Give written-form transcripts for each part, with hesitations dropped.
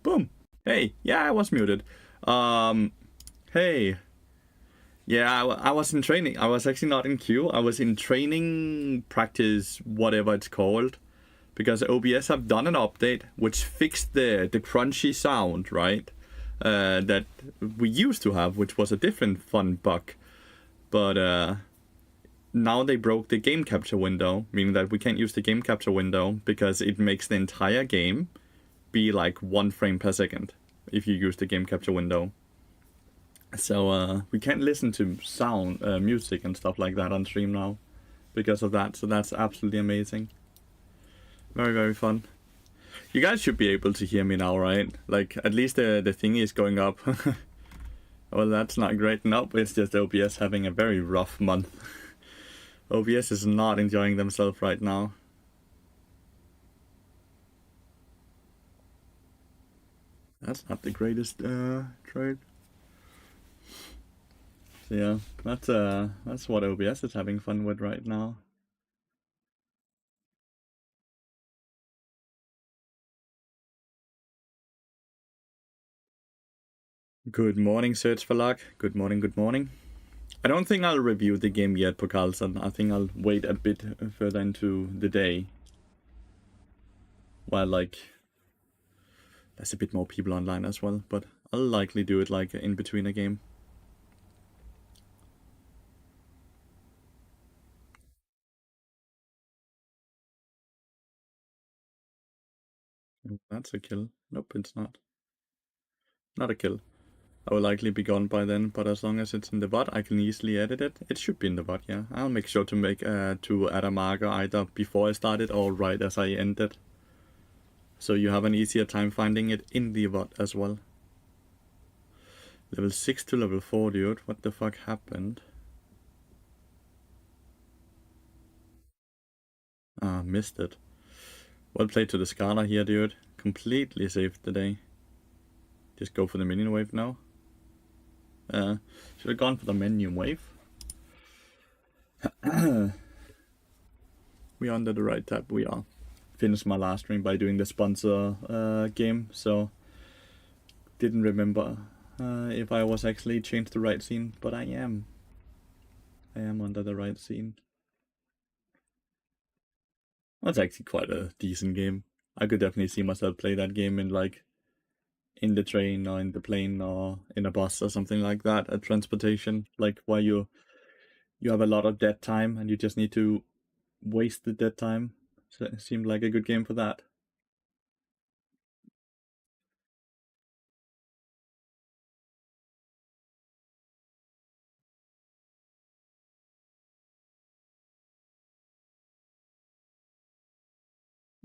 Boom. Hey, yeah, I was muted. Hey. Yeah, I was in training. I was actually not in queue. I was in training practice, whatever it's called. Because OBS have done an update which fixed the crunchy sound, right? That we used to have, which was a different fun bug. But now they broke the game capture window, meaning that we can't use the game capture window because it makes the entire game be like 1 frame per second if you use the game capture window. So we can't listen to sound, music and stuff like that on stream now because of that. So that's absolutely amazing. Very, very fun. You guys should be able to hear me now, right? Like, at least the thingy is going up. Well, that's not great. Nope, it's just OBS having a very rough month. OBS is not enjoying themselves right now. That's not the greatest trade. So yeah, that's what OBS is having fun with right now. Good morning, Search for Luck. Good morning, good morning. I don't think I'll review the game yet, Pokalson. I think I'll wait a bit further into the day. While, like, there's a bit more people online as well, but I'll likely do it, like, in between a game. Oh, that's a kill. Nope, it's not. Not a kill. I will likely be gone by then, but as long as it's in the VOD, I can easily edit it. It should be in the VOD, yeah. I'll make sure to make to add a marker either before I start it or right as I end it. So you have an easier time finding it in the VOD as well. Level 6 to level 4, dude. What the fuck happened? Ah, missed it. Well played to the Scala here, dude. Completely saved the day. Just go for the minion wave now. Should have gone for the minion wave. We are under the right tab, we are. Finished my last stream by doing the sponsor game, so didn't remember if I was actually changed the right scene, but I am. I am under the right scene. That's actually quite a decent game. I could definitely see myself play that game in like in the train or in the plane or in a bus or something like that, a transportation, like where you have a lot of dead time and you just need to waste the dead time. So it seemed like a good game for that.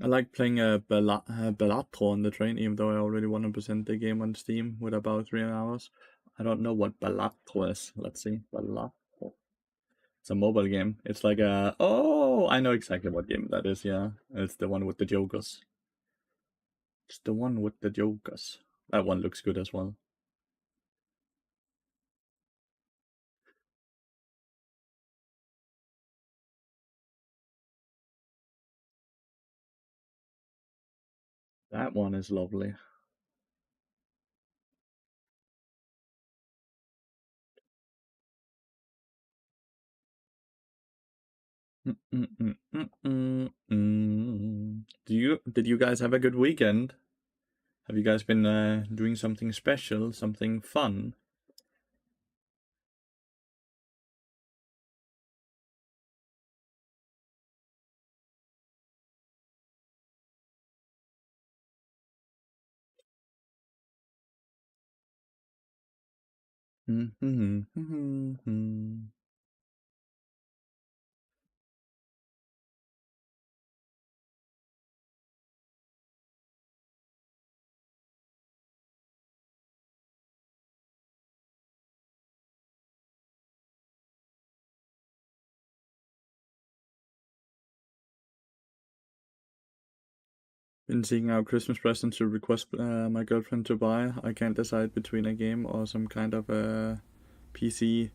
I like playing a Balatro on the train, even though I already 100% the game on Steam with about 3 hours. I don't know what Balatro is. Let's see. Balatro. It's a mobile game. It's like a... Oh, I know exactly what game that is, yeah. It's the one with the jokers. It's the one with the jokers. That one looks good as well. That one is lovely. Did you guys have a good weekend? Have you guys been doing something special, something fun? Been seeing out Christmas presents to request my girlfriend to buy. I can't decide between a game or some kind of a PC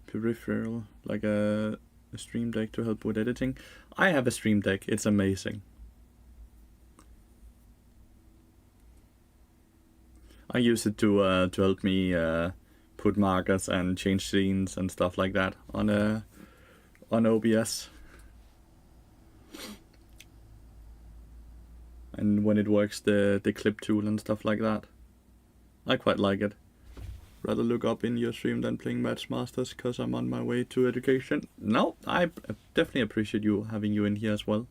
peripheral, like a stream deck to help with editing. I have a stream deck. It's amazing. I use it to help me put markers and change scenes and stuff like that on OBS. And when it works, the clip tool and stuff like that. I quite like it. Rather look up in your stream than playing Match Masters because I'm on my way to education. No, I definitely appreciate you having you in here as well.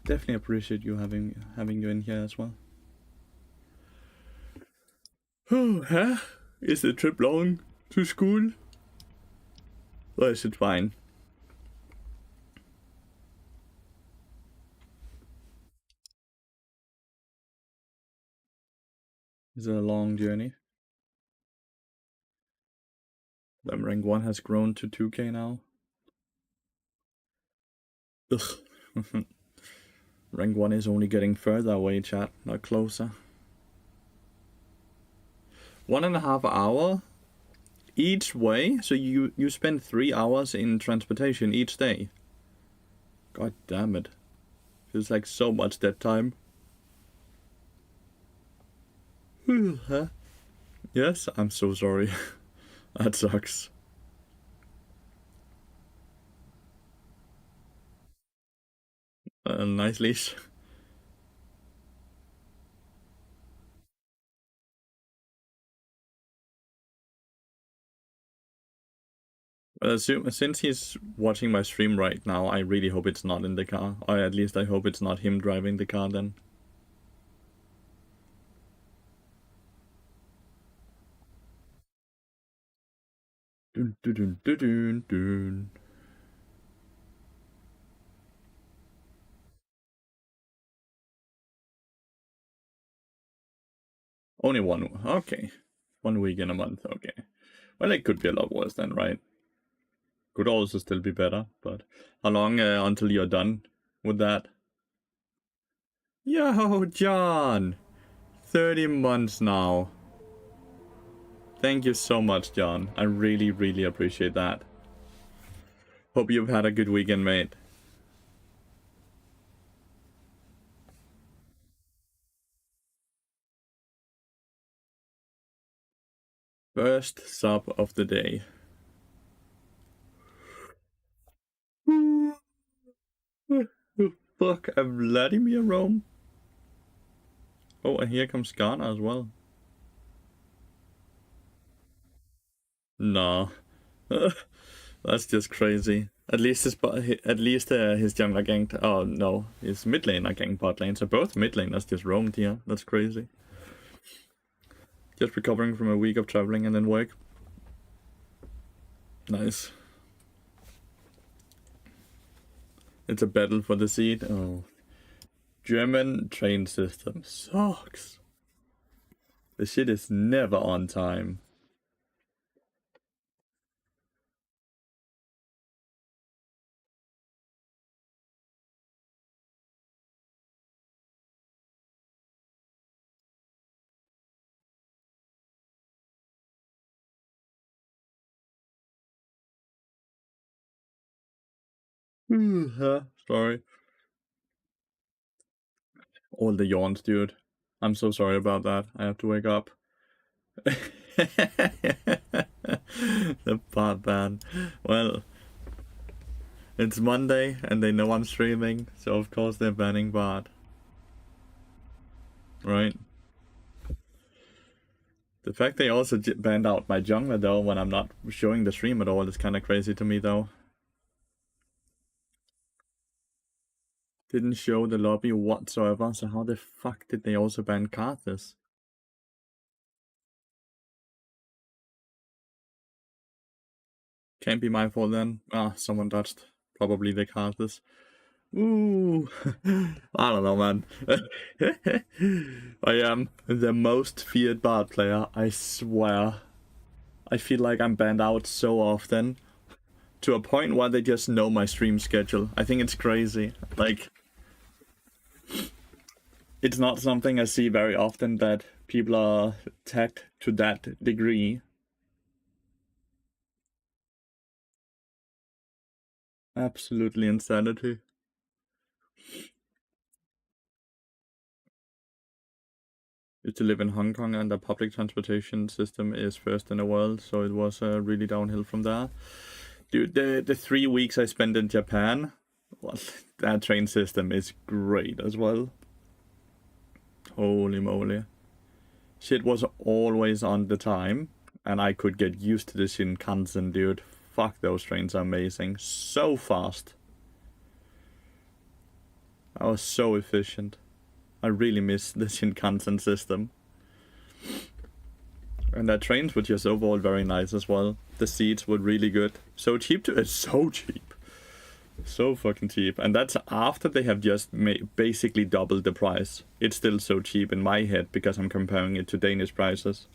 Definitely appreciate you having you in here as well. Oh, huh? Is the trip long to school? Or is it fine? Is it a long journey? Then rank 1 has grown to 2k now. Ugh. Rank 1 is only getting further away, chat, not closer. 1.5 hour each way? So you spend 3 hours in transportation each day? God damn it. Feels like so much that time. Huh? Yes, I'm so sorry. That sucks. Nice leash. Since he's watching my stream right now, I really hope it's not in the car. Or at least I hope it's not him driving the car then. Dun, dun, dun, dun, dun, dun. Only one. Okay. 1 week in a month. Okay. Well, it could be a lot worse then, right? Could also still be better, but how long until you're done with that? Yo, John! 30 months now. Thank you so much, John. I really, really appreciate that. Hope you've had a good weekend, mate. First sub of the day. Fuck, I'm Vladimir Rome. Oh, and here comes Ghana as well. No. That's just crazy. At least his jungler ganked. Oh no, his mid laner ganked bot lane. So both mid laners just roamed here. That's crazy. Just recovering from a week of traveling and then work. Nice. It's a battle for the seat. Oh. German train system sucks. The shit is never on time. Sorry. All the yawns, dude. I'm so sorry about that. I have to wake up. The bad band. Well, it's Monday and they know I'm streaming, so of course they're banning bot. Right? The fact they also banned out my jungler though when I'm not showing the stream at all is kind of crazy to me though. Didn't show the lobby whatsoever, so how the fuck did they also ban Karthus? Can't be my fault then. Ah, someone dodged. Probably the Karthus. Ooh, I don't know, man. I am the most feared bard player, I swear. I feel like I'm banned out so often, to a point where they just know my stream schedule. I think it's crazy. Like, it's not something I see very often that people are tagged to that degree. Absolutely insanity. Used to live in Hong Kong, and the public transportation system is first in the world, so it was really downhill from there. Dude, the 3 weeks I spent in Japan, well, that train system is great as well. Holy moly. Shit was always on the time, and I could get used to the Shinkansen, dude. Fuck, those trains are amazing. So fast. I was so efficient. I really miss the Shinkansen system. And the trains were just overall very nice as well. The seats were really good. So cheap too. It's so cheap. So fucking cheap. And that's after they have just basically doubled the price. It's still so cheap in my head because I'm comparing it to Danish prices.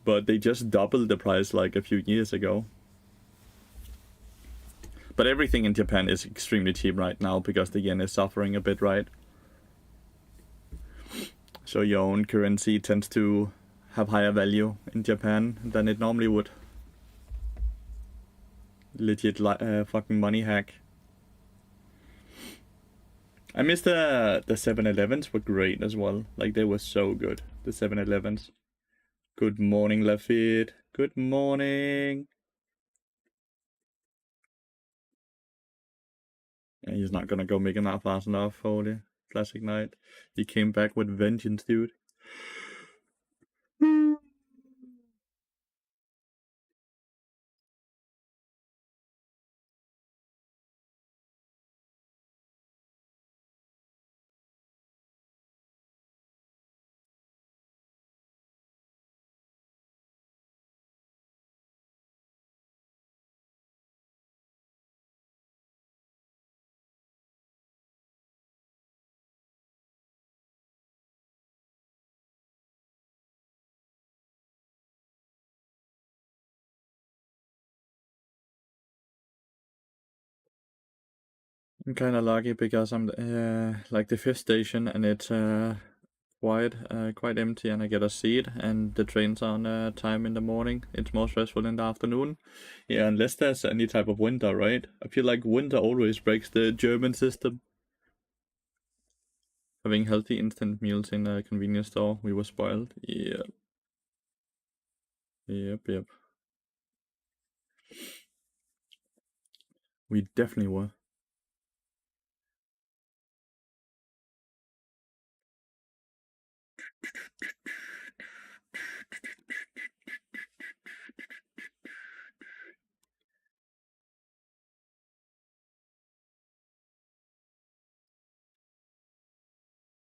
But they just doubled the price like a few years ago. But everything in Japan is extremely cheap right now because the yen is suffering a bit, right? So your own currency tends to have higher value in Japan than it normally would. Legit fucking money hack. I miss the 7-Elevens were great as well. Like, they were so good, the 7-Elevens. Good morning, Lathyrus. Good morning. Yeah, he's not gonna go making that fast enough. Holy classic night. He came back with vengeance, dude. I'm kind of lucky because I'm like the 5th station, and it's quite empty, and I get a seat, and the trains are on time in the morning. It's more stressful in the afternoon. Yeah, unless there's any type of winter, right? I feel like winter always breaks the German system. Having healthy instant meals in a convenience store, we were spoiled. Yeah. Yep. We definitely were.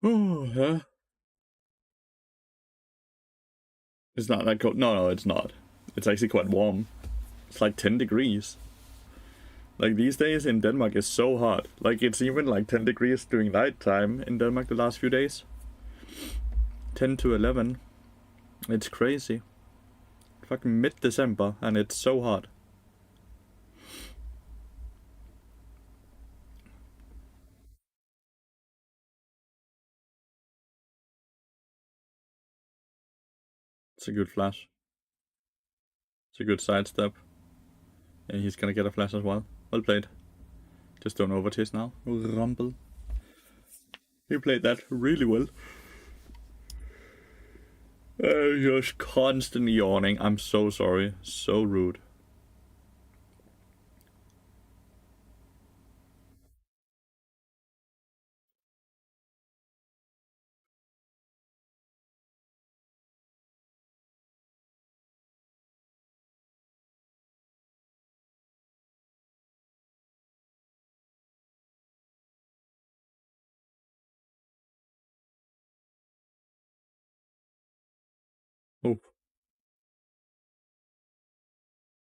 Oh, yeah. It's not that cold. No, it's not. It's actually quite warm. It's like 10 degrees. Like, these days in Denmark is so hot. Like, it's even like 10 degrees during night time in Denmark the last few days. 10 to 11. It's crazy. Fucking mid-December, and it's so hot. It's a good flash. It's a good sidestep. And he's gonna get a flash as well. Well played. Just don't overtaste now. Rumble. He played that really well. Just constantly yawning. I'm so sorry. So rude. Oh.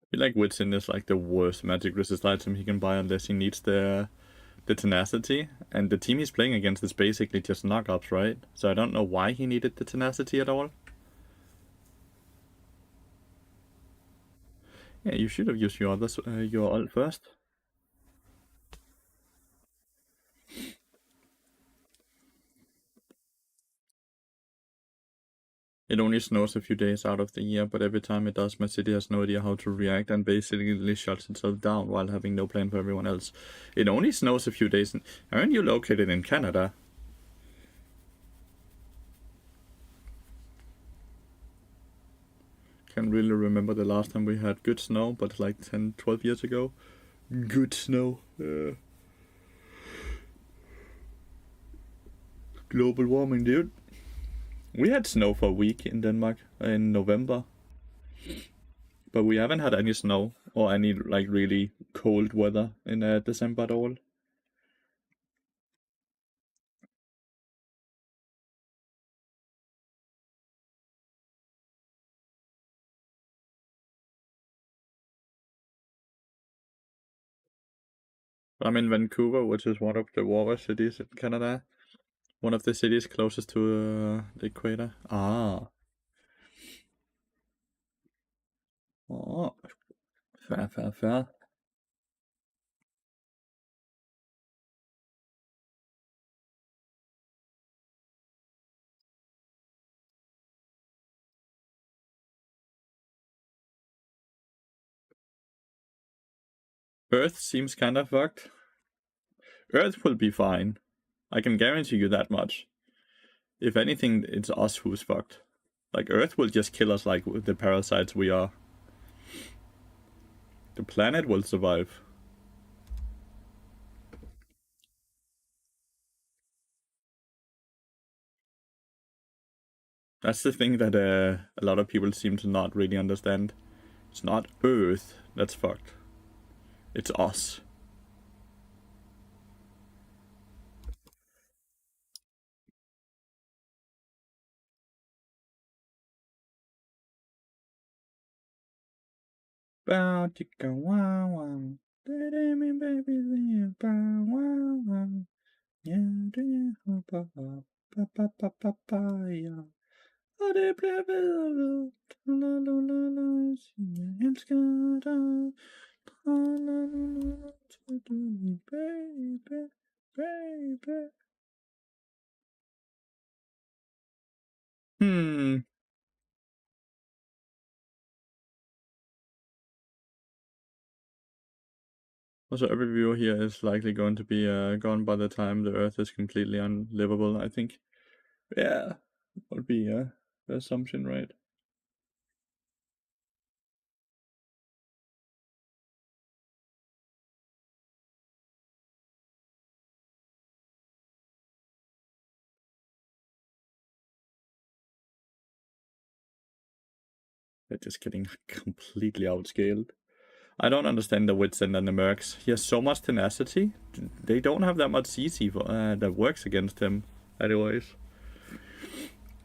I feel like Witsin is like the worst magic resist item he can buy unless he needs the tenacity. And the team he's playing against is basically just knockups, right? So I don't know why he needed the tenacity at all. Yeah, you should have used your ult first. It only snows a few days out of the year, but every time it does, my city has no idea how to react and basically shuts itself down while having no plan for everyone else. It only snows a few days. Aren't you located in Canada? Can't really remember the last time we had good snow, but like 10, 12 years ago. Good snow. Global warming, dude. We had snow for a week in Denmark in November, but we haven't had any snow or any like really cold weather in December at all. I'm in Vancouver, which is one of the warmest cities in Canada. One of the cities closest to the equator. Ah. Oh. Fair, fair, fair. Earth seems kind of fucked. Earth will be fine. I can guarantee you that much. If anything, it's us who's fucked. Like, Earth will just kill us like the parasites we are. The planet will survive. That's the thing that a lot of people seem to not really understand. It's not Earth that's fucked. It's us. Bow chicka wow wow. Baby, baby, bow wow wow. Yeah, pa pa pa pa pa pa ja. Og det bliver bedre. La la la la, jeg elsker dig. La la la la, baby, baby. Hmm. Also, every view here is likely going to be gone by the time the Earth is completely unlivable, I think. Yeah, would be the assumption, right? They're just getting completely outscaled. I don't understand the Witsend and the Mercs. He has so much tenacity. They don't have that much CC for, that works against him. Anyways.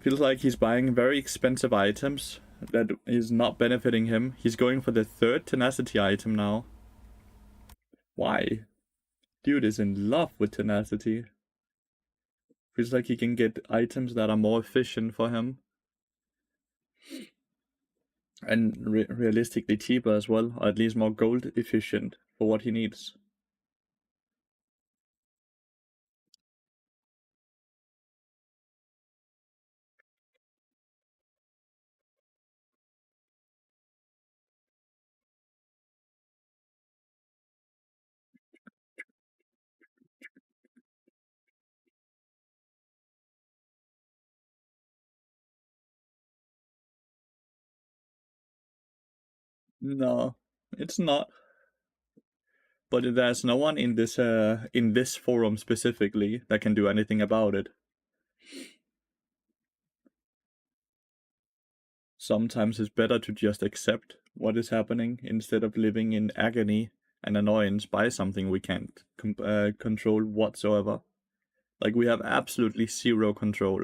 Feels like he's buying very expensive items that is not benefiting him. He's going for the third tenacity item now. Why? Dude is in love with tenacity. Feels like he can get items that are more efficient for him. And realistically cheaper as well, or at least more gold efficient for what he needs. No, it's not. But there's no one in this forum specifically that can do anything about it. Sometimes it's better to just accept what is happening instead of living in agony and annoyance by something we can't control whatsoever. Like, we have absolutely zero control.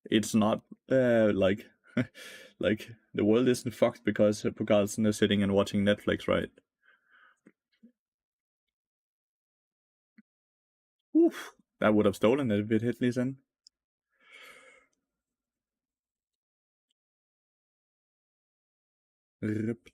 It's not like like the world isn't fucked because Carlson is sitting and watching Netflix, right? Oof, that would have stolen it if it hit Listen. Rip.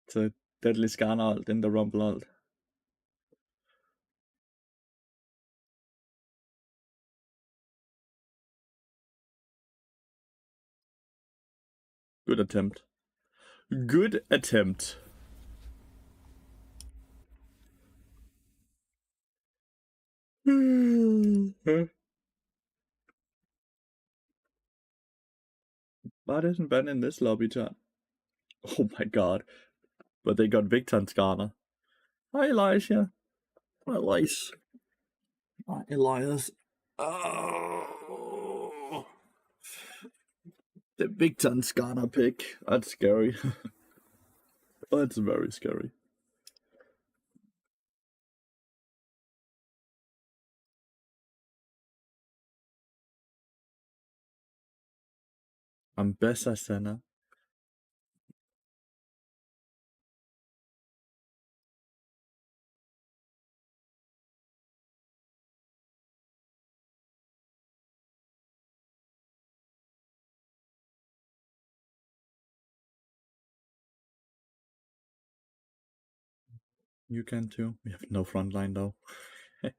It's a deadly scan ult in the rumble ult. Good attempt. Good attempt. But isn't Ben in this lobby, chat? Oh my god. But they got Victor and Skarner. Hi, Elijah. Elias. Hi, Elias. Oh. The Victor and Skarner pick. That's scary. That's very scary. I'm Bessa Senna. You can too. We have no front line though. I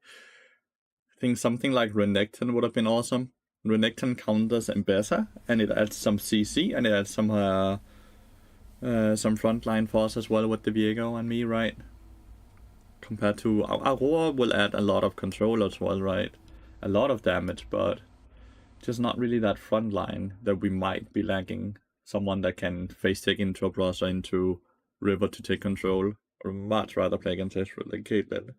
think something like Renekton would have been awesome. Renekton counters Mbessa, and it adds some CC, and it adds some frontline for us as well with the Viego and me, right? Compared to Aurora will add a lot of control as well, right? A lot of damage, but just not really that front line that we might be lacking. Someone that can face take into a Bros or into River to take control, or much rather play against Ezreal than Caitlyn.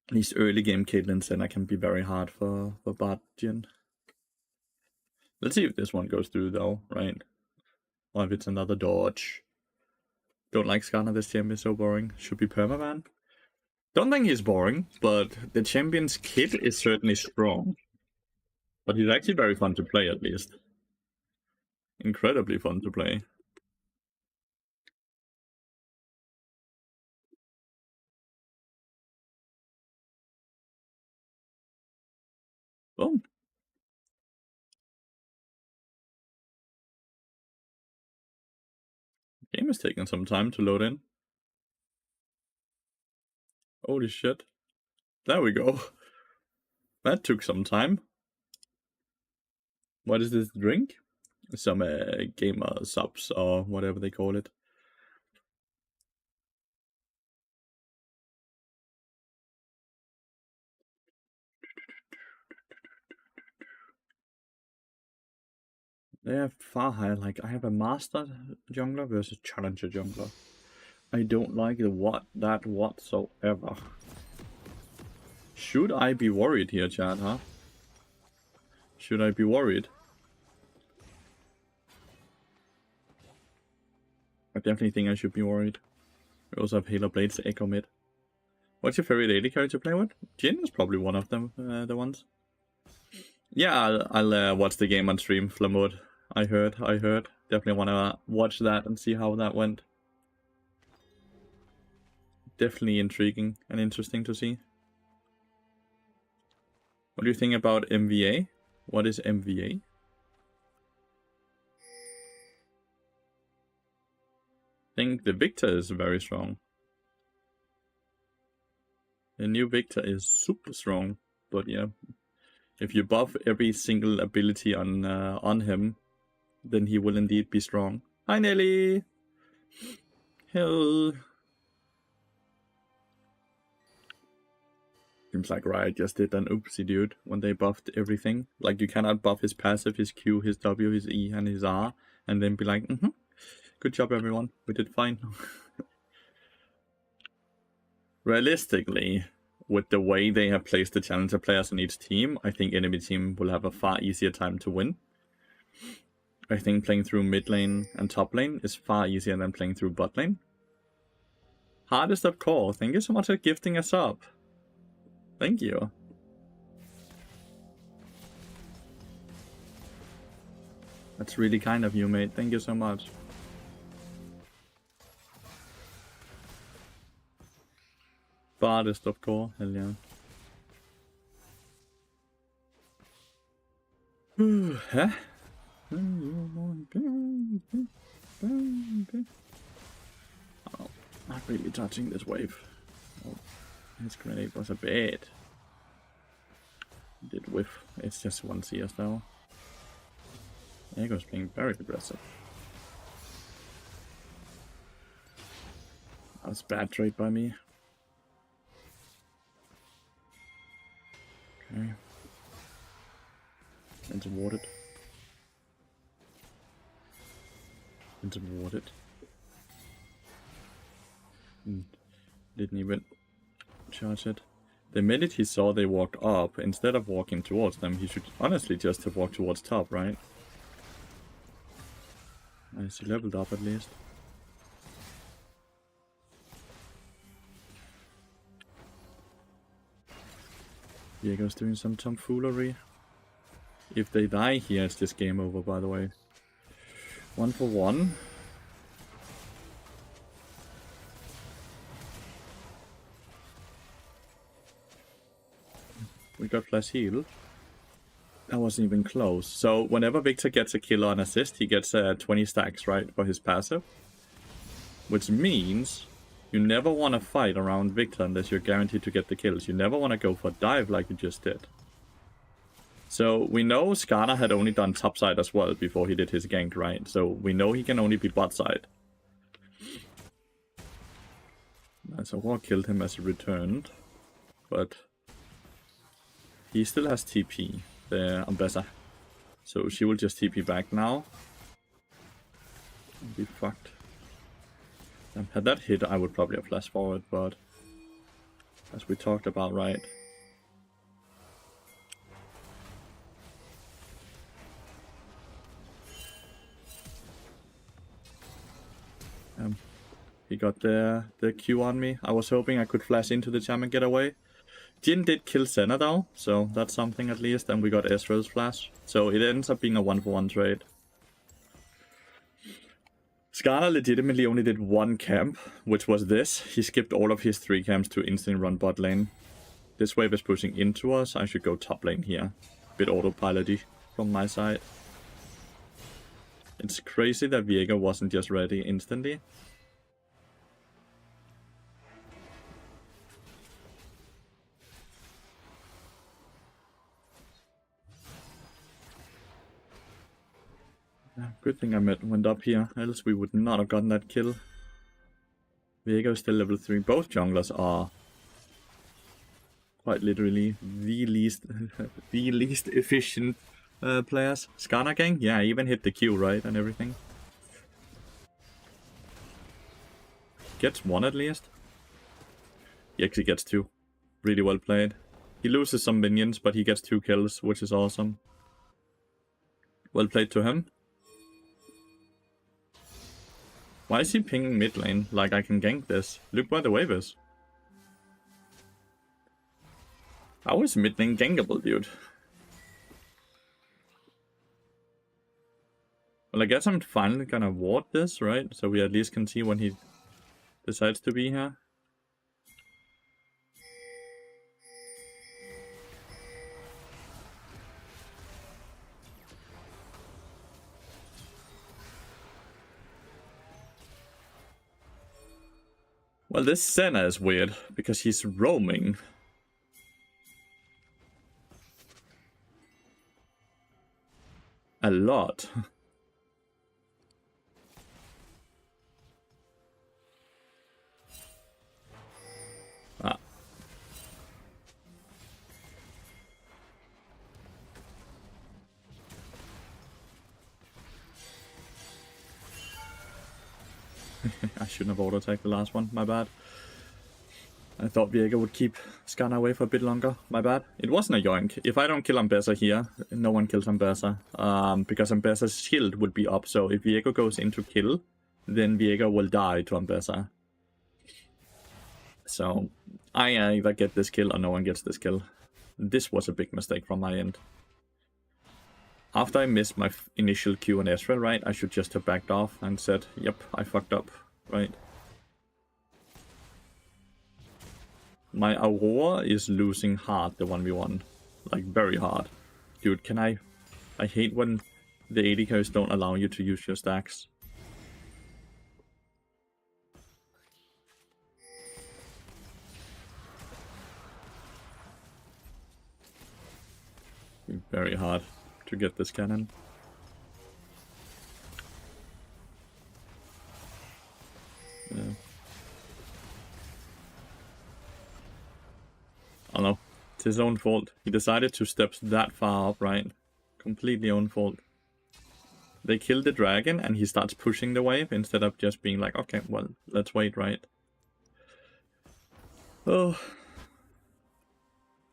These early game Caitlyn Senna can be very hard for Bardian. Let's see if this one goes through though, right? Or if it's another dodge. Don't like Skarner, this champion is so boring. Should be permaban. Don't think he's boring, but the champion's kit is certainly strong. But he's actually very fun to play, at least. Incredibly fun to play. Boom. Game is taking some time to load in. Holy shit. There we go. That took some time. What is this drink? Some gamer subs or whatever they call it. They have far higher, like I have a master jungler versus challenger jungler. I don't like that whatsoever. Should I be worried here, chat, huh? Should I be worried? I definitely think I should be worried. We also have Halo Blades, Echo Mid. What's your favorite AD carry to play with? Jhin is probably one of them, the ones. Yeah, I'll watch the game on stream, Flamud. I heard. Definitely want to watch that and see how that went. Definitely intriguing and interesting to see. What do you think about MVA? What is MVA? I think the Victor is very strong. The new Victor is super strong, but yeah, if you buff every single ability on him, then he will indeed be strong. Hi Nelly! Hell. Seems like Riot just did an oopsie, dude, when they buffed everything. Like, you cannot buff his passive, his Q, his W, his E, and his R, and then be like, good job, everyone. We did fine. Realistically, with the way they have placed the challenger players on each team, I think enemy team will have a far easier time to win. I think playing through mid lane and top lane is far easier than playing through bot lane. Hardest of core, thank you so much for gifting us up. Thank you. That's really kind of you, mate. Thank you so much. Hardest of core, hell yeah. Huh? Okay. Oh, not really touching this wave. Oh, his grenade was a bit. Did whiff. It's just 1 CS though. Ego's being very aggressive. That was bad trade by me. Okay. It's awarded. It's awarded. Didn't even charge it. The minute he saw they walked up, instead of walking towards them, he should honestly just have walked towards top, right? Nice, he leveled up at least. Diego's doing some tomfoolery. If they die here, it's just game over, by the way. 1 for 1. We got flash heal. That wasn't even close. So whenever Victor gets a kill or an assist, he gets 20 stacks, right, for his passive. Which means you never want to fight around Victor unless you're guaranteed to get the kills. You never want to go for a dive like you just did. So we know Skarner had only done topside as well before he did his gank, right? So we know he can only be bot side. So War killed him as he returned. But he still has TP, the Ambessa. So she will just TP back now. Be fucked. Had that hit, I would probably have flashed forward, but as we talked about, right? He got the Q on me. I was hoping I could flash into the jam and get away. Jin did kill Senna though, so that's something at least, and we got Ezreal's flash. So it ends up being a 1-for-1 trade. Skarner legitimately only did 1 camp, which was this. He skipped all of his 3 camps to instantly run bot lane. This wave is pushing into us. I should go top lane here. Bit autopilot-y from my side. It's crazy that Viego wasn't just ready instantly. Good thing I went up here, else we would not have gotten that kill. Viego is still level 3. Both junglers are quite literally the least efficient players. Skarner gang? Yeah, I even hit the Q, right, and everything. Gets 1 at least. He actually gets 2. Really well played. He loses some minions, but he gets 2 kills, which is awesome. Well played to him. Why is he pinging mid lane? Like I can gank this. Look where the wave is. How is mid lane gankable, dude? Well, I guess I'm finally gonna ward this, right? So we at least can see when he decides to be here. Well, this Senna is weird, because he's roaming. A lot. Ah. I shouldn't have auto-attacked the last one, my bad. I thought Viego would keep Skarner away for a bit longer, my bad. It wasn't a yoink. If I don't kill Ambessa here, no one kills Ambessa. Because Ambessa's shield would be up, so if Viego goes into kill, then Viego will die to Ambessa. So, I either get this kill or no one gets this kill. This was a big mistake from my end. After I missed my initial Q on Ezreal, right, I should just have backed off and said, yep, I fucked up, right? My Aurora is losing hard, the 1v1. Like, very hard. Dude, can I hate when the AD carries don't allow you to use your stacks. Very hard to get this cannon. Yeah. Oh no, it's his own fault. He decided to step that far up, right? Completely own fault. They kill the dragon and he starts pushing the wave instead of just being like, okay, well, let's wait, right? Oh.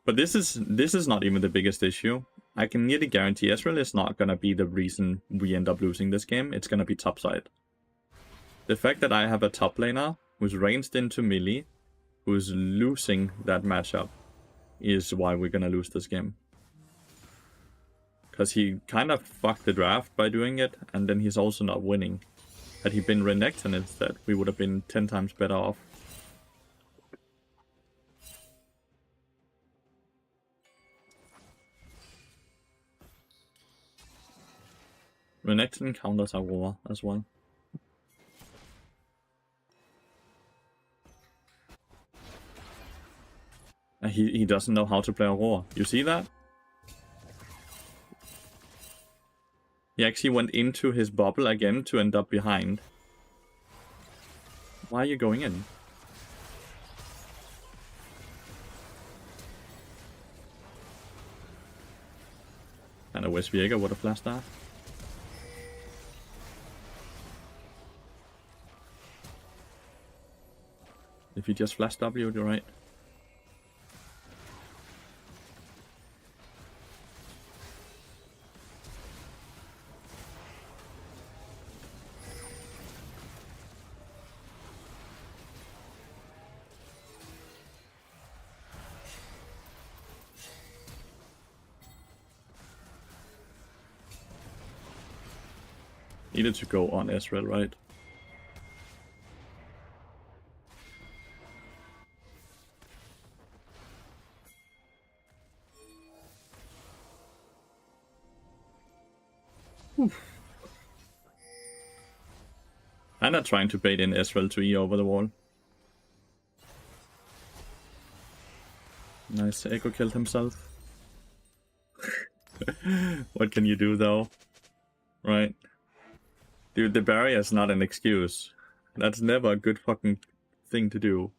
But this is not even the biggest issue. I can nearly guarantee Ezreal is not gonna be the reason we end up losing this game. It's gonna be topside. The fact that I have a top laner who's ranged into melee, who's losing that matchup, is why we're gonna lose this game. Because he kind of fucked the draft by doing it, and then he's also not winning. Had he been Renekton instead, we would have been 10 times better off. Renekton counters Aurora as well. He doesn't know how to play Aurora. You see that? He actually went into his bubble again to end up behind. Why are you going in? And a West Viega would have flashed that. If you just flash W, you're right. Needed to go on Ezreal, right? I'm not trying to bait in Ezreal to E over the wall. Nice, Echo killed himself. What can you do though? Right? Dude, the barrier is not an excuse. That's never a good fucking thing to do.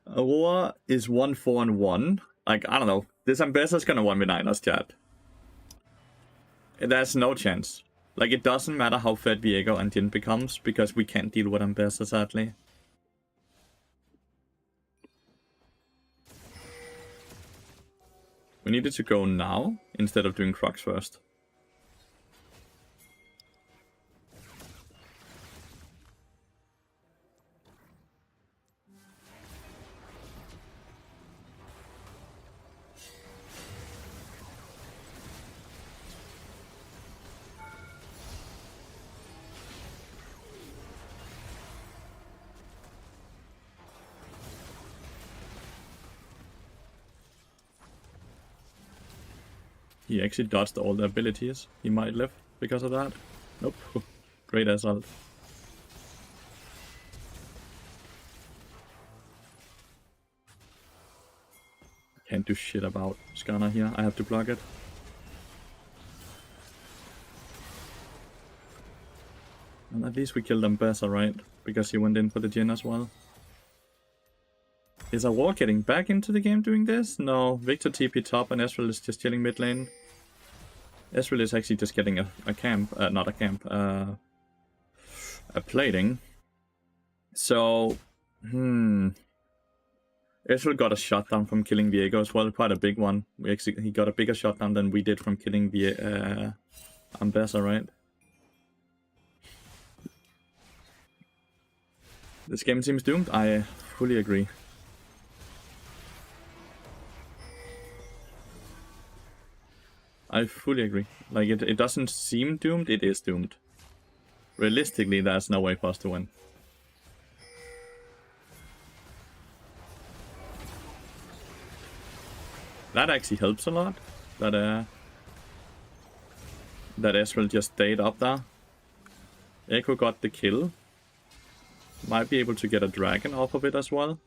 Aurora is 1-4-1. Like, I don't know. This Ambassador's gonna 1v9 us, chat. There's no chance. Like, it doesn't matter how fed Viego and Jin becomes, because we can't deal with Ambassador, sadly. We needed to go now, instead of doing Crocs first. He actually dodged all the abilities. He might live because of that. Nope. Great assault. Can't do shit about Skarner here. I have to block it. And at least we killed Ambassador, right? Because he went in for the Jin as well. Is Aurora getting back into the game doing this? No. Victor TP top and Ezreal is just chilling mid lane. Ezreal is actually just getting a camp. Not a camp. A plating. So... Ezreal got a shutdown from killing Viego as well. Quite a big one. He got a bigger shutdown than we did from killing the Ambassador, right? This game seems doomed. I fully agree. I fully agree. Like, it doesn't seem doomed, it is doomed. Realistically, there's no way for us to win. That actually helps a lot. That Ezreal just stayed up there. Echo got the kill. Might be able to get a dragon off of it as well.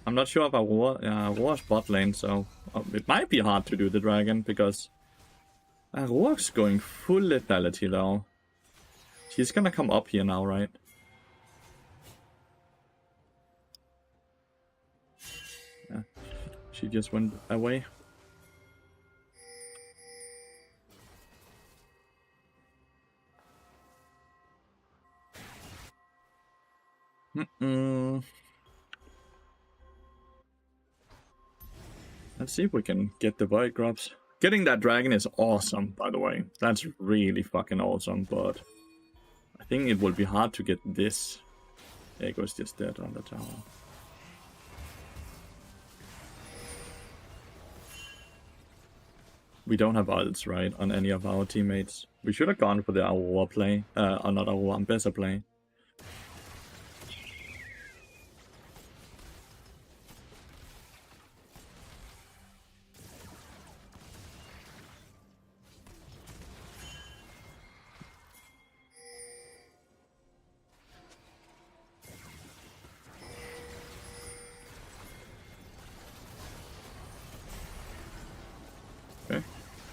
I'm not sure if Aurora's bot lane, so it might be hard to do the dragon, because Aurora's going full lethality now. She's gonna come up here now, right? Yeah. She just went away. Let's see if we can get the void grubs. Getting that dragon is awesome, by the way. That's really fucking awesome, but I think it will be hard to get this. Echo's just dead on the tower. We don't have ults, right, on any of our teammates. We should have gone for the Aurora play, or not Aurora, Ambessa play.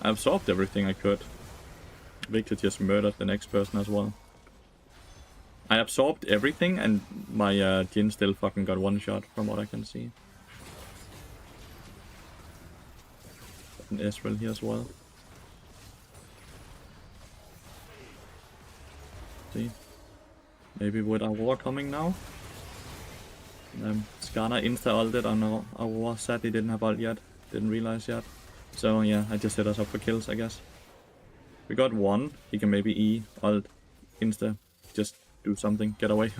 I absorbed everything I could. Victor just murdered the next person as well. I absorbed everything and my Jin still fucking got one shot from what I can see. And Ezreal here as well. See? Maybe with Aurora coming now. Skarner insta-ulted on Aurora. Sadly didn't have ult yet. Didn't realize yet. So yeah, I just set us up for kills, I guess. We got one. He can maybe E, ult, insta, just do something, get away.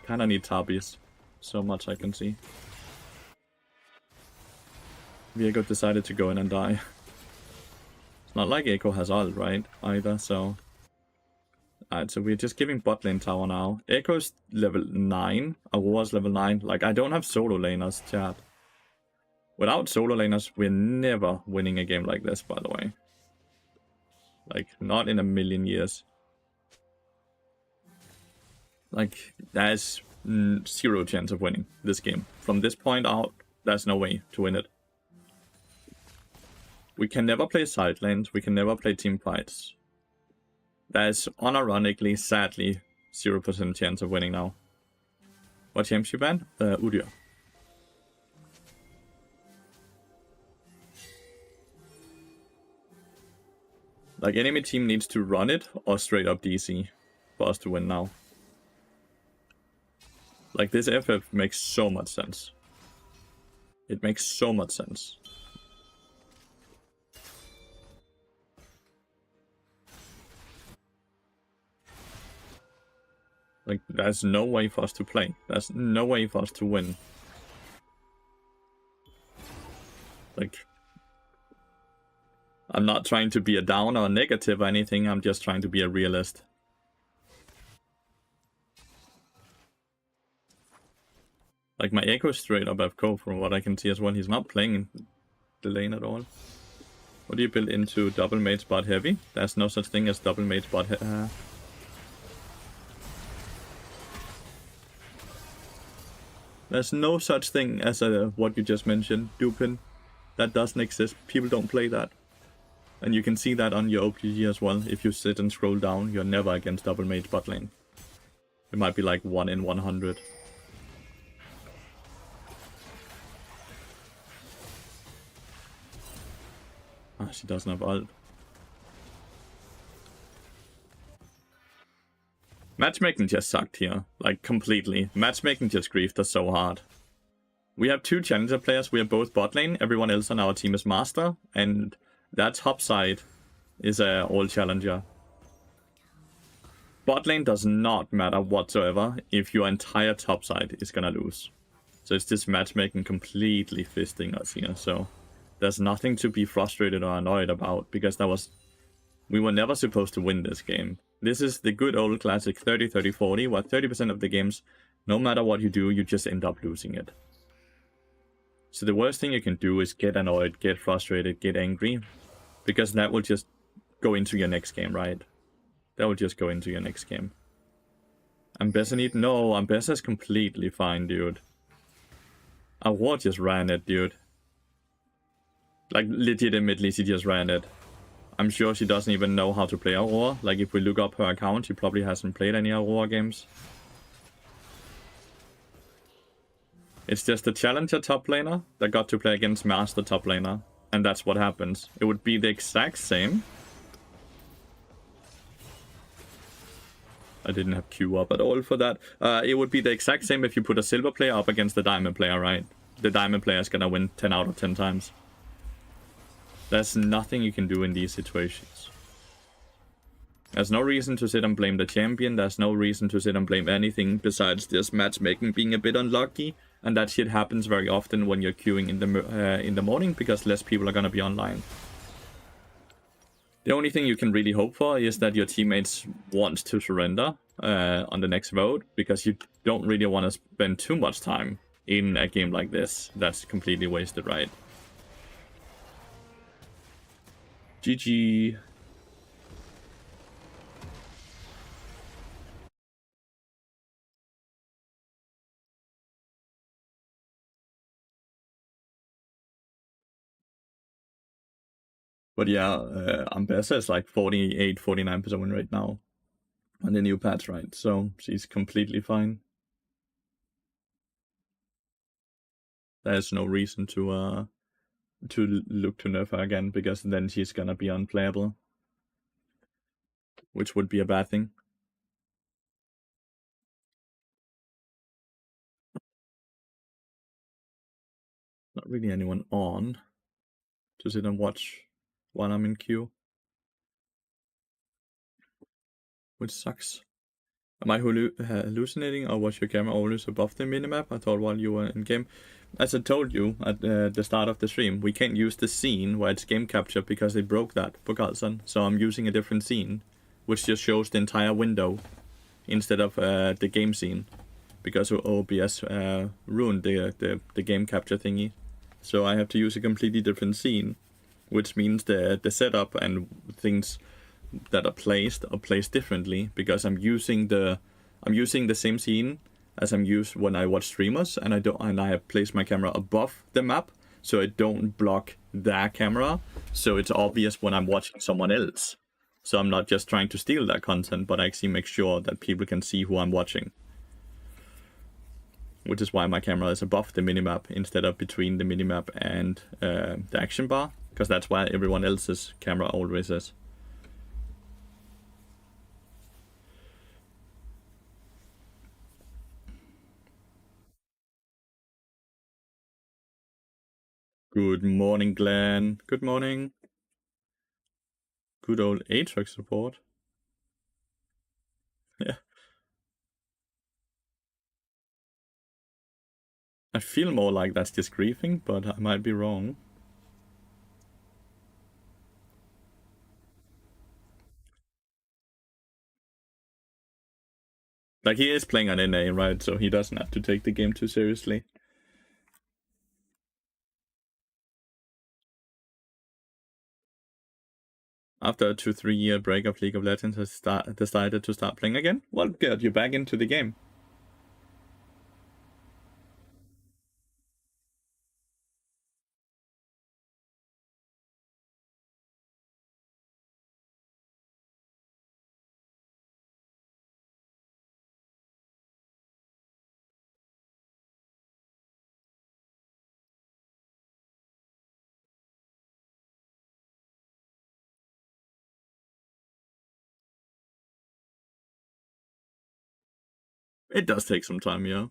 Kinda need Tarbies. So much I can see. Viego decided to go in and die. It's not like Echo has ult, right? Either, so... Alright, so we're just giving bot lane tower now. Echo's level 9. Aurora's level 9. Like, I don't have solo laners, chat. Without solo laners, we're never winning a game like this, by the way. Like, not in a million years. Like, there's 0 chance of winning this game. From this point out, there's no way to win it. We can never play side lanes, we can never play team fights. There's, unironically, sadly, 0% chance of winning now. What championship ban? Udyr. Like, enemy team needs to run it or straight up DC for us to win now. Like, this FF makes so much sense. It makes so much sense. Like, there's no way for us to play. There's no way for us to win. Like... I'm not trying to be a downer or negative or anything, I'm just trying to be a realist. Like, my Echo is straight up FK from what I can see as well. He's not playing the lane at all. What do you build into double mage bot heavy? There's no such thing as double mage bot heavy. There's no such thing as what you just mentioned, Dupin. That doesn't exist. People don't play that. And you can see that on your OPG as well. If you sit and scroll down, you're never against double mage bot lane. It might be like 1 in 100. Ah, she doesn't have ult. Matchmaking just sucked here. Like, completely. Matchmaking just griefed us so hard. We have 2 challenger players. We are both bot lane. Everyone else on our team is master. And... that top side is a all challenger. Bot lane does not matter whatsoever if your entire top side is gonna lose. So it's this matchmaking completely fisting us here. So there's nothing to be frustrated or annoyed about, because we were never supposed to win this game. This is the good old classic 30-30-40, where 30% of the games, no matter what you do, you just end up losing it. So the worst thing you can do is get annoyed, get frustrated, get angry. Because that will just go into your next game, right? That will just go into your next game. Ambessa need... No, Ambessa's completely fine, dude. Aurora just ran it, dude. Like, legitimately, she just ran it. I'm sure she doesn't even know how to play Aurora. Like, if we look up her account, she probably hasn't played any Aurora games. It's just a challenger top laner that got to play against master top laner. And that's what happens. It would be the exact same. I didn't have Q up at all for that. It would be the exact same if you put a silver player up against the diamond player, right? The diamond player is gonna win 10 out of 10 times. There's nothing you can do in these situations. There's no reason to sit and blame the champion. There's no reason to sit and blame anything besides just matchmaking being a bit unlucky. And that shit happens very often when you're queuing in the morning because less people are gonna be online. The only thing you can really hope for is that your teammates want to surrender on the next vote, because you don't really want to spend too much time in a game like this. That's completely wasted, right? GG. But yeah, Ambessa is like 48, 49% win rate now on the new patch, right? So she's completely fine. There's no reason to look to nerf her again, because then she's gonna be unplayable, which would be a bad thing. Not really anyone on to sit and watch while I'm in queue, which sucks. Am I hallucinating, or was your camera always above the minimap? I thought while you were in game. As I told you at the start of the stream, we can't use the scene where it's game capture because they broke that for Carlson. So I'm using a different scene, which just shows the entire window instead of the game scene, because OBS ruined the game capture thingy. So I have to use a completely different scene, which means the setup and things that are placed differently, because I'm using the same scene as I'm used when I watch streamers, and I have placed my camera above the map so I don't block their camera, so it's obvious when I'm watching someone else. So I'm not just trying to steal that content, but I actually make sure that people can see who I'm watching. Which is why my camera is above the minimap instead of between the minimap and the action bar, because that's why everyone else's camera always is. Good morning, Glenn. Good morning. Good old Aatrox support. Yeah. I feel more like that's just griefing, but I might be wrong. Like, he is playing on NA, right? So he doesn't have to take the game too seriously. After a 2-3 year break of League of Legends, I decided to start playing again. Well, good, you're back into the game. It does take some time, yeah.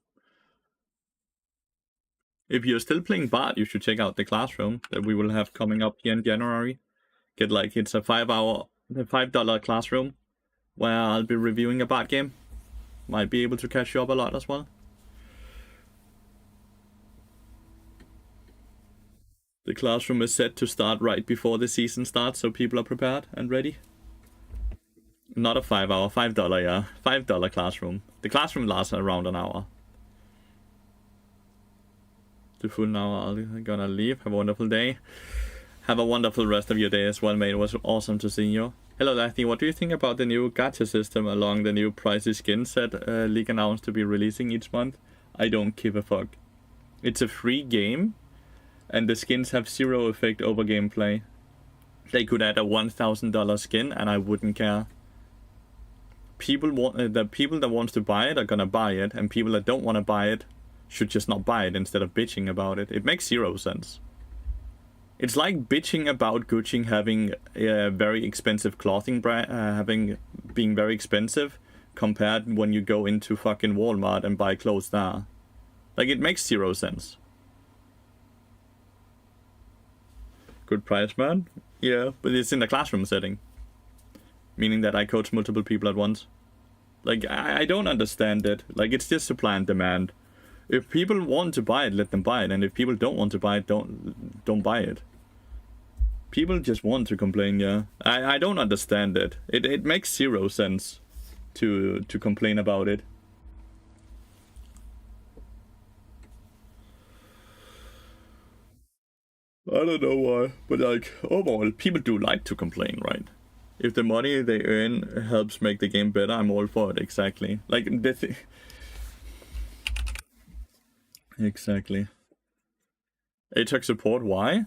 If you're still playing Bard, you should check out the classroom that we will have coming up here in January. It's a $5 classroom where I'll be reviewing a Bard game. Might be able to catch you up a lot as well. The classroom is set to start right before the season starts, so people are prepared and ready. Not a 5 hour, $5, yeah. $5 classroom. The classroom lasts around an hour. The full hour, I'm gonna leave. Have a wonderful day. Have a wonderful rest of your day as well, mate. It was awesome to see you. Hello, Lathy. What do you think about the new gacha system along the new pricey skin set League announced to be releasing each month? I don't give a fuck. It's a free game, and the skins have zero effect over gameplay. They could add a $1,000 skin, and I wouldn't care. The people that wants to buy it are gonna buy it, and people that don't want to buy it should just not buy it instead of bitching about it. It makes zero sense. It's like bitching about Gucci having a very expensive clothing brand, being very expensive, compared when you go into fucking Walmart and buy clothes there. Like, it makes zero sense. Good price, man. Yeah, but it's in a classroom setting, meaning that I coach multiple people at once. Like, I don't understand it. Like, it's just supply and demand. If people want to buy it, let them buy it, and if people don't want to buy it, don't buy it. People just want to complain, yeah. I don't understand it. It makes zero sense to complain about it. I don't know why, but like, overall, people do like to complain, right? If the money they earn helps make the game better, I'm all for it, exactly. Like, exactly. ATAC support, why?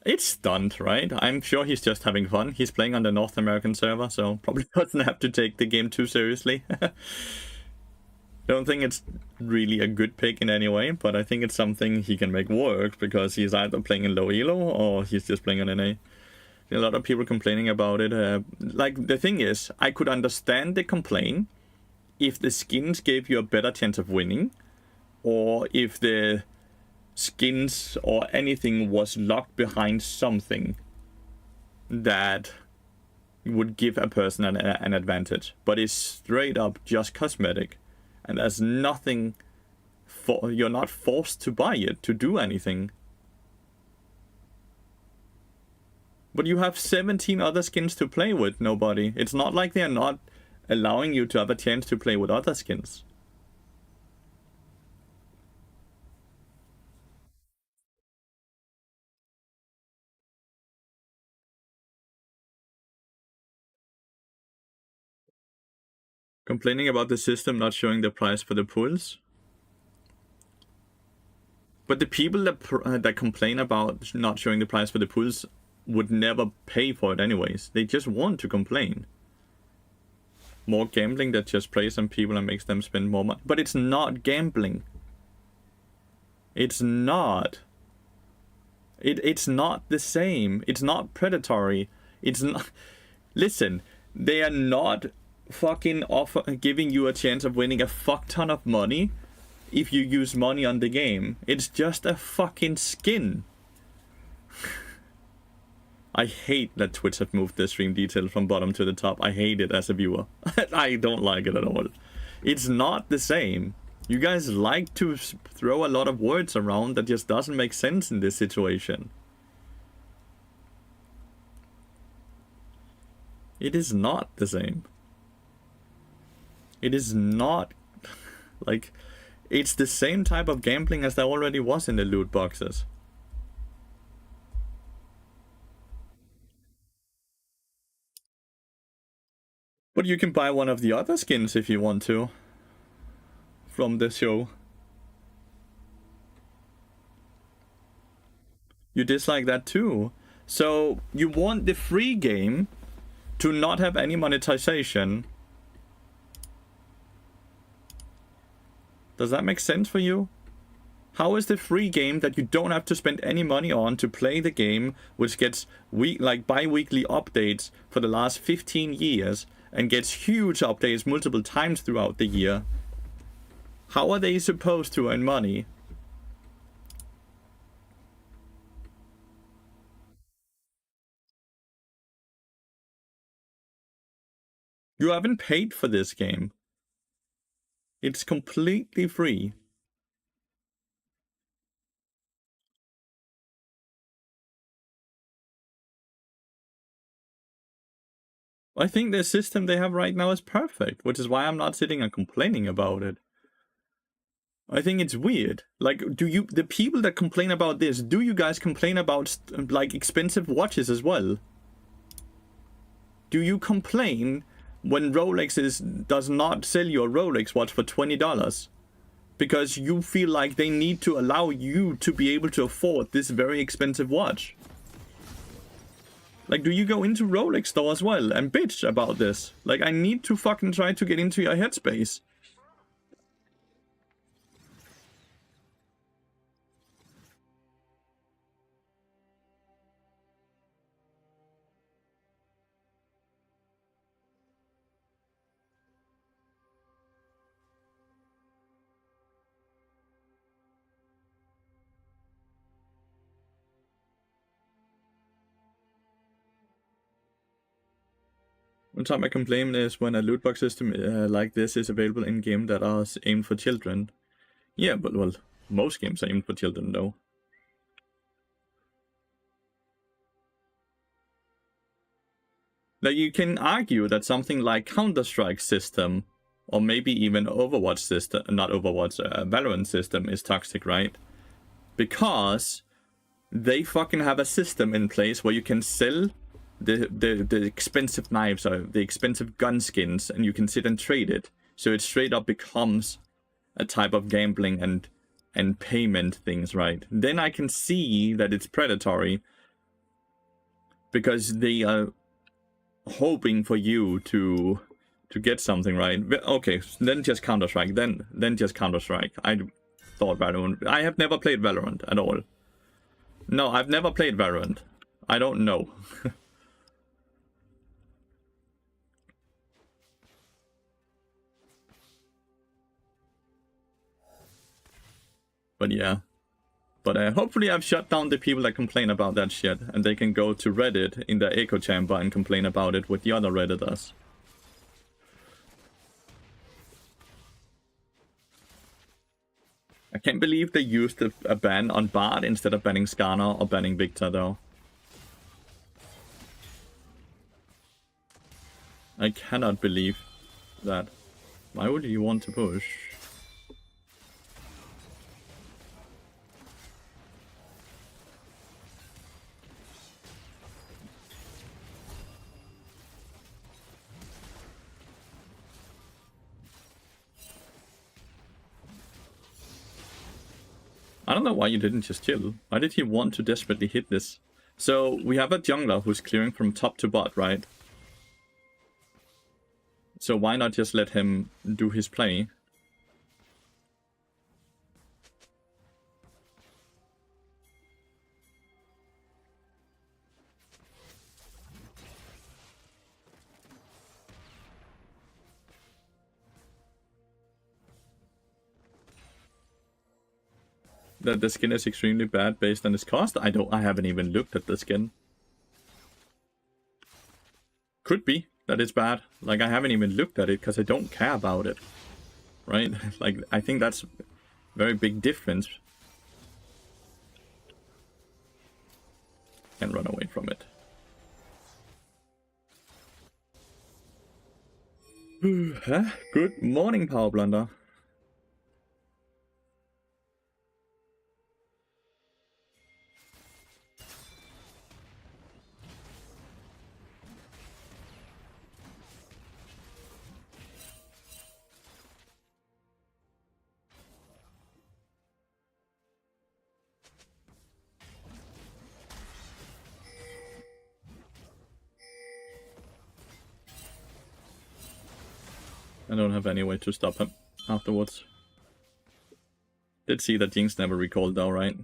It's stunned, right? I'm sure he's just having fun. He's playing on the North American server, so probably doesn't have to take the game too seriously. Don't think it's really a good pick in any way, but I think it's something he can make work, because he's either playing in low elo or he's just playing on NA. A lot of people complaining about it. Like, the thing is, I could understand the complaint if the skins gave you a better chance of winning, or if the skins or anything was locked behind something that would give a person an advantage. But it's straight up just cosmetic, and there's nothing you're not forced to buy it to do anything. But you have 17 other skins to play with, nobody. It's not like they're not allowing you to have a chance to play with other skins. Complaining about the system not showing the price for the pools. But the people that complain about not showing the price for the pools would never pay for it anyways. They just want to complain. More gambling that just preys on people and makes them spend more money. But it's not gambling. It's not. It's not the same. It's not predatory. It's not. Listen, they are not fucking giving you a chance of winning a fuck ton of money if you use money on the game. It's just a fucking skin. I hate that Twitch have moved the stream detail from bottom to the top. I hate it as a viewer. I don't like it at all. It's not the same. You guys like to throw a lot of words around that just doesn't make sense in this situation. It is not the same. It is not, like, it's the same type of gambling as there already was in the loot boxes. But you can buy one of the other skins if you want to from the show. You dislike that too. So you want the free game to not have any monetization. Does that make sense for you? How is the free game that you don't have to spend any money on to play the game, which gets bi-weekly updates for the last 15 years and gets huge updates multiple times throughout the year? How are they supposed to earn money? You haven't paid for this game. It's completely free. I think the system they have right now is perfect, which is why I'm not sitting and complaining about it. I think it's weird. Like, the people that complain about this, do you guys complain about, like, expensive watches as well? do you complain when Rolex does not sell you a Rolex watch for $20? Because you feel like they need to allow you to be able to afford this very expensive watch. Like, do you go into Rolex store as well and bitch about this? Like, I need to fucking try to get into your headspace. One time I complain is when a loot box system like this is available in game that are aimed for children. Yeah, but well, most games are aimed for children though. Like, you can argue that something like Counter-Strike system, or maybe even Overwatch system, not Overwatch, Valorant system is toxic, right? Because they fucking have a system in place where you can sell the expensive knives or the expensive gun skins, and you can sit and trade it. So it straight up becomes a type of gambling and payment things, right? Then I can see that it's predatory because they are hoping for you to get something, right? Okay, then just Counter-Strike. Then just Counter-Strike. I thought Valorant. I have never played Valorant at all. No, I've never played Valorant. I don't know. But yeah. But hopefully I've shut down the people that complain about that shit, and they can go to Reddit in the echo chamber and complain about it with the other Redditors. I can't believe they used a ban on Bard instead of banning Skarner or banning Victor though. I cannot believe that. Why would you want to push? I don't know why you didn't just chill. Why did he want to desperately hit this? So we have a jungler who's clearing from top to bot, right? So why not just let him do his play? That the skin is extremely bad based on its cost? I haven't even looked at the skin. Could be that it's bad. Like, I haven't even looked at it because I don't care about it. Right? Like, I think that's a very big difference. And run away from it. Huh? Good morning, Power Blunder. I don't have any way to stop him afterwards. Did see that Jinx never recalled though, right?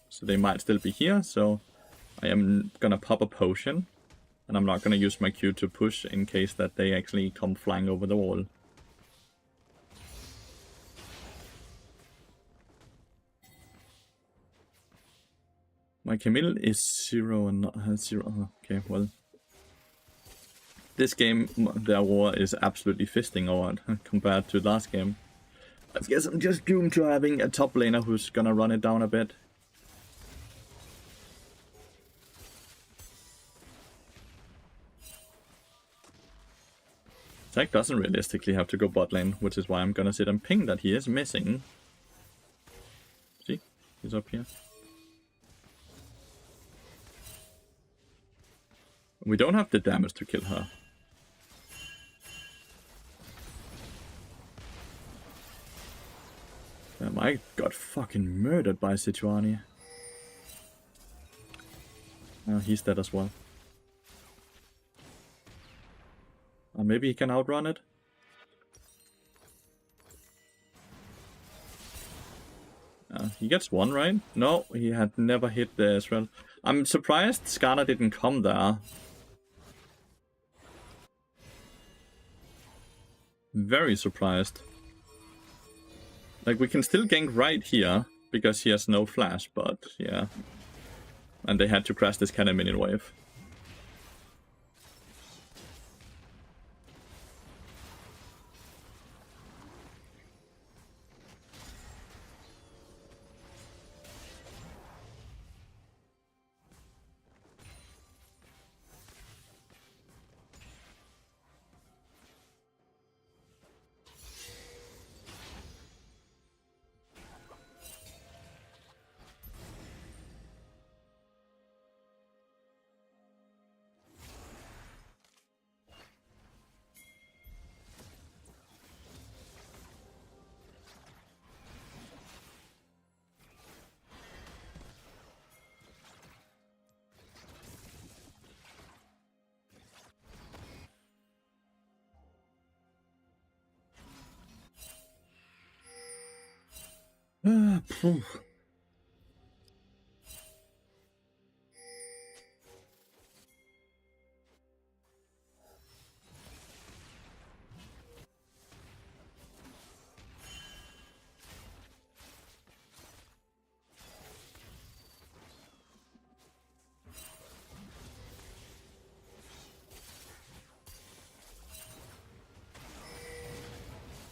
So they might still be here, so I am gonna pop a potion. And I'm not gonna use my Q to push in case that they actually come flying over the wall. My Camille is 0 and not has 0. Okay, well. This game, their war is absolutely fisting over compared to last game. I guess I'm just doomed to having a top laner who's gonna run it down a bit. Zac doesn't realistically have to go bot lane, which is why I'm gonna sit and ping that he is missing. See? He's up here. We don't have the damage to kill her. Damn, I got fucking murdered by Sejuani. Oh, he's dead as well. Maybe he can outrun it? He gets one, right? No, he had never hit the Ezreal. I'm surprised Skarner didn't come there. Very surprised. Like, we can still gank right here, because he has no flash, but yeah. And they had to crash this cannon minion wave.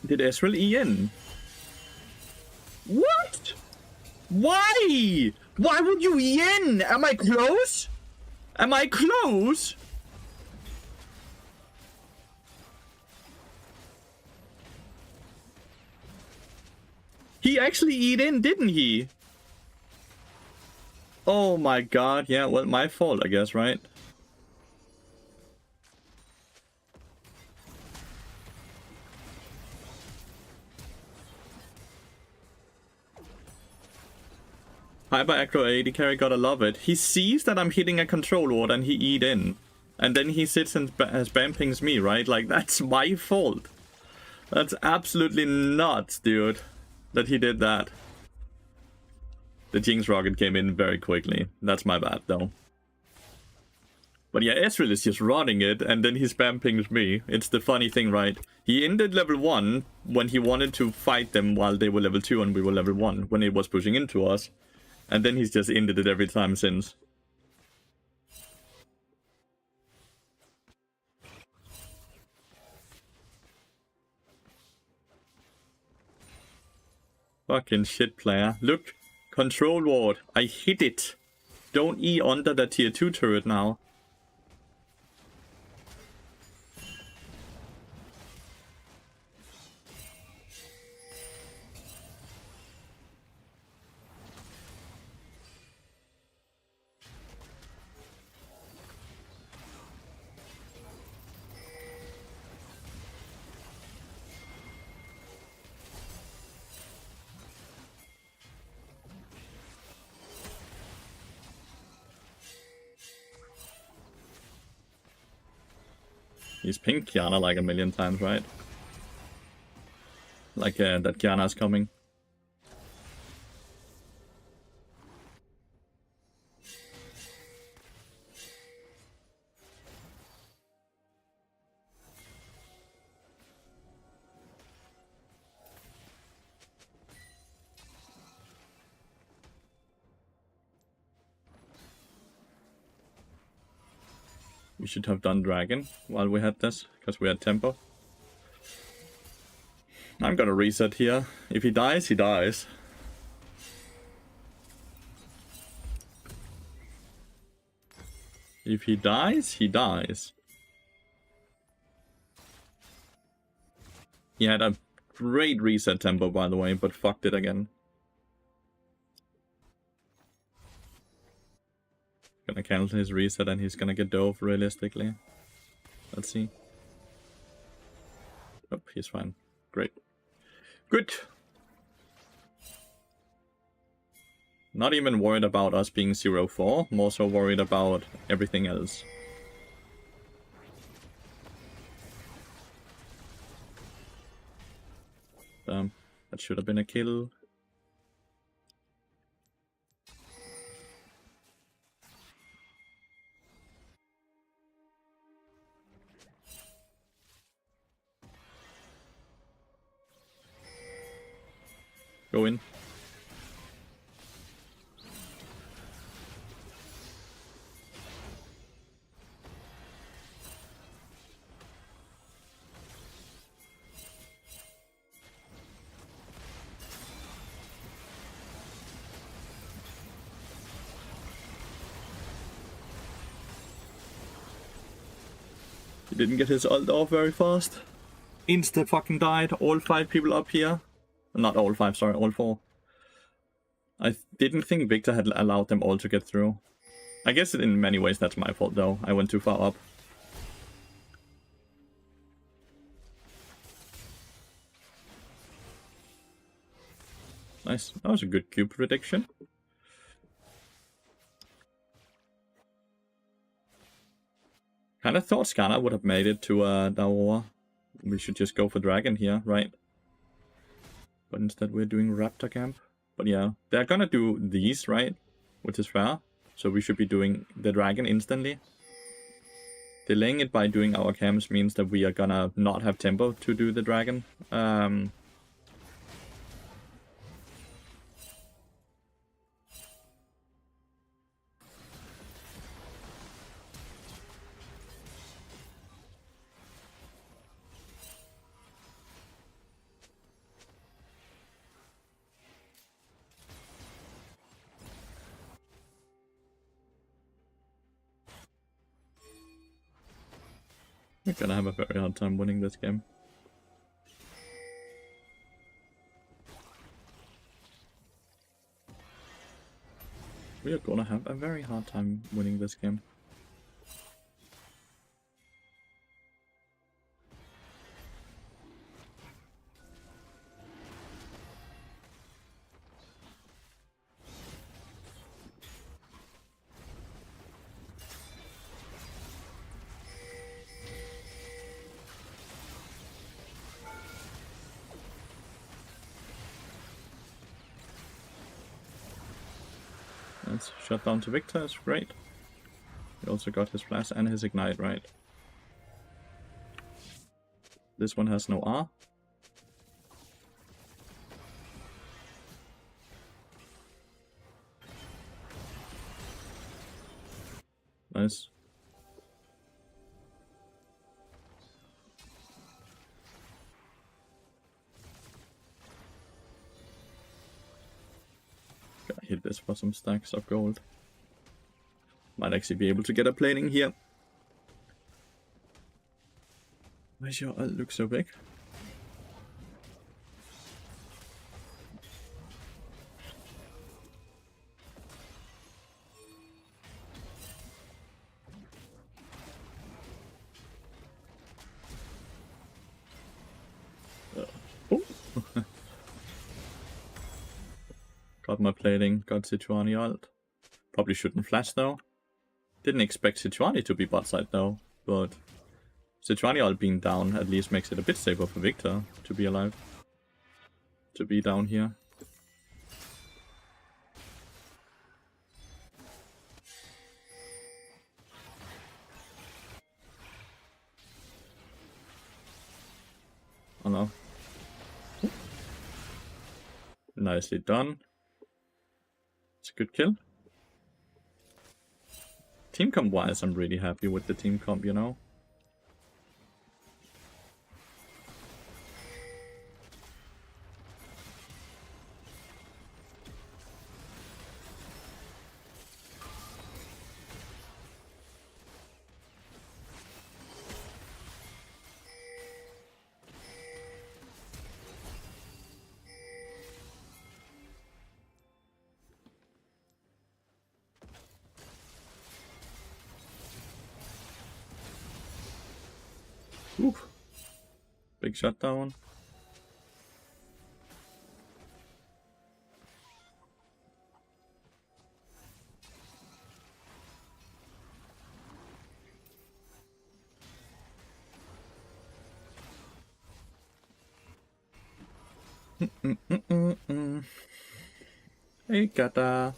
Did Ezreal EN? What? Why? Why would you EN? Am I close? Am I close? He actually E'd in, didn't he? Oh my god, yeah, well, my fault, I guess, right? Hyper Acro AD carry, gotta love it. He sees that I'm hitting a control ward and he E'd in. And then he sits and spam pings me, right? Like, that's my fault. That's absolutely nuts, dude, that he did that. The Jinx rocket came in very quickly. That's my bad, though. But yeah, Ezreal is just running it, and then he spam pings me. It's the funny thing, right? He ended level 1 when he wanted to fight them while they were level 2 and we were level 1, when it was pushing into us. And then he's just ended it every time since. Fucking shit player. Look, control ward. I hit it. Don't E under the tier 2 turret now. He's pinged Kiana like a million times, right? Like that Kiana's coming. We should have done Dragon while we had this, because we had tempo. I'm gonna reset here. If he dies, he dies. If he dies, he dies. He had a great reset tempo, by the way, but fucked it again. Gonna cancel his reset and he's gonna get dove realistically. Let's see. Oh, he's fine. Great. Good. Not even worried about us being 0-4, more so worried about everything else. That should have been a kill. Go in. He didn't get his ult off very fast. Insta fucking died. All 5 people up here. Not all 5, sorry, all 4. I didn't think Victor had allowed them all to get through. I guess in many ways that's my fault though. I went too far up. Nice. That was a good Q prediction. Kind of thought Scanner would have made it to Daora. We should just go for Dragon here, right? But instead we're doing Raptor Camp. But yeah, they're gonna do these, right? Which is fair. So we should be doing the Dragon instantly. Delaying it by doing our camps means that we are gonna not have tempo to do the Dragon. We're gonna have a very hard time winning this game. We are gonna have a very hard time winning this game. Nice. Shut down to Victor is great. He also got his flash and his ignite, right? This one has no R. Nice. Gotta hit this for some stacks of gold. Might actually be able to get a planing here. Why's your ult look so big? Oh. Got my plating, got Sejuani ult. Probably shouldn't flash though. Didn't expect Sejuani to be bot side though, but Sejuani ult being down at least makes it a bit safer for Victor to be alive. To be down here. Oh no. Nicely done. It's a good kill. Team comp wise, I'm really happy with the team comp, you know. Oof. Big shutdown. Hey, Kata.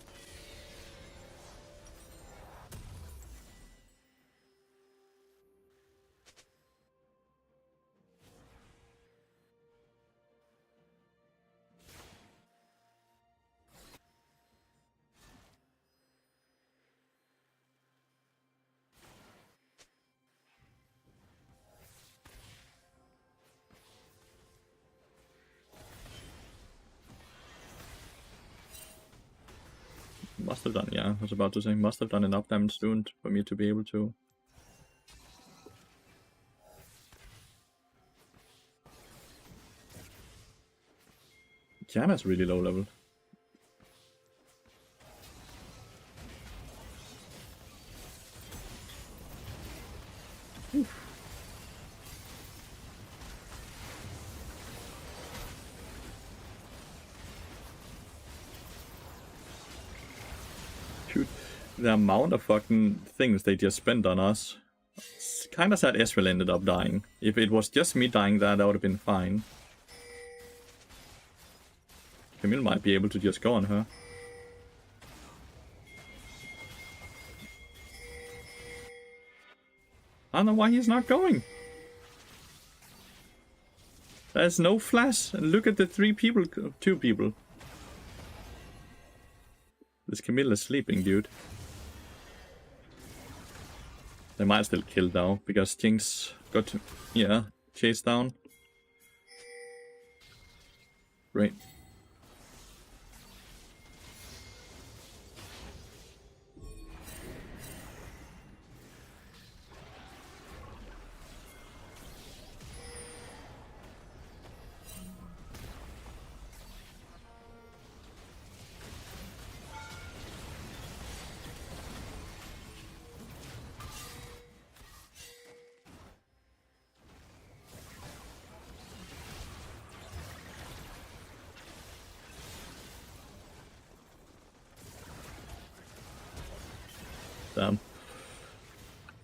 Must have done, yeah. I was about to say, must have done enough damage soon for me to be able to. Kiana's really low level. Oof. Dude, the amount of fucking things they just spent on us. It's kinda sad Ezreal ended up dying. If it was just me dying there, that would have been fine. Camille might be able to just go on her. I don't know why he's not going. There's no flash, and look at the 2 people. This Camille is sleeping, dude. They might still kill though, because Jinx got, chased down. Right. Damn.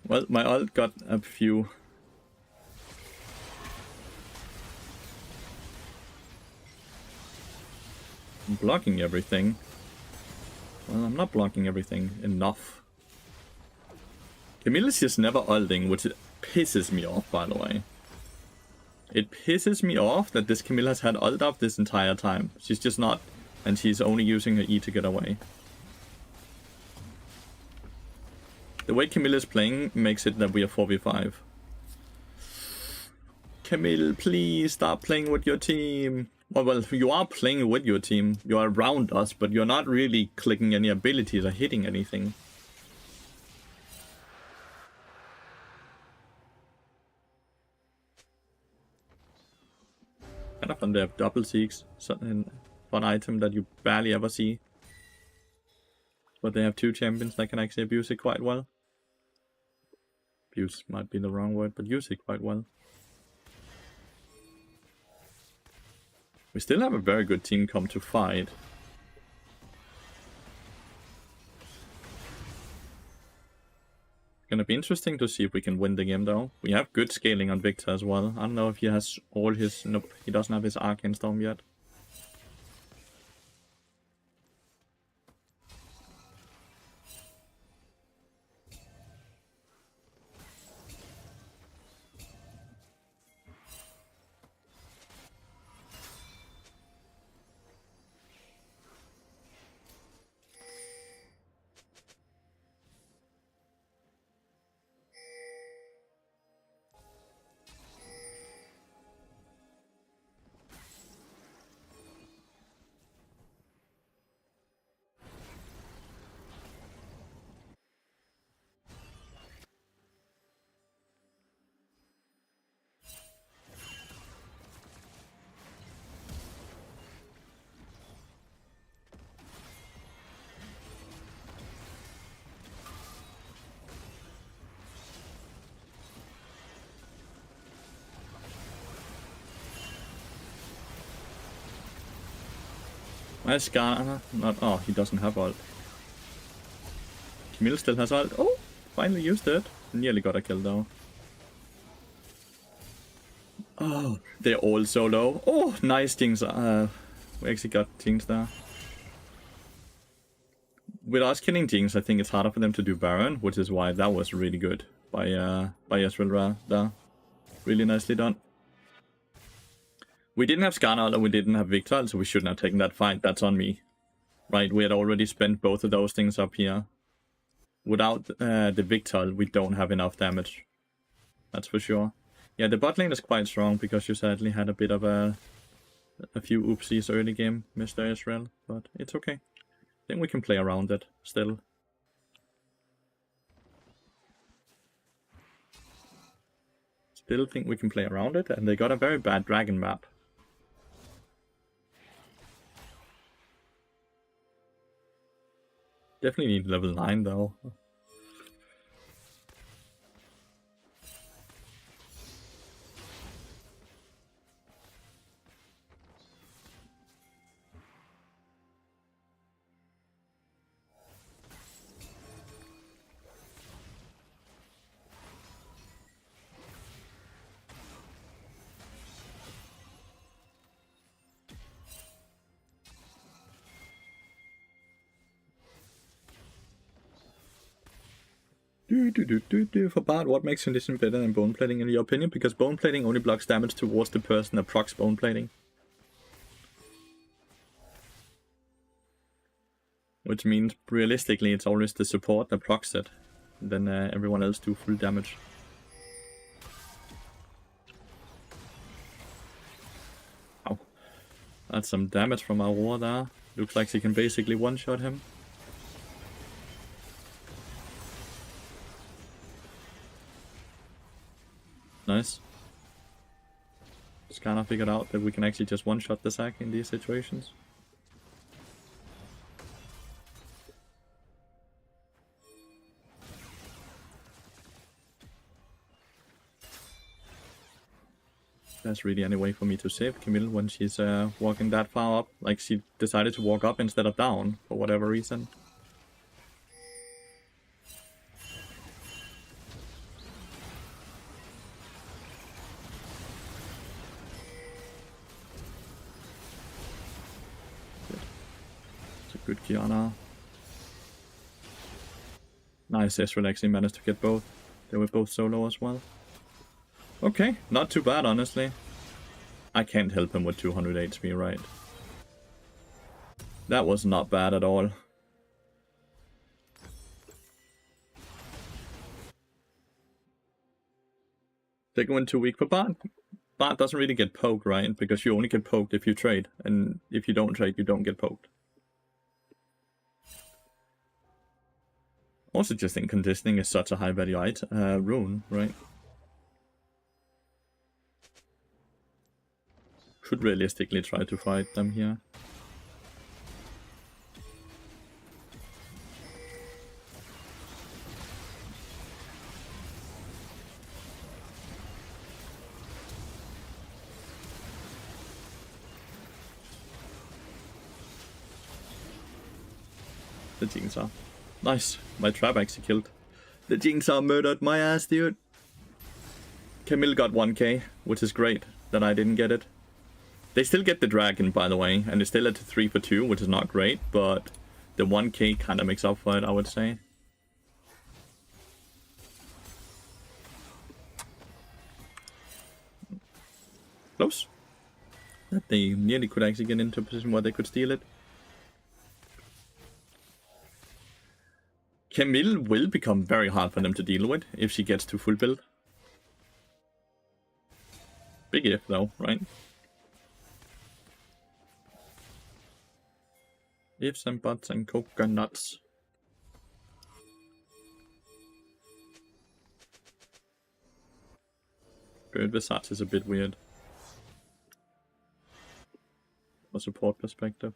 Well, my ult got a few. I'm blocking everything. Well, I'm not blocking everything enough. Camille's just never ulting, which pisses me off, by the way. It pisses me off that this Camille has had ult up this entire time. She's just not, and she's only using her E to get away. The way Camille is playing makes it that we are 4v5. Camille, please stop playing with your team. Well, you are playing with your team. You are around us, but you're not really clicking any abilities or hitting anything. Kind of fun to have double seeks. One item that you barely ever see. But they have 2 champions that can actually abuse it quite well. Abuse might be the wrong word, but use it quite well. We still have a very good team come to fight. Gonna be interesting to see if we can win the game though. We have good scaling on Victor as well. I don't know if he has all his... Nope, he doesn't have his Arcane Storm yet. Nice Skarner. Not. Oh, he doesn't have ult. Camille still has ult. Oh, finally used it. Nearly got a kill though. Oh, they're all so low. Oh, nice Jinx. We actually got Jinx there. With us killing Jinx, I think it's harder for them to do Baron, which is why that was really good by Ezreal there. Really nicely done. We didn't have Skarner and we didn't have Victor, so we shouldn't have taken that fight. That's on me. Right, we had already spent both of those things up here. Without the Victor, we don't have enough damage. That's for sure. Yeah, the bot lane is quite strong because you sadly had a bit of a few oopsies early game, Mr. Ezreal, but it's okay. I think we can play around it still. Still think we can play around it, and they got a very bad dragon map. Definitely need level 9 though. For Bard, what makes condition better than bone plating in your opinion? Because bone plating only blocks damage towards the person that procs bone plating. Which means, realistically, it's always the support that procs it. Then everyone else do full damage. Ow. That's some damage from Aurora there. Looks like she can basically one-shot him. Nice. Just kind of figured out that we can actually just one-shot the sack in these situations. There's really any way for me to save Camille when she's walking that far up. Like, she decided to walk up instead of down, for whatever reason. Good Kiana. Nice, Ezreal actually managed to get both. They were both solo as well. Okay, not too bad, honestly. I can't help him with 200 HP, right? That was not bad at all. Second one too weak for Bard. Bard doesn't really get poked, right? Because you only get poked if you trade. And if you don't trade, you don't get poked. Also, just think conditioning is such a high value item, rune, right? Should realistically try to fight them here. The Jinx are. Nice. My trap actually killed. The Jinx are murdered my ass, dude. Camille got 1k, which is great that I didn't get it. They still get the dragon, by the way, and they're still at 3 for 2, which is not great, but the 1k kind of makes up for it, I would say. Close. They nearly could actually get into a position where they could steal it. Camille will become very hard for them to deal with if she gets to full build. Big if though, right? Ifs and buts and coconuts. Bird Visage is a bit weird. From a support perspective.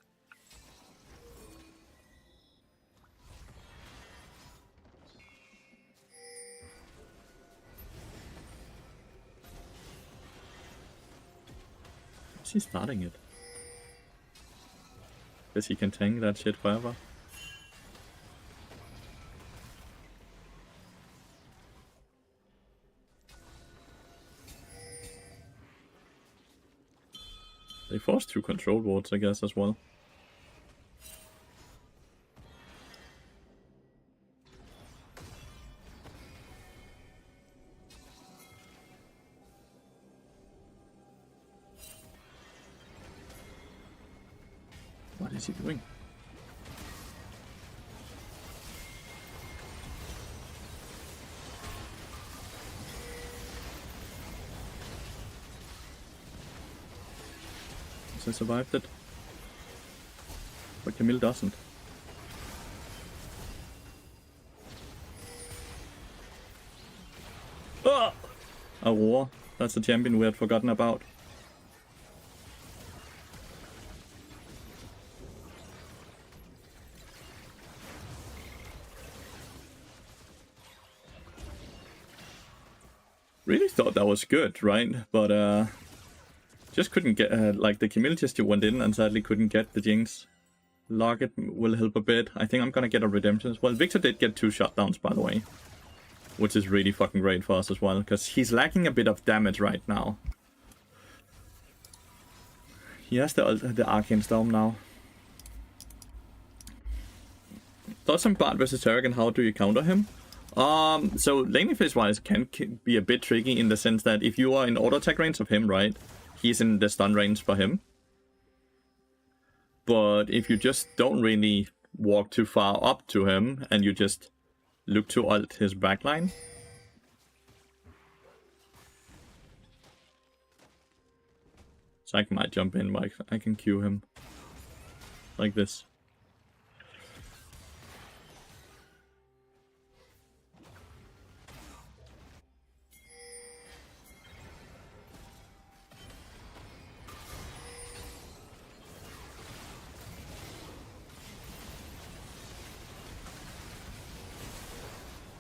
Is he starting it? Because he can tank that shit forever. They forced 2 control wards, I guess, as well. What is he doing? I survived it. But Camille doesn't. Oh! Aurora. That's a champion we had forgotten about. Really thought that was good, right? But just couldn't get, like, the Camille just went in and sadly couldn't get the Jinx. Locket will help a bit. I think I'm gonna get a redemption as well. Victor did get 2 shutdowns, by the way. Which is really fucking great for us as well, because he's lacking a bit of damage right now. He has the Arcane Storm now. Thoughts on Bard versus Turek and how do you counter him? So laning phase wise can be a bit tricky in the sense that if you are in auto attack range of him, right? He's in the stun range for him. But if you just don't really walk too far up to him and you just look to ult his backline. So I might jump in, but I can Q him. Like this.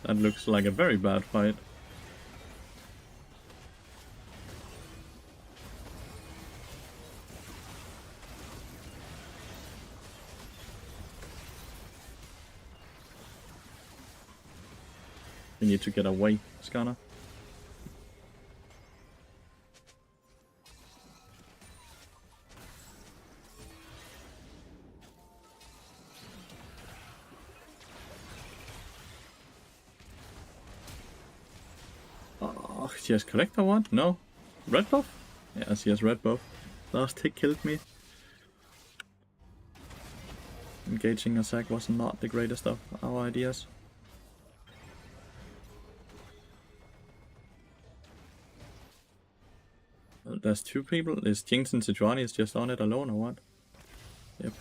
That looks like a very bad fight. We need to get away, Skarner. Oh, she has collector one? No. Red buff? Yeah, she has red buff. Last tick killed me. Engaging a sack was not the greatest of our ideas. Well, there's 2 people. Is Jinx and Sejuani is just on it alone or what? Yep.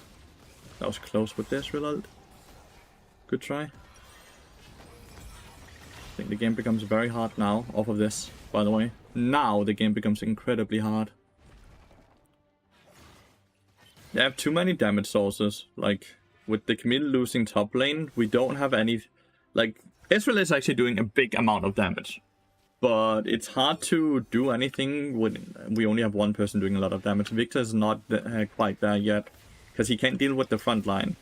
That was close with this result. Good try. I think the game becomes very hard now off of this, by the way. Now the game becomes incredibly hard. They have too many damage sources. Like, with the Camille losing top lane, we don't have any... Like, Ezreal is actually doing a big amount of damage. But it's hard to do anything when we only have one person doing a lot of damage. Victor is not quite there yet. Because he can't deal with the front line.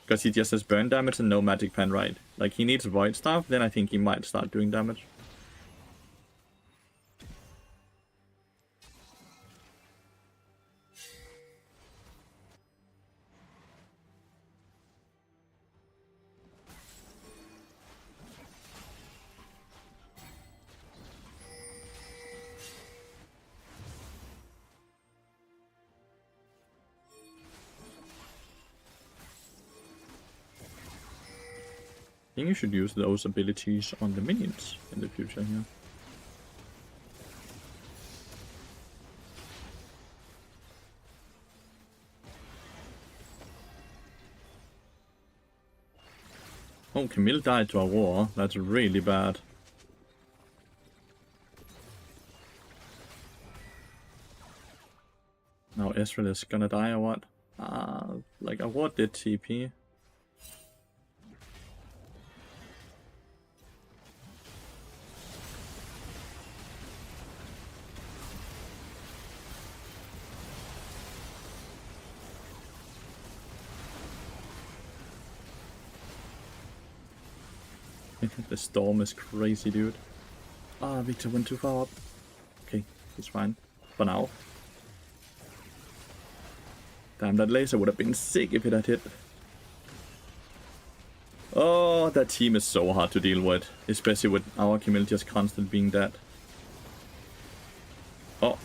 Because he just has burn damage and no magic pen, right? Like, he needs void staff, then I think he might start doing damage. I think you should use those abilities on the minions in the future here. Oh, Camille died to Aurora. That's really bad. Now Ezreal is gonna die or what? Like Aurora did TP. The storm is crazy, dude. Ah, Victor went too far up. Okay, he's fine. For now. Damn, that laser would have been sick if it had hit. Oh, that team is so hard to deal with. Especially with our Camille just constantly being dead. Oh.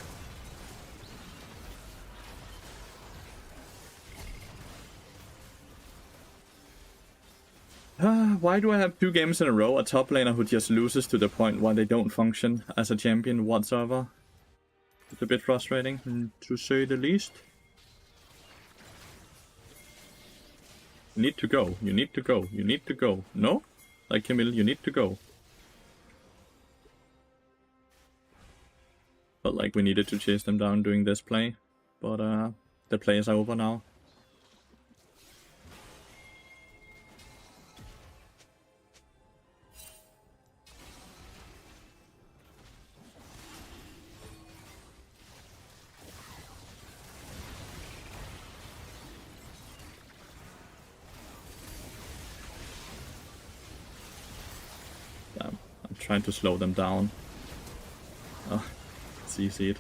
Why do I have 2 games in a row? A top laner who just loses to the point where they don't function as a champion whatsoever. It's a bit frustrating, to say the least. You need to go. You need to go. You need to go. No? Like Camille, you need to go. Felt like we needed to chase them down doing this play. But the play is over now. Damn. I'm trying to slow them down. Oh, it's easy.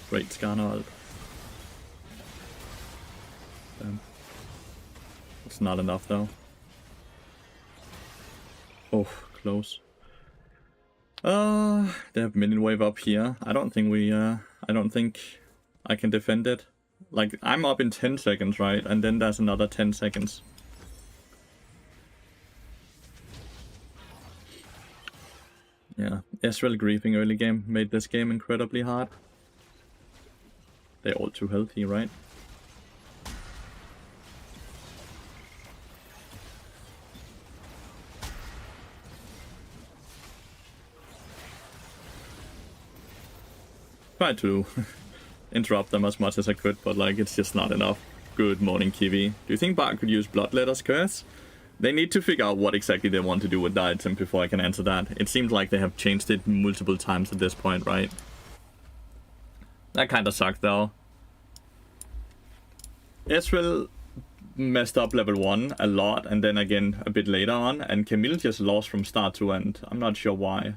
Great Skarner ult. Damn. It's not enough though. Oh, close. They have minion wave up here. I don't think I can defend it. Like, I'm up in 10 seconds, right? And then there's another 10 seconds. Yeah, Ezreal griefing early game made this game incredibly hard. They're all too healthy, right? Tried to interrupt them as much as I could, but like, it's just not enough. Good morning, Kiwi. Do you think Bart could use Bloodletter's curse? They need to figure out what exactly they want to do with the item before I can answer that. It seems like they have changed it multiple times at this point, right? That kinda sucked though. Ezreal messed up level 1 a lot, and then again a bit later on, and Camille just lost from start to end. I'm not sure why.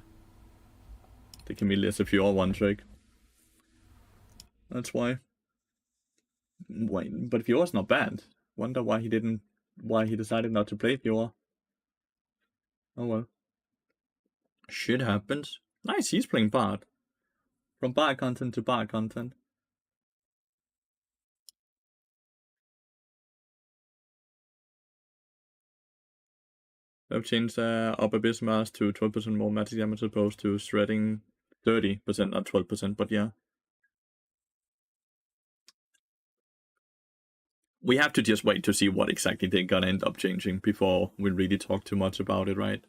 The Camille is a pure one trick. That's why. Wait, but Fiora's not bad. Wonder why he decided not to play Fiora. Oh well. Shit happens. Nice, he's playing Bard. From Bard content to Bard content. They've changed up Abyss Mass to 12% more magic damage as opposed to shredding 30%, not 12%, but yeah. We have to just wait to see what exactly they're gonna end up changing before we really talk too much about it, right?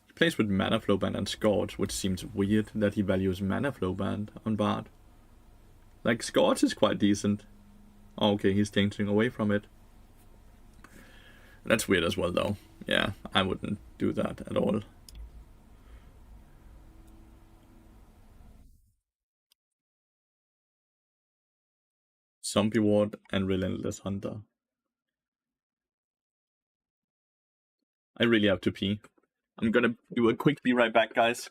He plays with Mana Flow Band and Scourge, which seems weird that he values Mana Flow Band on Bard. Like, Scourge is quite decent. Oh, okay, he's changing away from it. That's weird as well, though. Yeah, I wouldn't do that at all. Zombie Ward and Relentless Hunter. I really have to pee. I'm gonna do a quick be right back, guys.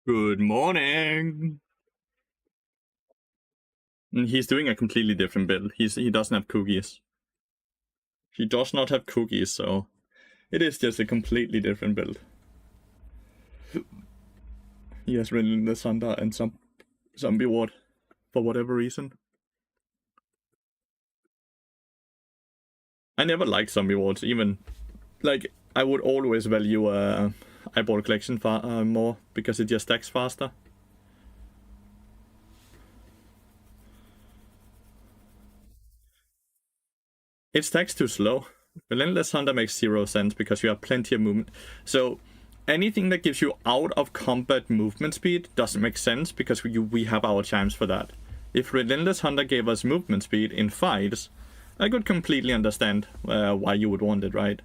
Good morning. He's doing a completely different build. He doesn't have cookies. He does not have cookies, so it is just a completely different build. He has ridden the Thunder and some zombie ward for whatever reason. I never liked zombie wards. Even like I would always value eyeball collection more because it just stacks faster. It stacks too slow. Relentless Hunter makes 0 sense because you have plenty of movement. So anything that gives you out of combat movement speed doesn't make sense because we have our chimes for that. If Relentless Hunter gave us movement speed in fights, I could completely understand why you would want it, right?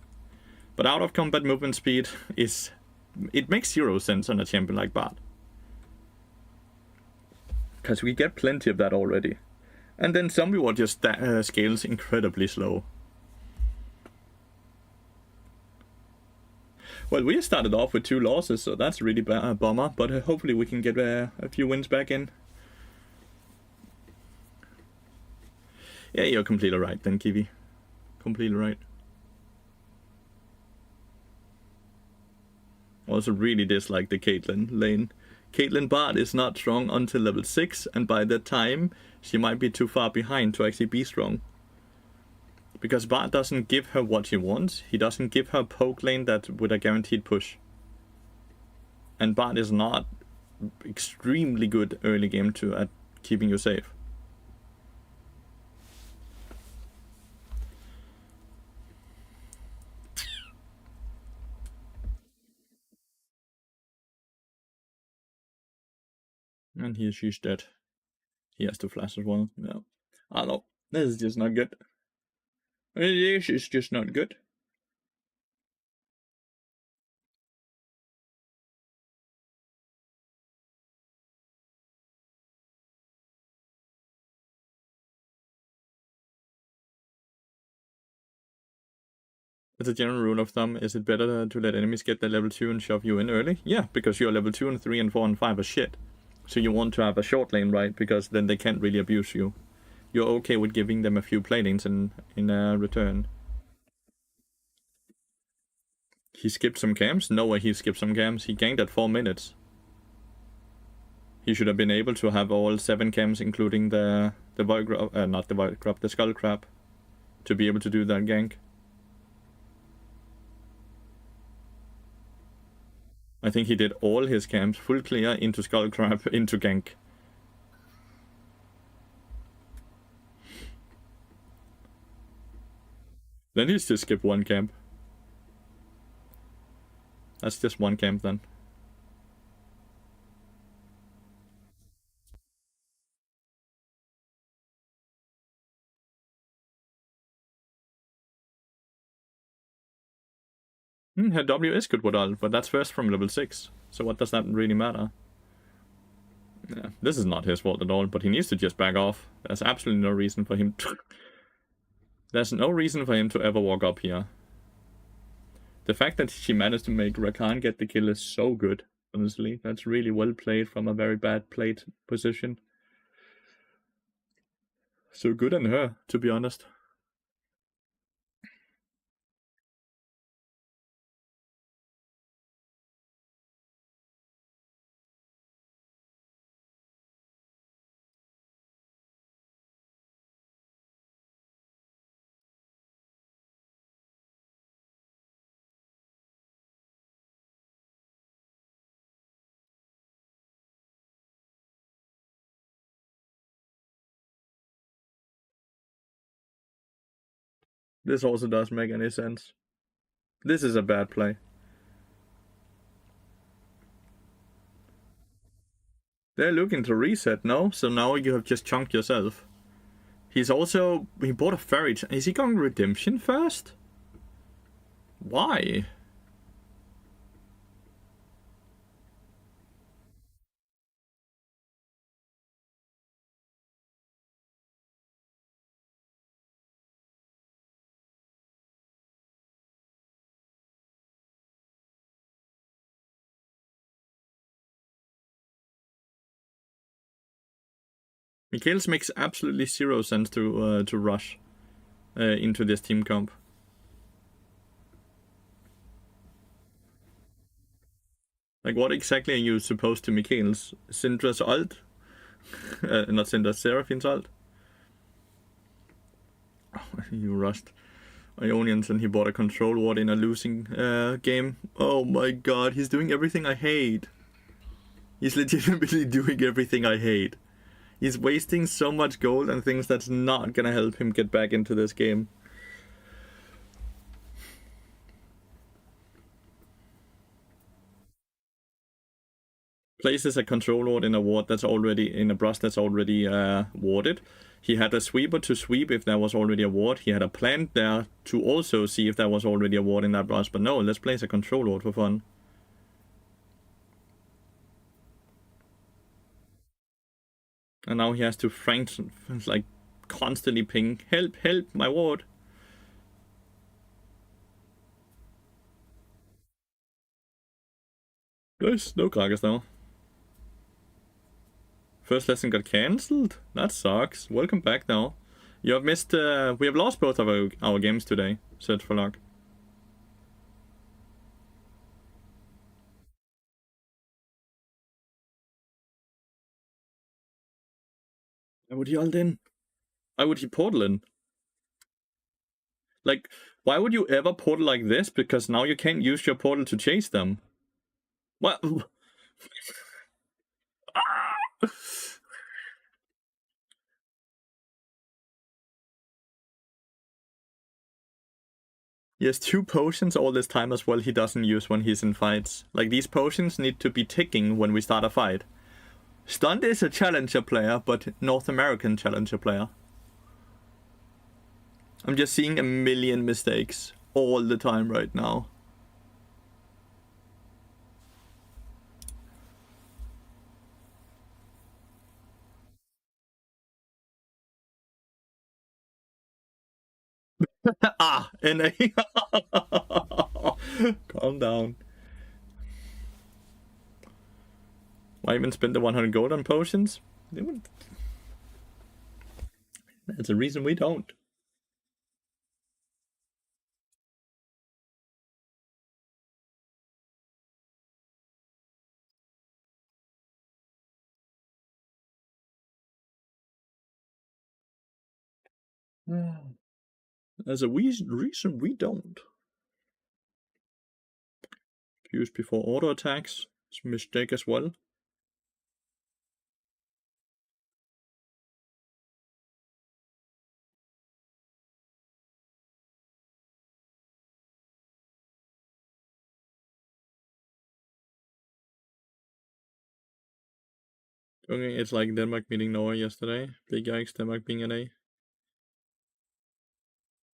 But out of combat movement speed it makes 0 sense on a champion like Bart. Because we get plenty of that already. And then Zombie Ward just scales incredibly slow. Well, we started off with 2 losses, so that's really a bummer. But hopefully we can get a few wins back in. Yeah, you're completely right then, Kiwi. Completely right. Also really dislike the Caitlyn lane. Caitlyn Bard is not strong until level 6, and by that time, she might be too far behind to actually be strong. Because Bard doesn't give her what she wants, he doesn't give her a poke lane that with a guaranteed push. And Bard is not extremely good early game at keeping you safe. And she's dead. He has to flash as well. Yeah. I don't know. This is just not good. This is just not good. As a general rule of thumb, is it better to let enemies get their level 2 and shove you in early? Yeah, because your level 2 and 3 and 4 and 5 are shit. So you want to have a short lane, right? Because then they can't really abuse you. You're okay with giving them a few play lanes in return. He skipped some camps? No way he skipped some camps. He ganked at 4 minutes. He should have been able to have all 7 camps, including the Void Grub, not the Void Grub, the Skull Crab, to be able to do that gank. I think he did all his camps full clear into Skull Crab into gank. Then he's just skipped 1 camp. That's just 1 camp then. Her W is good with all, but that's first from level 6. So what does that really matter? Yeah, this is not his fault at all, but he needs to just back off. There's absolutely no reason for him to... There's no reason for him to ever walk up here. The fact that she managed to make Rakan get the kill is so good, honestly. That's really well played from a very bad played position. So good on her, to be honest. This also doesn't make any sense. This is a bad play. They're looking to reset, no? So now you have just chunked yourself. He bought a ferry. Is he going redemption first? Why? Mikhail's makes absolutely zero sense to rush into this team comp. Like, what exactly are you supposed to Mikhail's? Syndra's ult? Not Syndra's, Seraphine's ult? Oh, you rushed Ionians and he bought a control ward in a losing game. Oh my god, he's doing everything I hate. He's legitimately doing everything I hate. He's wasting so much gold and things that's not gonna help him get back into this game. Places a control ward in a ward that's already in a brush that's already warded. He had a sweeper to sweep if there was already a ward. He had a plant there to also see if there was already a ward in that brush. But no, let's place a control ward for fun. And now he has to like constantly ping, help, help, my ward. There's no Gragas now. First lesson got cancelled? That sucks. Welcome back now. You have missed, we have lost both of our games today. Search for luck. Why would he ult in? Why would he portal in? Like, why would you ever portal like this? Because now you can't use your portal to chase them. What? He has 2 potions all this time as well he doesn't use when he's in fights. Like, these potions need to be ticking when we start a fight. Stunt is a challenger player, but North American challenger player. I'm just seeing a million mistakes all the time right now. NA. Calm down. Why even spend the 100 gold on potions? That's a reason we don't. There's a reason we don't. Use before auto attacks. It's a mistake as well. Okay, it's like Denmark meeting Norway yesterday. Big yikes, Denmark being an A.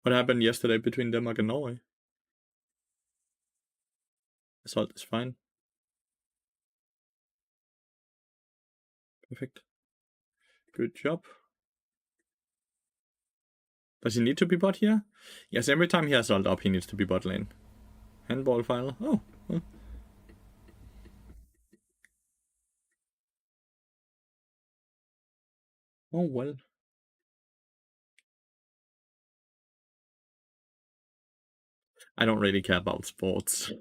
What happened yesterday between Denmark and Norway? Result is fine. Perfect. Good job. Does he need to be bot here? Yes, every time he has ult up, he needs to be bot lane. Handball file. Oh. Well. Oh well. I don't really care about sports.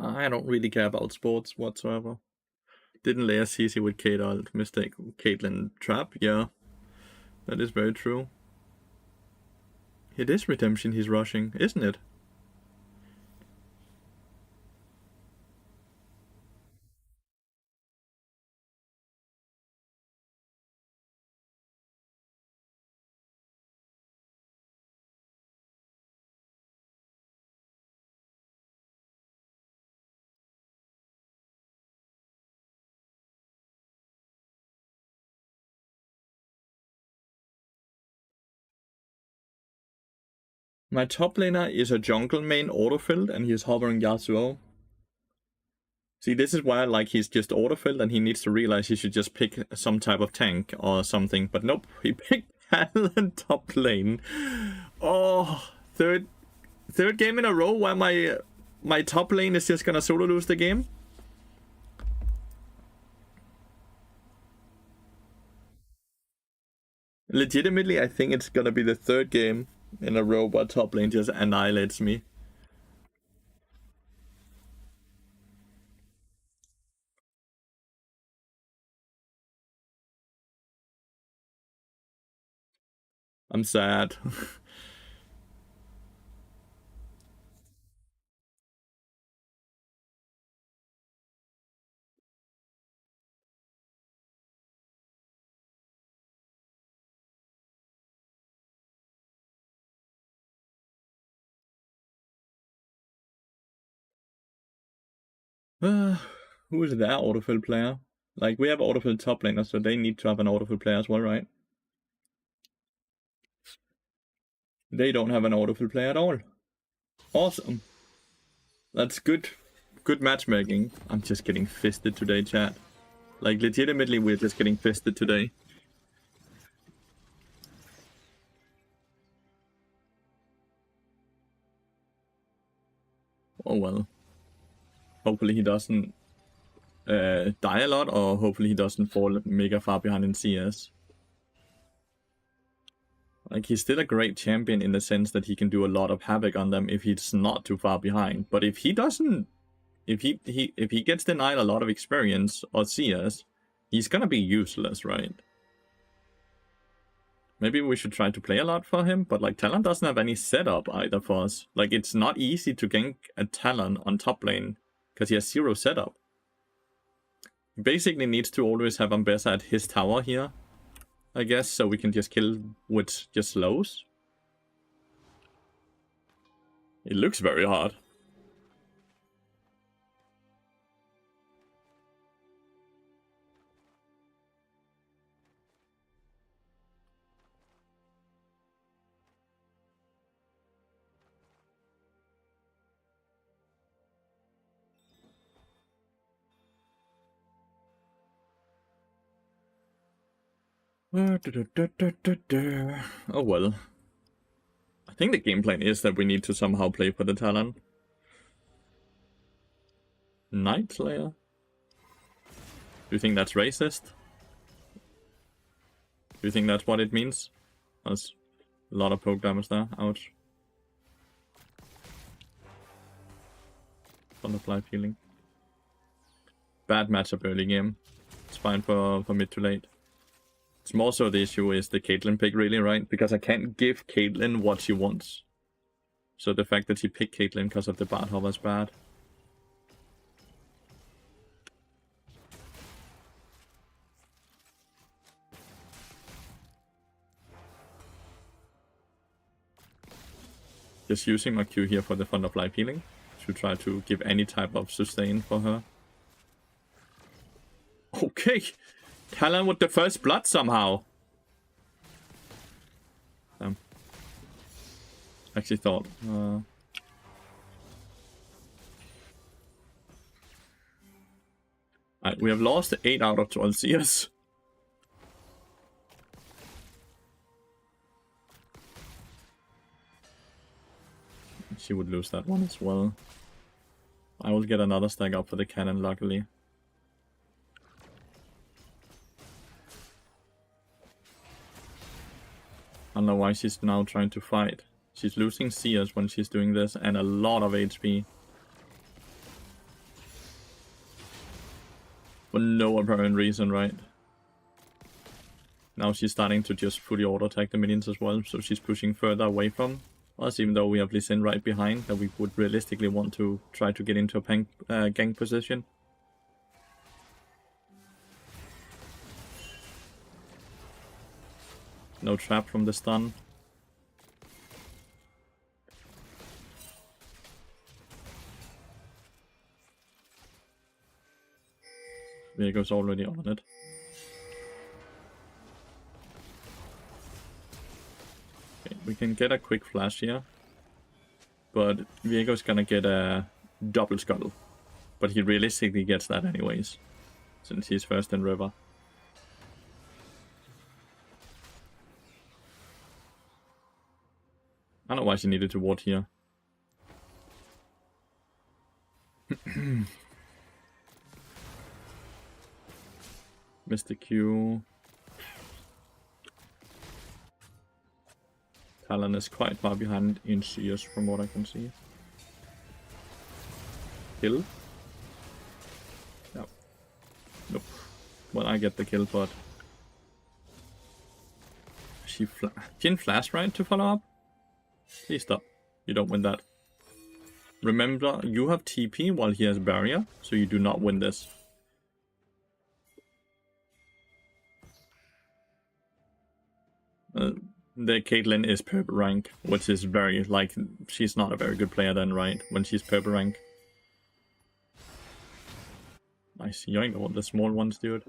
I don't really care about sports whatsoever. Didn't lay a CC with Kate ult. Mistake. Caitlyn trap. Yeah. That is very true. It is redemption he's rushing, isn't it? My top laner is a jungle main autofilled and he's hovering Yasuo. See, this is why like he's just autofilled and he needs to realize he should just pick some type of tank or something. But nope, he picked Talon top lane. Oh, third game in a row where my top lane is just gonna solo lose the game. Legitimately, I think it's gonna be the third game in a row where top lane just annihilates me. I'm sad. Who is their autofill player? Like, we have autofill top laners, so they need to have an autofill player as well, right? They don't have an autofill player at all. Awesome. That's good. Good matchmaking. I'm just getting fisted today, chat. Like, legitimately, we're just getting fisted today. Oh well. Hopefully he doesn't die a lot, or hopefully he doesn't fall mega far behind in CS. Like, he's still a great champion in the sense that he can do a lot of havoc on them if he's not too far behind. But if he doesn't, if he gets denied a lot of experience or CS, he's gonna be useless, right? Maybe we should try to play a lot for him, but like Talon doesn't have any setup either for us. Like, it's not easy to gank a Talon on top lane because he has 0 setup. He basically needs to always have Ambessa at his tower here, I guess, so we can just kill with just slows. It looks very hard. Oh well. I think the game plan is that we need to somehow play for the Talon. Night Slayer? Do you think that's racist? Do you think that's what it means? That's a lot of poke damage there. Ouch. Thunderfly healing. Bad matchup early game. It's fine for mid to late. It's more so the issue is the Caitlyn pick, really, right? Because I can't give Caitlyn what she wants. So the fact that she picked Caitlyn because of the Bard hover is bad. Just using my Q here for the Thunderfly healing to try to give any type of sustain for her. Okay! Talon with the first blood somehow. Actually thought. Right, we have lost 8 out of 12 CS. She would lose that one as well. I will get another stack up for the cannon, luckily. I don't know why she's now trying to fight. She's losing CS when she's doing this, and a lot of HP. For no apparent reason, right? Now she's starting to just fully auto-attack the minions as well, so she's pushing further away from us, even though we have Lee Sin right behind, that we would realistically want to try to get into a gank position. No trap from the stun. Viego's already on it. Okay, we can get a quick flash here. But Viego's gonna get a double scuttle. But he realistically gets that anyways, since he's first in river. I don't know why she needed to ward here. Mr. Q. Talon is quite far behind in CS from what I can see. Kill? No. Nope. Well, I get the kill, but... She didn't flash, right, to follow up? Please stop. You don't win that. Remember, you have TP while he has barrier, so you do not win this. The Caitlyn is purple rank, which is very, like, she's not a very good player then, right? When she's purple rank. Nice, yoink all the small ones, dude.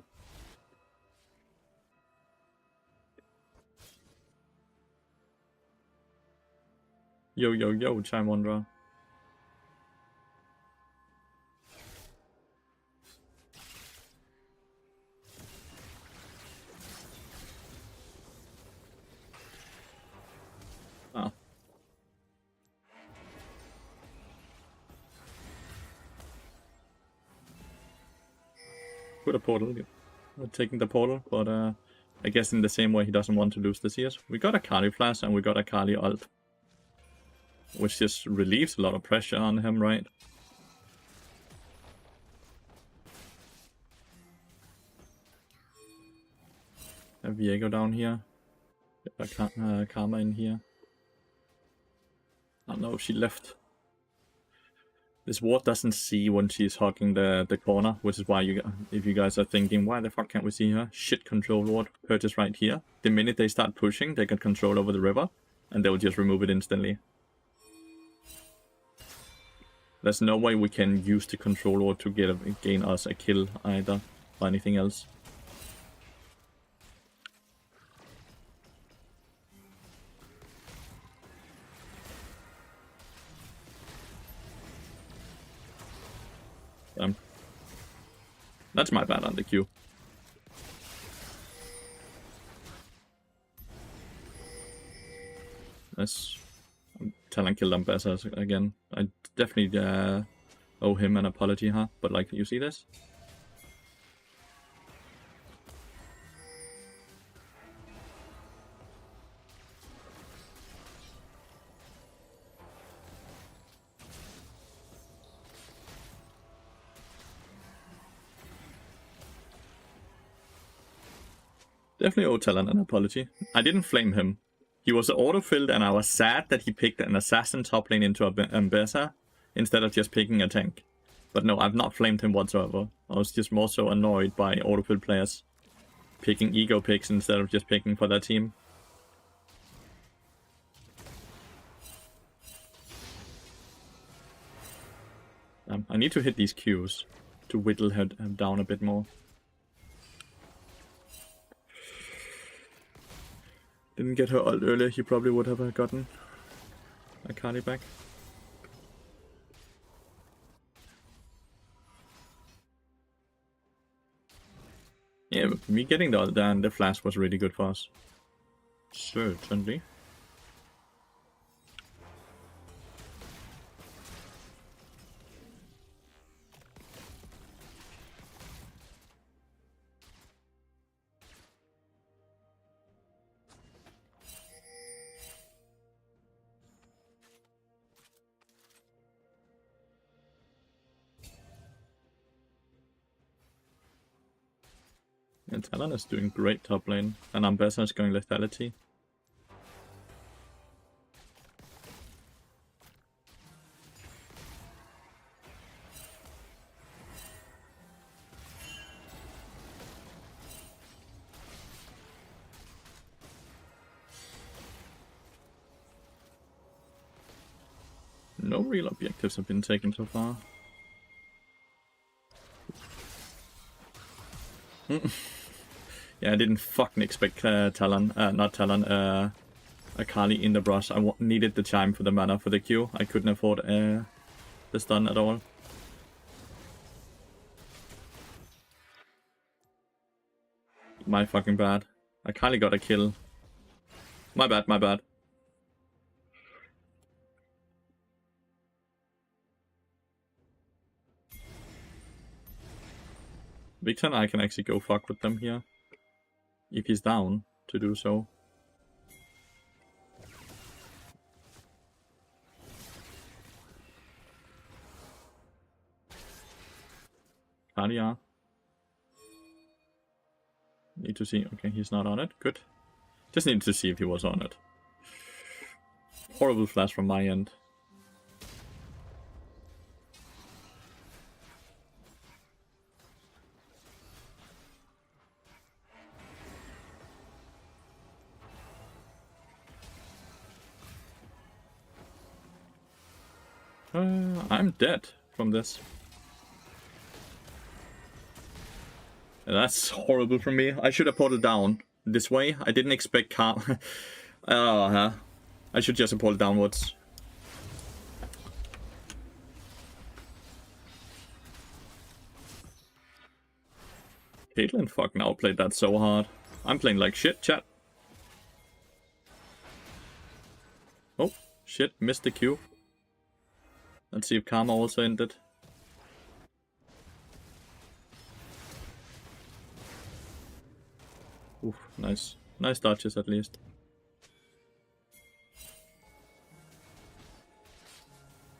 Yo, yo, yo, Chime Wanderer. Ah. Put a portal. We're taking the portal, but I guess in the same way he doesn't want to lose the CS. We got a Kali flash and we got a Kali ult. Which just relieves a lot of pressure on him, right? A Viego down here. A Karma in here. Oh no, she left. This ward doesn't see when she's hogging the corner, which is why if you guys are thinking, why the fuck can't we see her? Shit, control ward. Her just right here. The minute they start pushing, they get control over the river, and they'll just remove it instantly. There's no way we can use the control ward to gain us a kill either, or anything else. That's my bad on the queue. Let's Talon killed Ambassador again. I definitely owe him an apology, huh? But like, you see this? Definitely owe Talon an apology. I didn't flame him. He was auto-filled and I was sad that he picked an assassin top lane into Ambassador instead of just picking a tank. But no, I've not flamed him whatsoever. I was just more so annoyed by auto-filled players picking ego picks instead of just picking for their team. I need to hit these Qs to whittle him down a bit more. Didn't get her ult earlier, he probably would have gotten a Kali back. Yeah, me getting the ult there and the flash was really good for us. Certainly. And Talon is doing great top lane, and Ambassador is going lethality. No real objectives have been taken so far. Yeah, I didn't fucking expect Talon, not Talon, a Kali in the brush. I needed the chime for the mana for the Q. I couldn't afford the stun at all. My fucking bad. I Kali got a kill. My bad, my bad. Victor and I can actually go fuck with them here. If he's down to do so. Akali are. Need to see. Okay, he's not on it. Good. Just needed to see if he was on it. Horrible flash from my end. I'm dead from this. That's horrible from me. I should have ported down this way. I didn't expect I should just have ported downwards. Caitlyn fucking outplayed that so hard. I'm playing like shit, chat. Oh, shit, missed the Q. Let's see if Karma also ended. Oof, nice. Nice dodges at least.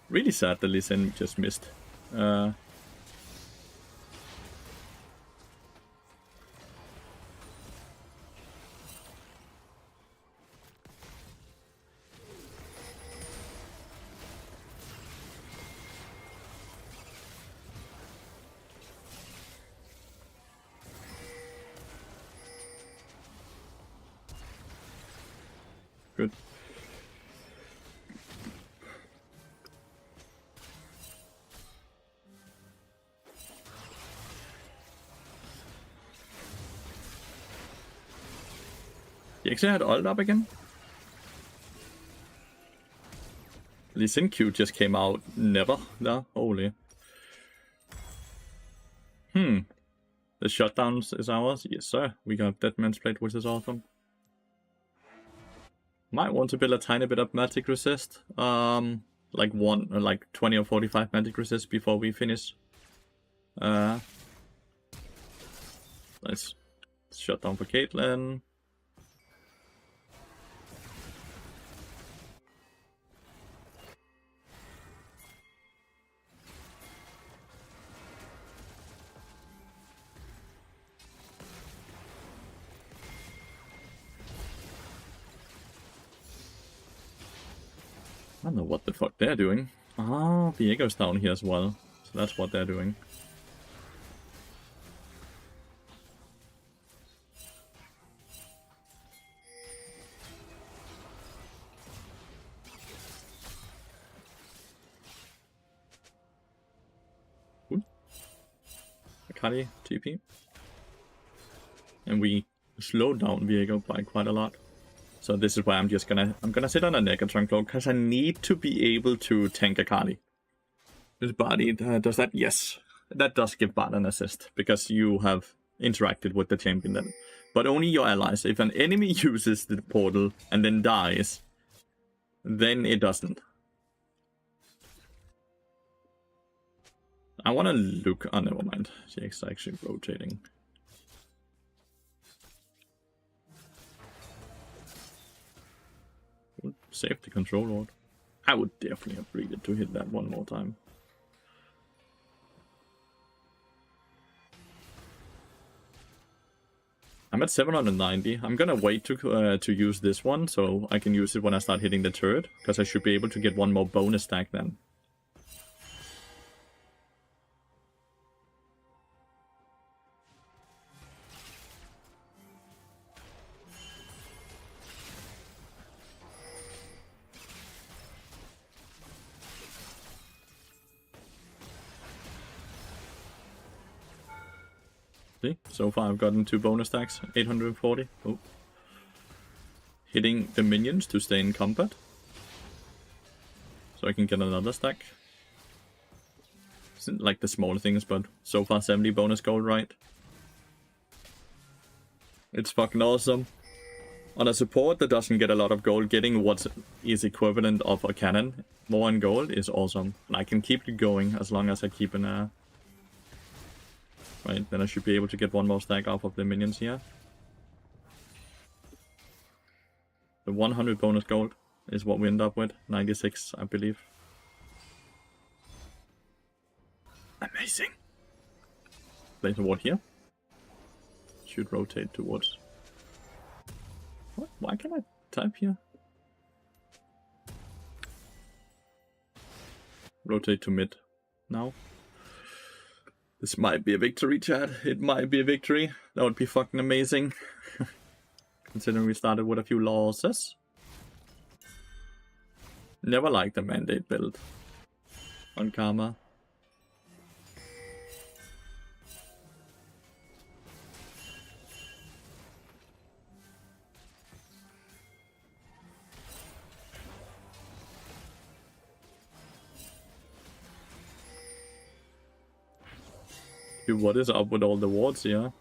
Really sad that Lee Sin just missed. Good. You actually had ult up again? Lee Sin Q just came out. Never. No, holy. The shutdowns is ours? Yes, sir. We got Dead Man's Plate, which is awesome. Might want to build a tiny bit of magic resist. Like 20 or 45 magic resist before we finish. Let's shut down for Caitlyn. I don't know what the fuck they're doing. Ah, Viego's down here as well. So that's what they're doing. Good. Akali TP. And we slowed down Viego by quite a lot. So this is why I'm gonna sit on a Negatron Cloak, because I need to be able to tank Akali. This body does that? Yes. That does give Bard an assist, because you have interacted with the champion then. But only your allies. If an enemy uses the portal and then dies, then it doesn't. I wanna look... Oh, never mind. She's actually rotating. Save the control ward. I would definitely have breathed to hit that one more time. I'm at 790. I'm gonna wait to use this one, so I can use it when I start hitting the turret, because I should be able to get one more bonus stack then. See, so far I've gotten 2 bonus stacks, 840. Oh. Hitting the minions to stay in combat. So I can get another stack. It's like the small things, but so far 70 bonus gold, right? It's fucking awesome. On a support that doesn't get a lot of gold, getting what is equivalent of a cannon, more in gold, is awesome. And I can keep it going as long as I keep an... Right, then I should be able to get one more stack off of the minions here. The 100 bonus gold is what we end up with. 96, I believe. Amazing. place a ward here. Should rotate towards... What? Why can't I type here? Rotate to mid now. This might be a victory, chat. It might be a victory. That would be fucking amazing. Considering we started with a few losses. Never liked the mandate build on Karma. Dude, what is up with all the wards here?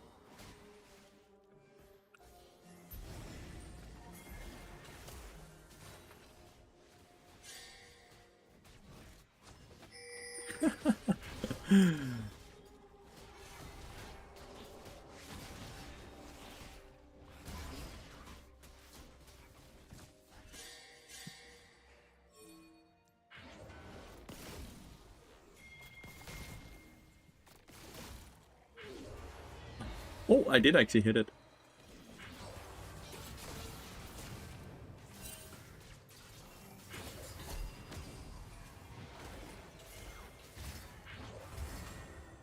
Oh, I did actually hit it.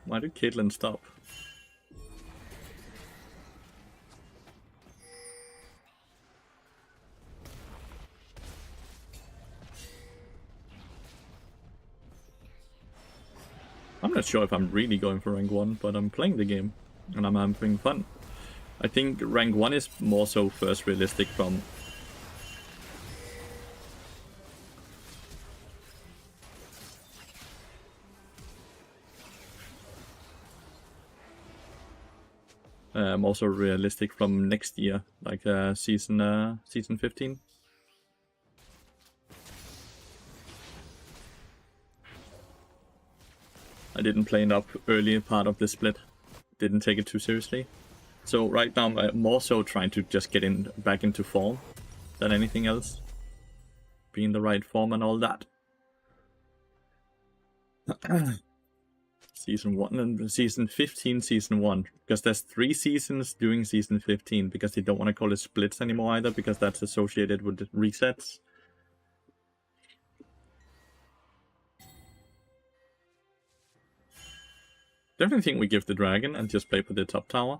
Why did Caitlyn stop? I'm not sure if I'm really going for rank 1, but I'm playing the game. And I'm having fun. I think rank 1 is more so first realistic from... more so realistic from next year, like season 15. I didn't play it up early part of the split. Didn't take it too seriously. So right now I'm more so trying to just get back into form than anything else. Be in the right form and all that. Season 1 and Season 15, Season 1. Because there's 3 seasons during Season 15. Because they don't want to call it splits anymore either. Because that's associated with the resets. Definitely think we give the dragon and just play for the top tower.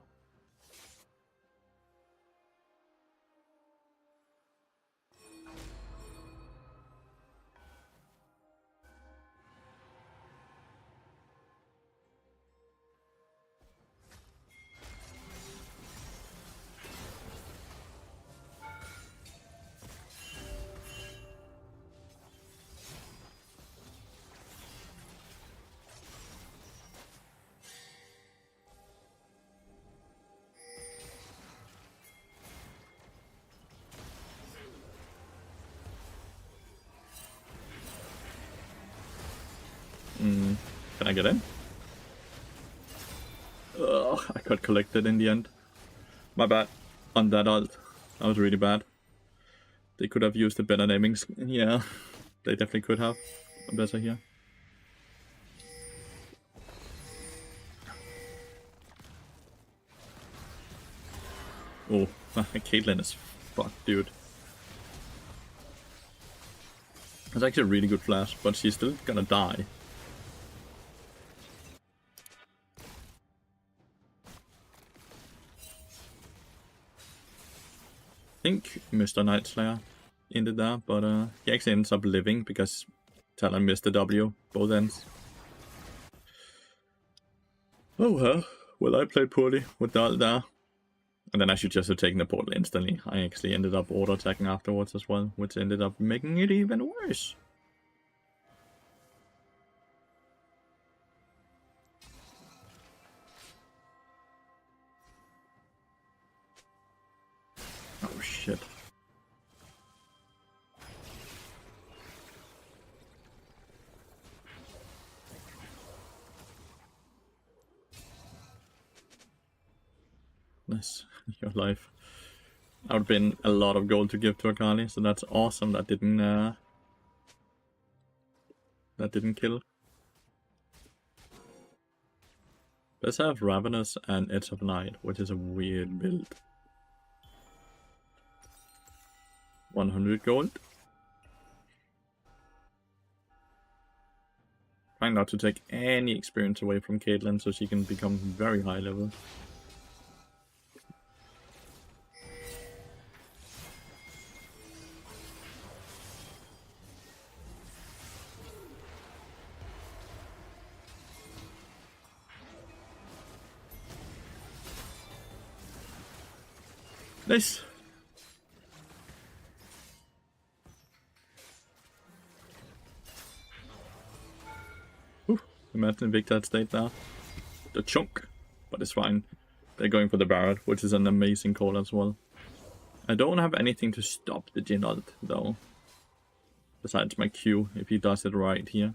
Can I get in? Ugh, I got collected in the end. My bad. On that ult. That was really bad. They could have used a better naming. Yeah, they definitely could have. Better here. Oh, Caitlyn is fucked, dude. That's actually a really good flash, but she's still gonna die. I think Mr. Night Slayer ended there, but he actually ends up living because Talon missed the W, both ends. Oh well, I played poorly with that there. And then I should just have taken the portal instantly. I actually ended up auto-attacking afterwards as well, which ended up making it even worse. Oh shit. Nice. Your life. That would have been a lot of gold to give to Akali, so that's awesome that didn't kill. Let's have Ravenous and Edge of Night, which is a weird build. 100 gold. Trying not to take any experience away from Caitlyn so she can become very high level. Nice. Imagine Victor had stayed there. The chunk, but it's fine. They're going for the Barret, which is an amazing call as well. I don't have anything to stop the Jhin ult, though. Besides my Q, if he does it right here.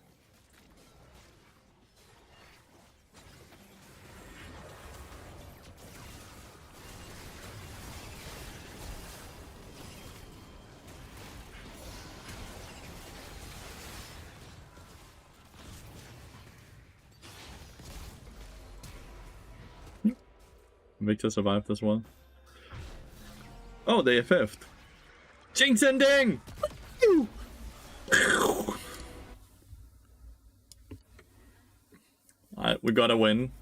Victor survived as well. Oh, they FF'd. Jinx ending! Alright, we gotta win.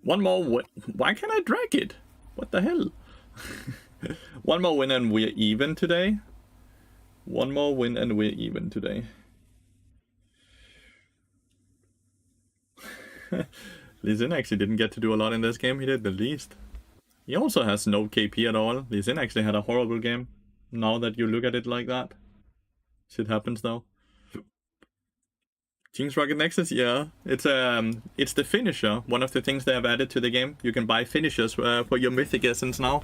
One more win. Why can't I drag it? What the hell? One more win and we're even today. One more win and we're even today. Lee Sin actually didn't get to do a lot in this game. He did the least. He also has no KP at all. Lee Sin actually had a horrible game. Now that you look at it like that. Shit happens though. Jinx Rocket Nexus, yeah. It's the finisher. One of the things they have added to the game. You can buy finishers for your Mythic Essence now.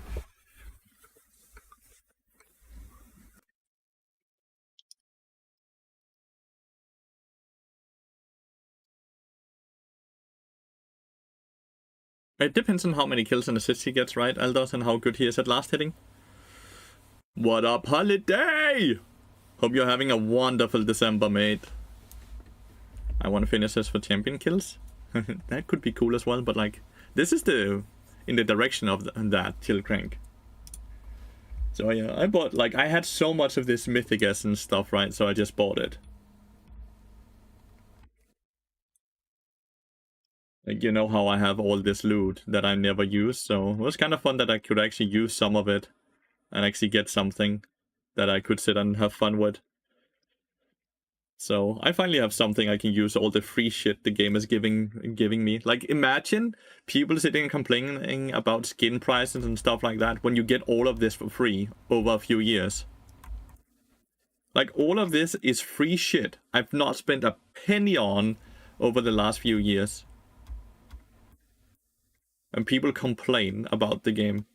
It depends on how many kills and assists he gets, right, Eldos, and how good he is at last hitting. What up, Holiday? Hope you're having a wonderful December, mate. I want to finish this for champion kills. That could be cool as well, but like, this is in the direction of that Chill Crank. So yeah, I bought, like, I had so much of this Mythic Essence stuff, right, so I just bought it. Like, you know how I have all this loot that I never use, so it was kind of fun that I could actually use some of it and actually get something that I could sit and have fun with. So I finally have something I can use all the free shit the game is giving me. Like, imagine people sitting and complaining about skin prices and stuff like that when you get all of this for free over a few years. Like, all of this is free shit I've not spent a penny on over the last few years. And people complain about the game.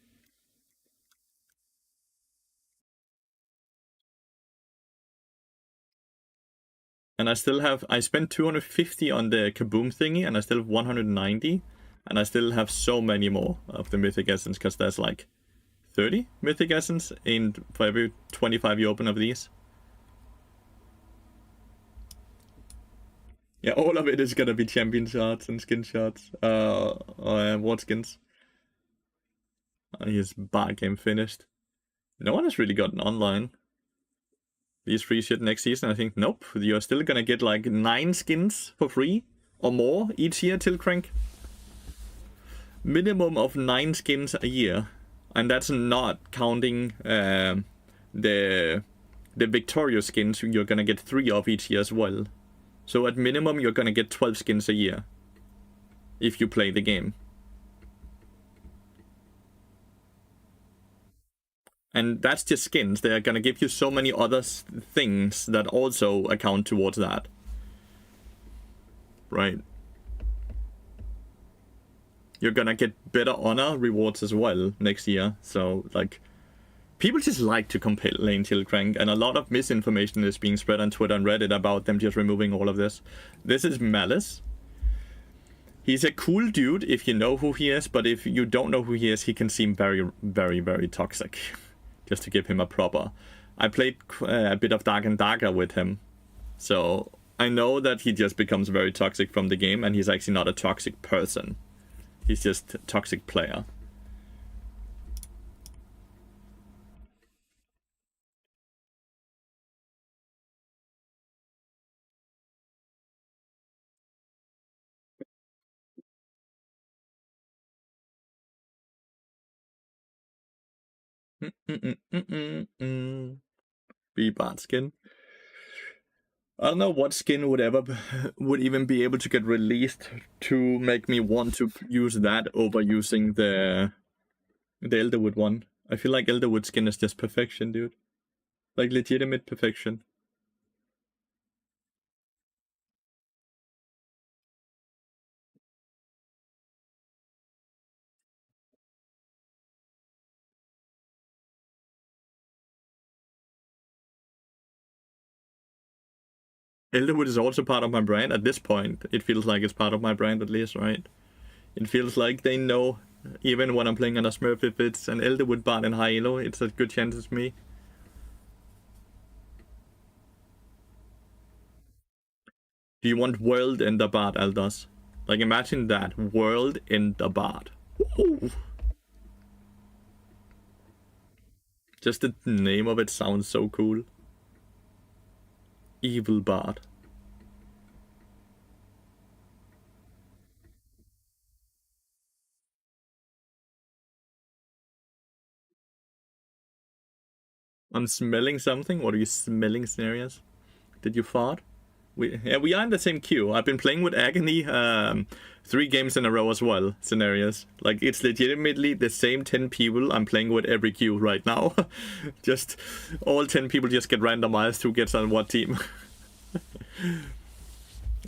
And I still have, I spent 250 on the Kaboom thingy, and I still have 190. And I still have so many more of the Mythic Essence, because there's like 30 Mythic Essence for every 25 you open of these. Yeah, all of it is gonna be champion shots and skin shots. What skins? His bar game finished. No one has really gotten online. These free shit next season, I think, nope. You're still gonna get like 9 skins for free or more each year till Crank. Minimum of 9 skins a year. And that's not counting the Victoria skins you're gonna get 3 of each year as well. So at minimum, you're gonna get 12 skins a year. If you play the game. And that's just skins. They're gonna give you so many other things that also account towards that. Right. You're gonna get better honor rewards as well next year. So, like, people just like to complain till Crank, and a lot of misinformation is being spread on Twitter and Reddit about them just removing all of this. This is Malice. He's a cool dude if you know who he is, but if you don't know who he is, he can seem very, very, very toxic. Just to give him a proper. I played a bit of Dark and Darker with him, so I know that he just becomes very toxic from the game, and he's actually not a toxic person. He's just a toxic player. Be bad skin. I don't know what skin would even be able to get released to make me want to use that over using the Elderwood one. I feel like Elderwood skin is just perfection, dude. Like legitimate perfection. Elderwood is also part of my brand at this point. It feels like it's part of my brand at least, right? It feels like they know, even when I'm playing on a Smurf, if it's an Elderwood bard in high elo, it's a good chance it's me. Do you want World Ender Bard, Eldos? Like, imagine that. World Ender Bard. Ooh. Just the name of it sounds so cool. Evil Bard. I'm smelling something. What are you smelling, Scenarios? Did you fart? We are in the same queue. I've been playing with Agony 3 games in a row as well, Scenarios. Like, it's legitimately the same 10 people I'm playing with every queue right now. Just all 10 people just get randomized who gets on what team.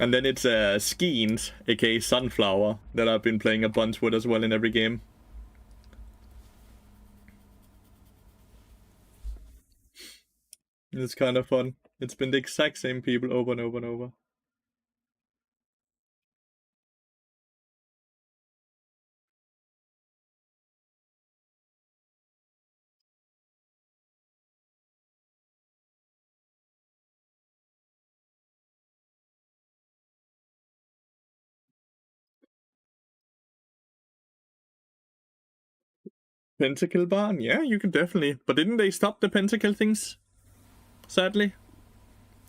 And then it's Skeens, aka Sunflower, that I've been playing a bunch with as well in every game. It's kind of fun. It's been the exact same people over and over and over. Pentakill Barn? Yeah, you could definitely. But didn't they stop the Pentakill things? Sadly.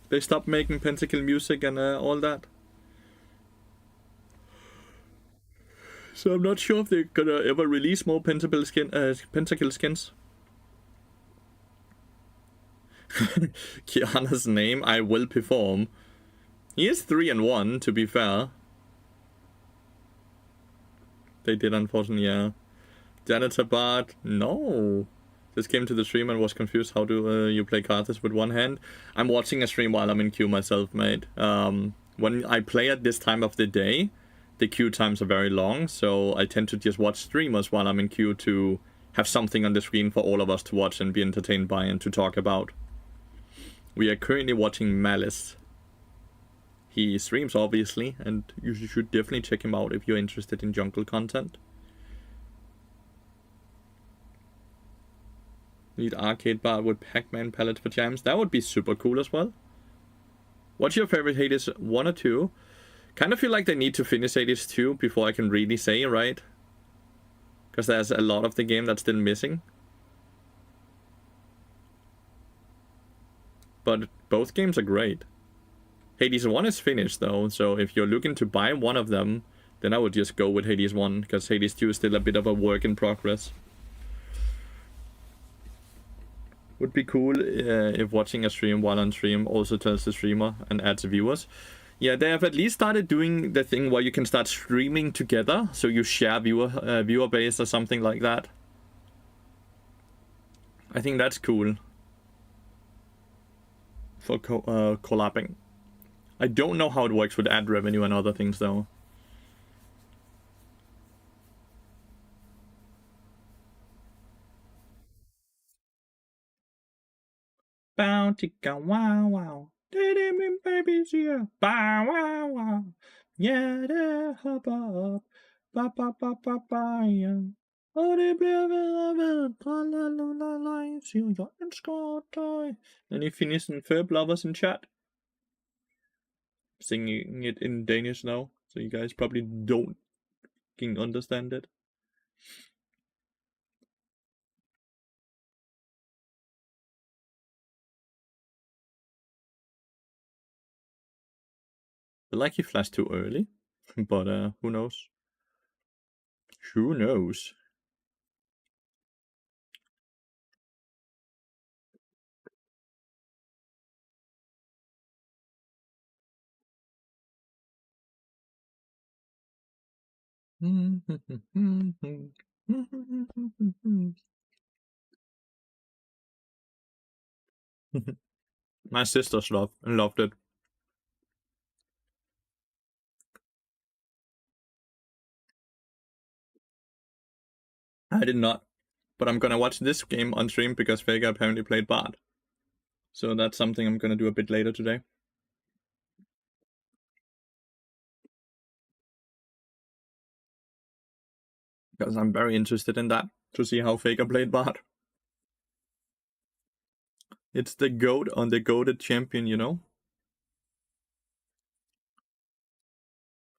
They stopped making Pentakill music and all that. So I'm not sure if they're gonna ever release more Pentakill skins. Kiana's name, I will perform. He is 3-1, to be fair. They did, unfortunately, yeah. Janitor Bard, no. Just came to the stream and was confused. How do you play cards with one hand? I'm watching a stream while I'm in queue myself, mate. When I play at this time of the day, the queue times are very long, so I tend to just watch streamers while I'm in queue to have something on the screen for all of us to watch and be entertained by and to talk about. We are currently watching Malice. He streams, obviously, and you should definitely check him out if you're interested in jungle content. Need arcade bar with Pac-Man palettes for jams. That would be super cool as well. What's your favorite Hades 1 or 2? Kind of feel like they need to finish Hades 2 before I can really say, right? Because there's a lot of the game that's still missing. But both games are great. Hades 1 is finished though, so if you're looking to buy one of them, then I would just go with Hades 1, because Hades 2 is still a bit of a work in progress. Would be cool if watching a stream while on stream also tells the streamer and adds viewers. Yeah, they have at least started doing the thing where you can start streaming together, so you share viewer base or something like that. I think that's cool for collabing. I don't know how it works with ad revenue and other things though. Bounty wow wow. Did it mean babies here? Bow wow wow. Yeah, det hopper up. Ba ba ba ba ba ja. Og det bliver ved. Tralalala, siger jeg ønsker dig. Any Phineas and Ferb lovers in chat? Singing it in Danish now, so you guys probably don't fucking understand it. Like he flashed too early, but who knows? Who knows? My sisters loved it. I did not, but I'm gonna watch this game on stream because Vega apparently played Bard. So that's something I'm gonna do a bit later today. Because I'm very interested in that, to see how Vega played Bard. It's the GOAT on the GOATed champion, you know?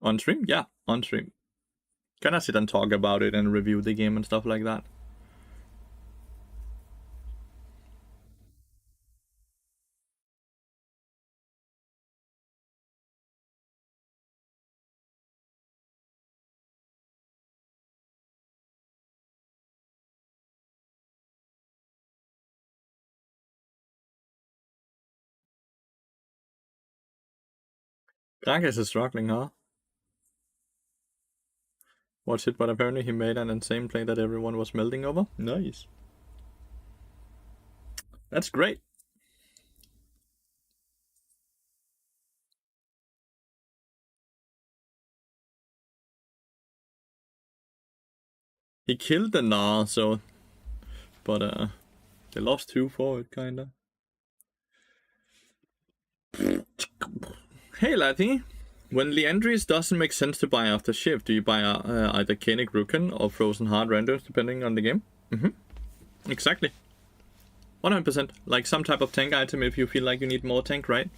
On stream? Yeah, on stream. Can I sit and talk about it and review the game and stuff like that? Gragas is struggling, huh? Watch it, but apparently he made an insane play that everyone was melting over. Nice. That's great. He killed the Gnar, so... But, they lost 2 for it, kinda. Hey, Lathy. When Lathyrus doesn't make sense to buy after shift, do you buy either Koenig Ruken or Frozen Heart Renders, depending on the game? Exactly. 100%. Like some type of tank item if you feel like you need more tank, right?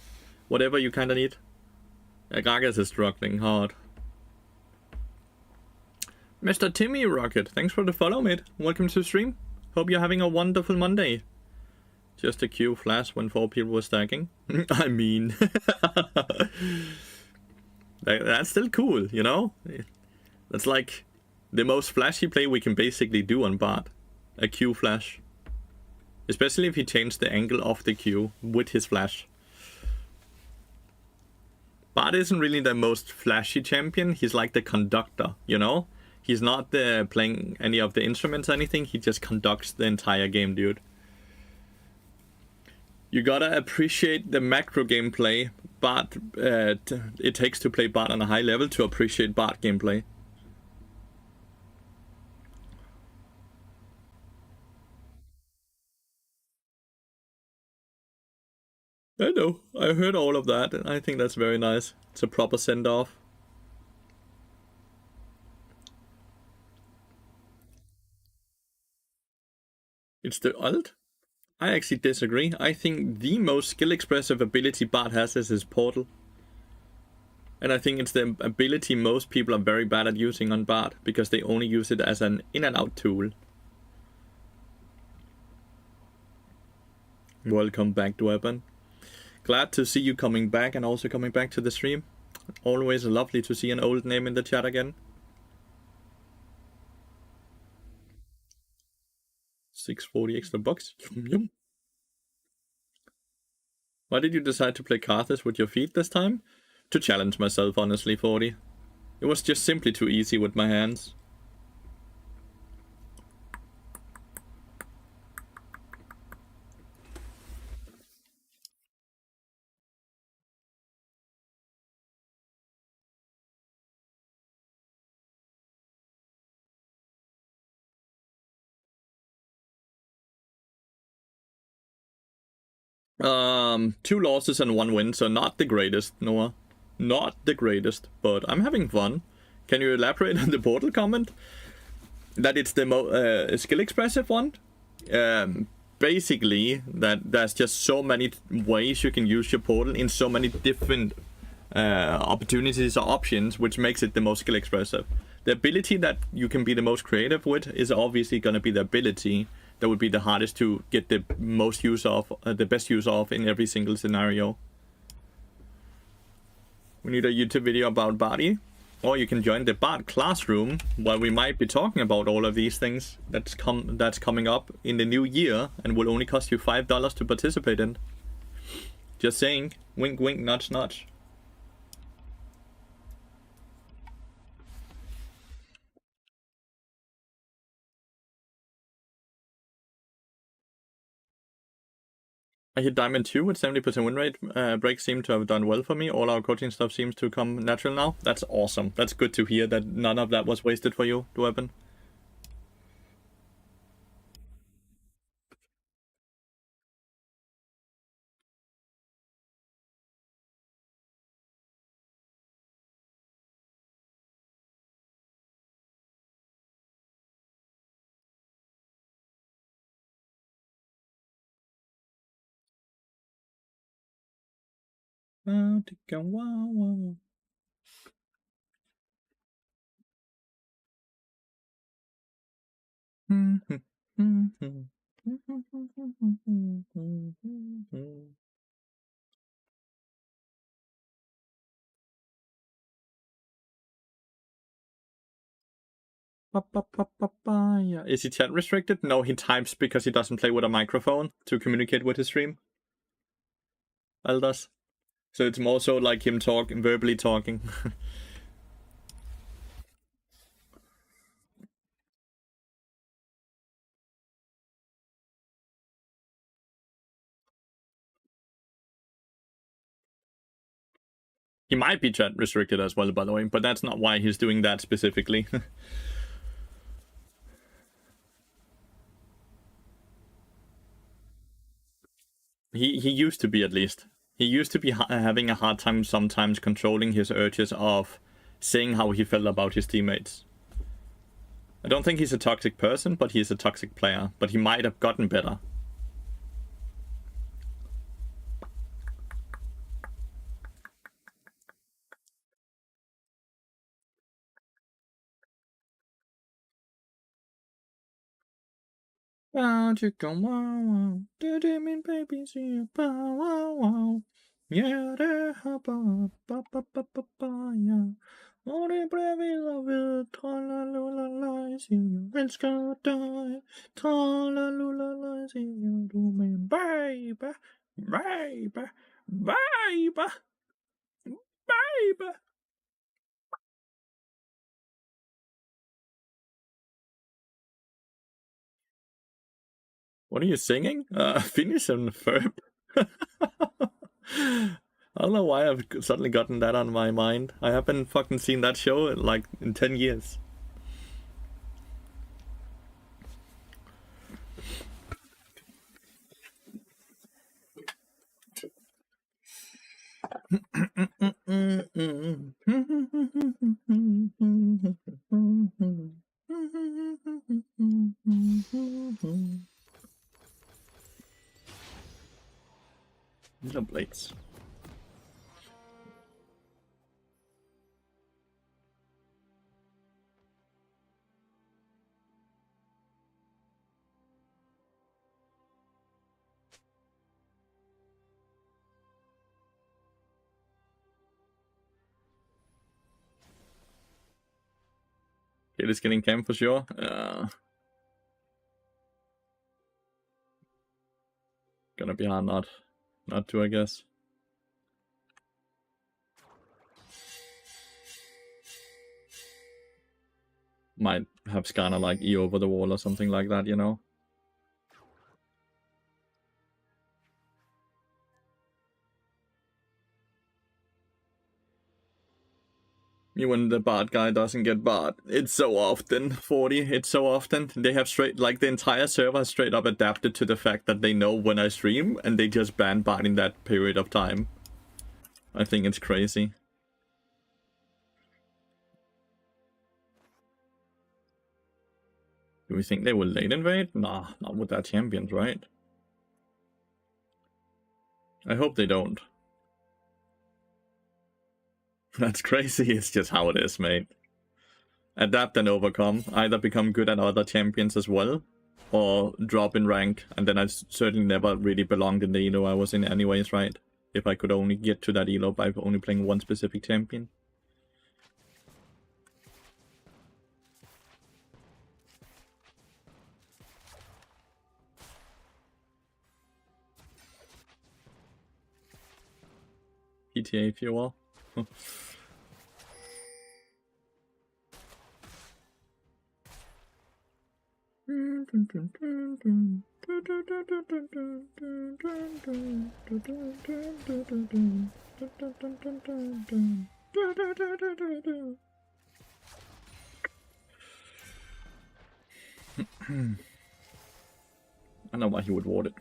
Whatever you kinda need. Gragas is struggling hard. Mr. Timmy Rocket, thanks for the follow, mate. Welcome to the stream. Hope you're having a wonderful Monday. Just a Q flash when 4 people were stacking. I mean... That's still cool, you know? That's like the most flashy play we can basically do on Bard. A Q flash. Especially if he changed the angle of the Q with his flash. Bard isn't really the most flashy champion, he's like the conductor, you know? He's not playing any of the instruments or anything, he just conducts the entire game, dude. You gotta appreciate the macro gameplay, but it takes to play Bard on a high level to appreciate Bard gameplay. I know, I heard all of that, and I think that's very nice. It's a proper send-off. It's the ult? I actually disagree. I think the most skill-expressive ability Bard has is his portal. And I think it's the ability most people are very bad at using on Bard, because they only use it as an in-and-out tool. Welcome back, Dweban. Glad to see you coming back and also coming back to the stream. Always lovely to see an old name in the chat again. 640 extra bucks. Yum. Why did you decide to play Karthus with your feet this time? To challenge myself, honestly, 40. It was just simply too easy with my hands. Two losses and 1 win, so not the greatest, Noah. Not the greatest, but I'm having fun. Can you elaborate on the portal comment? That it's the skill expressive one? Basically, that there's just so many ways you can use your portal in so many different opportunities or options, which makes it the most skill expressive. The ability that you can be the most creative with is obviously going to be the ability that would be the hardest to get the most use of, the best use of in every single scenario. We need a YouTube video about body, or you can join the Bard classroom where we might be talking about all of these things that's coming up in the new year and will only cost you $5 to participate in. Just saying, wink wink, nudge nudge. I hit Diamond 2 with 70% win rate. Breaks seem to have done well for me. All our coaching stuff seems to come natural now. That's awesome. That's good to hear that none of that was wasted for you, the weapon. Wow. Yeah. Is he chat restricted? No, he types because he doesn't play with a microphone to communicate with his stream. Elders. So it's more so like him verbally talking. He might be chat restricted as well, by the way, but that's not why he's doing that specifically. He used to be, at least. He used to be having a hard time sometimes controlling his urges of saying how he felt about his teammates. I don't think he's a toxic person, but he's a toxic player. But he might have gotten better. Wow, chicken, wow, wow. Did it mean baby see a bow, wow, wow. Yeah, they hop up, yeah. Only brave love you, la lula la, see you, it's gonna die. La lula la, see you, do me, baby, baby, baby, baby. What are you singing? Finish and verb. I don't know why I've suddenly gotten that on my mind. I haven't fucking seen that show like in 10 years. No blades. It is getting camp for sure. Gonna be hard not to, I guess. Might have Skarner like E over the wall or something like that, you know? When the bad guy doesn't get bad. It's so often, 40, it's so often. They have the entire server straight up adapted to the fact that they know when I stream, and they just ban bad in that period of time. I think it's crazy. Do we think they will late invade? Nah, not with that champions, right? I hope they don't. That's crazy, it's just how it is, mate. adapt and overcome. Either become good at other champions as well, or drop in rank, and then I certainly never really belonged in the elo I was in anyways, right? If I could only get to that elo by only playing one specific champion. PTA if you will. I know why he would ward it.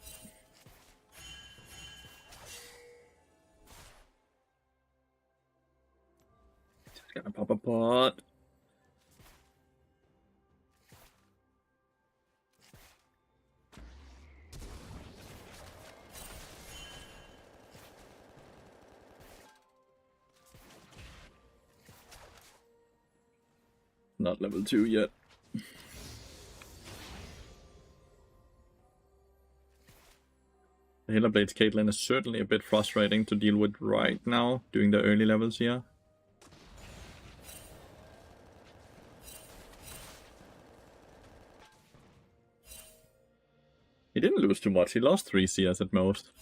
Just gonna pop a pot. Not level 2 yet. The Healer Blades Caitlyn is certainly a bit frustrating to deal with right now, doing the early levels here. He didn't lose too much, he lost 3 CS at most.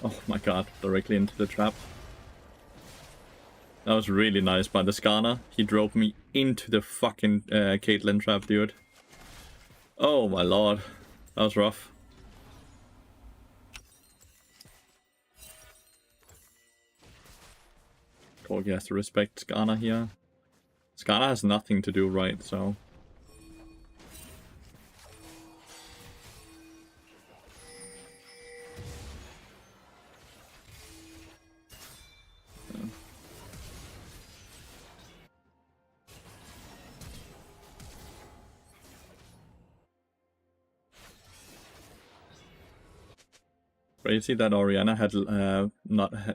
Oh my god, directly into the trap. That was really nice by the Skarner. He drove me into the fucking Caitlyn trap, dude. Oh my lord. That was rough. Corgi has to respect Skarner here. Skarner has nothing to do right, so... Crazy that Orianna had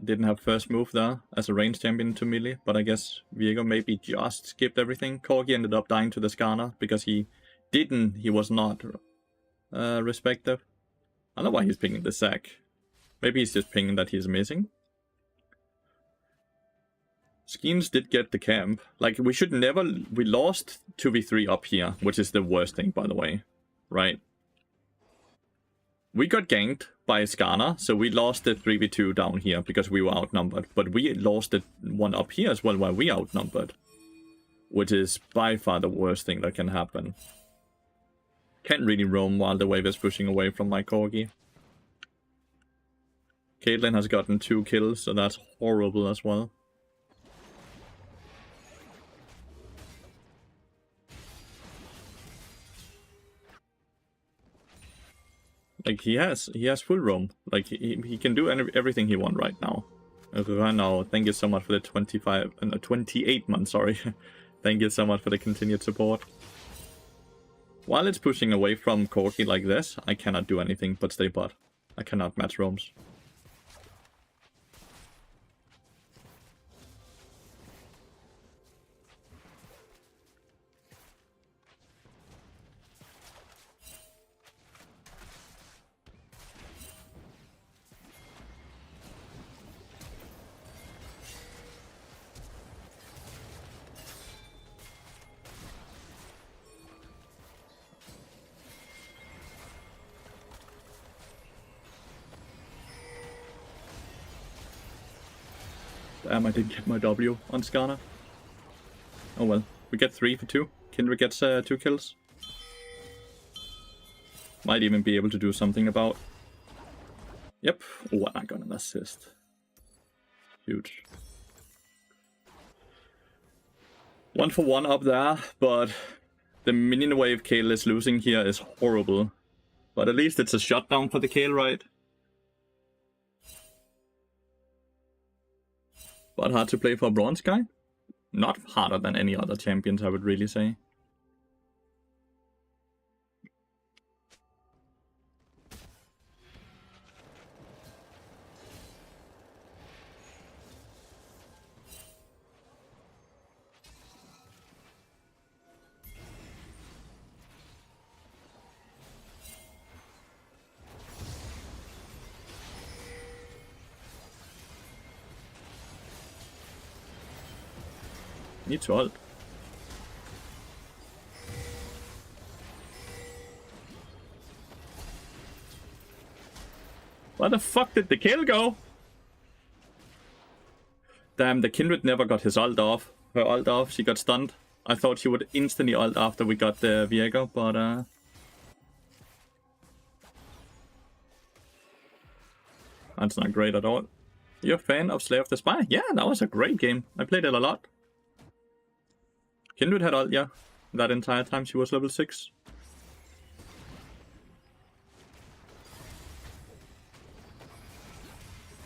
didn't have first move there as a range champion to melee, but I guess Viego maybe just skipped everything. Corgi ended up dying to the Skarner because he was not respective. I don't know why he's pinging the sack. Maybe he's just pinging that he's missing. Skeens did get the camp. Like, we lost 2v3 up here, which is the worst thing, by the way. Right? We got ganked by Skarner, so we lost the 3v2 down here because we were outnumbered. But we lost the one up here as well while we outnumbered. Which is by far the worst thing that can happen. Can't really roam while the wave is pushing away from my Corgi. Caitlyn has gotten 2 kills, so that's horrible as well. Like, he has full roam. Like, he can do everything he wants right now. Rano, thank you so much for the 28 months, sorry. Thank you so much for the continued support. While it's pushing away from Corgi like this, I cannot do anything but stay bot. I cannot match roams. Damn, I didn't get my W on Skarner. Oh well, we get 3 for 2. Kindred gets 2 kills. Might even be able to do something about. Yep. Oh, I got an assist. Huge. 1 for 1 up there, but the minion wave Kale is losing here is horrible. But at least it's a shutdown for the Kale, right? But hard to play for a bronze guy? Not harder than any other champions, I would really say. Need to ult. Where the fuck did the kill go? Damn, the Kindred never got his ult off. Her ult off, she got stunned. I thought she would instantly ult after we got the Viego, but that's not great at all. You're a fan of Slay of the Spire? Yeah, that was a great game. I played it a lot. Kindred had ult, yeah. That entire time she was level 6.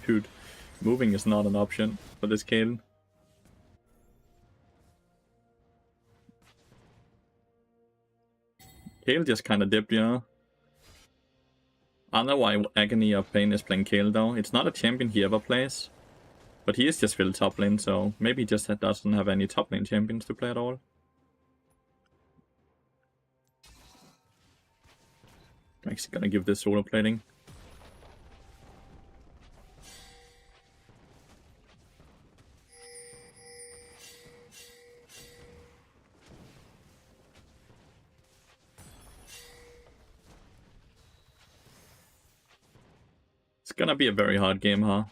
Dude, moving is not an option for this Kayle. Kayle just kinda dipped, yeah. I don't know why Agony of Pain is playing Kayle though. It's not a champion he ever plays. But he is just filled top lane, so maybe he just doesn't have any top lane champions to play at all. I'm actually gonna give this solo plating. It's gonna be a very hard game, huh?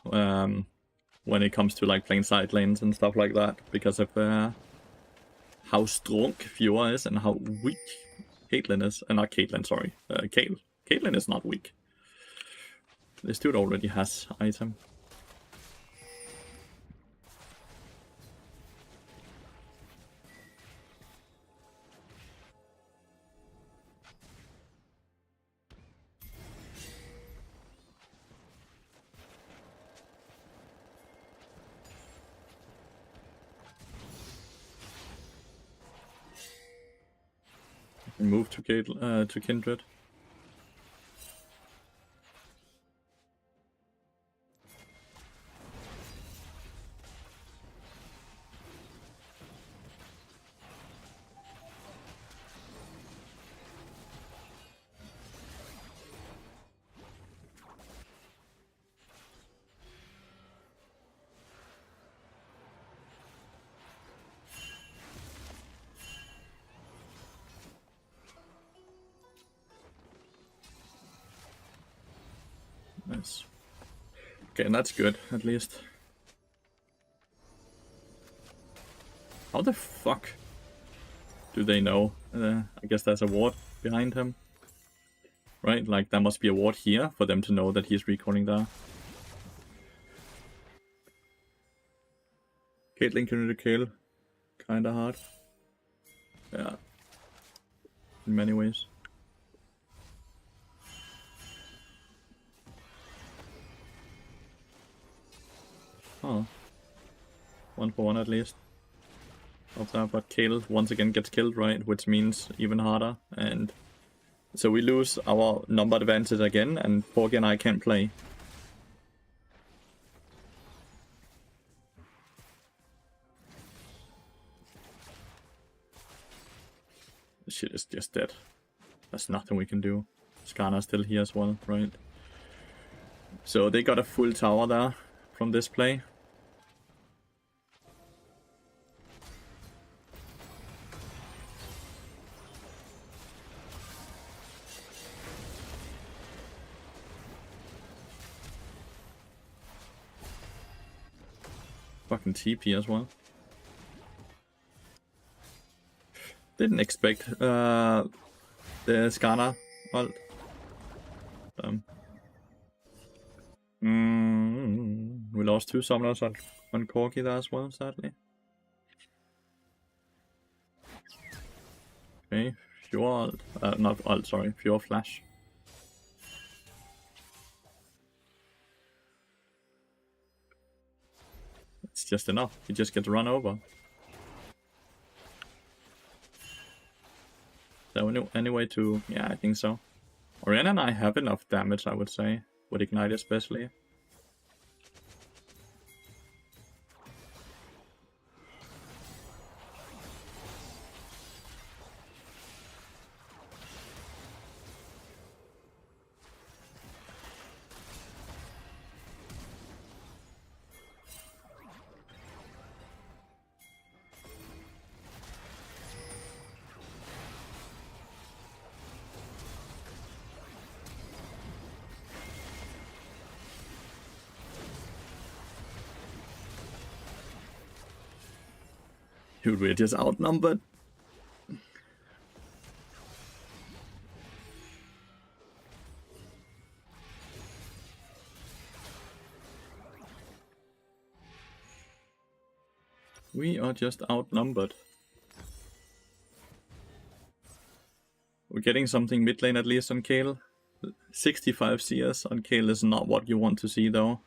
When it comes to like playing side lanes and stuff like that, because of how strong Fiora is and how weak Caitlyn is. Not Caitlyn, sorry. Kayle. Caitlyn is not weak. This dude already has item. Move to Kindred. Nice. Okay, and that's good, at least. How the fuck do they know? I guess there's a ward behind him. Right? Like, there must be a ward here for them to know that he's recalling there. Caitlyn can really kill. Kinda hard. Yeah. In many ways. Oh. 1 for 1 at least. But Kayle once again gets killed, right? Which means even harder. And so we lose our number advantage again, and Porgy and I can't play. This shit is just dead. There's nothing we can do. Skarner's still here as well, right? So they got a full tower there from this play. Fucking TP as well. Didn't expect the Skarner ult. We lost 2 summoners on Corki there as well, sadly. Okay, pure ult. Not ult, sorry, pure flash. It's just enough. You just get run over. So any way to... Yeah, I think so. Orianna and I have enough damage, I would say. With Ignite especially. Dude, we're just outnumbered. We are just outnumbered. We're getting something mid lane at least on Kayle. 65 CS on Kayle is not what you want to see though.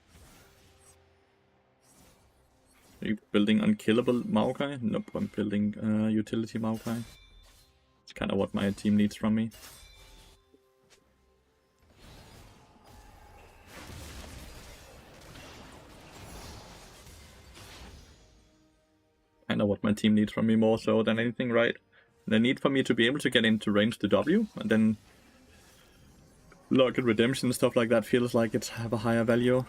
Are you building unkillable Maokai? Nope, I'm building utility Maokai. It's kind of what my team needs from me. I know what my team needs from me more so than anything, right? They need for me to be able to get into range to W, and then Locket Redemption, stuff like that feels like it's have a higher value.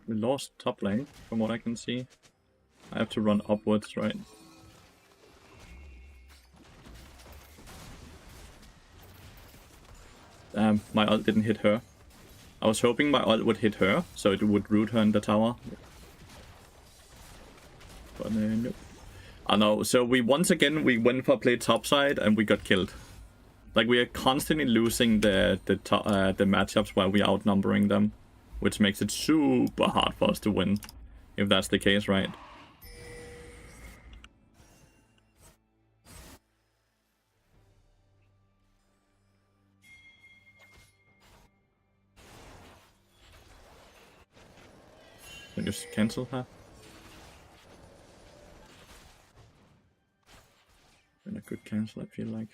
We lost top lane, from what I can see. I have to run upwards, right? Damn, my ult didn't hit her. I was hoping my ult would hit her, so it would root her in the tower. But nope. I know, so we once again, we went for play topside and we got killed. Like, we are constantly losing the matchups while we're outnumbering them. Which makes it super hard for us to win, if that's the case, right? So just cancel her. And a good cancel, I feel like.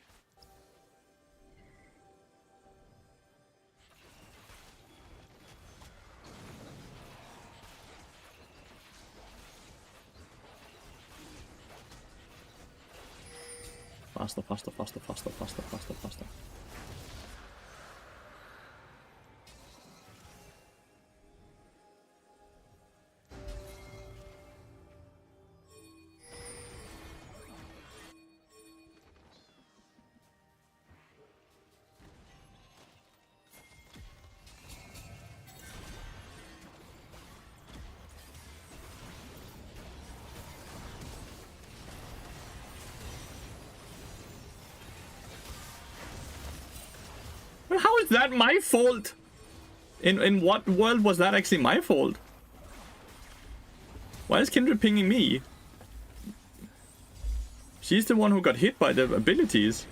Faster, faster, faster, faster, faster, faster, faster. How is that my fault? In what world was that actually my fault? Why is Kindred pinging me? She's the one who got hit by the abilities.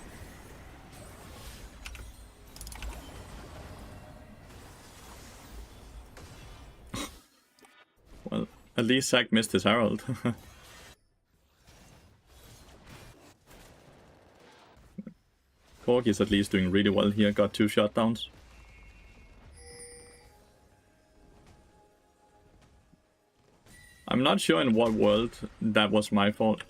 Well, at least Zac missed his Herald. Corgi's at least doing really well here, got 2 shutdowns. I'm not sure in what world that was my fault.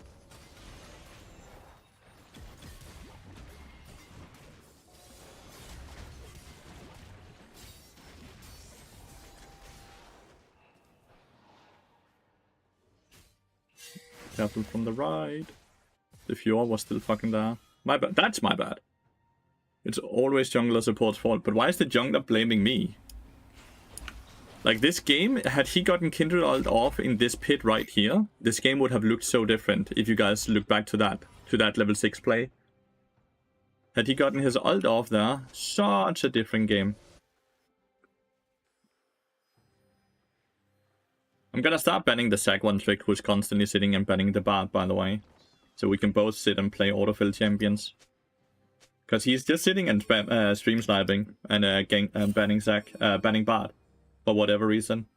Careful from the right. The Fjord was still fucking there. My bad. That's my bad. It's always jungler support's fault, but why is the jungler blaming me? Like, this game, had he gotten Kindred ult off in this pit right here, this game would have looked so different if you guys look back to that level 6 play. Had he gotten his ult off there, such a different game. I'm gonna start banning the Zac one trick, who's constantly sitting and banning the Bard, by the way. So we can both sit and play autofill champions. Because he's just sitting and stream sniping and banning Zac, banning Bard. For whatever reason.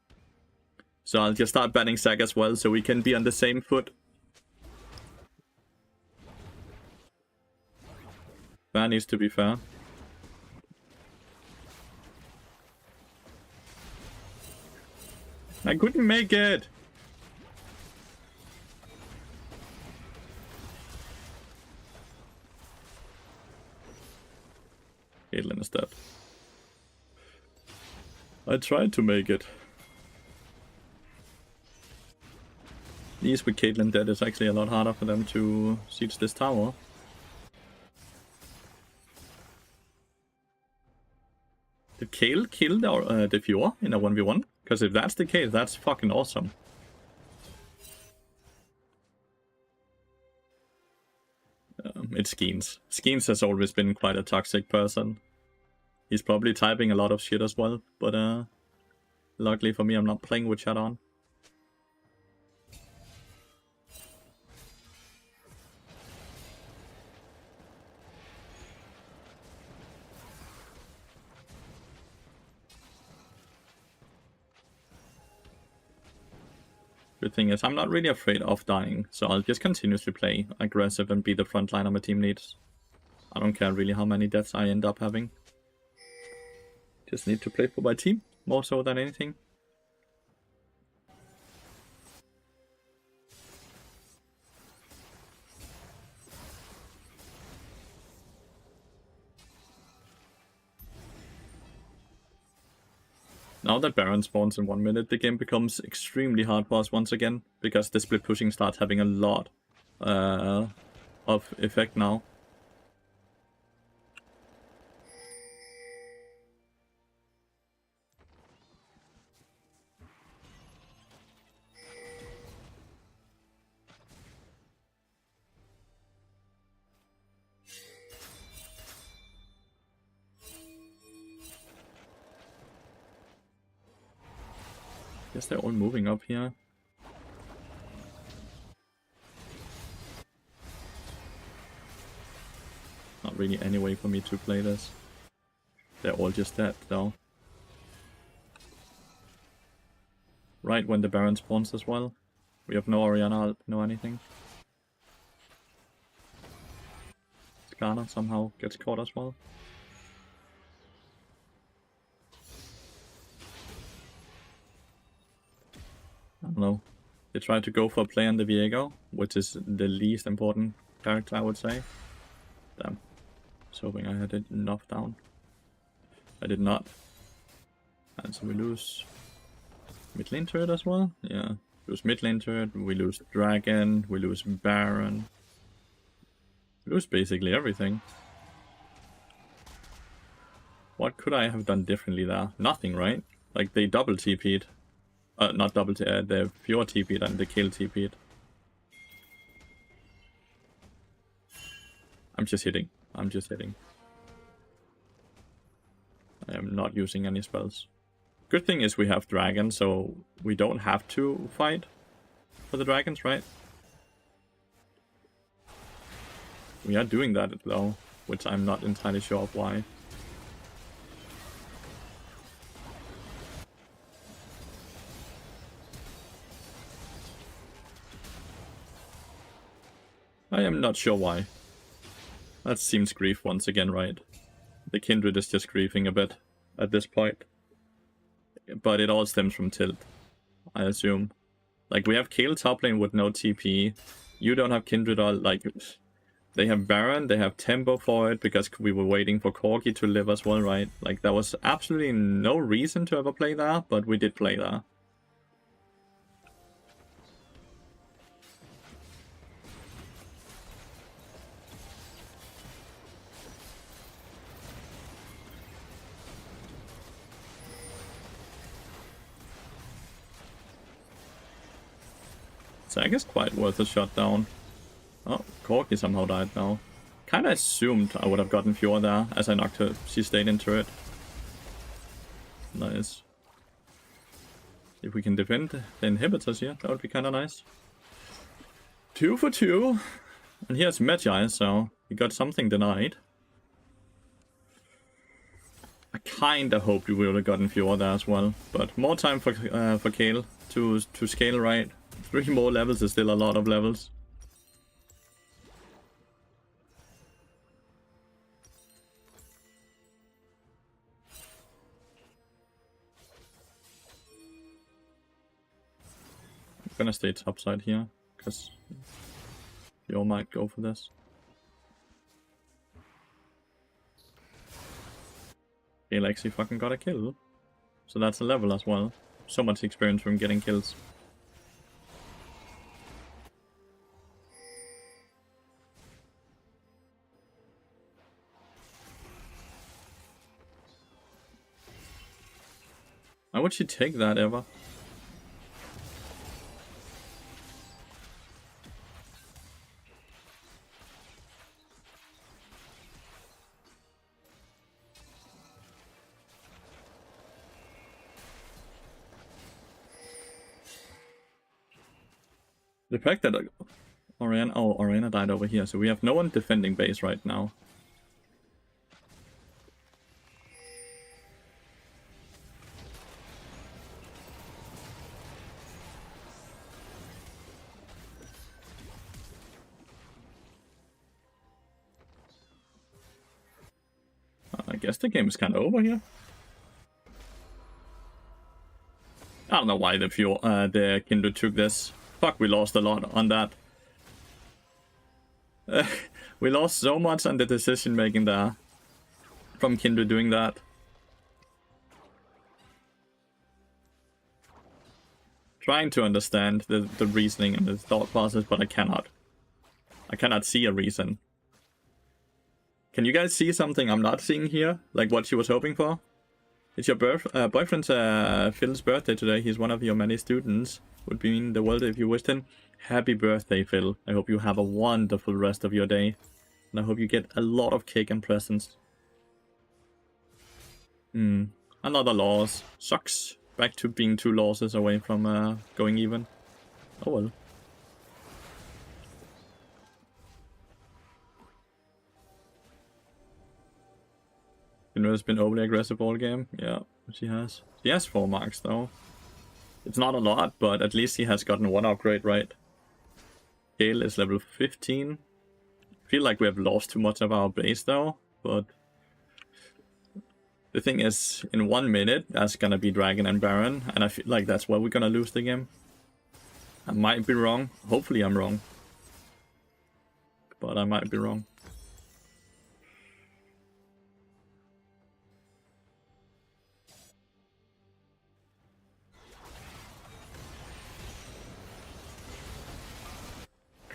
So I'll just start banning Zac as well, so we can be on the same foot. That needs to be fair. I couldn't make it! Caitlyn is dead. I tried to make it. These with Caitlyn dead is actually a lot harder for them to siege this tower. Did Kayle kill the viewer in a 1v1? Because if that's the case, that's fucking awesome. It's Skeens. Skeens has always been quite a toxic person. He's probably typing a lot of shit as well, but luckily for me, I'm not playing with chat on. Good thing is, I'm not really afraid of dying, so I'll just continuously play aggressive and be the front liner my team needs. I don't care really how many deaths I end up having. Just need to play for my team, more so than anything. Now that Baron spawns in 1 minute, the game becomes extremely hard for us once again, because the split pushing starts having a lot of effect now. Guess they're all moving up here. Not really any way for me to play this. They're all just dead though. Right when the Baron spawns as well. We have no Orianna, no anything. Skarner somehow gets caught as well. I don't know. They tried to go for a play on the Viego, which is the least important character, I would say. Damn. I was hoping I had it enough down. I did not. And so we lose mid lane turret as well. Yeah. Lose mid lane turret, we lose Dragon, we lose Baron. We lose basically everything. What could I have done differently there? Nothing, right? Like, they double TP'd. Not double TP'd, the pure TP'd and the kill TP'd. I'm just hitting. I'm just hitting. I am not using any spells. Good thing is we have dragons, so we don't have to fight for the dragons, right? We are doing that though, which I'm not entirely sure of why. I am not sure why. That seems grief once again, right? The Kindred is just griefing a bit at this point. But it all stems from tilt, I assume. Like, we have Kayle top lane with no TP. You don't have Kindred all, like... They have Baron, they have Tempo for it, because we were waiting for Corgi to live as well, right? Like, there was absolutely no reason to ever play there, but we did play there. Zag is quite worth a shot down. Oh, Corki somehow died now. Kinda assumed I would have gotten Fjord there as I knocked her. She stayed into it. Nice. If we can defend the inhibitors here, that would be kinda nice. 2 for 2. And here's Magi, so we got something denied. I kinda hoped we would have gotten Fjord there as well. But more time for Kale to scale right. 3 more levels is still a lot of levels. I'm gonna stay topside here, because you all might go for this. Kale actually fucking got a kill. So that's a level as well. So much experience from getting kills. Why would she take that ever? The fact that Oriana died over here, so we have no one defending base right now. I guess the game is kind of over here. I don't know why the Kindred took this. Fuck, we lost a lot on that. We lost so much on the decision making there. From Kindred doing that. Trying to understand the reasoning and the thought process, but I cannot. I cannot see a reason. Can you guys see something I'm not seeing here? Like what she was hoping for? It's your boyfriend's Phil's birthday today. He's one of your many students. Would mean the world if you wished him. Happy birthday, Phil. I hope you have a wonderful rest of your day. And I hope you get a lot of cake and presents. Another loss. Sucks. Back to being 2 losses away from going even. Oh well. Has been overly aggressive all game. Yeah, she has. She has 4 marks though. It's not a lot, but at least he has gotten 1 upgrade right. Gale is level 15. I feel like we have lost too much of our base though, but the thing is, in 1 minute, that's gonna be Dragon and Baron, and I feel like that's where we're gonna lose the game. I might be wrong. Hopefully I'm wrong. But I might be wrong.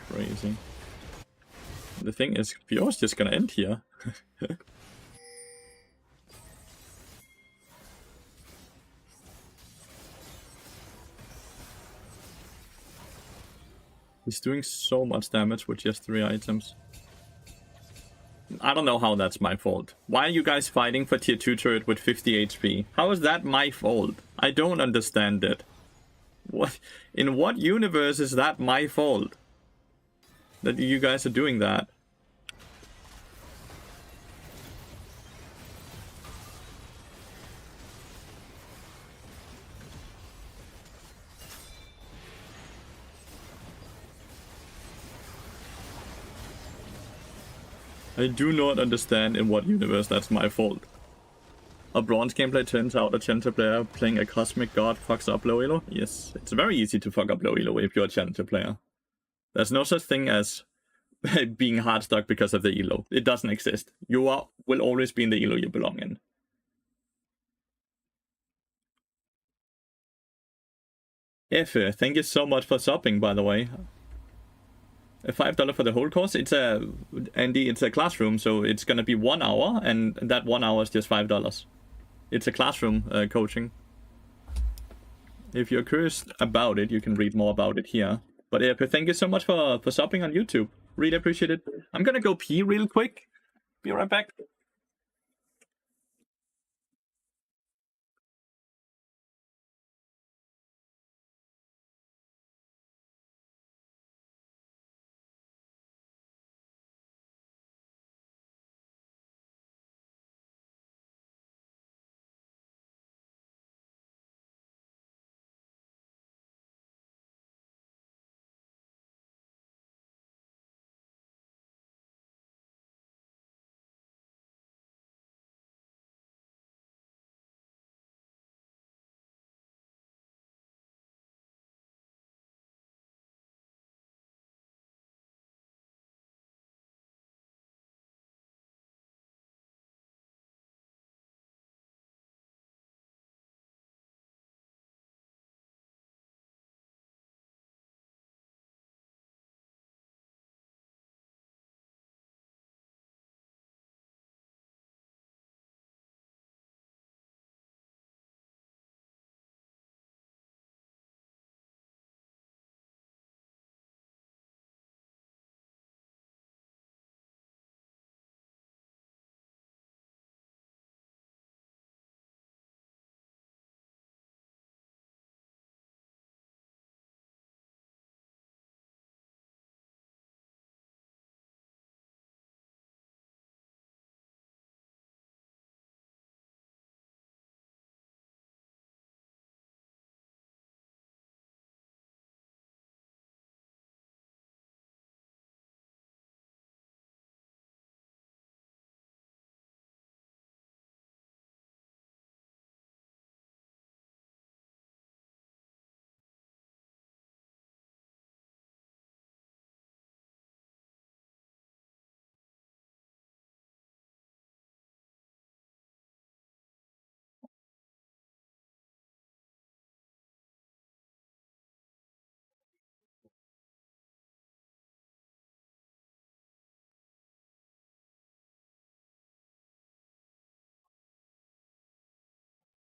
Crazy. The thing is, Fjord's just gonna end here. He's doing so much damage with just 3 items. I don't know how that's my fault. Why are you guys fighting for tier 2 turret with 50 HP? How is that my fault? I don't understand it. What? In what universe is that my fault? That you guys are doing that? I do not understand in what universe that's my fault. A bronze gameplay turns out a challenger player playing a cosmic god fucks up low elo? Yes, it's very easy to fuck up low elo if you're a challenger player. There's no such thing as being hard stuck because of the elo. It doesn't exist. You will always be in the elo you belong in. Effe, thank you so much for subbing, by the way. $5 for the whole course. It's a classroom, so it's gonna be 1 hour, and that 1 hour is just $5. It's a classroom coaching. If you're curious about it, you can read more about it here. But yeah, thank you so much for subbing on YouTube. Really appreciate it. I'm gonna go pee real quick. Be right back.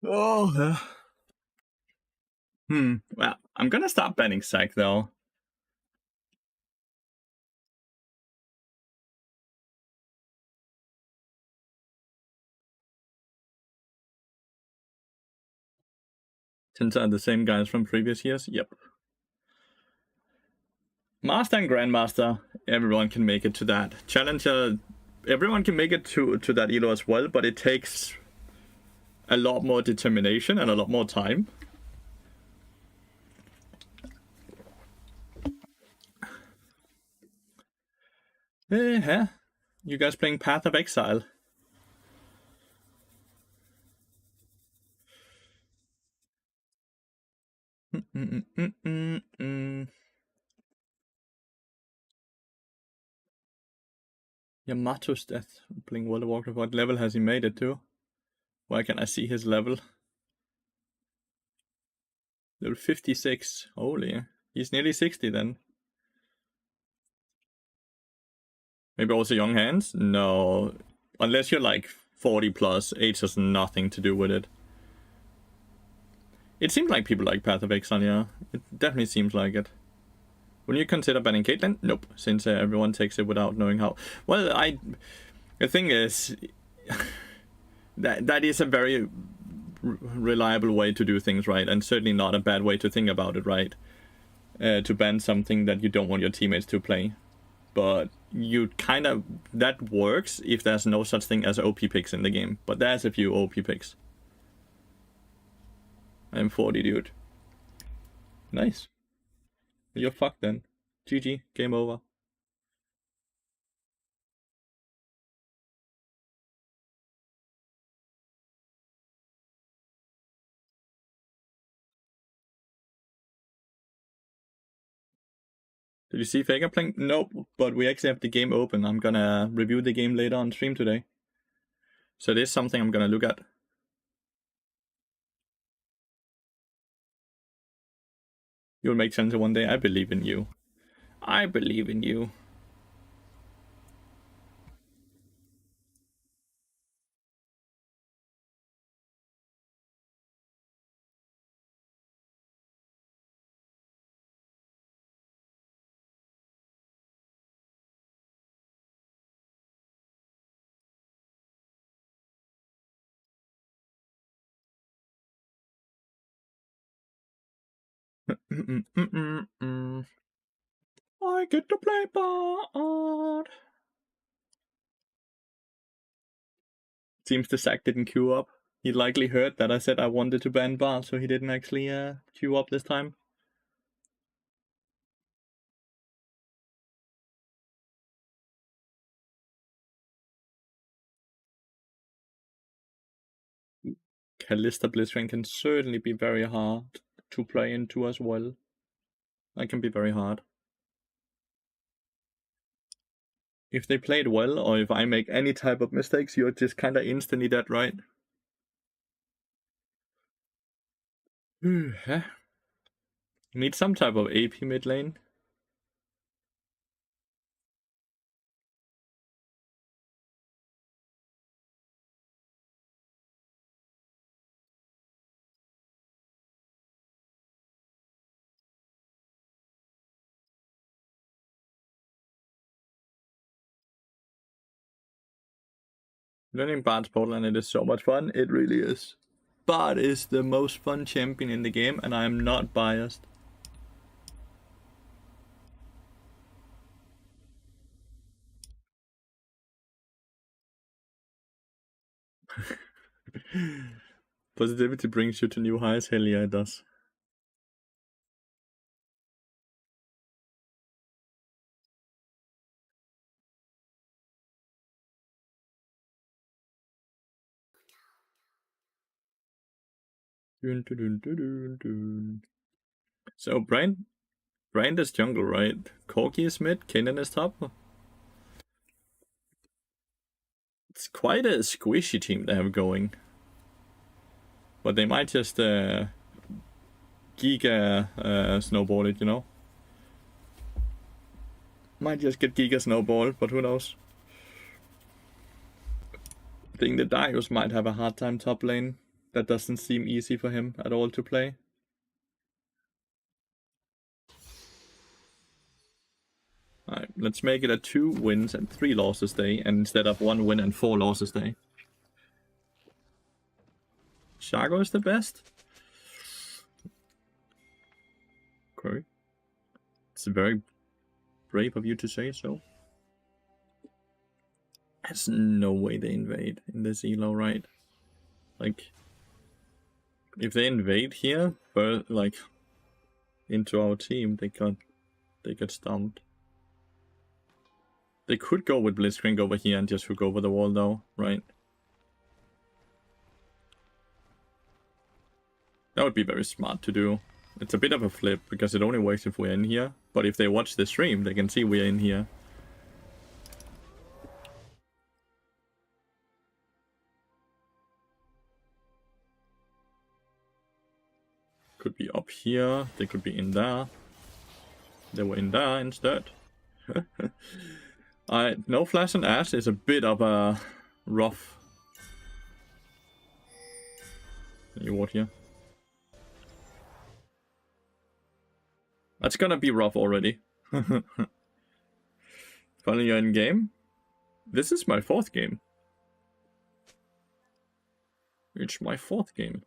Oh. Well, I'm gonna stop banning Psych though. Since are the same guys from previous years. Yep. Master and Grandmaster, everyone can make it to that. Challenger, everyone can make it to that elo as well, but it takes a lot more determination and a lot more time. Yeah. You guys playing Path of Exile? Yamato's death. Playing World of Warcraft. What level has he made it to? Why can I see his level? Level 56. Holy. He's nearly 60 then. Maybe also young hands? No. Unless you're like 40 plus, age has nothing to do with it. It seems like people like Path of Exile, yeah. It definitely seems like it. Would you consider banning Caitlyn? Nope, since everyone takes it without knowing how. Well, the thing is, that is a very reliable way to do things, right? And certainly not a bad way to think about it, right? To ban something that you don't want your teammates to play. But you kind of... That works if there's no such thing as OP picks in the game. But there's a few OP picks. I'm 40, dude. Nice. You're fucked then. GG. Game over. Did you see Faker playing? Nope, but we actually have the game open. I'm gonna review the game later on stream today. So it is something I'm gonna look at. You'll make sense one day. I believe in you. I believe in you. I get to play Bard. Seems the sack didn't queue up. He likely heard that I said I wanted to ban Bard, so he didn't actually queue up this time. Kalista Blitzcrank can certainly be very hard to play into as well. That can be very hard. If they played well, or if I make any type of mistakes, you're just kinda instantly dead, right? Need some type of AP mid lane. Learning Bard's Portland, it is so much fun. It really is. Bard is the most fun champion in the game, and I am not biased. Positivity brings you to new highs. Hell yeah, it does. So Brand is jungle, right? Corki is mid, Kanan is top. It's quite a squishy team they have going. But they might just Giga snowball it, you know? Might just get Giga snowball, but who knows? I think the Darius might have a hard time top lane. That doesn't seem easy for him at all to play. Alright, let's make it a 2 wins and 3 losses day, and instead of 1 win and 4 losses day. Shago is the best? Okay. It's very brave of you to say so. There's no way they invade in this elo, right? Like, if they invade here, but like into our team, they got stomped. They could go with Blitzcrank over here and just hook over the wall though, right? That would be very smart to do. It's a bit of a flip, because it only works if we're in here. But if they watch the stream, they can see we're in here. Could be up here, they could be in there. They were in there instead. No flash and ash is a bit of a rough. You ward here. That's gonna be rough already. Finally you're in game. This is my 4th game. It's my 4th game.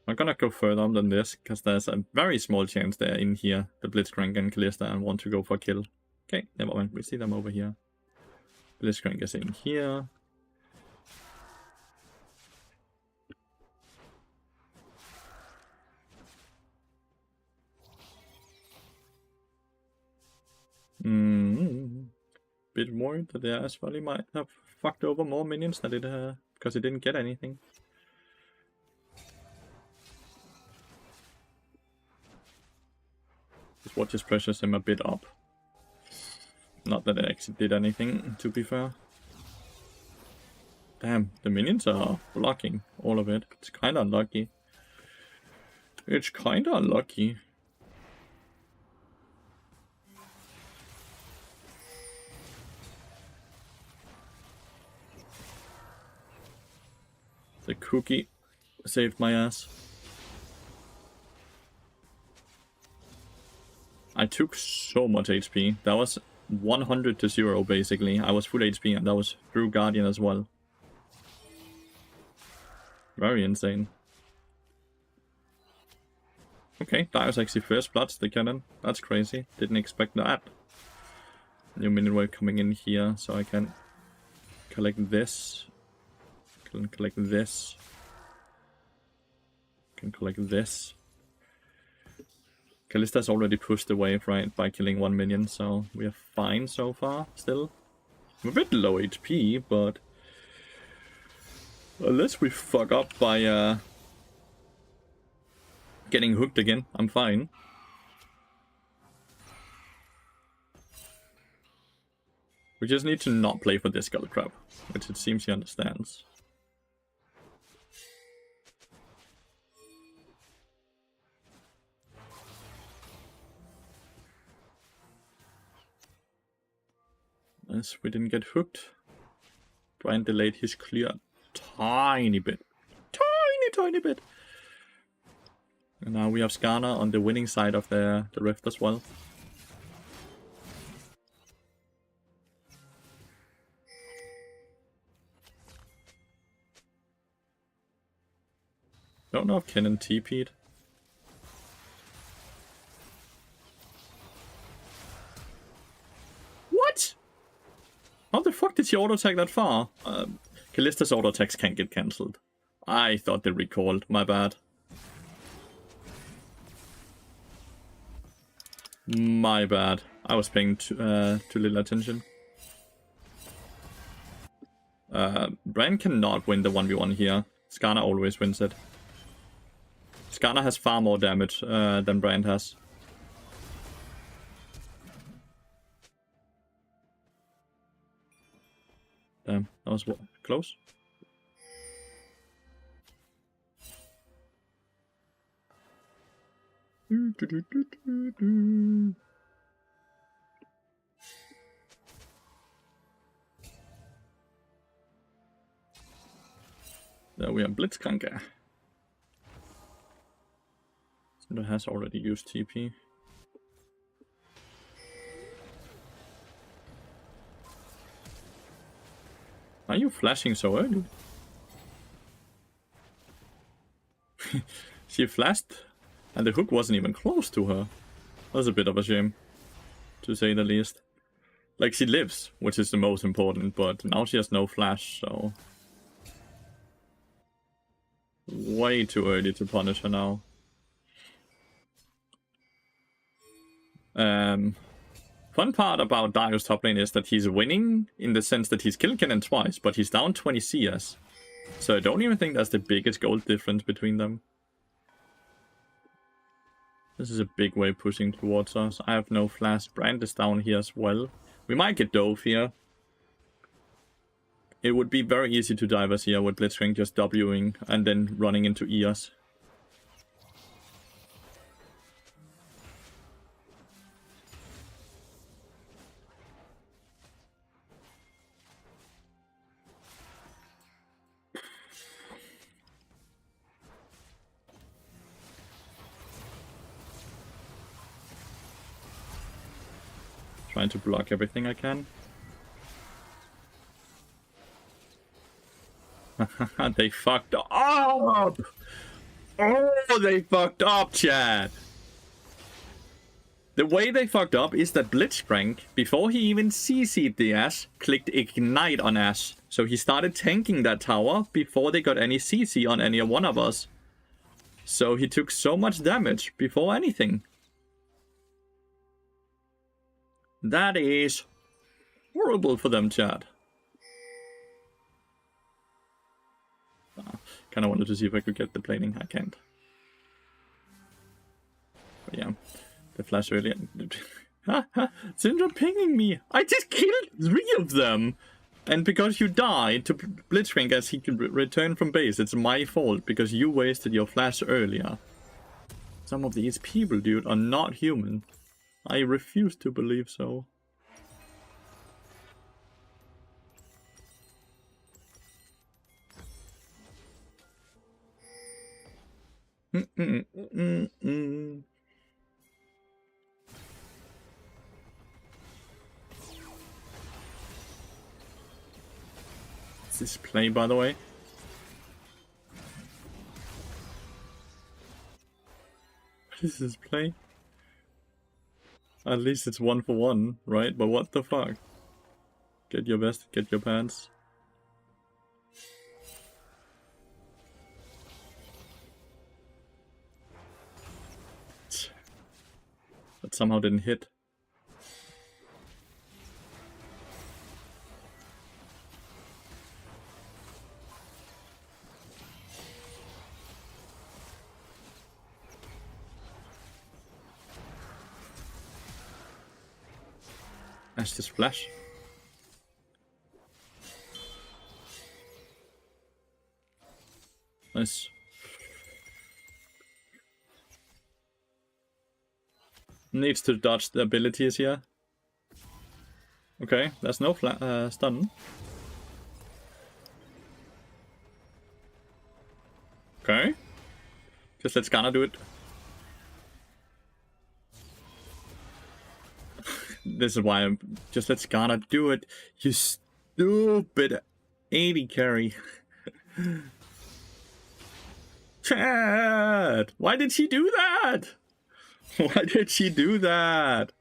I'm gonna go further than this, because there's a very small chance they're in here, the Blitzcrank and Kalista, and want to go for a kill. Okay, never mind, we see them over here. Blitzcrank is in here. Bit worried that the Ash Valley might have fucked over more minions than it, because it didn't get anything. Just what just pressures him a bit up. Not that it actually did anything, to be fair. Damn, the minions are blocking all of it. It's kinda unlucky. It's kinda unlucky. The cookie saved my ass. I took so much HP. That was 100 to 0 basically. I was full HP and that was through Guardian as well. Very insane. Okay, Darius actually first bloods the cannon. That's crazy. Didn't expect that. New minion wave coming in here, so I can collect this. Can collect this. Can collect this. Kallista's already pushed the wave, right, by killing 1 minion, so we are fine so far, still. I'm a bit low HP, but unless we fuck up by getting hooked again, I'm fine. We just need to not play for this skull crab, which it seems he understands. As we didn't get hooked. Brian delayed his clear tiny bit. Tiny bit. And now we have Skarner on the winning side of the rift as well. Don't know if Kennen TP'd. What? How the fuck did she auto-attack that far? Kallista's auto-attacks can't get cancelled. I thought they recalled, my bad. My bad. I was paying too little attention. Bran cannot win the 1v1 here. Skarner always wins it. Skarner has far more damage than Brand has. Damn, that was close. There we have Blitzkranker. Cinder has already used TP. Are you flashing so early? She flashed and the hook wasn't even close to her. That was a bit of a shame, to say the least. Like, she lives, which is the most important, but now she has no flash, so... way too early to punish her now. Fun part about Darius top lane is that he's winning in the sense that he's killed Kennen twice, but he's down 20 CS. So I don't even think that's the biggest gold difference between them. This is a big wave pushing towards us. I have no flash. Brand is down here as well. We might get dove here. It would be very easy to dive us here with Blitzcrank just Wing and then running into EOS. Trying to block everything I can. They fucked up! Oh, they fucked up, Chad! The way they fucked up is that Blitzcrank, before he even CC'd the Ash, clicked Ignite on Ash. So he started tanking that tower before they got any CC on any one of us. So he took so much damage before anything. That is horrible for them, Chad. Kind of wanted to see if I could get the planing. I can't. But yeah, the flash earlier. Syndra pinging me. I just killed 3 of them. And because you died to Blitzcrank as he could return from base, it's my fault because you wasted your flash earlier. Some of these people, dude, are not human. I refuse to believe so. Is this play, by the way? is this play? At least it's 1 for 1, right? But what the fuck? Get your best, get your pants. That somehow didn't hit. That's just flash. Nice. Needs to dodge the abilities here. Okay, there's no stun. Okay. Just let's Ghana do it. This is why I'm just let's Ghana do it. You stupid 80 carry. Chad! Why did she do that? Why did she do that?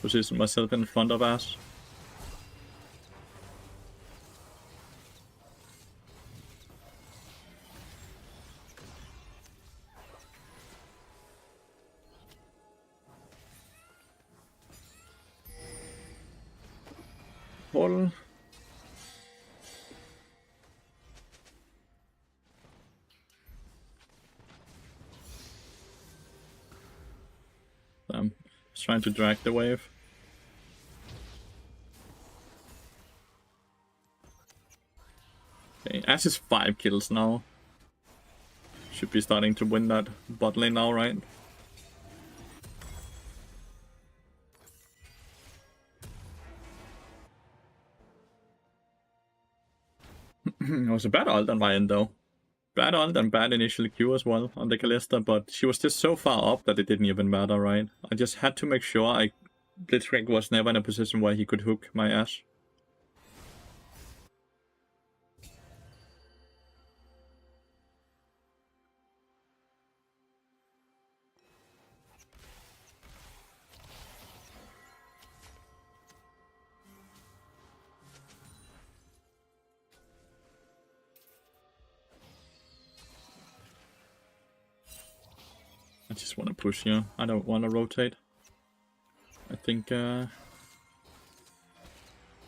Position myself in front of us. Ball. I'm just trying to drag the wave. Okay, Ash is 5 kills now. Should be starting to win that bot lane now, right? It was a bad ult on my end though. Bad ult and bad initial Q as well on the Kalista, but she was just so far up that it didn't even matter, right? I just had to make sure Blitzcrank was never in a position where he could hook my Ash. I just want to push here. I don't want to rotate. I think in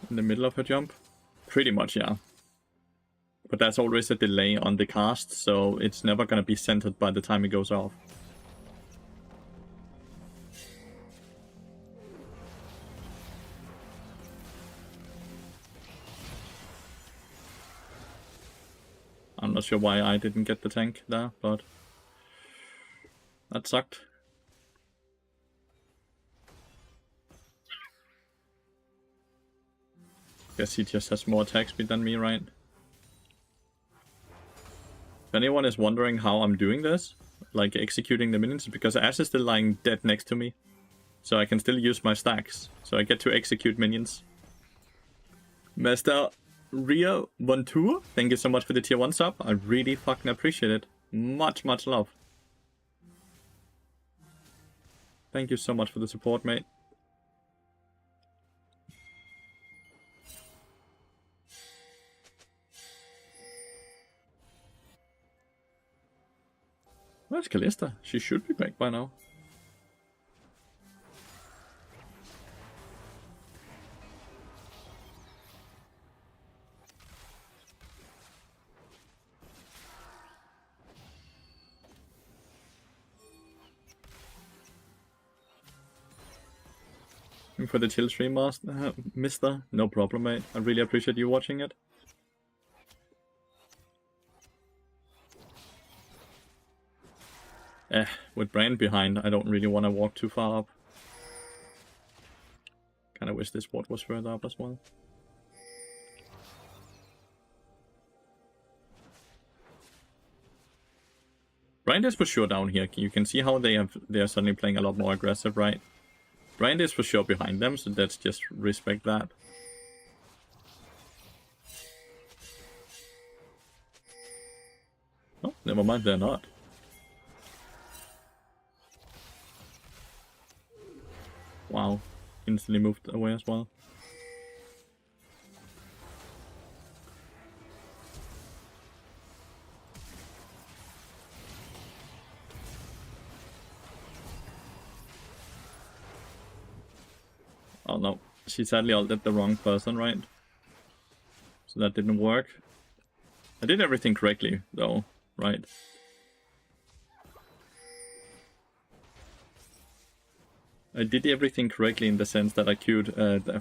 the middle of her jump. Pretty much, yeah. But that's always a delay on the cast, so it's never going to be centered by the time it goes off. I'm not sure why I didn't get the tank there, but that sucked. Guess he just has more attack speed than me, right? If anyone is wondering how I'm doing this, like executing the minions, because Ash is still lying dead next to me. So I can still use my stacks. So I get to execute minions. Master Rio Vontour, thank you so much for the tier 1 sub. I really fucking appreciate it. Much, much love. Thank you so much for the support, mate. Where's Kalista? She should be back by now. For the chill stream, mister. No problem, mate. I really appreciate you watching it. With Brand behind, I don't really want to walk too far up. Kinda wish this ward was further up as well. Brand is for sure down here. You can see how they are suddenly playing a lot more aggressive, right? Brand is for sure behind them, so let's just respect that. Oh, never mind, they're not. Wow, instantly moved away as well. Oh no, she sadly ulted the wrong person, right? So that didn't work. I did everything correctly, though, right? I did everything correctly in the sense that I queued,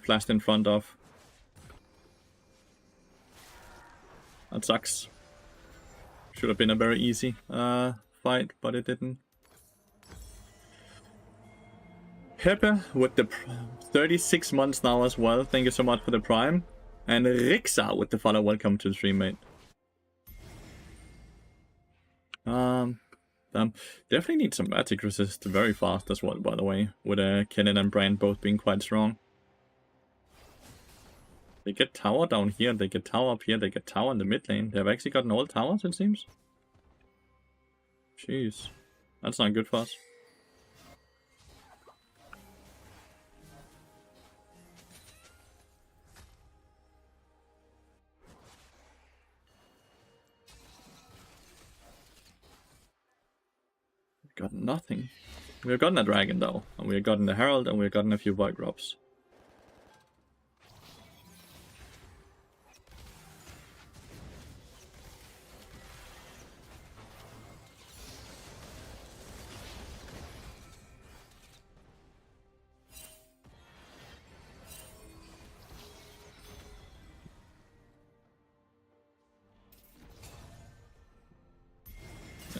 flashed in front of. That sucks. Should have been a very easy fight, but it didn't. Pepe with the 36 months now as well. Thank you so much for the prime. And Rixa with the follow. Welcome to the stream, mate. Definitely need some magic resist very fast as well, by the way. With Kennen and Brand both being quite strong. They get tower down here, they get tower up here, they get tower in the mid lane. They've actually gotten all towers, it seems. Jeez. That's not good for us. Got nothing. We've gotten a dragon though, and we've gotten the herald, and we've gotten a few void drops.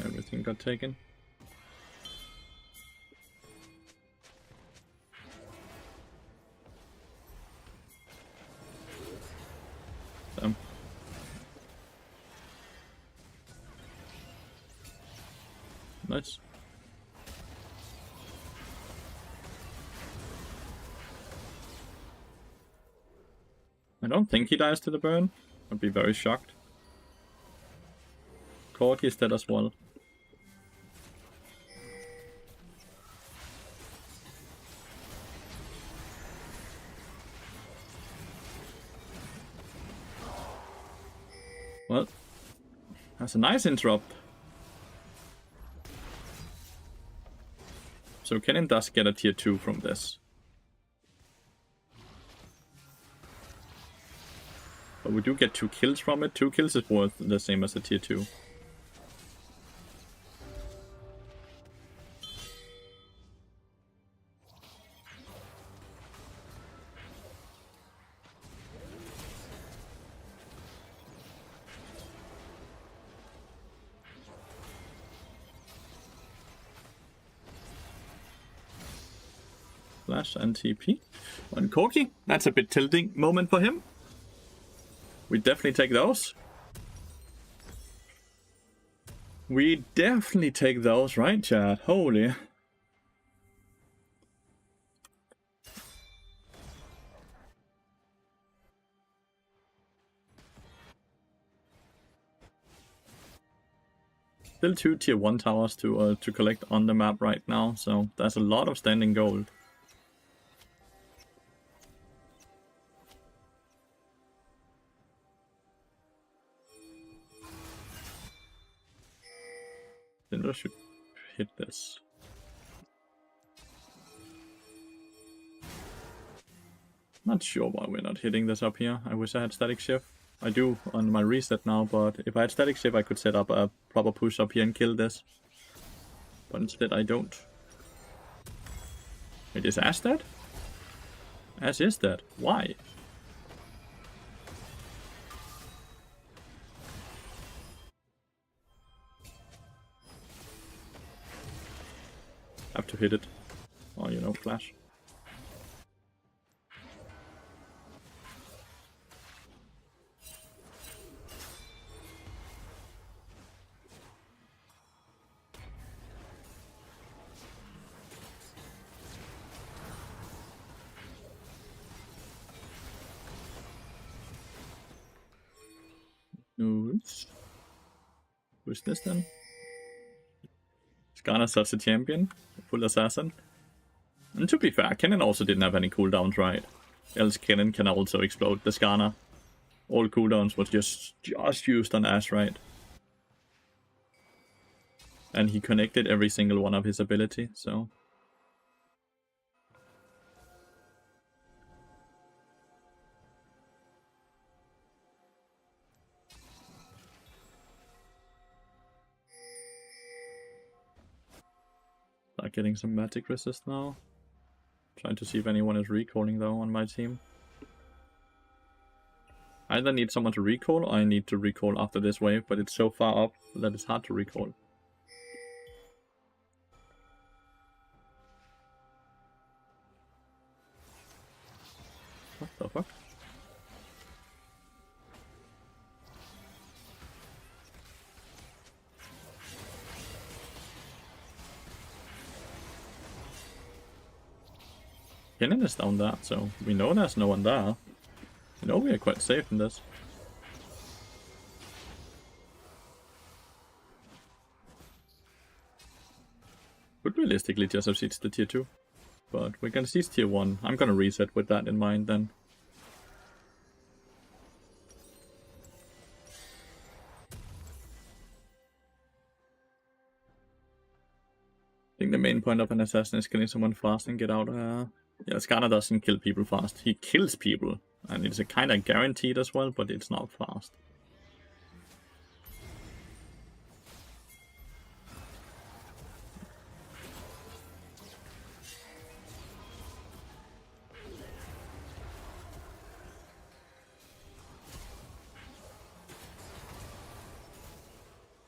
Everything got taken. Nice. I don't think he dies to the burn. I'd be very shocked. Corki is dead as well. Well, that's a nice interrupt. So Kennen does get a tier 2 from this. But we do get 2 kills from it. 2 kills is worth the same as a tier 2. Flash and TP on Corki. That's a bit tilting moment for him. We definitely take those. We definitely take those, right, chat? Holy. Still 2 tier 1 towers to collect on the map right now, so that's a lot of standing gold. Then I should hit this. Not sure why we're not hitting this up here. I wish I had static shift. I do on my reset now, but if I had static shift I could set up a proper push up here and kill this. But instead I don't. Wait, is Ash dead? Ash is dead. Why? Have to hit it. Or, you know, flash. Who's this then? Skarner's as a champion, full assassin. And to be fair, Kennen also didn't have any cooldowns, right? Else Kennen can also explode the Skarner. All cooldowns was just used on Ash, right? And he connected every single one of his ability, so... Start getting some magic resist now. Trying to see if anyone is recalling though on my team. I either need someone to recall or I need to recall after this wave, but it's so far up that it's hard to recall. What the fuck? Kennen is down there, so we know there's no one there. You know we are quite safe in this. Could realistically just have sieged the tier 2. But we're gonna siege tier 1. I'm gonna reset with that in mind then. I think the main point of an assassin is killing someone fast and get out. Yeah, Skarner doesn't kill people fast. He kills people. And it's a kind of guaranteed as well, but it's not fast.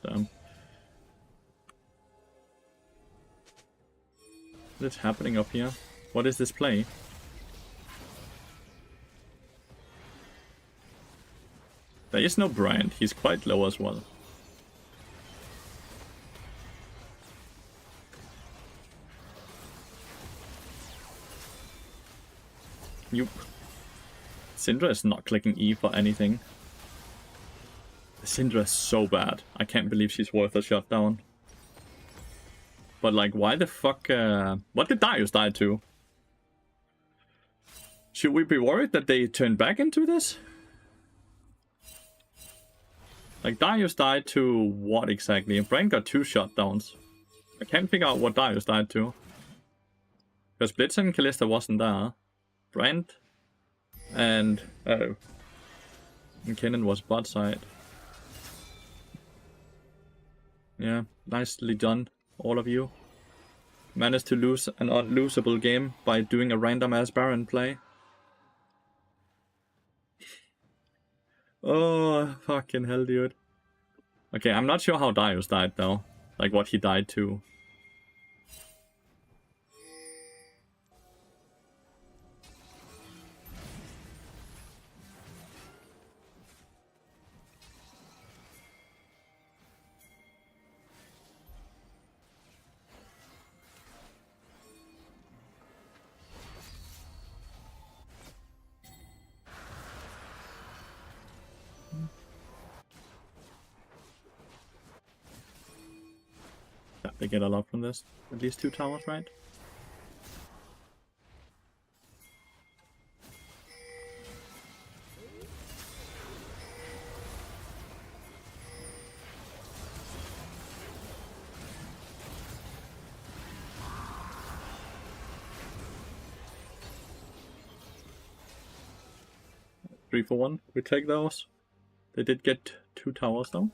Damn. What is happening up here? What is this play? There is no Bryant, he's quite low as well. Syndra is not clicking E for anything. Syndra is so bad. I can't believe she's worth a shutdown. But like, why the fuck... what did Darius die to? Should we be worried that they turned back into this? Like, Darius died to what exactly? Brand got 2 shutdowns. I can't figure out what Darius died to. Because Blitz and Kalista wasn't there. Brand and... oh. And Kennen was bot side. Yeah, nicely done, all of you. Managed to lose an unlosable game by doing a random ass Baron play. Oh, fucking hell, dude. Okay, I'm not sure how Darius died, though. Like, what he died to. They get a lot from this. At least 2 towers, right? Three for 1. We take those. They did get 2 towers though.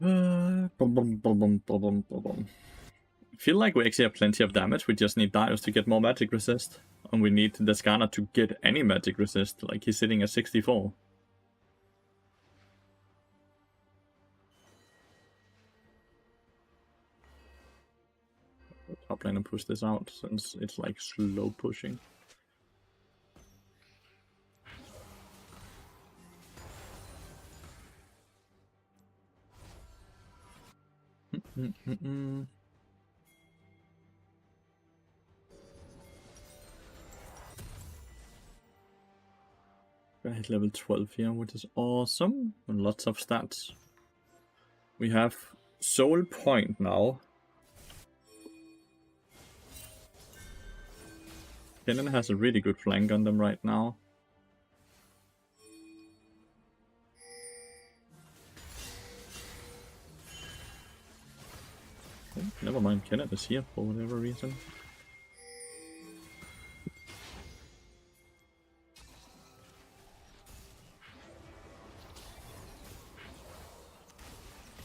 Boom, boom, boom, boom, boom, boom, boom. feel like we actually have plenty of damage. We just need Darius to get more magic resist. And we need the Skarner to get any magic resist. Like, he's sitting at 64. Top lane and push this out, since it's like slow pushing. I hit level 12 here, which is awesome, and lots of stats. We have Soul Point now. Kennen has a really good flank on them right now. Oh, never mind, Kennen is here for whatever reason.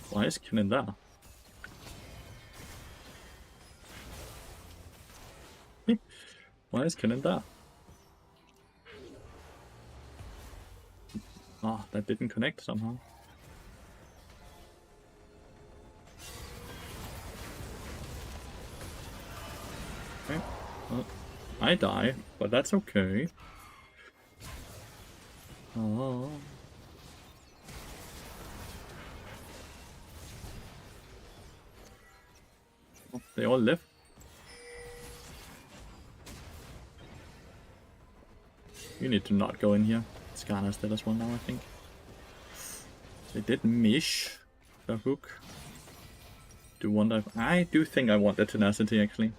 Why is Kennen there? Why is Kennen there? Ah, that didn't connect somehow. Okay. Well, I die, but that's okay. Oh. They all live. You need to not go in here. Skarner's dead as well now, I think. They did miss the hook. I do think I want the tenacity actually,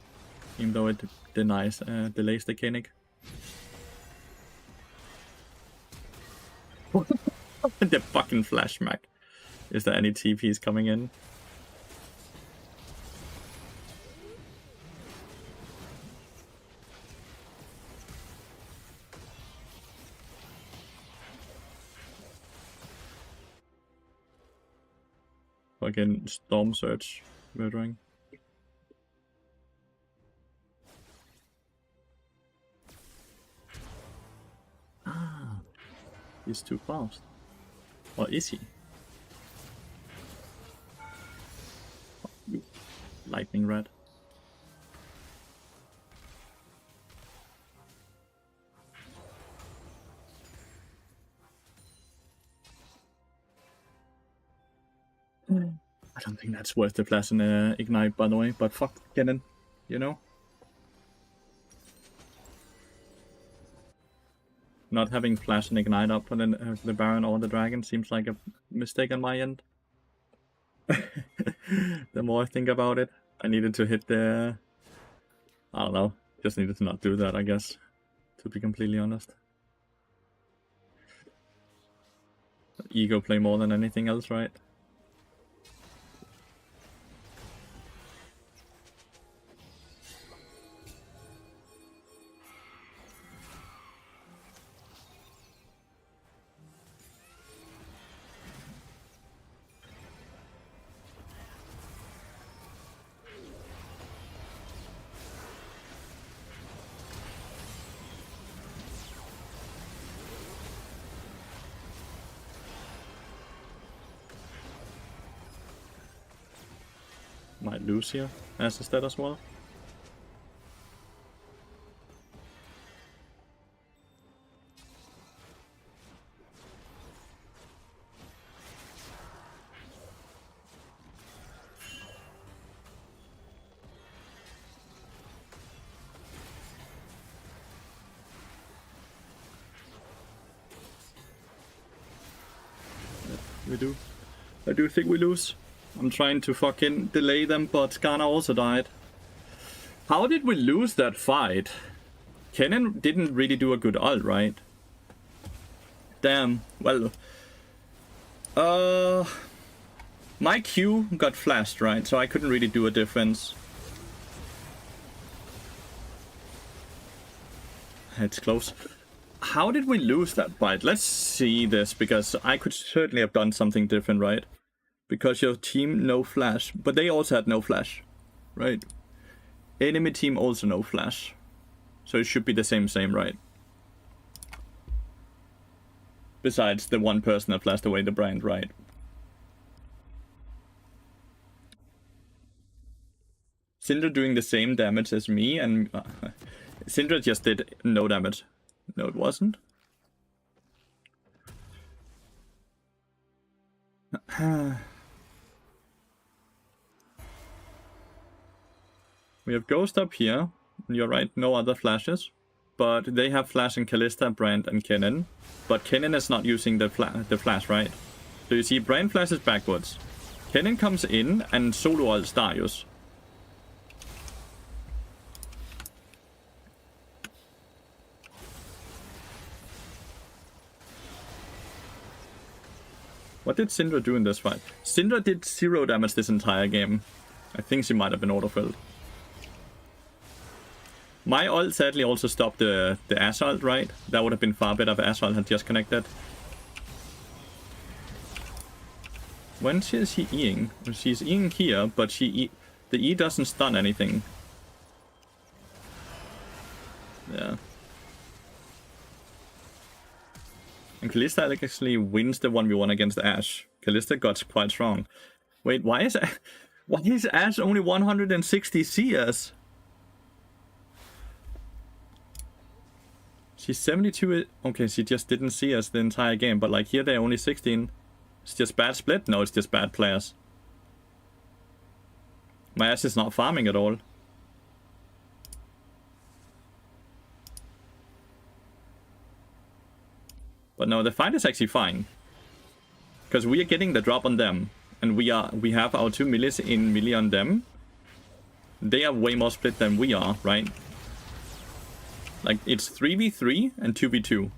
even though it delays the Koenig. The fucking flash mac. Is there any TPs coming in? Again, Storm Surge murdering. Ah, he's too fast. Or is he? Oh, you lightning red. I don't think that's worth the flash and ignite, by the way, but fuck Kennen, you know? Not having flash and ignite up on the Baron or the Dragon seems like a mistake on my end. The more I think about it, I needed to hit the... I don't know, just needed to not do that, I guess, to be completely honest. Ego play more than anything else, right? Might lose here as instead as well. We do. I do think we lose. I'm trying to fucking delay them, but Skarner also died. How did we lose that fight? Kennen didn't really do a good ult, right? Damn. Well, my Q got flashed, right? So I couldn't really do a difference. It's close. How did we lose that fight? Let's see this, because I could certainly have done something different, right? Because your team no flash, but they also had no flash, right? Enemy team also no flash. So it should be the same, right? Besides the one person that flashed away the brand, right? Syndra doing the same damage as me, and Syndra just did no damage. No, it wasn't. We have Ghost up here. You're right, no other flashes. But they have Flash and Kalista, Brand, and Kennen. But Kennen is not using the flash, right? So you see, Brand flashes backwards. Kennen comes in and solo ults Darius. What did Syndra do in this fight? Syndra did 0 damage this entire game. I think she might have been auto-filled. My ult sadly also stopped the Ashe ult, right? That would have been far better if Ashe ult had just connected. When is she Eing? She's Eing here, but the E doesn't stun anything. Yeah. And Kalista actually wins the 1v1 against Ashe. Kalista got quite strong. Wait, why is Ashe only 160 CS? She's 72. Okay, she just didn't see us the entire game, but like here they're only 16. It's just bad split? No, it's just bad players. My Ashe is not farming at all. But no, the fight is actually fine. Because we are getting the drop on them. And we have our 2 millies in melee on them. They are way more split than we are, right? Like, it's 3v3 and 2v2.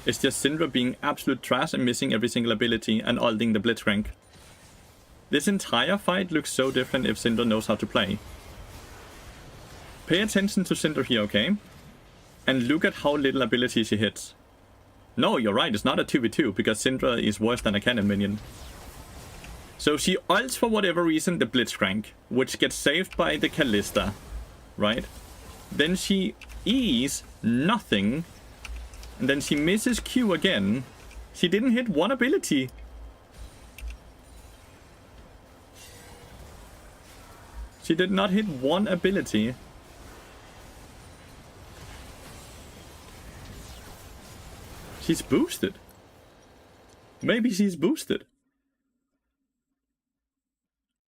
It's just Syndra being absolute trash and missing every single ability and ulting the Blitzcrank. This entire fight looks so different if Syndra knows how to play. Pay attention to Syndra here, okay? And look at how little ability she hits. No, you're right, it's not a 2v2 because Syndra is worse than a cannon minion. So she ults for whatever reason the Blitzcrank, which gets saved by the Kalista, right? Then she E's nothing, and then she misses Q again. She didn't hit one ability. She did not hit one ability. She's boosted. Maybe she's boosted.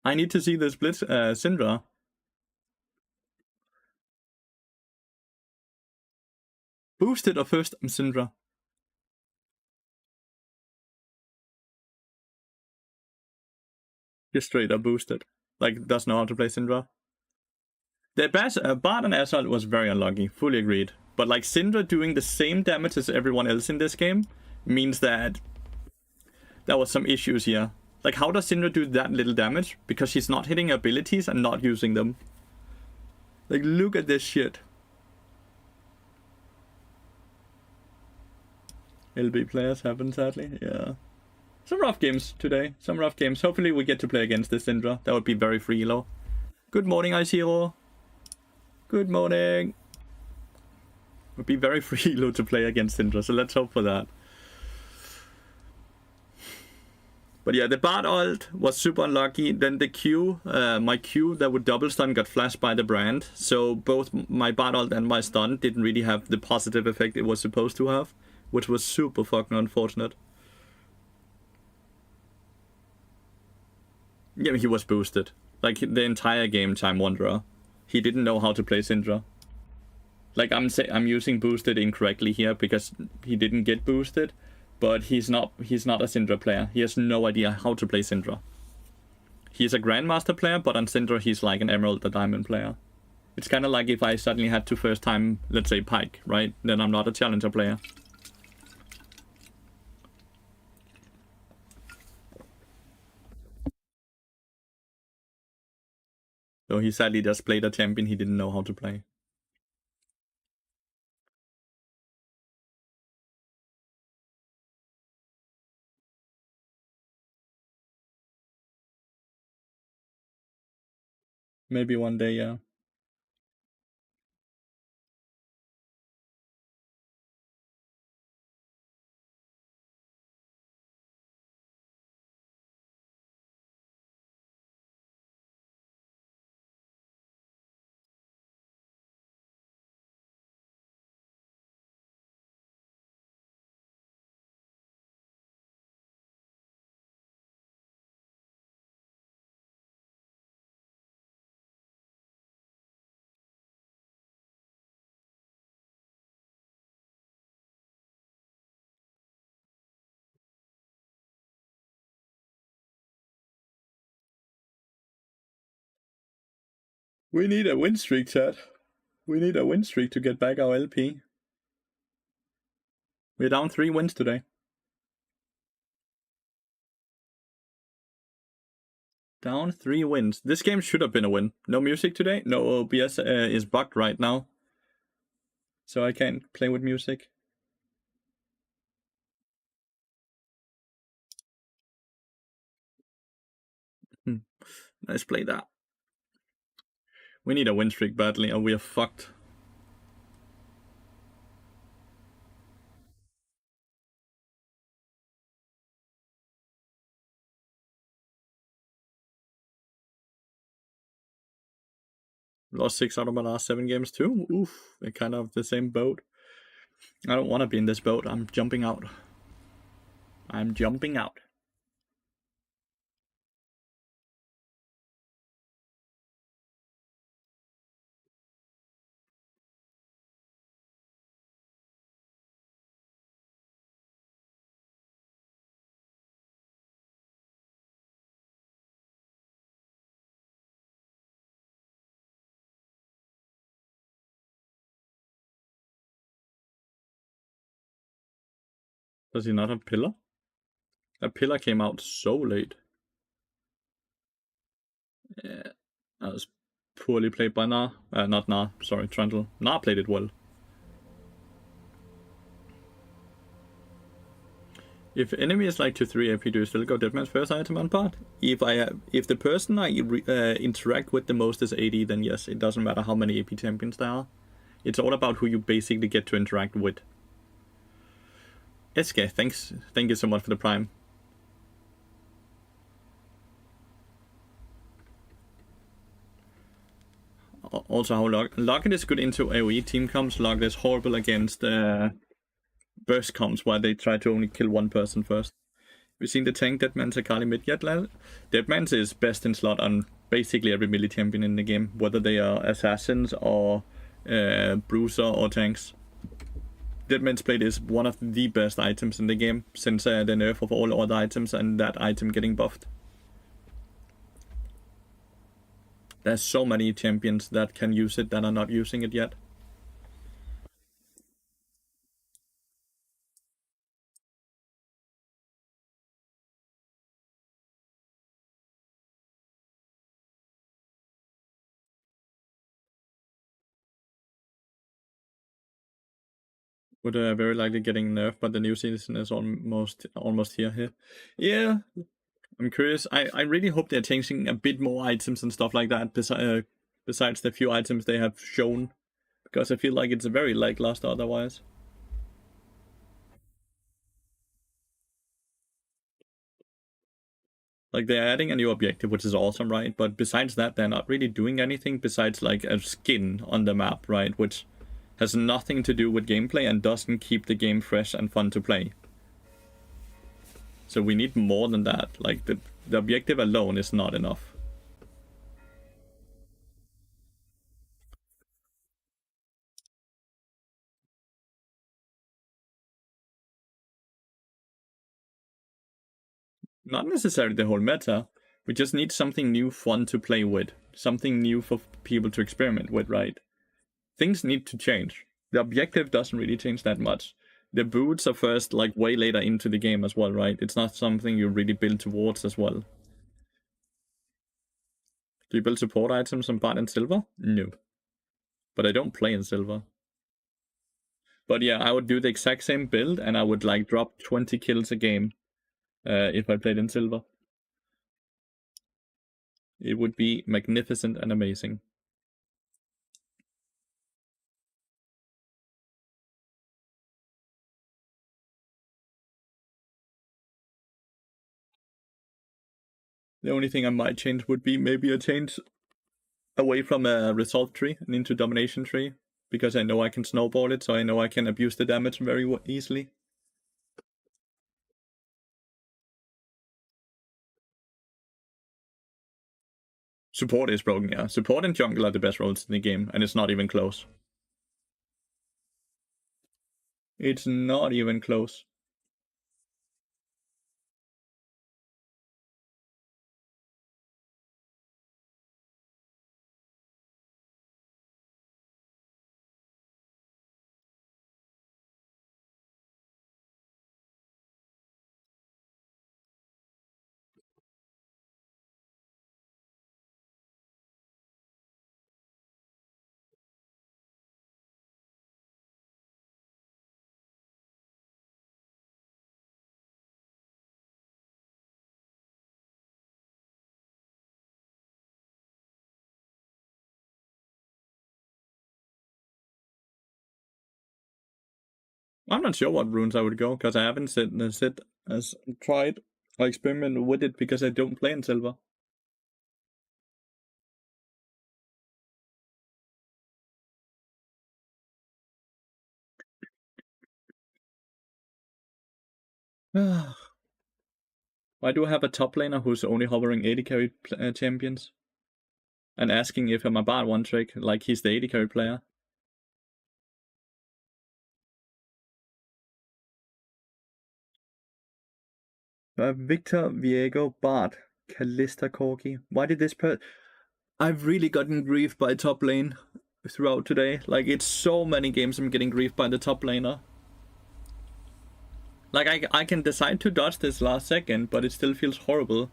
I need to see this Blitz Syndra. Boosted or first Syndra? Just straight up boosted. Like, doesn't know how to play Syndra. The Bard and Assault was very unlucky, fully agreed. But like Syndra doing the same damage as everyone else in this game means that there was some issues here. Like, how does Syndra do that little damage? Because she's not hitting abilities and not using them. Like, look at this shit. LB players happen, sadly. Yeah. Some rough games today. Some rough games. Hopefully we get to play against this Syndra. That would be very free elo. Good morning, Icero. Good morning. Would be very free elo to play against Syndra, so let's hope for that. But yeah, the Bard ult was super unlucky. Then the Q, my Q that would double stun got flashed by the brand. So both my Bard ult and my stun didn't really have the positive effect it was supposed to have, which was super fucking unfortunate. Yeah, he was boosted. Like, the entire game, Time Wanderer. He didn't know how to play Syndra. Like, I'm using boosted incorrectly here because he didn't get boosted. But he's not a Syndra player. He has no idea how to play Syndra. He's a Grandmaster player, but on Syndra he's like an Emerald or Diamond player. It's kind of like if I suddenly had to first time, let's say, Pike, right? Then I'm not a Challenger player. So he sadly just played a champion he didn't know how to play. Maybe one day, yeah. We need a win streak, chat. We need a win streak to get back our LP. We're down 3 wins today. Down 3 wins. This game should have been a win. No music today. No OBS is bugged right now. So I can't play with music. Let's play that. We need a win streak badly or we are fucked. Lost 6 out of my last 7 games too. Oof, we're kind of the same boat. I don't want to be in this boat. I'm jumping out. I'm jumping out. Does he not have pillar? That pillar came out so late. Yeah, that was poorly played by Na. Not Na, sorry, Trundle. Na played it well. If enemy is like to 3 AP, do you still go Deadman's first item on part? If the person I interact with the most is AD, then yes, it doesn't matter how many AP champions there are. It's all about who you basically get to interact with. SK, thanks. Thank you so much for the prime. Also, how Locket is good into AoE team comps. Locket is horrible against burst comps where they try to only kill one person first. We've seen the tank Deadman's Akali mid yet, lad? Deadman's is best in slot on basically every melee champion in the game, whether they are assassins or bruiser or tanks. Deadman's Blade is one of the best items in the game since the nerf of all other items and that item getting buffed. There's so many champions that can use it that are not using it yet. Would very likely getting nerfed, but the new season is almost here. Yeah, I'm curious. I really hope they're changing a bit more items and stuff like that besides the few items they have shown, because I feel like it's very lackluster otherwise. Like, they're adding a new objective, which is awesome, right? But besides that, they're not really doing anything besides like a skin on the map, right? Which has nothing to do with gameplay and doesn't keep the game fresh and fun to play. So we need more than that. Like, the objective alone is not enough. Not necessarily the whole meta. We just need something new, fun to play with. Something new for people to experiment with, right? Things need to change. The objective doesn't really change that much. The boots are first, like, way later into the game as well, right? It's not something you really build towards as well. Do you build support items on part in silver? No. But I don't play in silver. But yeah, I would do the exact same build and I would like drop 20 kills a game if I played in silver. It would be magnificent and amazing. The only thing I might change would be maybe a change away from a resolve tree and into domination tree, because I know I can snowball it, so I know I can abuse the damage very easily. Support is broken, yeah. Support and jungle are the best roles in the game, and it's not even close. It's not even close. I'm not sure what runes I would go, because I haven't tried or experimented with it because I don't play in silver. Why do I have a top laner who's only hovering 80 carry champions? And asking if I'm a bard one trick, like he's the 80 carry player. Victor, Viego, Bard, Callista, Corgi. Why did this I've really gotten griefed by top lane throughout today. Like, it's so many games I'm getting griefed by the top laner. Like, I can decide to dodge this last second, but it still feels horrible.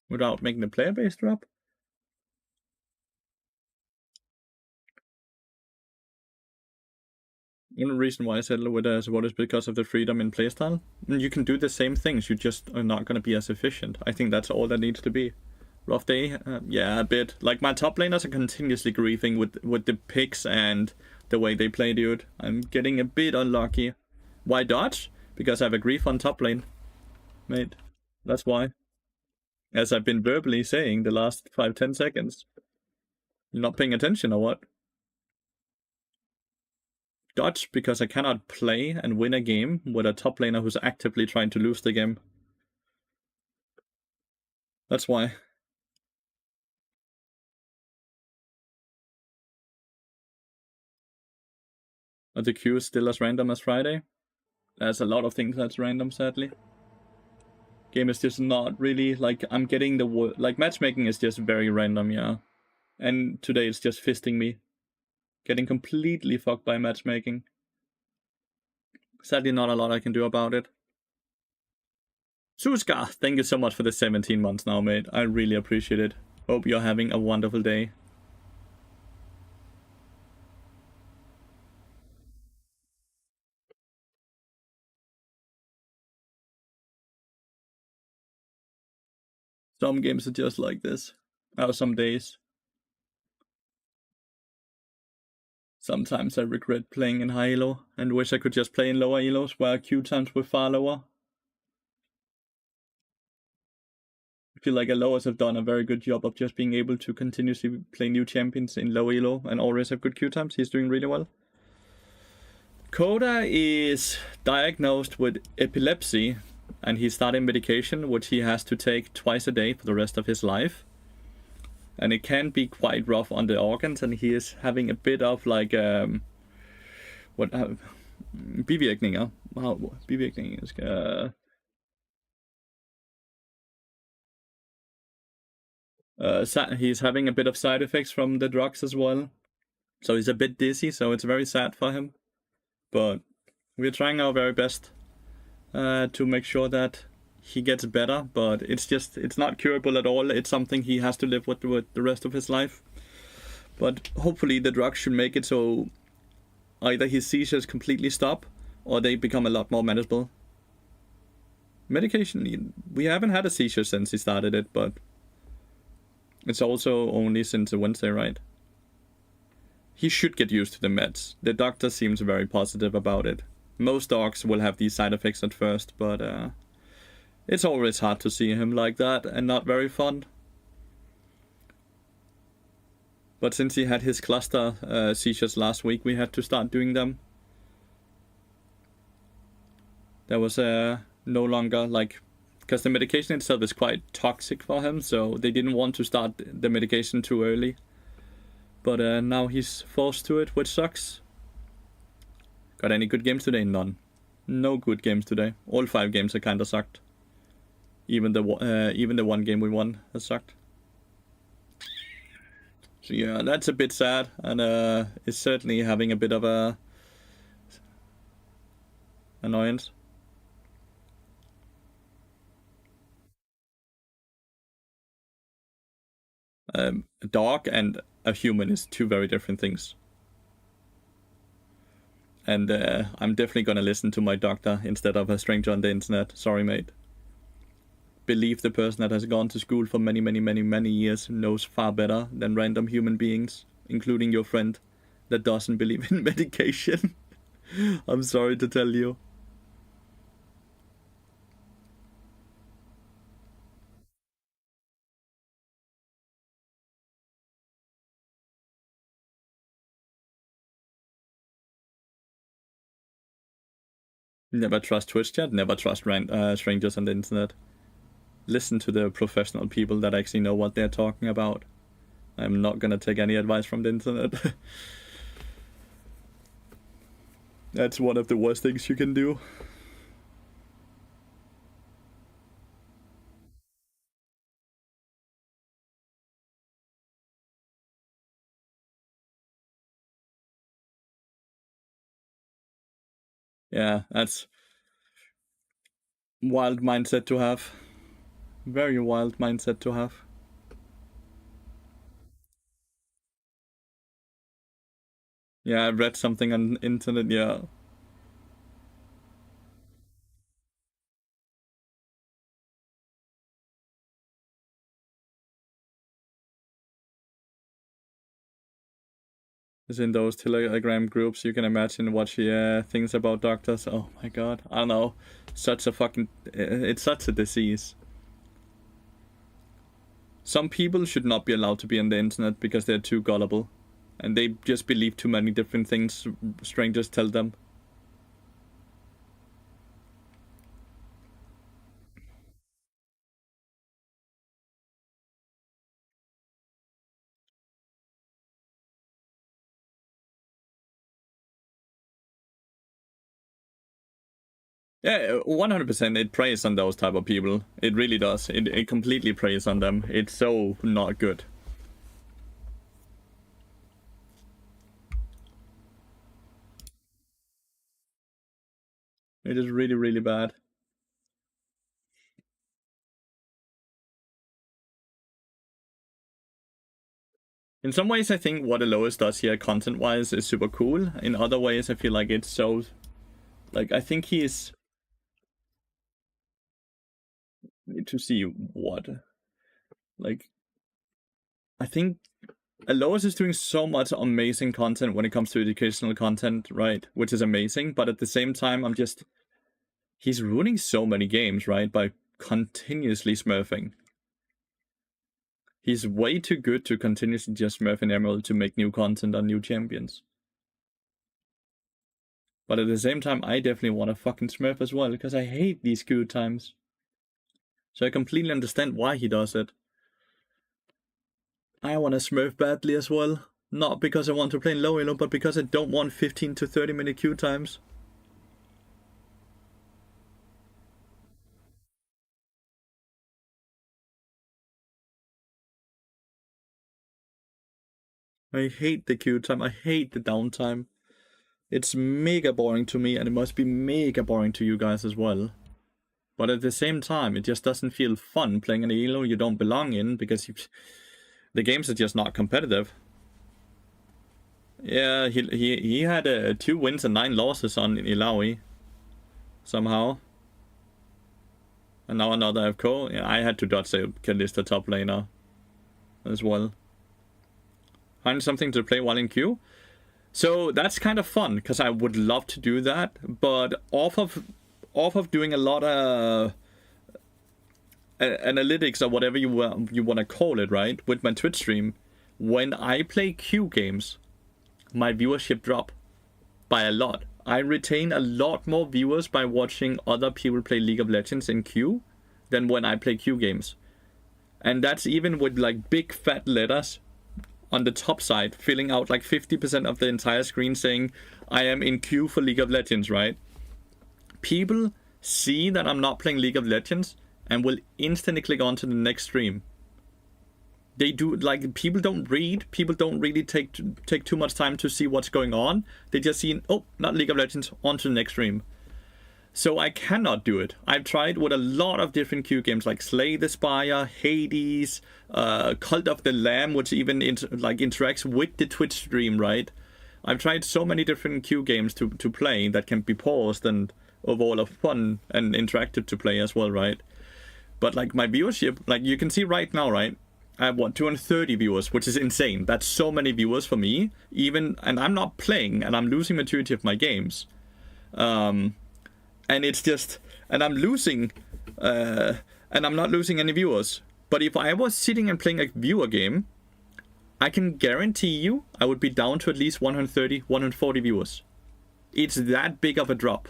Without making the player base drop. The only reason why I settled with support is because of the freedom in playstyle. You can do the same things, you just are not going to be as efficient. I think that's all that needs to be. Rough day? Yeah, a bit. Like, my top laners are continuously griefing with the picks and the way they play, dude. I'm getting a bit unlucky. Why dodge? Because I have a grief on top lane. Mate, that's why. As I've been verbally saying the last 5-10 seconds. You're not paying attention or what? Dodge because I cannot play and win a game with a top laner who's actively trying to lose the game. That's why. Are the queues still as random as Friday? There's a lot of things that's random, sadly. Game is just not really, like, I'm getting like, matchmaking is just very random, yeah. And today it's just fisting me. Getting completely fucked by matchmaking. Sadly, not a lot I can do about it. Suska, thank you so much for the 17 months now, mate. I really appreciate it. Hope you're having a wonderful day. Some games are just like this. Some days. Sometimes I regret playing in high elo and wish I could just play in lower elos where queue times were far lower. I feel like Aloas have done a very good job of just being able to continuously play new champions in low elo and always have good queue times. He's doing really well. Koda is diagnosed with epilepsy and he's starting medication which he has to take twice a day for the rest of his life. And it can be quite rough on the organs, and he is having a bit of like bivirkninger. Bivirkninger he's having a bit of side effects from the drugs as well. So he's a bit dizzy, so it's very sad for him. But we're trying our very best to make sure that he gets better, but it's not curable at all. It's something he has to live with the rest of his life. But hopefully the drugs should make it so either his seizures completely stop or they become a lot more manageable. Medication, we haven't had a seizure since he started it, but it's also only since Wednesday, right? He should get used to the meds. The doctor seems very positive about it. Most dogs will have these side effects at first, but it's always hard to see him like that and not very fun. But since he had his cluster seizures last week, we had to start doing them. There was no longer, like, because the medication itself is quite toxic for him, so they didn't want to start the medication too early. But now he's forced to it, which sucks. Got any good games today? None. No good games today. All 5 games are kinda sucked. Even the one game we won has sucked. So yeah, that's a bit sad, and it's certainly having a bit of a annoyance. A dog and a human is 2 very different things. And I'm definitely gonna listen to my doctor instead of a stranger on the internet. Sorry, mate. Believe the person that has gone to school for many years knows far better than random human beings, including your friend that doesn't believe in medication. I'm sorry to tell you. Never trust Twitch chat, never trust strangers on the internet. Listen to the professional people that actually know what they're talking about. I'm not gonna take any advice from the internet. That's one of the worst things you can do. Yeah, that's wild mindset to have. Very wild mindset to have. Yeah, I read something on the internet, yeah. Is in those Telegram groups, you can imagine what she thinks about doctors. Oh my god, I don't know. Such a fucking. It's such a disease. Some people should not be allowed to be on the internet because they're too gullible. And they just believe too many different things strangers tell them. Yeah, 100% it preys on those type of people. It really does. It completely preys on them. It's so not good. It is really, really bad. In some ways, I think what Alois does here, content-wise, is super cool. In other ways, I feel like it's so... Like, I think he's... Need to see what... Like... I think Alois is doing so much amazing content when it comes to educational content, right? Which is amazing, but at the same time, I'm just... He's ruining so many games, right? By continuously smurfing. He's way too good to continuously just smurf in Emerald to make new content on new champions. But at the same time, I definitely want to fucking smurf as well, because I hate these queue times. So I completely understand why he does it. I want to smurf badly as well. Not because I want to play in low elo, but because I don't want 15 to 30 minute queue times. I hate the queue time. I hate the downtime. It's mega boring to me, and it must be mega boring to you guys as well. But at the same time, it just doesn't feel fun playing an elo you don't belong in because the games are just not competitive. Yeah, he had 2 wins and 9 losses on Ilaoi somehow. And now another FK. Yeah, I had to dodge a Kalista top laner as well. Find something to play while in queue. So that's kind of fun because I would love to do that, but off of doing a lot of analytics or whatever you want to call it, right? With my Twitch stream, when I play queue games, my viewership drop by a lot. I retain a lot more viewers by watching other people play League of Legends in queue than when I play queue games. And that's even with like big fat letters on the top side, filling out like 50% of the entire screen saying, I am in queue for League of Legends, right? People see that I'm not playing League of Legends and will instantly click on to the next stream. They do, like, people don't read, people don't really take too much time to see what's going on. They just see, oh, not League of Legends, on to the next stream. So I cannot do it. I've tried with a lot of different queue games like Slay the Spire, Hades, Cult of the Lamb, which even interacts with the Twitch stream, right? I've tried so many different queue games to play that can be paused and overall of fun and interactive to play as well, right? But like my viewership, like you can see right now, right? I have 230 viewers, which is insane. That's so many viewers for me. And I'm not playing, and I'm losing maturity of my games. And it's just, and I'm losing, and I'm not losing any viewers. But if I was sitting and playing a viewer game, I can guarantee you I would be down to at least 130, 140 viewers. It's that big of a drop.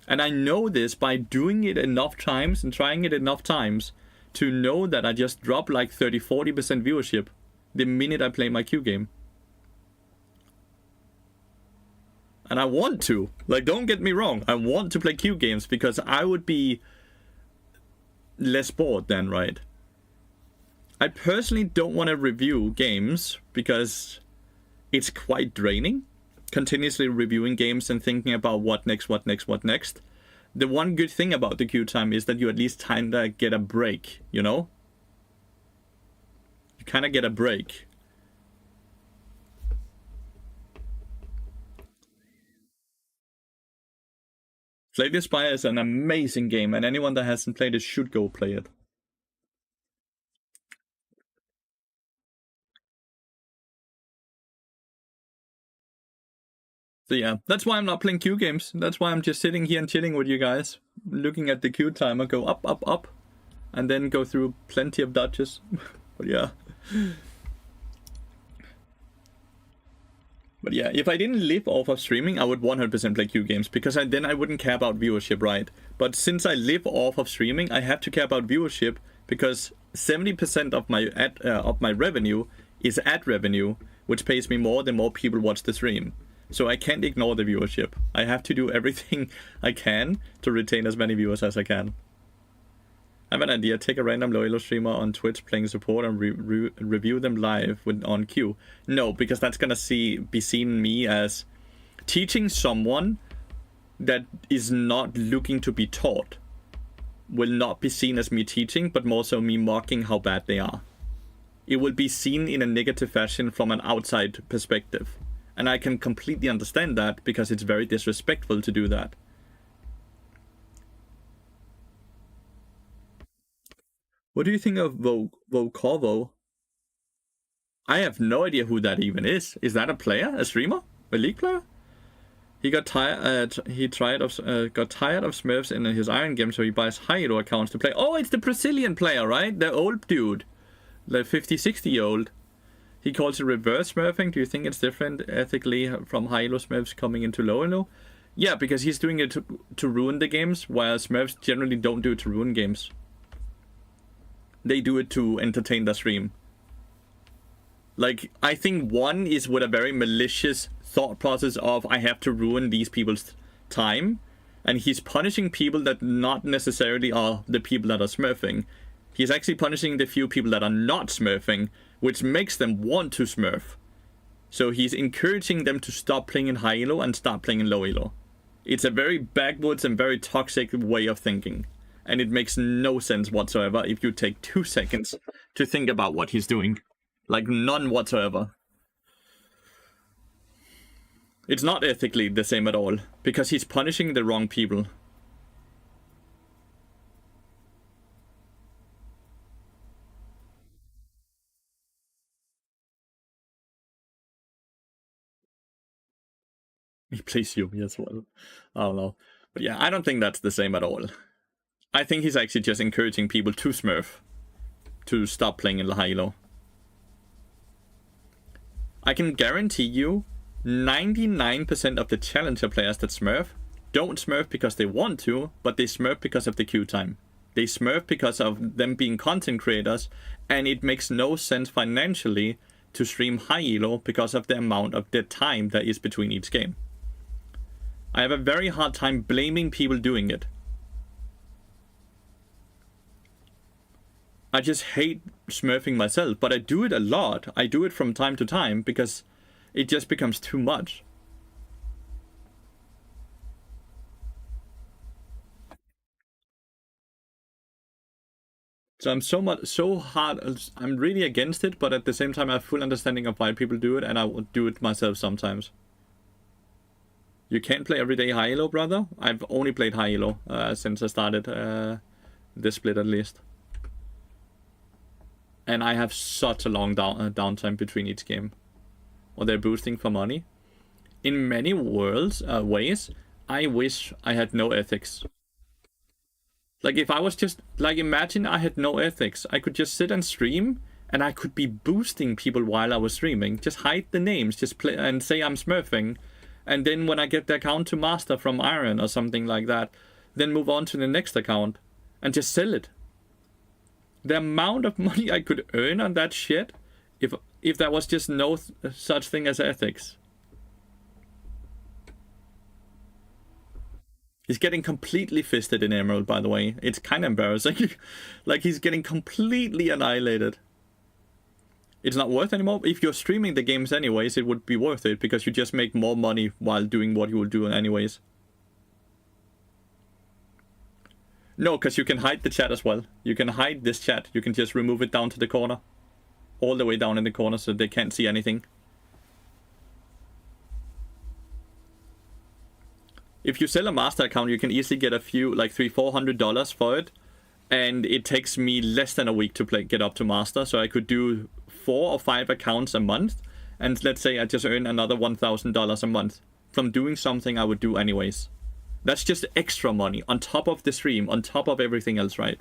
And I know this by doing it enough times and trying it enough times to know that I just drop like 30-40% viewership the minute I play my queue game. And I want to. Like, don't get me wrong. I want to play queue games because I would be less bored then, right? I personally don't want to review games because it's quite draining. Continuously reviewing games and thinking about what next. The one good thing about the queue time is that you at least kinda get a break, you know? You kinda get a break. Slay the Spire is an amazing game, and anyone that hasn't played it should go play it. So yeah, that's why I'm not playing queue games. That's why I'm just sitting here and chilling with you guys, looking at the queue timer go up, up, up, and then go through plenty of dodges. But yeah. But yeah, if I didn't live off of streaming, I would 100% play queue games, because then I wouldn't care about viewership, right? But since I live off of streaming, I have to care about viewership, because 70% of my revenue is ad revenue, which pays me more the more people watch the stream. So I can't ignore the viewership. I have to do everything I can to retain as many viewers as I can. I have an idea. Take a random low elo streamer on Twitch playing support and review them live on queue. No, because that's gonna be seen me as teaching someone that is not looking to be taught. Will not be seen as me teaching, but more so me mocking how bad they are. It will be seen in a negative fashion from an outside perspective. And I can completely understand that, because it's very disrespectful to do that. What do you think of Volkovo? I have no idea who that even is. Is that a player? A streamer? A league player? He got tired. Got tired of Smurfs in his Iron game, so he buys high elo accounts to play. Oh, it's the Brazilian player, right? The old dude, the 50-60-year-old. He calls it reverse smurfing. Do you think it's different ethically from high elo smurfs coming into low elo? Yeah, because he's doing it to ruin the games, while smurfs generally don't do it to ruin games. They do it to entertain the stream. Like, I think one is with a very malicious thought process of, I have to ruin these people's time. And he's punishing people that not necessarily are the people that are smurfing. He's actually punishing the few people that are not smurfing, which makes them want to smurf. So he's encouraging them to stop playing in high elo and start playing in low elo. It's a very backwards and very toxic way of thinking. And it makes no sense whatsoever if you take 2 seconds to think about what he's doing. Like, none whatsoever. It's not ethically the same at all, because he's punishing the wrong people. He plays Yuumi as well. I don't know. But yeah, I don't think that's the same at all. I think he's actually just encouraging people to smurf. To stop playing in Halo. I can guarantee you 99% of the Challenger players that smurf don't smurf because they want to, but they smurf because of the queue time. They smurf because of them being content creators, and it makes no sense financially to stream high elo because of the amount of dead time that is between each game. I have a very hard time blaming people doing it. I just hate smurfing myself, but I do it a lot. I do it from time to time because it just becomes too much. So I'm I'm really against it, but at the same time I have full understanding of why people do it, and I would do it myself sometimes. You can't play everyday high elo, brother? I've only played high elo since I started this split at least. And I have such a long downtime between each game. Or they're boosting for money. In many ways, I wish I had no ethics. Like, if I was just, like, imagine I had no ethics. I could just sit and stream, and I could be boosting people while I was streaming. Just hide the names, just play and say I'm smurfing. And then when I get the account to master from Iron or something like that, then move on to the next account and just sell it. The amount of money I could earn on that shit, if there was just no such thing as ethics. He's getting completely fisted in Emerald, by the way. It's kind of embarrassing. Like, he's getting completely annihilated. It's not worth anymore. If you're streaming the games anyways, it would be worth it, because you just make more money while doing what you will do anyways. No, because you can hide the chat as well. You can hide this chat. You can just remove it down to the corner. All the way down in the corner so they can't see anything. If you sell a master account, you can easily get a few, like $300-400 for it. And it takes me less than a week to get up to master. So I could do 4 or 5 accounts a month. And let's say I just earn another $1,000 a month from doing something I would do anyways. That's just extra money on top of the stream, on top of everything else, right?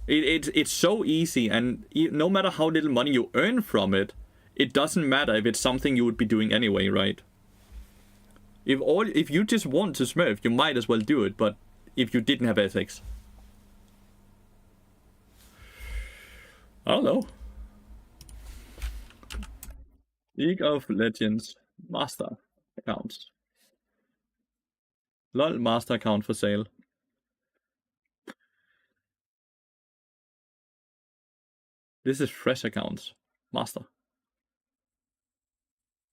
It's so easy, and no matter how little money you earn from it, it doesn't matter if it's something you would be doing anyway, right? If you just want to smurf, you might as well do it, but if you didn't have ethics. I don't know. League of Legends master accounts. LOL master account for sale. This is fresh accounts. Master.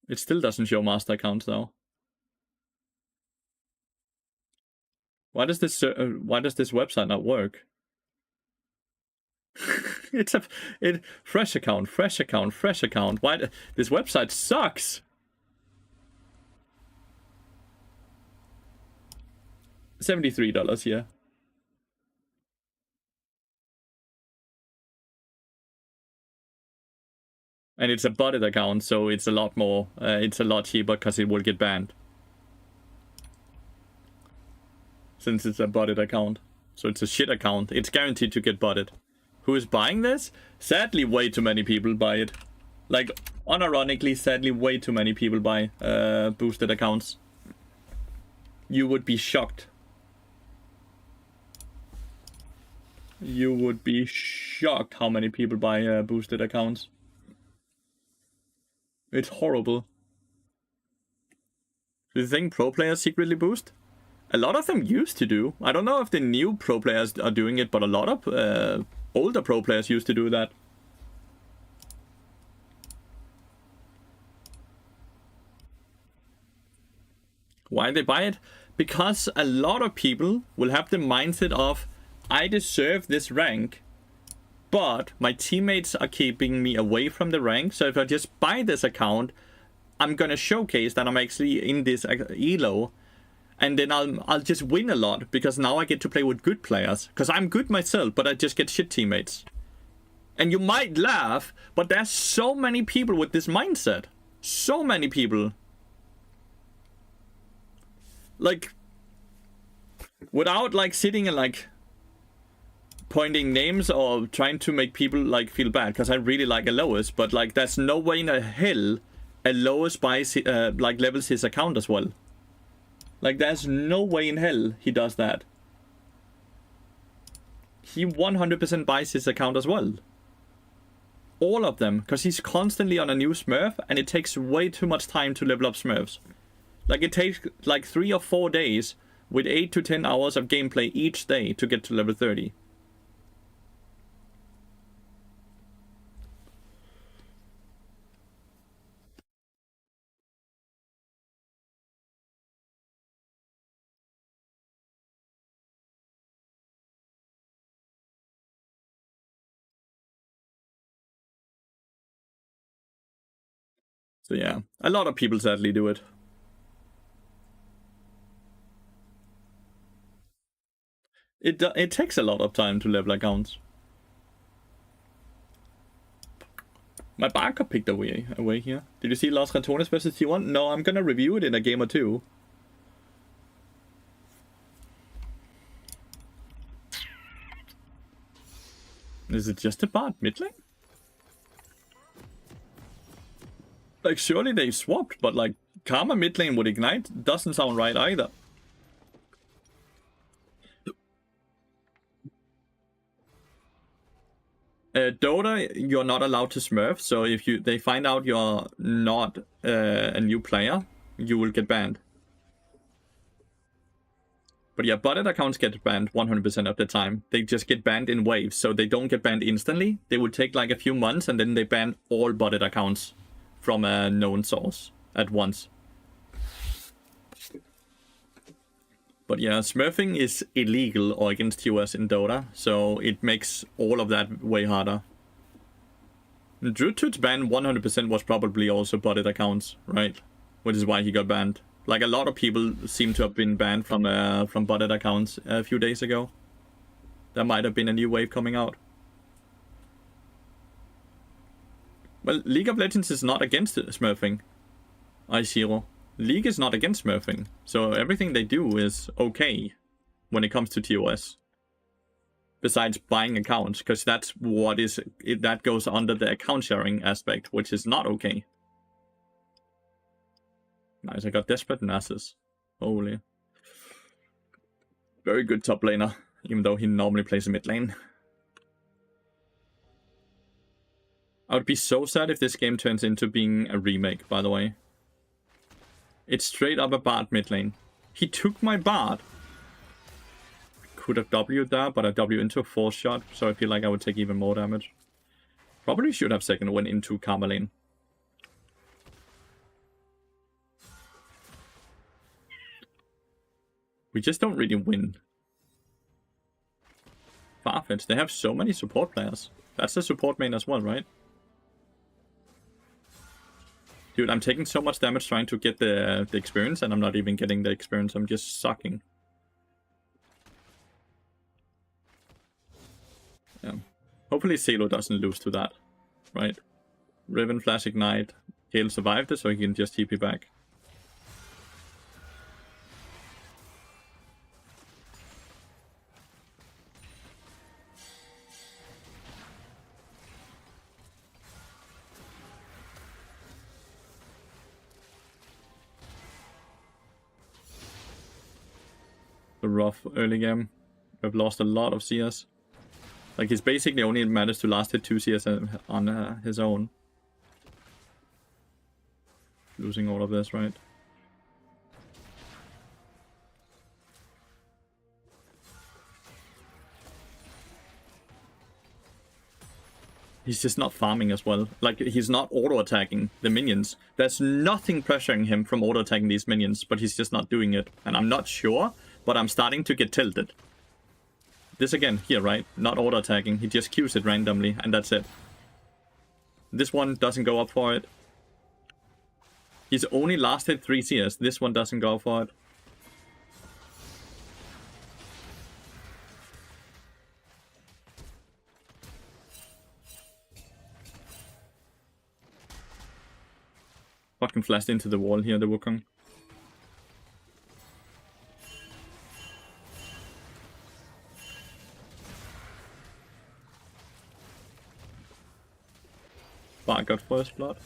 It still doesn't show master accounts though. Why does this website not work? It's fresh account. Why this website sucks? $73, yeah. And it's a botted account, so it's a lot more. It's a lot cheaper because it will get banned. Since it's a botted account. So it's a shit account. It's guaranteed to get botted. Who is buying this? Sadly, way too many people buy it. Like, unironically, sadly, way too many people buy boosted accounts. You would be shocked. You would be shocked how many people buy boosted accounts. It's horrible. Do you think pro players secretly boost? A lot of them used to do. I don't know if the new pro players are doing it, but a lot of older pro players used to do that. Why they buy it? Because a lot of people will have the mindset of, I deserve this rank, but my teammates are keeping me away from the rank, so if I just buy this account, I'm gonna showcase that I'm actually in this elo, and then I'll just win a lot, because now I get to play with good players. Because I'm good myself, but I just get shit teammates. And you might laugh, but there's so many people with this mindset. So many people. Like, without like sitting and like pointing names or trying to make people like feel bad, because I really like Lathyrus, but like there's no way in hell Lathyrus buys like levels his account as well. Like there's no way in hell he does that. He 100% buys his account as well. All of them, because he's constantly on a new Smurf, and it takes way too much time to level up Smurfs. Like it takes like 3 or 4 days with 8 to 10 hours of gameplay each day to get to level 30. So yeah, a lot of people sadly do it. It takes a lot of time to level accounts. My bar got picked away here. Did you see Los Ratones versus T1? No, I'm gonna review it in a game or two. Is it just a bot mid lane? Like, surely they swapped, but like, Karma mid lane would ignite doesn't sound right either. Dota, you're not allowed to smurf, so if they find out you're not a new player, you will get banned. But yeah, botted accounts get banned 100% of the time. They just get banned in waves, so they don't get banned instantly. They will take like a few months, and then they ban all botted accounts from a known source at once. But yeah, smurfing is illegal or against US in Dota, so it makes all of that way harder. Drutut's ban 100% was probably also botted accounts, right? Which is why he got banned. Like, a lot of people seem to have been banned from botted accounts a few days ago. There might have been a new wave coming out. Well, League of Legends is not against smurfing. I0. League is not against smurfing, so everything they do is okay when it comes to TOS. Besides buying accounts, because that's what is that goes under the account sharing aspect, which is not okay. Nice, I got Desperate Nasus. Holy. Very good top laner, even though he normally plays a mid lane. I would be so sad if this game turns into being a remake, by the way. It's straight up a Bard mid lane. He took my Bard. Could have W'd there, but I W into a force shot, so I feel like I would take even more damage. Probably should have second win into Karma lane. We just don't really win. Farfetch, they have so many support players. That's a support main as well, right? Dude, I'm taking so much damage trying to get the experience, and I'm not even getting the experience. I'm just sucking. Yeah. Hopefully Salo doesn't lose to that, right? Riven Flash Ignite. Gale survived it, so he can just TP back. A rough early game. We've lost a lot of CS. Like, he's basically only managed to last hit 2 CS on his own. Losing all of this, right? He's just not farming as well. Like, he's not auto-attacking the minions. There's nothing pressuring him from auto-attacking these minions, but he's just not doing it. And I'm not sure, but I'm starting to get tilted. This again, here, right? Not auto-attacking. He just Qs it randomly, and that's it. This one doesn't go up for it. He's only lasted 3 CS. This one doesn't go for it. Fucking flashed into the wall here, the Wukong. Bart got first blood.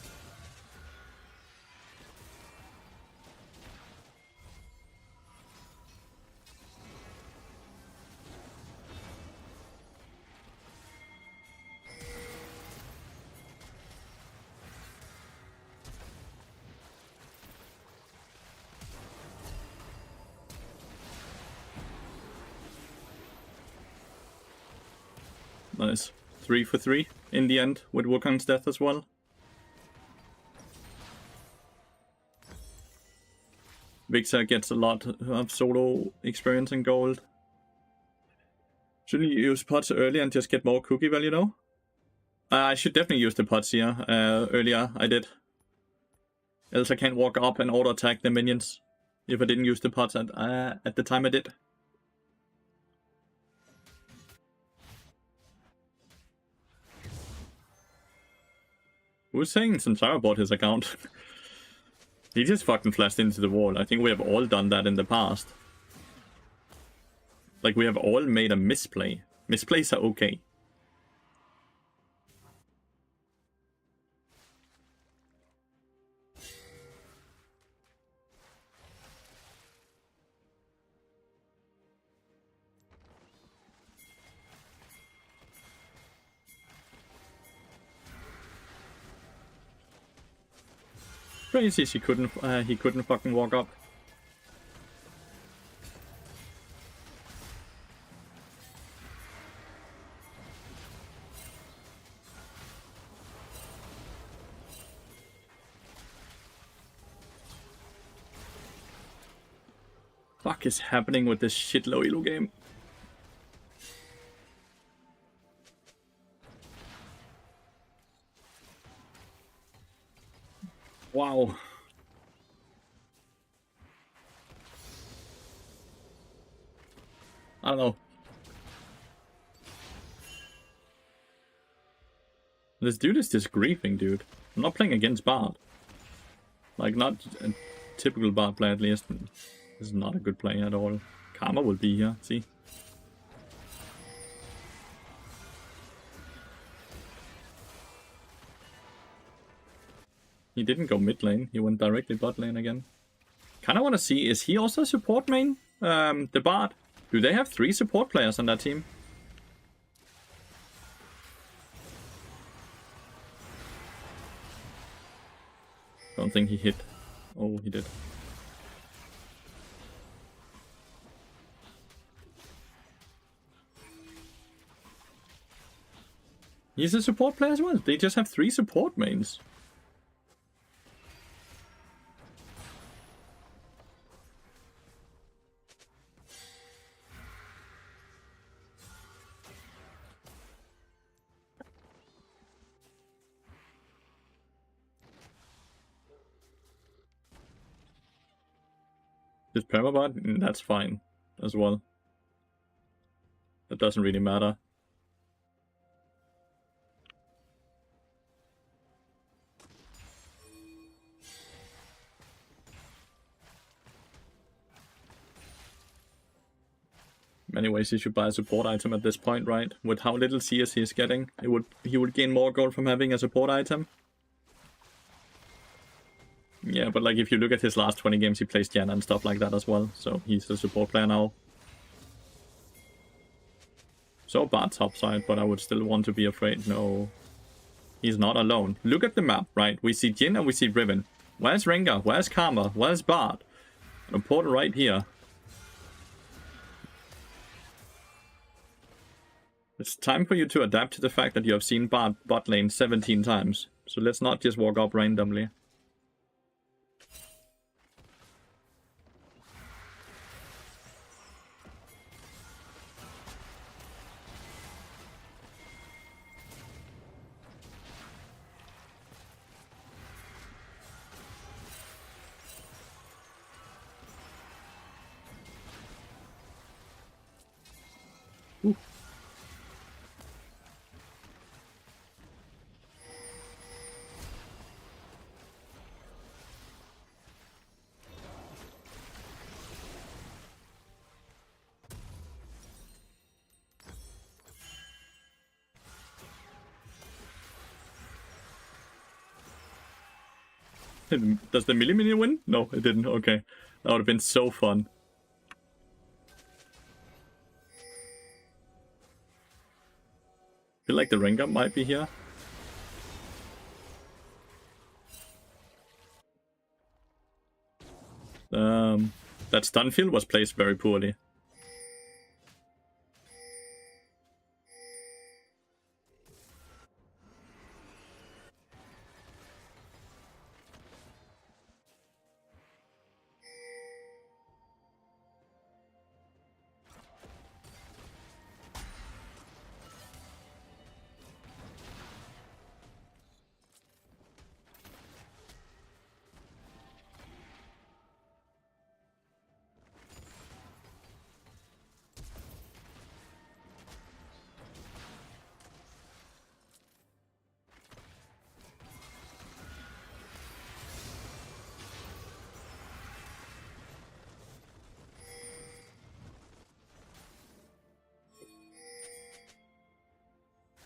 Nice. 3 for 3 in the end with Wukong's death as well. Victor gets a lot of solo experience in gold. Shouldn't you use pots early and just get more cookie value though? I should definitely use the pots here. Earlier I did. Else I can't walk up and auto attack the minions if I didn't use the pots at the time I did. Who's saying Samsara bought his account? He just fucking flashed into the wall. I think we have all done that in the past. Like, we have all made a misplay. Misplays are okay. Crazy he couldn't fucking walk up. Fuck is happening with this shit low elo game? Wow. I don't know. This dude is just griefing, dude. I'm not playing against Bard. Like, not a typical Bard player, at least. This is not a good play at all. Karma will be here, see? He didn't go mid lane, he went directly bot lane again. Kinda wanna see, is he also a support main? The Bard? Do they have 3 support players on that team? Don't think he hit. Oh, he did. He's a support player as well. They just have 3 support mains. This permabot, that's fine as well. That doesn't really matter. Many ways he should buy a support item at this point, right? With how little CS he is getting, he would gain more gold from having a support item. Yeah, but like if you look at his last 20 games, he plays Janna and stuff like that as well. So he's a support player now. So bad topside, but I would still want to be afraid. No, he's not alone. Look at the map, right? We see Jhin and we see Riven. Where's Rengar? Where's Karma? Where's Bard? A portal right here. It's time for you to adapt to the fact that you have seen bot lane 17 times. So let's not just walk up randomly. Ooh. Does the melee win? No, it didn't. Okay. That would have been so fun. I feel like the Rengar might be here. That stun field was placed very poorly.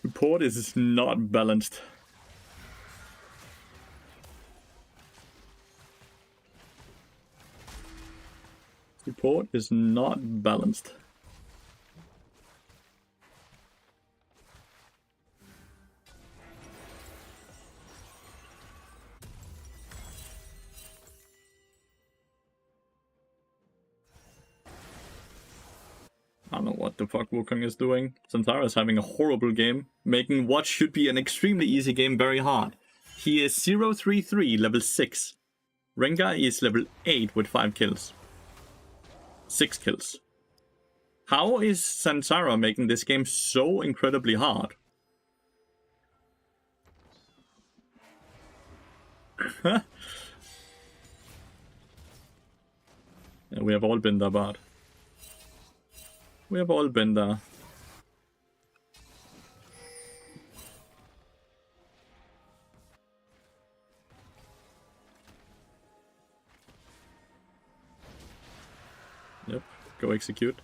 Support is not balanced. Support is not balanced. I don't know what the fuck Wukong is doing. Samsara is having a horrible game, making what should be an extremely easy game very hard. He is 0-3-3, level 6. Rengar is level 8 with 5 kills. 6 kills. How is Samsara making this game so incredibly hard? Yeah, we have all been there, bad. We have all been there. Yep, go execute.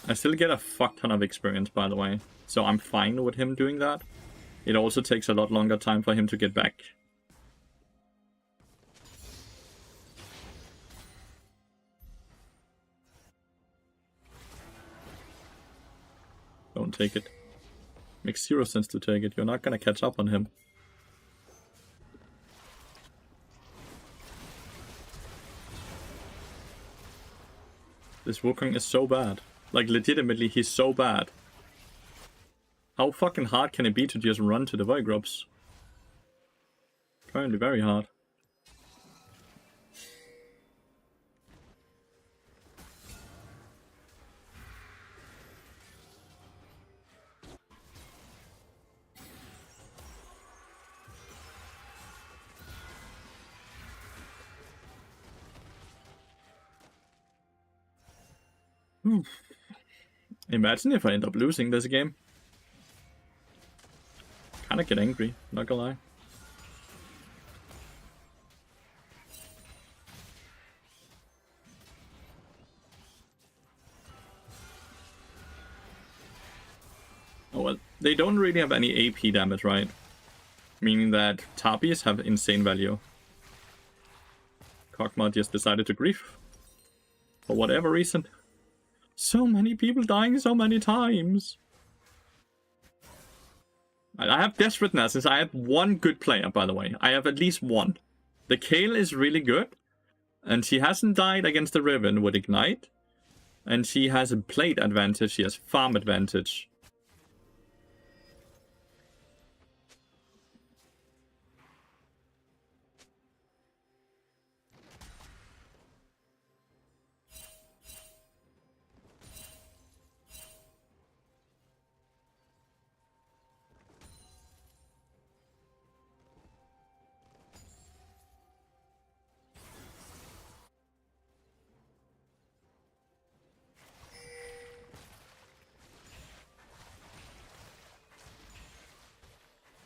I still get a fuck ton of experience, by the way, so I'm fine with him doing that. It also takes a lot longer time for him to get back. Don't take it. Makes 0 sense to take it. You're not gonna catch up on him. This Wukong is so bad. Like, legitimately, he's so bad. How fucking hard can it be to just run to the Void Grubs? Apparently very hard. Imagine if I end up losing this game. Kinda get angry, not gonna lie. Oh well, they don't really have any AP damage, right? Meaning that Tarpies have insane value. Kog'Maw just decided to grief. For whatever reason. So many people dying so many times. I have Desperateness since I have one good player, by the way. I have at least one. The Kale is really good. And she hasn't died against the Riven with Ignite. And she has a plate advantage, she has farm advantage.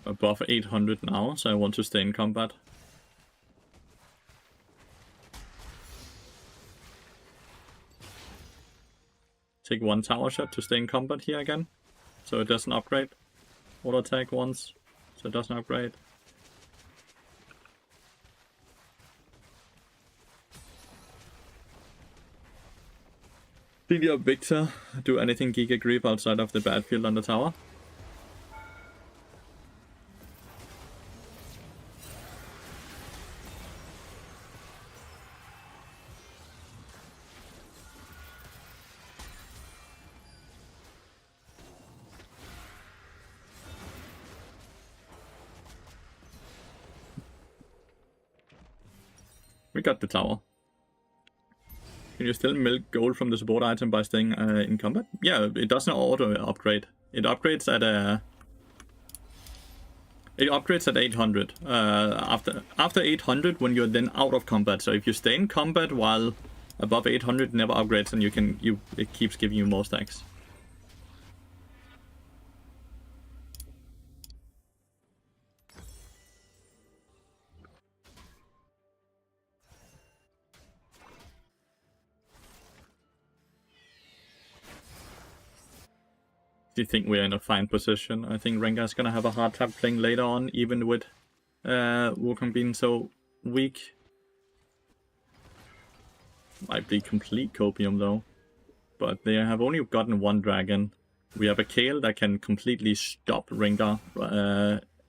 above 800 now, so I want to stay in combat. Take 1 tower shot to stay in combat here again, so it doesn't upgrade. Auto attack once, so it doesn't upgrade. Did your Victor do anything Giga Grip outside of the battlefield on the tower? We got the tower. Can you still milk gold from the support item by staying in combat? Yeah, it doesn't auto upgrade. It upgrades at It upgrades at 800. After 800, when you're then out of combat. So if you stay in combat while above 800, it never upgrades, and it keeps giving you more stacks. I think we're in a fine position. I think Rengar's gonna have a hard time playing later on, even with Wukong being so weak. Might be complete copium though. But they have only gotten 1 dragon. We have a Kale that can completely stop Rengar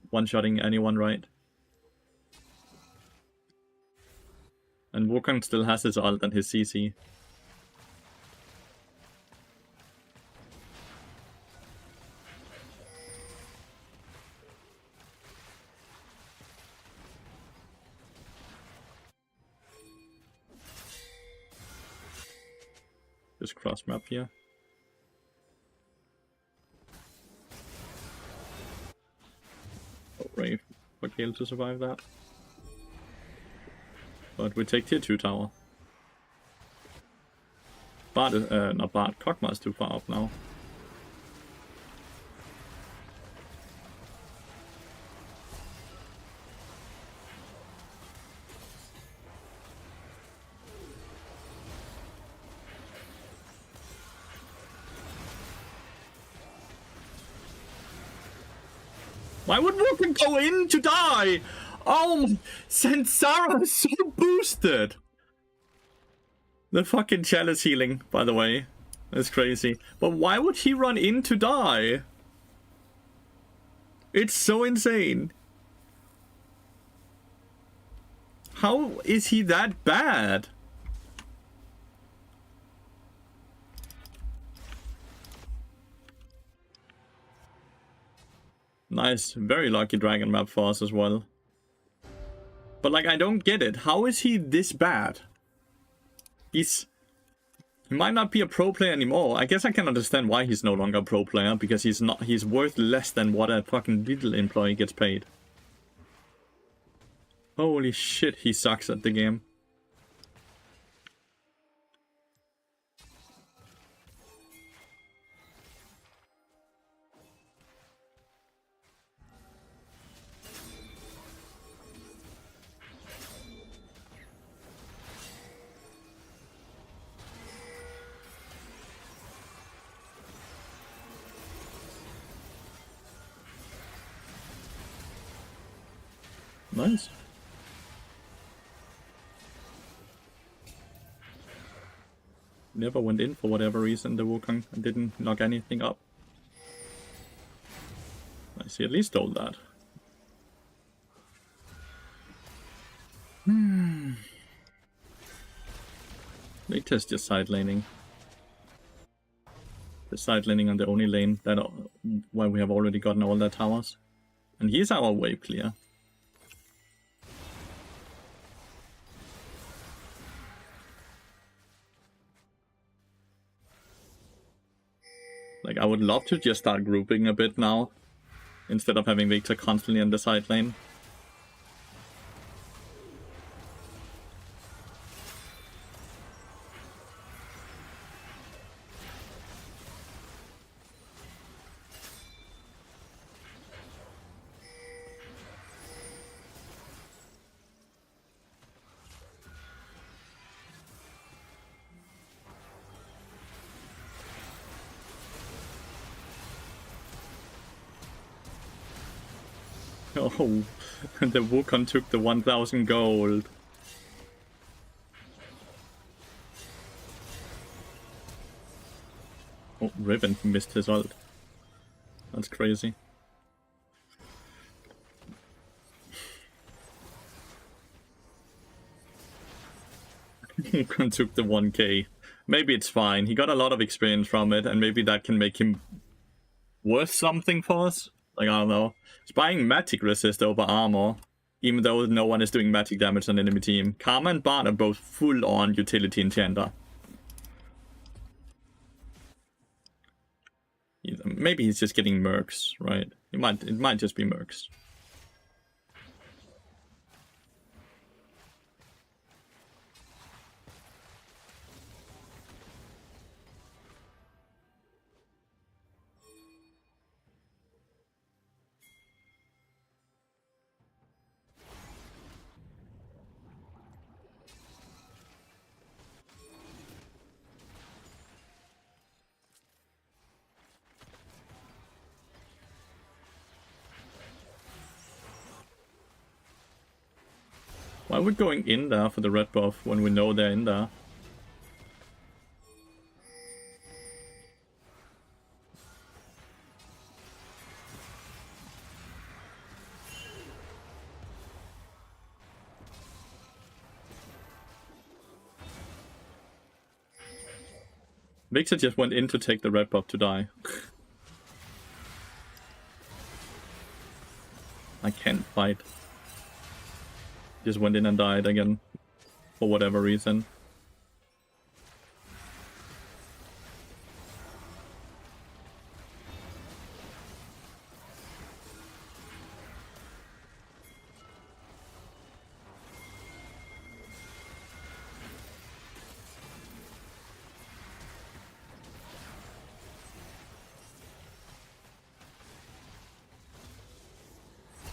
one-shotting anyone, right? And Wukong still has his ult and his CC. Just cross map here. Oh, brave for Kale to survive that. But we take tier 2 tower. Bard, not Bard, Kog'Maw is too far up now. Why would Wukong go in to die? Oh, Sansara is so boosted. The fucking chalice healing, by the way. That's crazy. But why would he run in to die? It's so insane. How is he that bad? Nice, very lucky dragon map for us as well. But like, I don't get it. How is he this bad? He might not be a pro player anymore. I guess I can understand why he's no longer a pro player, because he's worth less than what a fucking Lidl employee gets paid. Holy shit, he sucks at the game. Nice. Never went in for whatever reason, the Wukong, and didn't knock anything up. Nice, he at least stole that. Victor's just side laning. The side laning on the only lane that why we have already gotten all their towers. And he's our wave clear. Like, I would love to just start grouping a bit now, instead of having Victor constantly in the side lane. Oh, the Wukong took the 1000 gold. Oh, Riven missed his ult. That's crazy. Wukong took the 1k. Maybe it's fine. He got a lot of experience from it, and maybe that can make him worth something for us. Like, I don't know. He's buying magic resist over armor, even though no one is doing magic damage on enemy team. Karma and Bard are both full-on utility enchanter. Maybe he's just getting mercs, right? It might just be mercs. Why are we going in there for the red buff when we know they're in there? Victor just went in to take the red buff to die. I can't fight. Just went in and died again. For whatever reason.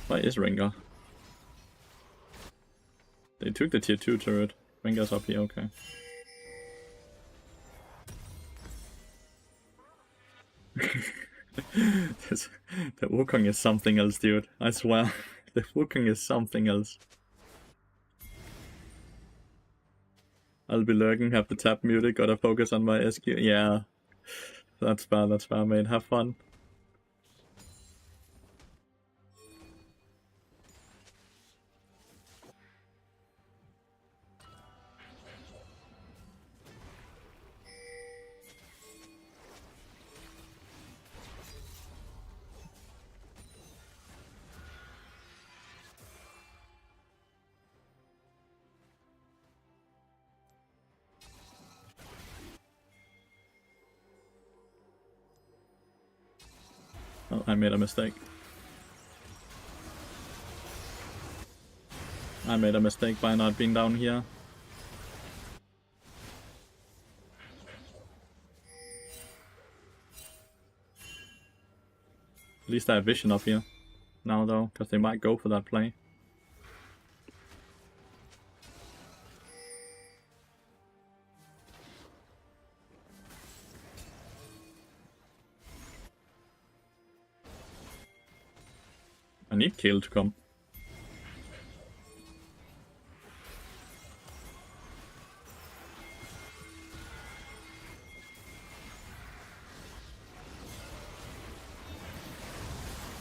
Where is Rengar? They took the tier 2 turret. Rengar's up here, okay. The Wukong is something else, dude. I swear. The Wukong is something else. I'll be lurking, have the tab muted, gotta focus on my SQ. Yeah. That's fair, mate. Have fun. Oh, I made a mistake. I made a mistake by not being down here. At least I have vision up here now, though, because they might go for that play. I need Kill to come.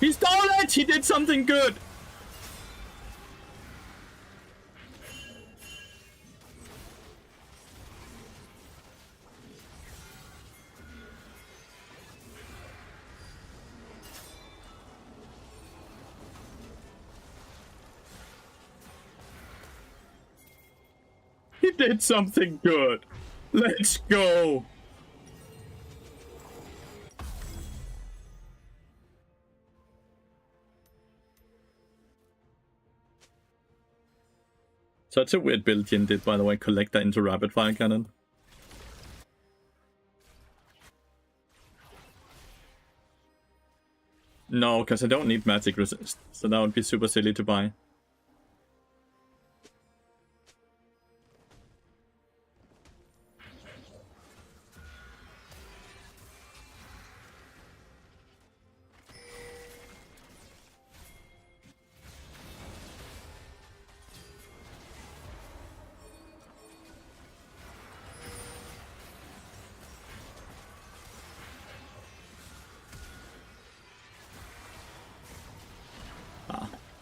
He stole it! He did something good! He did something good. Let's go. Such a weird build Jin did, by the way, Collector into Rapid Fire Cannon. No, because I don't need Magic Resist, so that would be super silly to buy.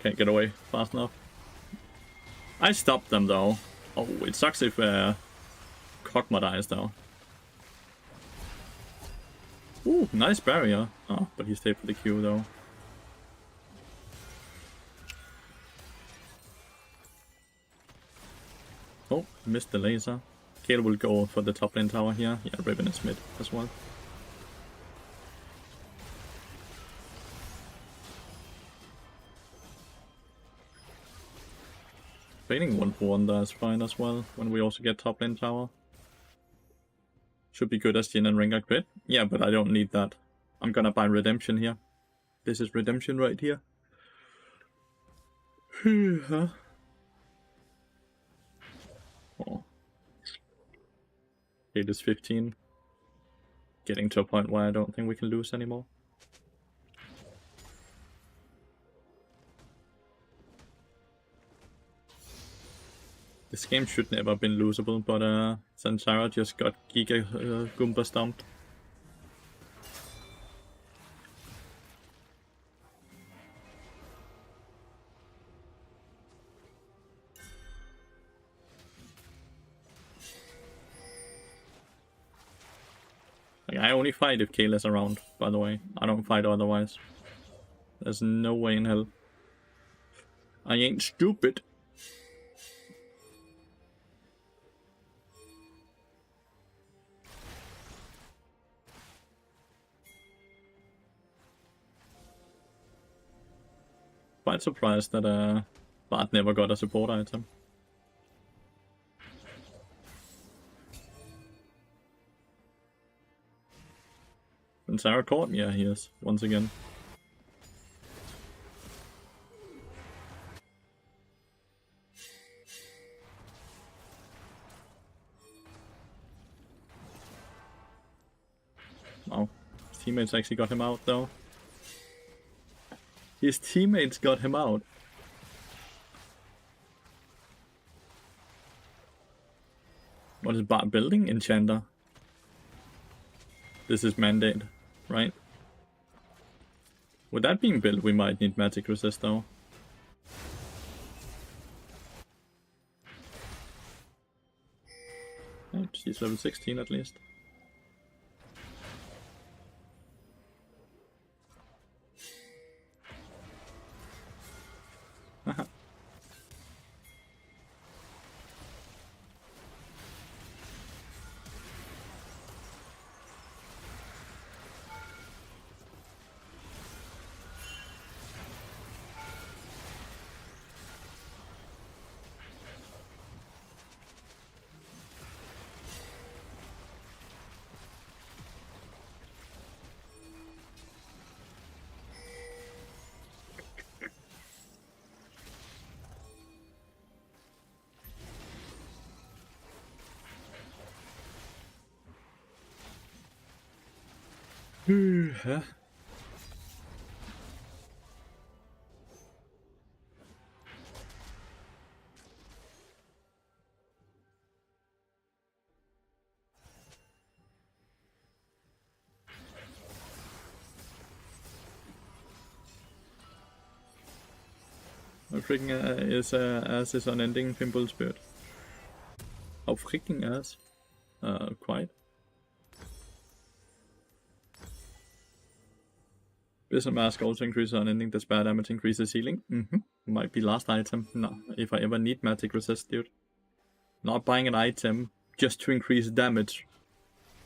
Can't get away fast enough. I stopped them though. Oh, it sucks if Kog'Maw dies though. Ooh, nice barrier. Oh, but he stayed for the Q though. Oh, missed the laser. Kayle will go for the top lane tower here. Yeah, Riven is mid as well. Fading 1-for-1 there is fine as well, when we also get top lane tower. Should be good as Jhin and Rengar crit. Yeah, but I don't need that. I'm gonna buy Redemption here. This is Redemption right here. Huh? Oh. It is 15. Getting to a point where I don't think we can lose anymore. This game should never have been losable, but Sansara just got Giga Goomba stomped. Like, I only fight if Kayle is around, by the way. I don't fight otherwise. There's no way in hell. I ain't stupid. Quite surprised that Bart never got a support item. And Sarah caught? Yeah, he is, once again. Wow. His teammates actually got him out, though. His teammates got him out. What is Bart building? Enchanter. This is mandate, right? With that being built, we might need magic resist though. Oh, she's level 16 at least. Haha. Huh? How freaking ass is unending Pimple Spirit? How freaking ass? Quite. Business Mask also increases unending, the spare damage increases healing. Might be last item. No, if I ever need magic resist, dude. Not buying an item just to increase damage.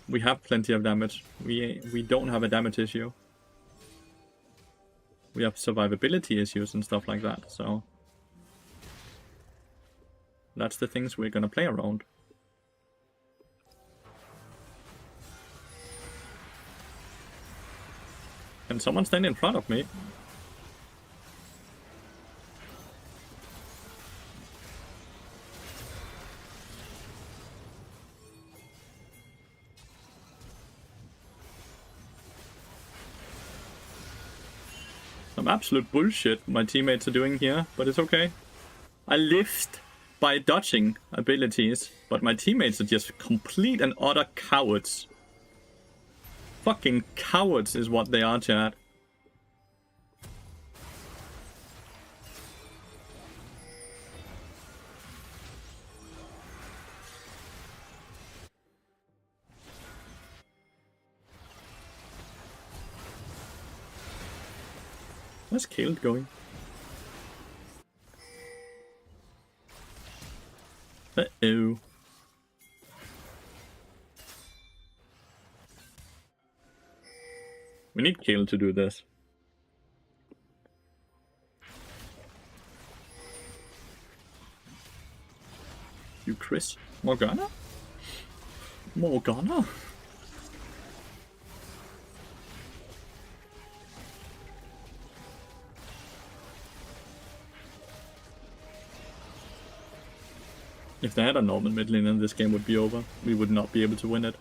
We have plenty of damage. We don't have a damage issue. We have survivability issues and stuff like that, so... That's the things we're gonna play around. Can someone stand in front of me? Some absolute bullshit my teammates are doing here, but it's okay. I lived by dodging abilities, but my teammates are just complete and utter cowards. Fucking cowards is what they are, chat. Where's Caled going? Uh-oh. We need Caled to do this. You Chris? Morgana? Morgana? If they had a normal mid lane, then this game would be over. We would not be able to win it.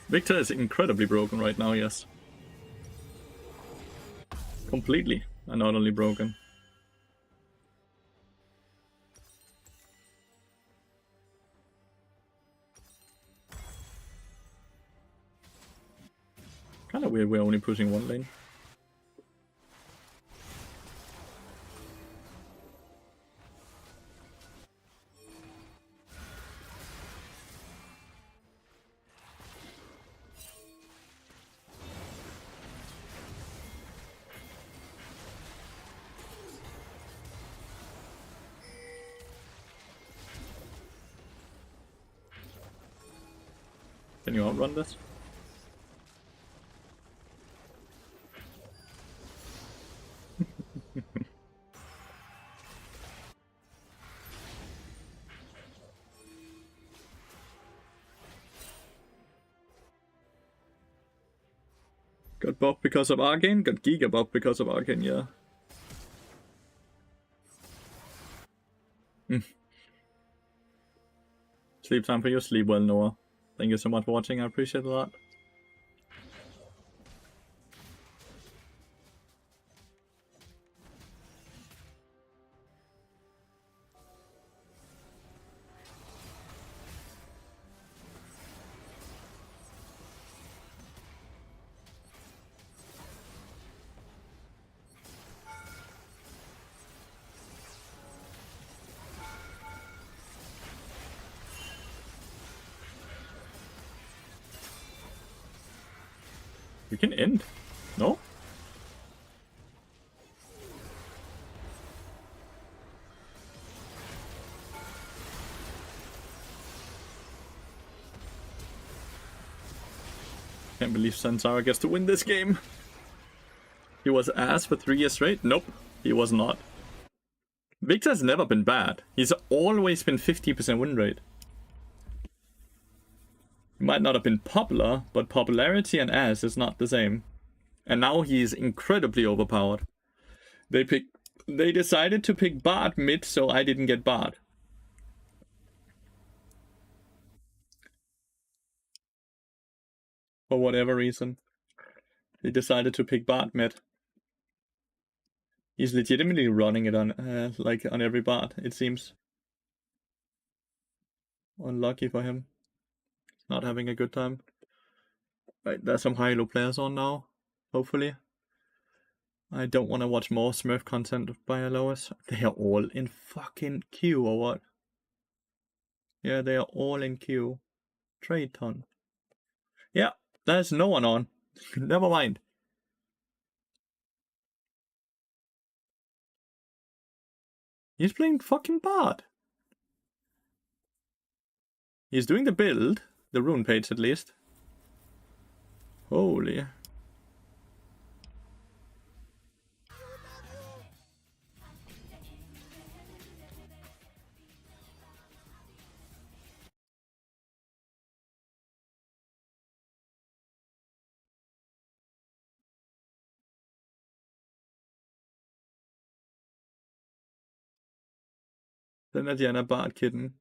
Victor is incredibly broken right now, yes. Completely, and not only broken. Kinda weird we're only pushing one lane. Can you outrun this? Got buffed because of Arcane? Got Giga buffed because of Arcane, yeah. Sleep time for you. Sleep well, Noah. Thank you so much for watching. I appreciate it a lot. We can end. No? Can't believe Sansara gets to win this game. He was ass for 3 years straight? Nope, he was not. Victor's never been bad. He's always been 50% win rate. He might not have been popular, but popularity and ass is not the same. And now he is incredibly overpowered. They decided to pick Bard mid, so I didn't get Bard. For whatever reason. They decided to pick Bard mid. He's legitimately running it on, like on every Bard, it seems. Unlucky for him. Not having a good time. Right, there's some high-low players on now, hopefully. I don't want to watch more Smurf content by Lathyrus. They are all in fucking queue or what? Yeah, they are all in queue. Trade ton. Yeah, there's no one on. Never mind. He's playing fucking Bard. He's doing the build, the rune page at least. Holy. Den er Diana Bard kitten.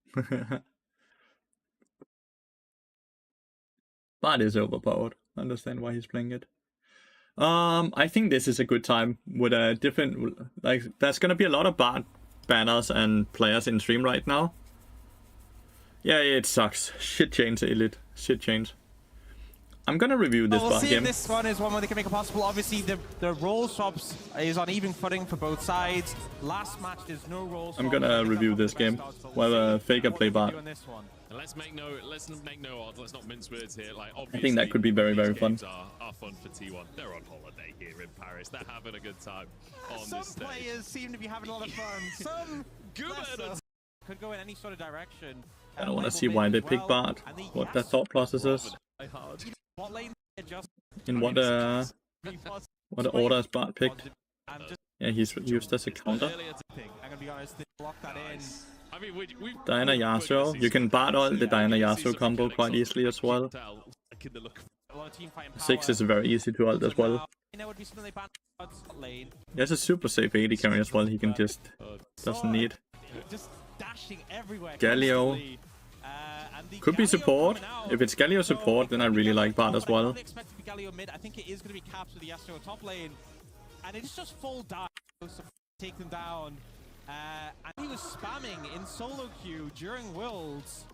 Bard is overpowered. I understand why he's playing it. I think this is a good time with a different, like, there's gonna be a lot of Bard banners and players in stream right now. Yeah, it sucks. Shit change, Elite. Shit change. I'm gonna review this we'll see game. If this one is one where they can make it possible. Obviously, the roll swaps is on even footing for both sides. Last match, there's no roll swaps. I'm gonna review this game. While Faker play Bard. Let's make no odds. Let's not mince words here. Like, I think that could be very, very fun. Are fun for T1. They're on holiday here in Paris. They're having a good time on Some this stage. players seem to be having a lot of fun. Some could go in any sort of direction. I don't want to see why they pick Bard. What their thought process is. What lane just In what order is Bard picked? Yeah, he's used as a counter. I'm gonna be honest, they lock that in. I mean, Diana Yasuo. You can Bard all the Diana Yasuo combo quite easily as well. 6 is very easy to ult as well. There's a super safe AD carry as well. He can just doesn't need. Galio. Could be support. If it's Galio support, then I really like Bard as well. I think it is going to be caps with the Yasuo top lane. And it's just full dive to take them down. And he was spamming in solo queue during Worlds.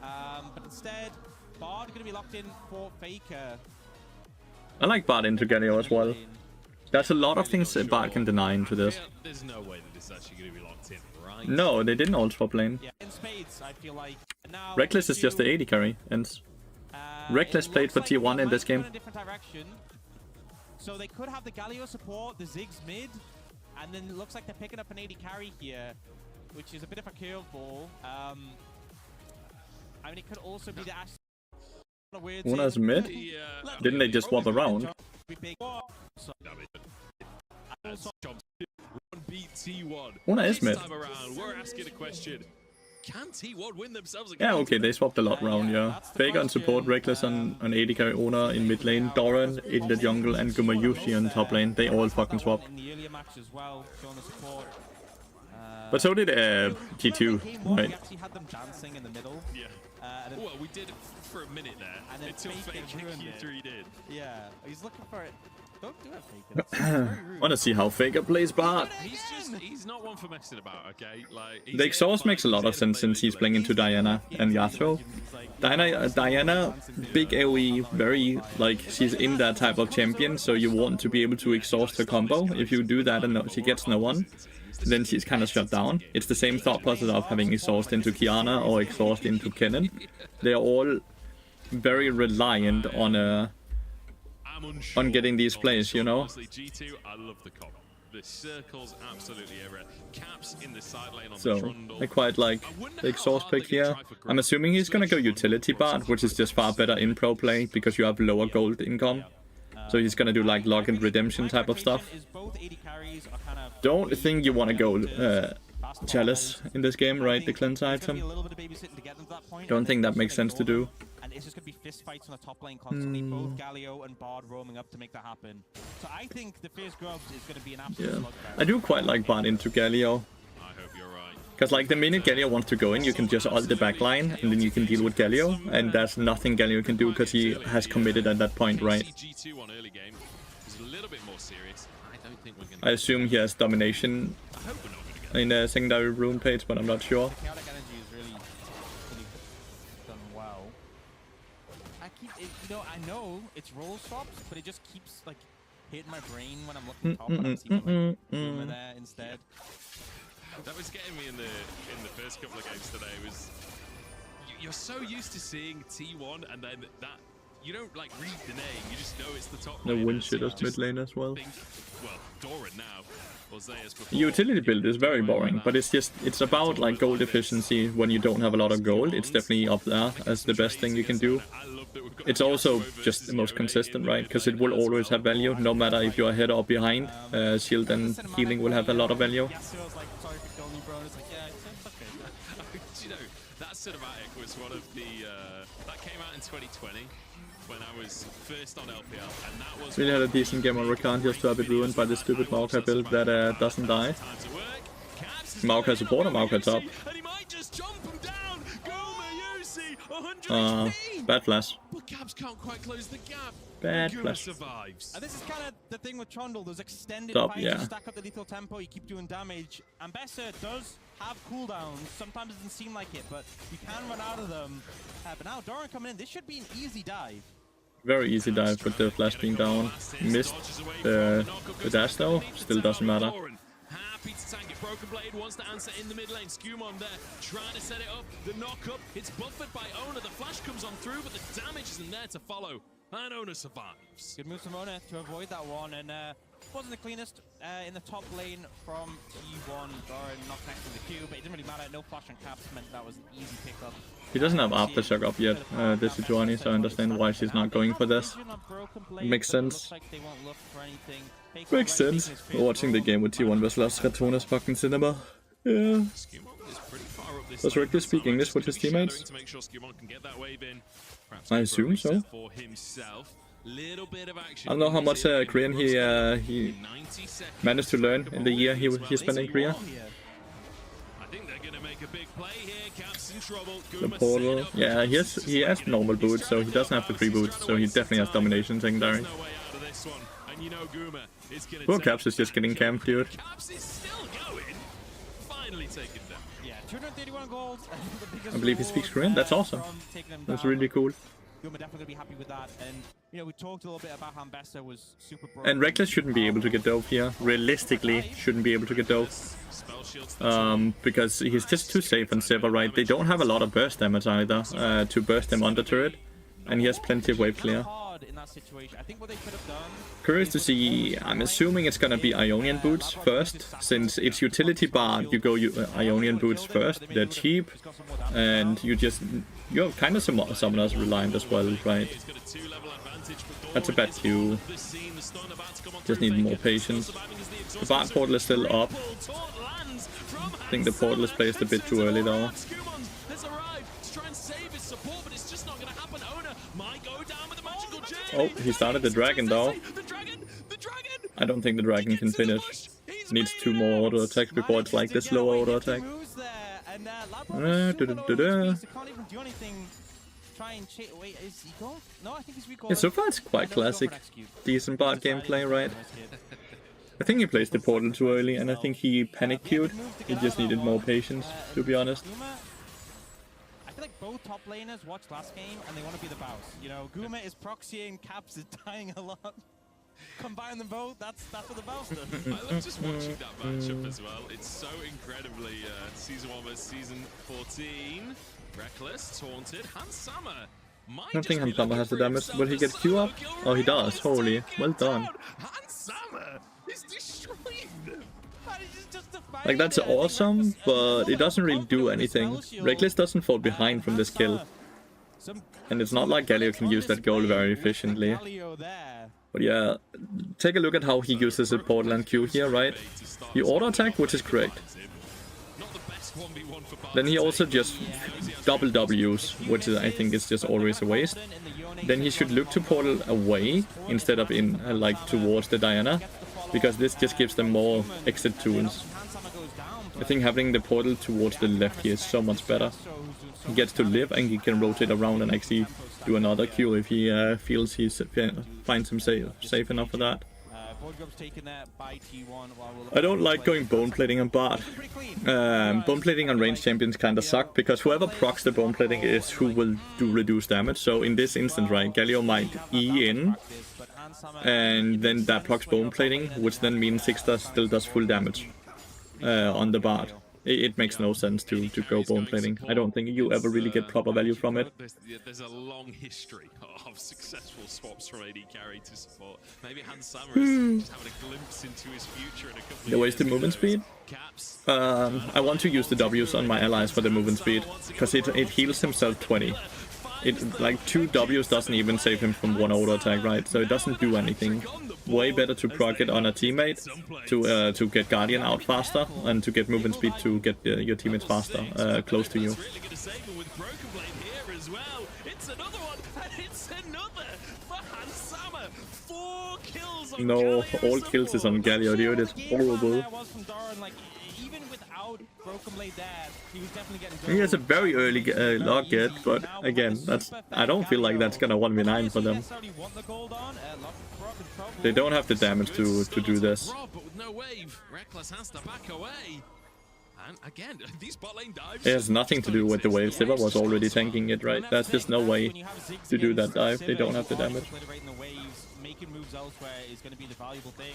But instead, Bard going to be locked in for Faker. I like Bard into Galio as well. There's a lot of things that Bard can deny into this. There's no way that it's actually going to be locked in, right? No, they didn't ult swap lane. Yeah, in spades, I feel like. Now, Reckless is just the AD carry. And Reckless played for T1 in this game. So they could have the Galio support, the Ziggs mid, and then it looks like they're picking up an AD carry here, which is a bit of a curveball. I mean, it could also be the Ash. Una's mid? Didn't they just swap around? Una is mid. We're asking a question. Can T1 win themselves Yeah, okay, they swapped a lot around, yeah. Faker on support, Reckless on AD carry, Una in mid lane, Doran in the jungle, and Gumayushi on top lane. They all fucking swapped. But so did G2, right? Yeah. Well, we did it for a minute there, until Faker Q3 did. Yeah, he's looking for it. Don't do it, Faker. Wanna see how Faker plays Bard? He's not one for messing about, okay? Like, The exhaust makes a lot of sense since he's playing into Diana and Yasuo. Diana, big AoE, very, like, she's in that type of champion, so you want to be able to exhaust her combo. If you do that and she gets no one, then she's kind of shut down. It's the same thought process of having exhaust into Kiana or exhaust into Kennen. They're all very reliant on getting these plays, you know? G2, I love the comp. The circles absolutely everywhere. Caps in the side lane on the So, trundle. I quite like the exhaust pick here. I'm assuming he's gonna go utility Bard, which is just far better in pro play because you have lower gold income. So he's gonna do like lock and redemption type of stuff. Don't think you wanna go Chalice in this game, right? The cleanse item. Don't think that makes sense to do. And it's just going to be fist fights on the top lane constantly. Both Galio and Bard roaming up to make that happen. So I think the Fierce Grubs is going to be an absolute slugfest. I do quite like Bard into Galio. I hope you're right. Because like the minute Galio wants to go in, you can just ult the backline and then you can deal with Galio. And there's nothing Galio can do because he has committed at that point, right? G2 on early game is a little bit more serious. I don't think we're going I assume he has domination in the secondary rune page, but I'm not sure. Chaotic energy is really done well. I know it's roll swaps, but it just keeps like hitting my brain when I'm looking top and I'm seeing like there instead. That was getting me in the first couple of games today. Was you're so used to seeing T1 and then that you don't like read the name, you just know it's the top The lane. wind shitters mid lane as well. Well, Doran now. The utility build is very boring, but it's about like gold efficiency when you don't have a lot of gold. It's definitely up there as the best thing you can do. It's also just the most consistent, right? Because it will always have value, no matter if you're ahead or behind. Shield and healing will have a lot of value. That cinematic was one of the that came out in 2020 when I was first on LPL, and that was really had a decent game on Rakan just to have it ruined by the stupid Maokai build that doesn't die. Maokai support or Maokai top? Bad Bad flash. But Caps can't quite close the gap. Bad Guma flash. survives. And this is kind of the thing with Trundle. Those extended Stop, fights, yeah. you stack up the lethal tempo, you keep doing damage. And Besser does have cooldowns. Sometimes it doesn't seem like it, but you can run out of them. But now Doran coming in, this should be an easy dive. Very easy dive with the flash being down. Missed the dash though, still doesn't matter. Happy to tank it. Broken Blade wants to answer in the mid lane. Skumon there, trying to set it up. The knock-up, it's buffered by Ona. The flash comes on through, but the damage isn't there to follow. And Ona survives. Good move from Ona to avoid that one, and wasn't the cleanest in the top lane from T1. Doran not connecting the Q, but it didn't really matter. No flash on Caps meant that was an easy pickup. He doesn't have aftershock up yet, this is Johnny, so I understand why she's not going for this. Makes sense. Makes sense. We're watching the game with T1 versus Ratona's fucking cinema. Yeah. Does Ricky speak English with his teammates? I assume so. I don't know how much Korean he managed to learn in the year he spent in Korea. The portal, yeah, he has normal boots, so he doesn't have the free boots, so he definitely has domination secondary. Poor Caps is just getting camped, dude. Yeah, 231 gold. I believe he speaks Korean. That's awesome. That's really cool. Guma definitely be happy with that, and you know we talked a little bit about how Ambessa was super broken. And Reckless shouldn't be able to get dove here. Realistically, shouldn't be able to get dove. Because he's just too safe on Silver, right? They don't have a lot of burst damage either to burst him under turret, and he has plenty of wave clear. Curious to see. I'm assuming it's gonna be Ionian boots first, since it's utility bar. You go Ionian boots first. They're cheap, and you're kind of summoners reliant as well, right? That's a bad Q. Just need more patience. The Bard portal is still up. I think the portal is placed a bit too early though. Oh, he started the dragon though. I don't think the dragon can finish. Needs 2 more auto attacks before it's like this low auto attack. Yeah, so far it's quite classic. Decent Bard gameplay, right? I think he placed the portal too early, and I think he panic queued. He just needed more patience, to be honest. I feel like both top laners watched last game and they want to be the boss. You know, Guma is proxying, Caps is dying a lot. Combine them both, that's what the boss does. I love just watching that matchup as well. It's so incredibly Season 1 versus Season 14. Reckless, Taunted, Hans Sama. I don't think Hans Sama has the damage. Will he get Q up? Oh, he does. Holy. Well done. Hans Sama is destroying them. Like, that's awesome, but it doesn't really do anything. Reckless doesn't fall behind from this kill. And it's not like Galio can use that goal very efficiently. But yeah, take a look at how he uses the portal and Q here, right? He auto attack, which is correct. Then he also just double W's, which I think is just always a waste. Then he should look to portal away instead of in like towards the Diana, because this just gives them more exit tunes. I think having the portal towards the left here is so much better. He gets to live and he can rotate around and actually do another Q if he feels he finds him safe enough for that. I don't like going bone plating on Bard. Bone plating on range champions kinda suck, because whoever procs the bone plating is who will do reduced damage. So in this instance, right, Galio might E in, and then that procs bone plating, which then means Sixta still does full damage on the Bard. It makes no sense to go bone plating. I don't think you ever really get proper value from it. There's a long history of successful swaps from AD carry to support. Maybe Hans Sama is just having a glimpse into his future in a couple of years. The wasted movement speed? I want to use the W's on my allies for the movement speed, because it heals himself 20. Like 2 W's doesn't even save him from 1 auto attack, right? So it doesn't do anything. Way better to proc it on a teammate to get Guardian out faster, and to get movement speed to get your teammates faster close to you. No, all kills is on Galio, dude. It's horrible. without Broken Blade there, he was definitely getting He has a gold. very early log get, but Now again, with a that's super I don't feel like that's gonna 1v9 for them. necessarily want the gold on. Rob in trouble. They don't have the damage to do this. Rob, but with no wave, Reckless has to back away. And again, these bot lane dives. It has nothing to do with the wave. Sivir was already tanking it, right? There's just no way to do that dive. They don't have the damage. Obliterating the waves, making moves elsewhere is going to be the valuable thing.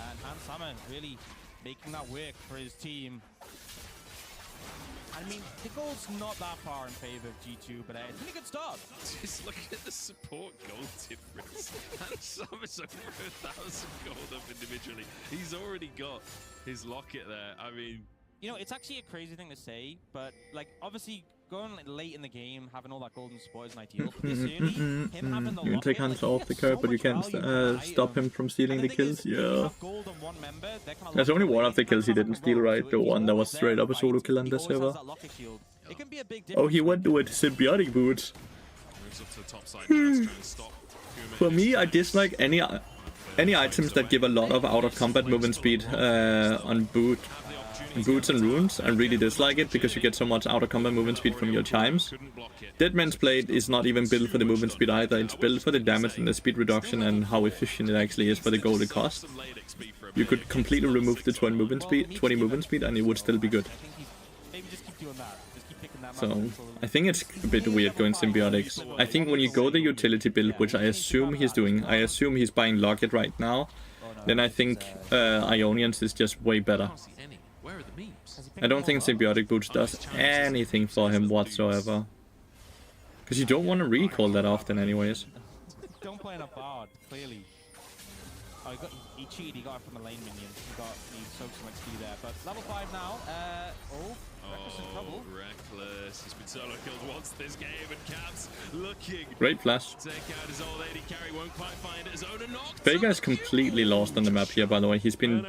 And Hans Hammer really making that work for his team. I mean, the goal's not that far in favor of G2, but it's a pretty good start. Just look at the support gold difference. And Summer's over 1,000 gold up individually. He's already got his locket there. I mean, you know, it's actually a crazy thing to say, but like obviously going like, late in the game, having all that golden support isn't ideal. But this early, him having the You can take locket, Hans like, off the curve, but you can't stop him from stealing the kills. Yeah. There's only one of the kills he didn't steal, right? The one that was straight up a solo kill on the server. Oh, he went with symbiotic boots. moves up to the top side now to try and stop Kuma. For me, I dislike any items that give a lot of out of combat movement speed on boots and runes. I really dislike it because you get so much out of combat movement speed from your chimes. Dead Man's Blade is not even built for the movement speed either. It's built for the damage and the speed reduction and how efficient it actually is for the gold it costs. You could completely remove the 20 movement speed and it would still be good. So I think it's a bit weird going symbiotics. I think when you go the utility build, which I assume he's doing, I assume he's buying Locket right now, then I think Ionians is just way better. I don't think symbiotic boots does anything for him whatsoever. Because you don't want to recall that often anyways. Don't play in a bard, clearly. Oh, he cheated, he got it from the lane minion. He soaked so much speed there. But level 5 now. Reckless in trouble. Reckless. He's been solo killed once this game, and Caps looking. Great flash. Take out his old lady carry, won't quite find it. His owner knocked. Vega is completely lost on the map here, by the way. He's been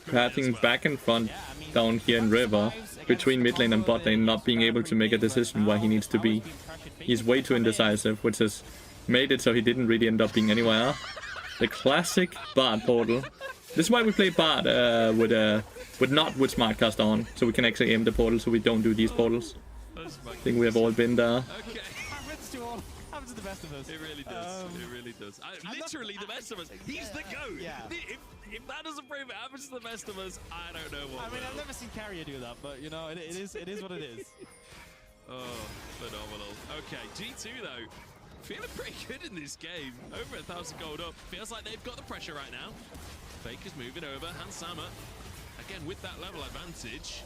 pathing back and front down here in River, between mid lane and bot lane, not being able to make a decision where he needs to be. He's way too indecisive, which has made it so he didn't really end up being anywhere. The classic Bard portal. This is why we play Bard not with Smartcast on, so we can actually aim the portal so we don't do these portals. I think we have all been there. Okay. Happens to the best of us. It really does. It really does. Literally the best of us. He's the GOAT. Yeah. If that doesn't prove it happens to the best of us, I don't know what. I mean, I've never seen Carrier do that, but you know, it is what it is. Oh, phenomenal. Okay, G2 though, feeling pretty good in this game. Over 1,000 gold up. Feels like they've got the pressure right now. Faker's moving over. Hans Sama, again with that level advantage.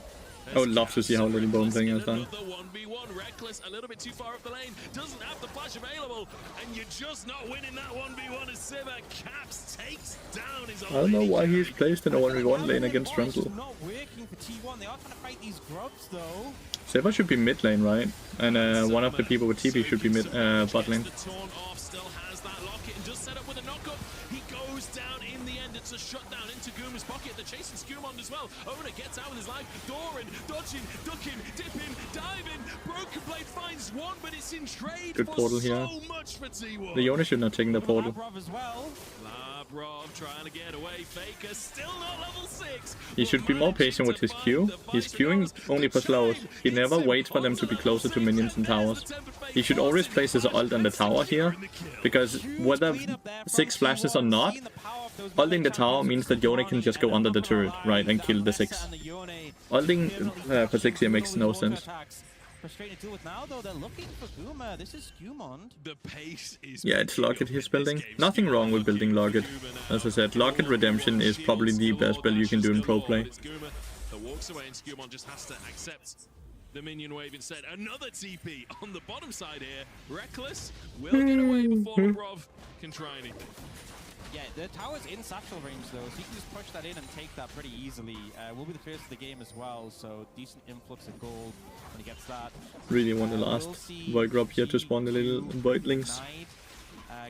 I would love to see how Little Bone Thing has done. The 1v1, Reckless a little bit too far up the lane, doesn't have the flash available, and you're just not winning that 1v1 as Sivir Caps takes down his own. I don't know why he's placed in a 1v1 lane against Trundle. Not working for T1. They are trying to fight these grubs though. Sivir should be mid lane, right? And one of the people with TP should be bot lane. The Torn off still has that locket and does set up with a knockup. He goes down in the end. It's a shutdown into Guma's pocket. They're chasing Skumond as well. Owner gets out with his life. Doran dodging, ducking, dipping, diving. Broken Blade finds one, but it's in trade Good for portal so here. much for T1. The owner should not take the portal. Labrov as well. Labrov trying to get away. Faker still not level 6. He should be more patient with his Q. He's queuing only for slows. He never waits for them to be closer to minions and towers. He should always place his ult on the tower here, because whether 6 flashes or not, ulting the tower means that Yone can just go under the turret, right, and kill the 6. Ulting for 6 here makes no sense. Frustrating to deal with now, though. They're looking for Guma. This is Skumond. The pace is Yeah, it's Locket he's building. Nothing wrong with building Locket. As I said, Locket Redemption is probably the best build you can do in pro play. That walks away and Skumond just has to accept the minion wave instead. Another TP on the bottom side here. Reckless will get away before Labrov can try anything. Yeah, the tower's in satchel range though, so you can just push that in and take that pretty easily. We'll be the first of the game as well, so decent influx of gold when he gets that. Really want the last Void Grub here to spawn the little Voidlings.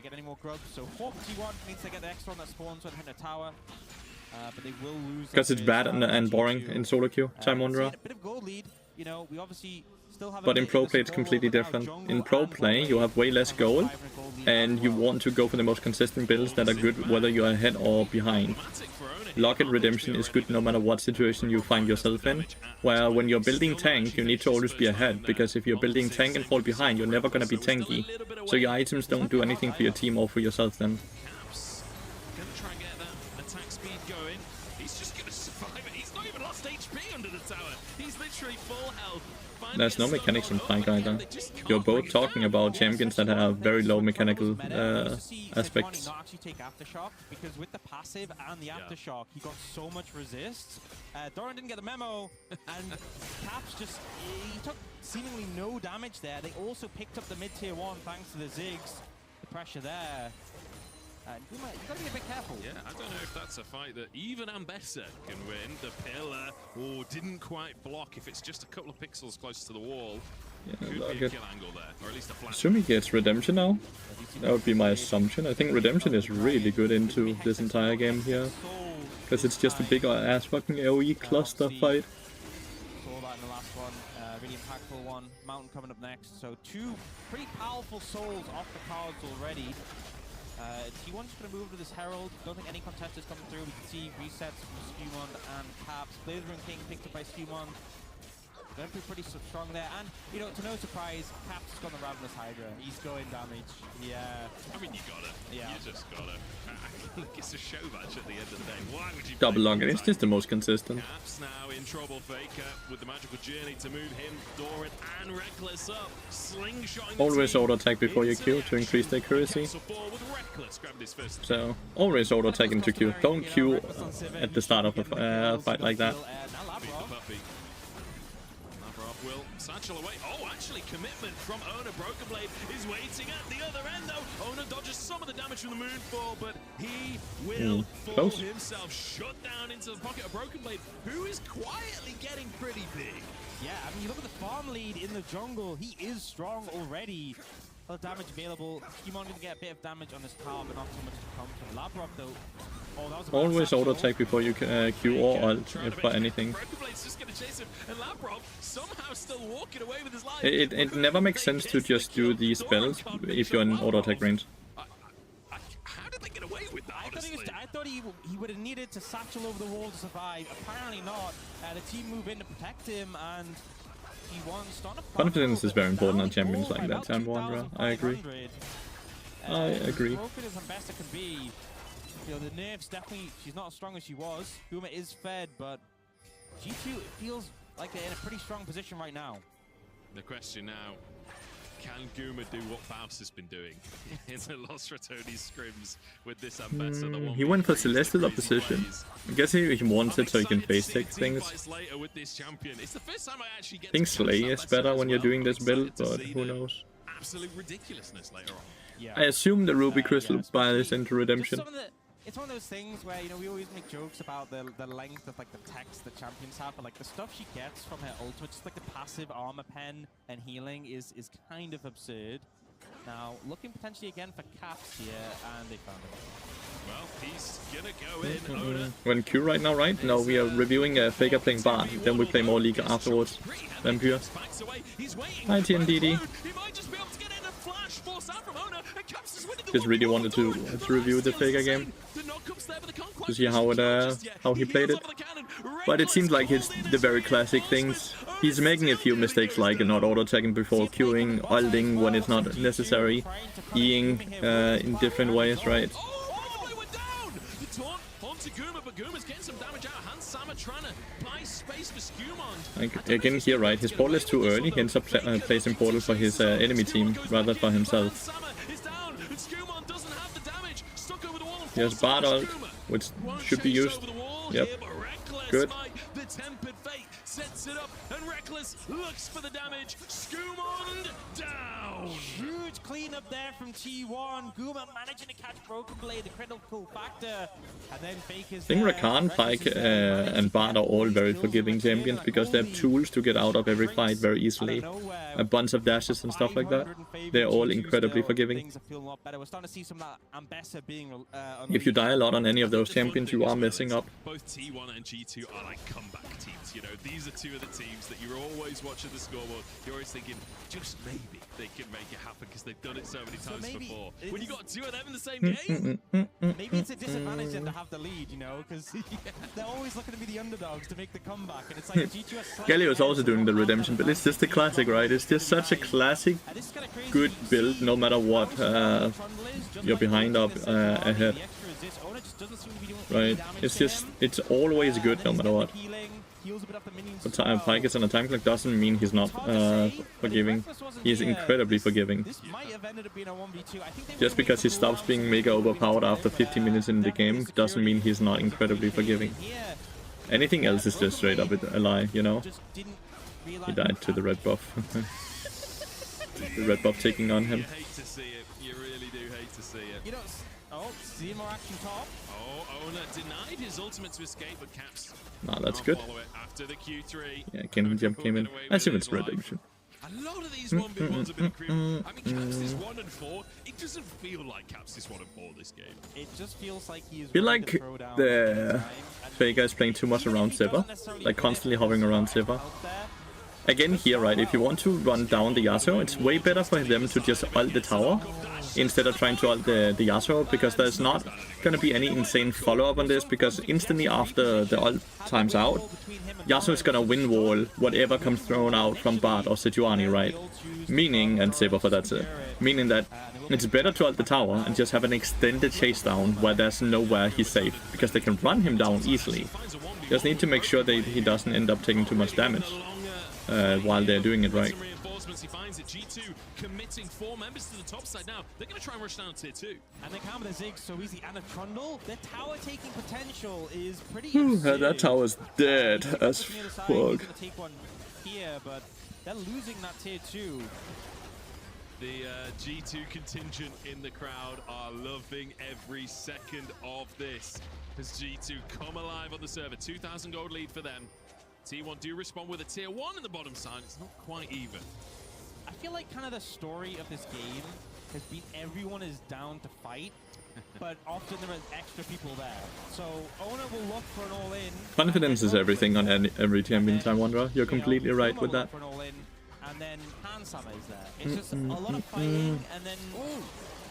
Get any more grubs, so Hawk T1 needs to get the extra one that spawns when hitting a tower. But they will lose. Because it's bad and boring in solo queue. Time Wanderer. A bit of gold lead. You know, we obviously But in pro play it's completely different. In pro play you have way less gold, and you want to go for the most consistent builds that are good whether you're ahead or behind. Locket Redemption is good no matter what situation you find yourself in, where when you're building tank you need to always be ahead, because if you're building tank and fall behind you're never gonna be tanky, so your items don't do anything for your team or for yourself then. Caps gonna try and get that attack speed going. He's just gonna survive it. He's not even lost HP under the tower. He's literally full health. There's no mechanics in Pyke either. You're both talking about champions that have very low mechanical aspects. Not actually take aftershock, because with the passive and the aftershock, he got so much resist. Doran didn't get the memo, and Caps just he took seemingly no damage there. They also picked up the mid tier 1 thanks to the Ziggs. The pressure there. You gotta be a bit careful. Yeah, I don't know if that's a fight that even Ambessa can win. The pillar, didn't quite block. If it's just a couple of pixels close to the wall, could be a kill angle there, or at least a flash. Assume he gets Redemption now. That would be my assumption. I think Redemption is really good into this entire game here, because it's just a big ass fucking AoE cluster fight. Saw that in the last one. Really impactful one. Mountain coming up next. So 2 pretty powerful souls off the cards already. T1's just going to move to this Herald. Don't think any contest is coming through. We can see resets from Skewmond and Caps. Blazering King picked up by Skewmond. Going to be pretty strong there. And, you know, to no surprise, Caps has got the Ravenous Hydra. He's going damage. Yeah. I mean, you gotta. Yeah. You just gotta. It's a show match at the end of the day. Why would you Double Locket, it's just the most consistent. Caps now in trouble. Faker with the magical journey to move him, Doran, and Reckless up. Slingshotting. Always auto attack before you Q to increase the accuracy. So, always auto attack into Q. Don't Q at the start of a fight like that. Will satchel away. Oh, actually, commitment from Ona. Broken Blade is waiting at the other end, though. Ona dodges some of the damage from the Moonfall, but he will fall himself shut down into the pocket of Broken Blade, who is quietly getting pretty big. Yeah, I mean, you look at the farm lead in the jungle. He is strong already. A lot of damage available. Skewmon going to get a bit of damage on his tower, but not too much to come from Lathyrus, though. Oh, that was a Always auto attack before you Q or ult for anything. Just gonna chase him, and Lathyrus somehow still walking away with his life. It never makes sense to just do these spells if you're in auto attack range. How did they get away with that? I thought he would have needed to satchel over the wall to survive. Apparently not. The team move in to protect him, and he won. Confidence is very important on champions like that, Town Wanderer. I agree. I agree. Broken as Ambessa can be. You know, the nerfs definitely, she's not as strong as she was. Guma is fed, but G2, it feels like they're in a pretty strong position right now. The question now, can Guma do what Faust has been doing in the Lost Ratoni scrims with this Ambessa? He went for Celestial opposition. I guess he wants it so he can face take things. I think Slay is better when you're doing this build, but who knows. Absolute ridiculousness later on. Yeah. I assume the Ruby Crystal buys into Redemption. It's one of those things where, you know, we always make jokes about the length of, like, the text that champions have, but, like, the stuff she gets from her ult, just, like, the passive armor pen and healing is kind of absurd. Now, looking potentially again for Caps here, and they found him. Well, he's gonna go in. We're in Q right now, right? No, we are reviewing Faker playing Bard, then we play more League afterwards. Vampire. Hi, TNDD. Just really wanted to review the Faker game to see how he played it. But it seems like it's the very classic things. He's making a few mistakes, like not auto-attacking before queuing, ulting when it's not necessary, Eing in different ways, right? Like, again here, right, his portal is too early, he ends up placing portal for his enemy team rather for himself. He has Bard ult, which should be used. Yep. Good. Sets it up, and Reckless looks for the damage. Skewmond down. Huge cleanup there from T1. Guma managing to catch Broken Blade, the critical factor. And then Faker's I think Rakan, Pyke, and Bard are all very forgiving champions because they have tools to get out of every fight very easily. A bunch of dashes and stuff like that. They're all incredibly forgiving. If you die a lot on any of those champions, you are messing up. Both T1 and G2 are like comeback teams. You know, these these are two of the teams that you're always watching the scoreboard. You're always thinking, just maybe they can make it happen because they've done it so many times before. When you got two of them in the same game, maybe it's a disadvantage then to have the lead, you know, because they're always looking to be the underdogs to make the comeback, and it's like Galio is also doing the redemption, but it's just a classic, right? It's just such a classic, good build, no matter what you're behind up ahead. Right? It's always good, no matter what. But Pyke on a time clock doesn't mean he's not forgiving. He is incredibly forgiving. Just because he stops being mega overpowered after 15 minutes in the game doesn't mean he's not incredibly forgiving. Anything else is just straight up a lie, you know? He died to the red buff. The red buff taking on him. You hate to see it. You really do hate to see it. You know, oh, see more action top. Oh, Owner denied his ultimate to escape, but Caps. Nah, that's good. After the Q3. Yeah, Kingdom Jump came in. I assume it's redemption. A lot of these 1v1s have been creepy. I mean, Caps is 1 and 4. It doesn't feel like Caps is 1 and 4 this game. It just feels like he is. I feel like the Faker is playing too much around Sivir, like constantly hovering around Sivir. Again here, right, if you want to run down the Yasuo, it's way better for them to just ult the tower instead of trying to ult the Yasuo, because there's not gonna be any insane follow-up on this, because instantly after the ult time's out, Yasuo is gonna win wall whatever comes thrown out from Bard or Sejuani, right? Meaning, and Saber for that, meaning that it's better to ult the tower and just have an extended chase down where there's nowhere he's safe, because they can run him down easily. Just need to make sure that he doesn't end up taking too much damage while they're doing it right. He finds it. G2 committing 4 members to the top side now. They're going to try and rush down tier 2. And they come with the Ziggs so easy. And a Trundle, their tower taking potential is pretty that tower's dead as fuck. He's going to take one here, but they're losing that tier 2. The G2 contingent in the crowd are loving every second of this as G2 come alive on the server. 2,000 gold lead for them. T1 do respond with a tier 1 in the bottom side. It's not quite even. I feel like kind of the story of this game has been everyone is down to fight, but often there are extra people there. So Owner will look for an all-in. Confidence is everything on every champion time Wanderer. You're completely right with that. And then Hansama is there. It's just a lot of fighting, and then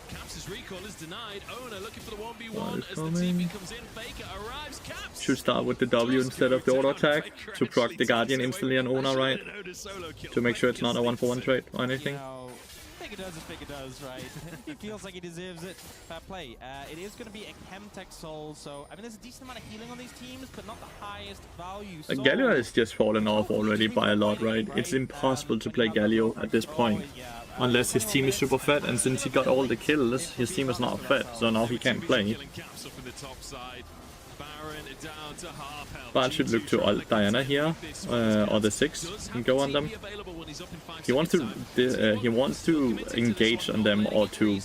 Caps' recall is denied. Owner looking for the 1v1 as the TP comes in. Faker arrives. Caps should start with the W instead of the auto attack to proc the Guardian instantly on Owner, right? To make sure it's not a 1-for-1 trade or anything. You know, Faker does as Faker does, right? He feels like he deserves it. Fair play. It is going to be a Chemtech Soul, so I mean there's a decent amount of healing on these teams, but not the highest value. Galio has just fallen off already by a lot, right? It's impossible to play Galio at this point. Unless his team is super fed, and since he got all the kills, his team is not fed, so now he can't play. Bard should look to ult Diana here, or the 6, and go on them. He wants to engage on them, or to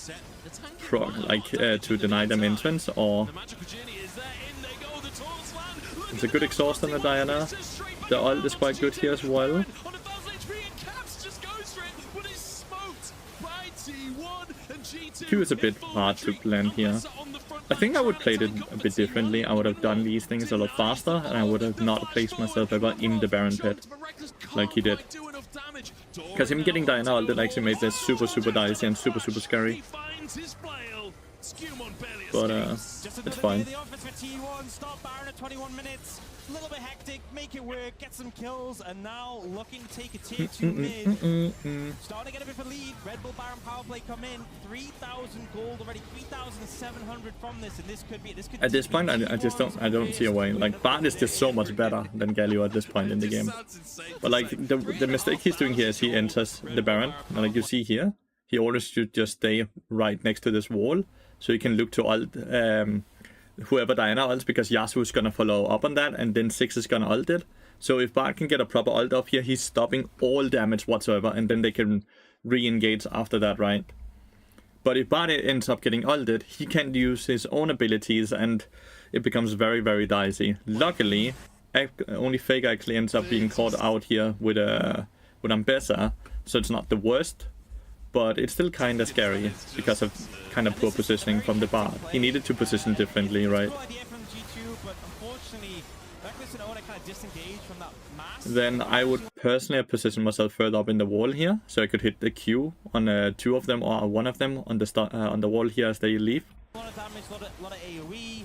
to deny them entrance, or it's a good exhaust on the Diana. The ult is quite good here as well. Q is a bit hard to blend here. I think I would play it a bit differently. I would have done these things a lot faster, and I would have not placed myself ever in the Baron pit like he did. Because him getting Diana ulted actually made this super dicey and super scary. But it's fine. Stop Baron at 21 minutes. A little bit hectic, make it work, get some kills, and now looking to take a tier 2 mid. Starting to get a bit of a lead. Red Bull Baron power play come in. 3,000 gold already, 3,700 from this, and this could be. At this point, I don't see a way. Like Bard is just so much better than Galio at this point in the game. But like the mistake he's doing here is he enters the Baron, and like you see here, he always should just stay right next to this wall, so he can look to ult whoever Diana ults, because Yasuo is gonna follow up on that, and then 6 is gonna ult it. So if Bard can get a proper ult off here, he's stopping all damage whatsoever, and then they can re-engage after that, right? But if Bard ends up getting ulted, he can't use his own abilities, and it becomes very dicey. Luckily, only Faker actually ends up being caught out here with Ambessa, so it's not the worst. But it's still kind of scary because of kind of poor positioning from the Bard. He needed to position differently, right? Idea from G2, but unfortunately, Reckless doesn't want to kind of disengage from that mass, then I would personally position myself further up in the wall here, so I could hit the Q on 2 of them or 1 of them on the wall here as they leave. a lot of damage, a lot of AoE,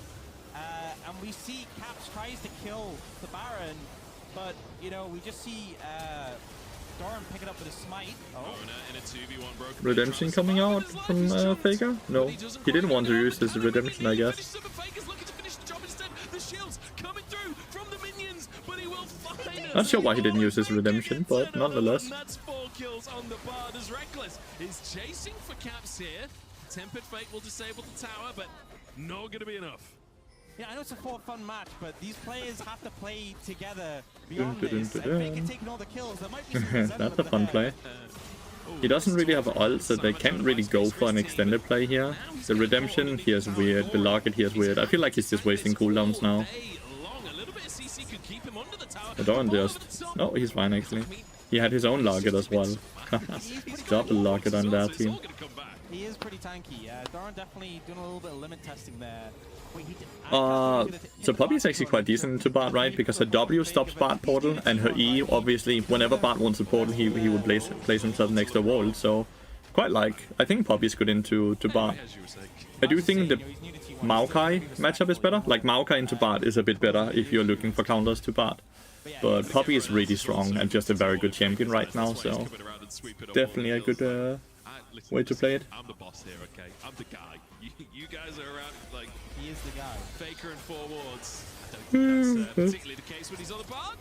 and we see Caps tries to kill the Baron, but you know we just see Doran pick it up with a smite. Redemption coming out from Faker? No, he didn't want to use this redemption, I guess. Not sure why he didn't use his redemption, but nonetheless. That's 4 kills on the board as Reckless is chasing for Caps here. Tempered Fate will disable the tower, but not going to be enough. Yeah, I know it's a fun match, but these players have to play together beyond this. And Faker taking all the kills, there might be some That's a fun play. He doesn't really have ult, so they can't really go for an extended play here. The redemption here is weird, the locket here is weird. I feel like he's just wasting cooldowns now. Doran just... No, he's fine actually. He had his own locket as well. Double locket on that team. He is pretty tanky. Doran definitely doing a little bit of limit testing there. Wait, so Poppy is actually quite decent into Bart, right? Because her W stops Bart portal, and her E, obviously, whenever Bart wants a portal, he would place himself next to a wall. So, quite like. I think Poppy is good into Bart. I do think the Maokai matchup is better. Like, Maokai into Bart is a bit better if you're looking for counters to Bart. But Poppy is really strong and just a very good champion right now, so definitely a good way to play it. I'm the boss here, okay? I'm the guy. You guys are around, like... He is the guy. Faker and 4 wards. I don't think that's particularly the case with his other part.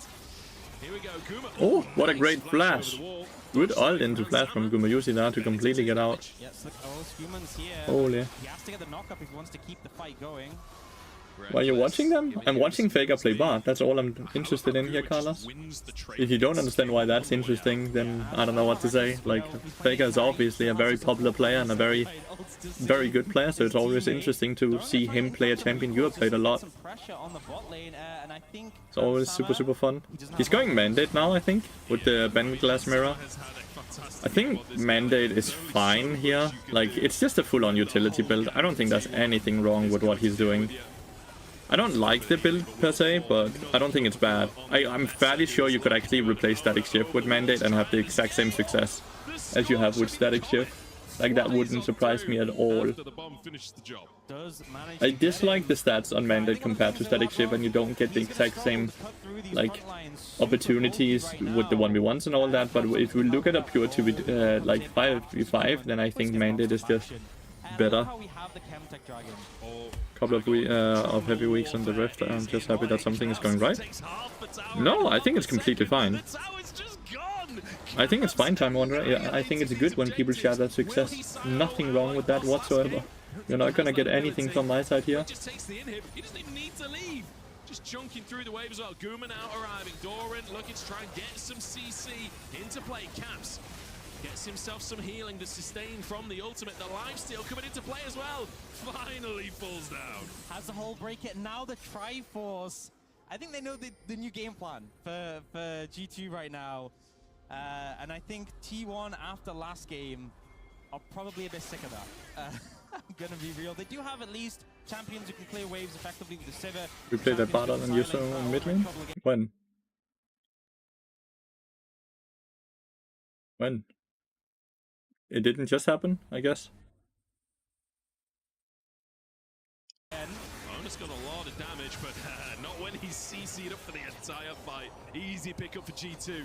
Here we go, Guma. Oh, what a great flash. Good ult into flash from Gumayusi there to completely get out. Yes, look, Human's here. Holy. He has to get the knock-up if he wants to keep the fight going. While you're watching them? I'm watching Faker play Bart. That's all I'm interested in here, Carlos. If you don't understand why that's interesting, then I don't know what to say. Like, Faker is obviously a very popular player and a very good player, so it's always interesting to see him play a champion you have played a lot. It's always super fun. He's going Mandate now, I think, with the Bend Glass Mirror. I think Mandate is fine here. Like, it's just a full-on utility build. I don't think there's anything wrong with what he's doing. I don't like the build per se, but I don't think it's bad. I'm fairly sure you could actually replace Static Shift with Mandate and have the exact same success as you have with Static Shift. Like, that wouldn't surprise me at all. I dislike the stats on Mandate compared to Static Shift, and you don't get the exact same, like, opportunities with the 1v1s and all that, but if we look at a pure 2v, like 5v5, then I think Mandate is just better. Couple of heavy weeks on the Rift. I'm just happy that something is going right. No, I think it's completely fine. I think it's fine, Time Wanderer. Yeah, I think it's good when people share their success. Nothing wrong with that whatsoever. You're not gonna get anything from my side here. Just chunking through the wave as well. Guma now arriving. Doran looking to try and get some CC into play. Caps gets himself some healing to sustain from the ultimate. The lifesteal coming into play as well. Finally falls down. Has the whole break it. Now the Triforce. I think they know the new game plan for G2 right now. And I think T1 after last game are probably a bit sick of that. I'm gonna be real. They do have at least champions who can clear waves effectively with the Sivir. We played that Baron and Yuso in mid lane? When? When? It didn't just happen, I guess. Onus got a lot of damage, but not when he's CC'd up for the entire fight. Easy pickup for G2.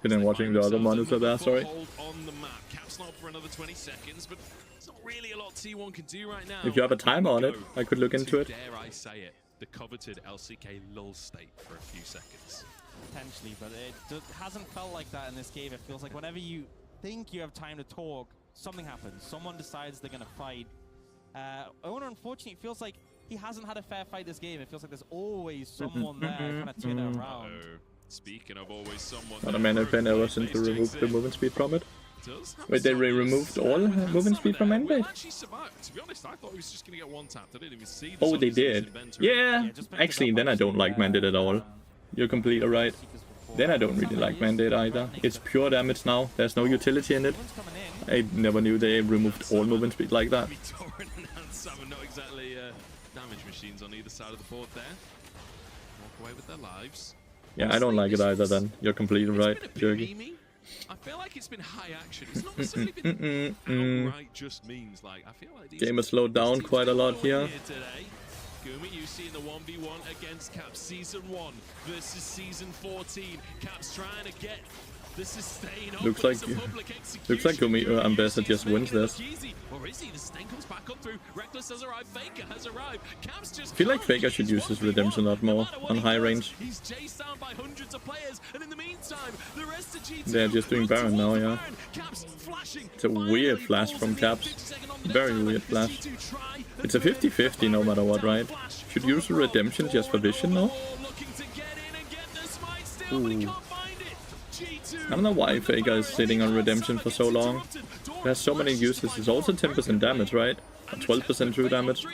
Been watching the other monitor there, sorry. On the map. Caps not for another 20 seconds, but there's not really a lot T1 can do right now. If you have a timer on it, I could look into it. Dare I say it, the coveted LCK lull state for a few seconds. Potentially, but it hasn't felt like that in this game. It feels like whenever you think you have time to talk, something happens. Someone decides they're going to fight. Owner, unfortunately, feels like he hasn't had a fair fight this game. It feels like there's always someone there trying to turn it around. Speaking of always someone... Not a mana pen ever since they removed the movement speed from it. Wait, they removed all movement speed from Mandate? To be honest, I thought he was just going to get one tapped. I didn't even see oh, they did? Yeah! Actually, then I don't like Mandate at all. You're completely right. Then I don't really like Mandate either. It's pure damage now. There's no utility in it. I never knew they removed all movement speed like that. Not exactly damage machines on either side of the board there. away with their lives. Yeah, I don't like it either then. You're completely right, Jerky. I feel like it's been high action. It's not necessarily been outright just memes. Like, I feel like these Game has slowed down quite a lot here. Today. Gumi, you see in the 1v1 against Caps Season 1 versus Season 14. Caps trying to get the sustain. Looks like Gumi Ambassador just wins this. Or is he? The sustain comes back up through. Reckless has arrived. Faker has arrived. Caps just I feel like Faker should use his redemption a lot more on high range. He's chased down by hundreds of players, and in the meantime, the rest of G2 They're just doing Baron now, yeah. It's a weird flash from Caps. Very weird flash. It's a 50-50 no matter what, right? Should use the redemption just for vision now. Ooh. I don't know why Faker is sitting on redemption for so long. He has so many uses. It's also 10% damage, right? 12% true damage.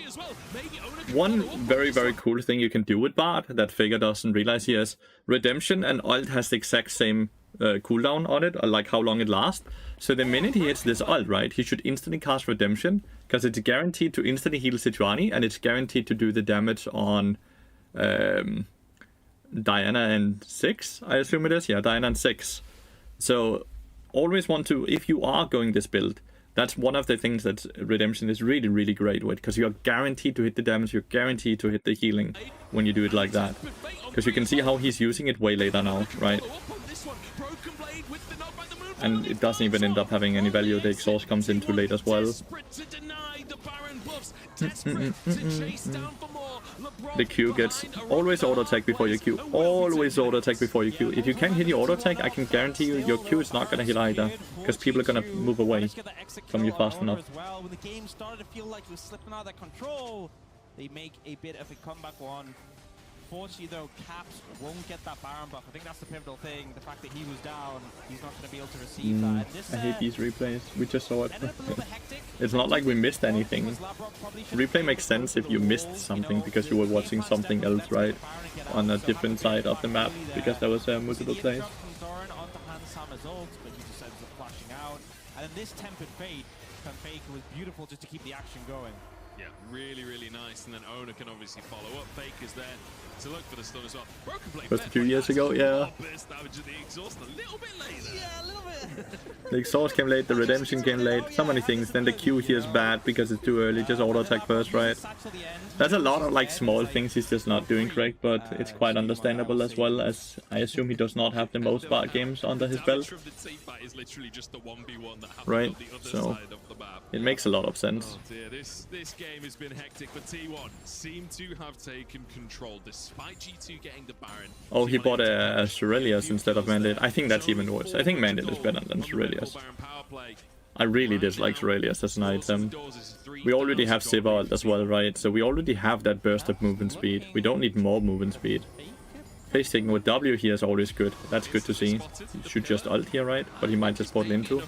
One very, very cool thing you can do with Bard that Faker doesn't realize here is redemption and ult has the exact same cooldown on it, or like how long it lasts. So the minute he hits this ult, right, he should instantly cast redemption because it's guaranteed to instantly heal Sejuani and it's guaranteed to do the damage on Diana and 6, I assume it is. Yeah, Diana and 6. So always want to, if you are going this build, that's one of the things that redemption is really, really great with, because you're guaranteed to hit the damage, you're guaranteed to hit the healing when you do it like that. Because you can see how he's using it way later now, right? And it doesn't even end up having any value. The exhaust comes in too late as well. The Q gets always auto attack before your Q. Always auto attack before your Q. If you can't hit your auto attack, I can guarantee you your Q is not gonna hit either, because people are gonna move away from you fast enough. When the game started to feel like it was slipping out of control, they make a bit of a comeback one. Unfortunately, though, Caps won't get that Baron buff. I think that's the pivotal thing. The fact that he was down, he's not going to be able to receive that. This, I hate these replays. We just saw it. It's not like we missed anything. Replay makes sense if you missed something because you were watching something else, right? On a different side of the map, because there was multiple plays. And then this Tempered Fate from Faker was beautiful just to keep the action going. Yeah, really, really nice. And then Owner can obviously follow up. Faker's there to look for the stun as well. Broken Blade Just a few years ago, yeah. Burst damage of the exhaust a little bit later. Yeah, a little bit. The exhaust came late, the redemption came late, so many things. Then the Q here is bad because it's too early, just auto attack first, right? There's a lot of like small things he's just not doing correct, but it's quite understandable as well, as I assume he does not have the most bar games under his belt. Right, so it makes a lot of sense. Oh dear, this game has been hectic, but T1 seem to have taken control despite G2 getting the Baron. Oh, he bought a Cerelius instead of Mandate. I think that's even worse. I think Mandate is better than Cerelius. I really dislike Cerelius as an item. We already have Siva ult as well, right? So we already have that burst of movement speed. We don't need more movement speed. Face taking with W here is always good. That's good to see. He should just ult here, right? But he might just portal into.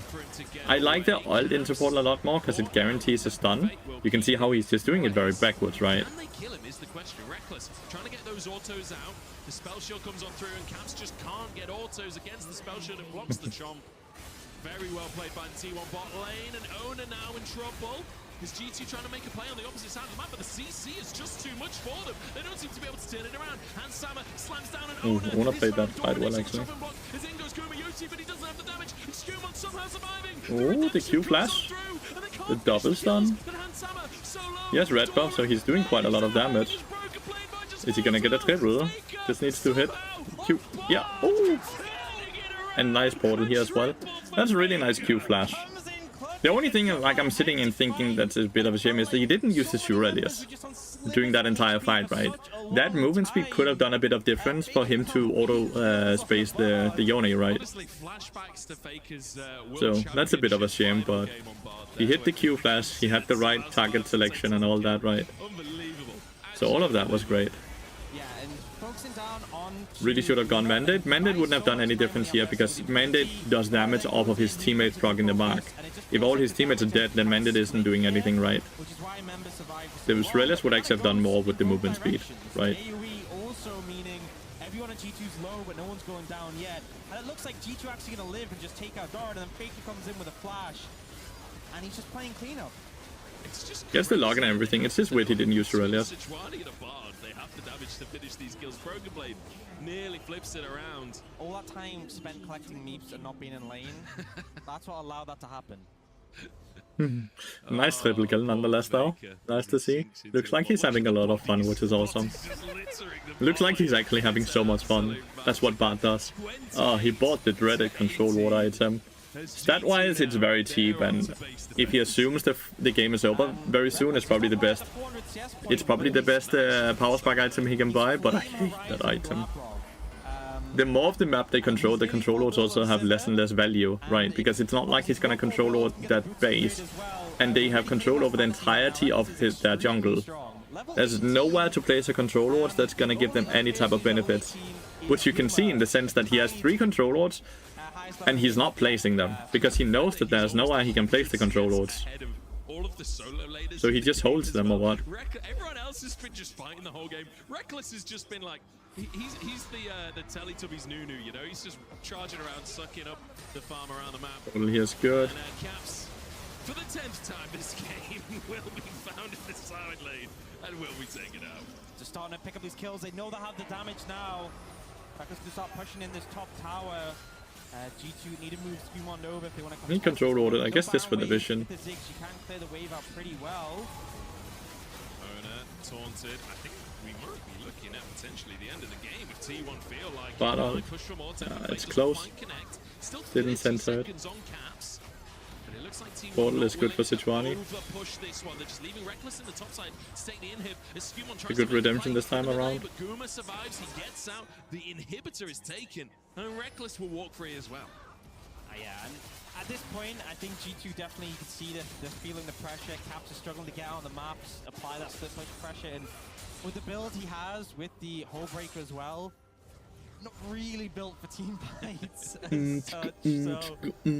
I like the ult into portal a lot more because it guarantees a stun. You can see how he's just doing it very backwards, right? Can they kill him is the question. Reckless trying to get those autos out. The spell shield comes on through and Caps just can't get autos against the spell shield and blocks the chomp. Very well played by the T1 bot lane, and Owner now in trouble. Is G2 trying to make a play on the opposite side of the map, but the CC is just too much for them. They don't seem to be able to turn it around. And Sama slams down an Owner. Owner played that quite well, actually. Oh, the Q flash. The double stun. He has red buff, so he's doing quite a lot of damage. Is he gonna get a triple? Just needs to hit Q. Yeah. Oh! And nice portal here as well. That's a really nice Q flash. The only thing like I'm sitting and thinking that's a bit of a shame is that he didn't use his Cerelius during that entire fight, right? That movement speed could have done a bit of difference for him to auto space the Yone, right? So that's a bit of a shame, but he hit the Q flash, he had the right target selection and all that, right? So all of that was great. Really should have gone Mandate. Mandate wouldn't have done any difference here because Mandate does damage off of his teammates proccing the mark. If all his teammates are dead, then Mandate isn't doing anything right. The Cerelius would actually have done more with the movement speed, right? Also meaning everyone at G2's low, but no one's going down yet. And it looks like G2 actually going to live and just take out Dart, and then Faker comes in with a flash. And he's just playing cleanup. Gets the lock and everything. It's just weird he didn't use earlier. They have the damage to finish these kills. Broken Blade nearly flips it around. All that time spent collecting meeps and not being in lane, that's what allowed that to happen. Nice triple kill nonetheless though. Nice to see. Looks like he's having a lot of fun, which is awesome. Looks like he's actually having so much fun. That's what Bart does. Oh, he bought the dreaded control water item. Stat-wise, it's very cheap, and if he assumes the game is over very soon, it's probably the best. It's probably the best power spark item he can buy, but I hate that item. The more of the map they control, the controllers also have less and less value, right? Because it's not like he's gonna control all that base, and they have control over the entirety of their jungle. There's nowhere to place a control lord that's gonna give them any type of benefits. Which you can see in the sense that he has 3 control lords, and he's not placing them, because he knows that there's nowhere he can place the control lords. So he just holds them or what? Everyone else has been just fighting the whole game. Reckless has just been like, he's the Teletubbies Nunu, you know? He's just charging around, sucking up the farm around the map. Well, he is good. And Caps, for the 10th time this game, will be found in the side lane and will be taken out. Just starting to pick up these kills. They know they have the damage now. Reckless to start pushing in this top tower. G2 need to move Skumond over if they want to come. He control ordered. I guess this for the vision. The Ziggs, you can clear the wave out pretty well. Owner taunted. I think we might be looking at potentially the end of the game if T1 feel like but push for more it's close. Didn't center it. Portal is good for Sejuani. A good redemption this time around. But Guma survives, he gets out, the inhibitor is taken, and Reckless will walk free as well. Yeah, and at this point, I think G2 definitely, you can see that they're feeling the pressure. Caps are struggling to get out on the maps, apply that split push pressure, and with the build he has, with the Hull Breaker as well, not really built for team fights as such, so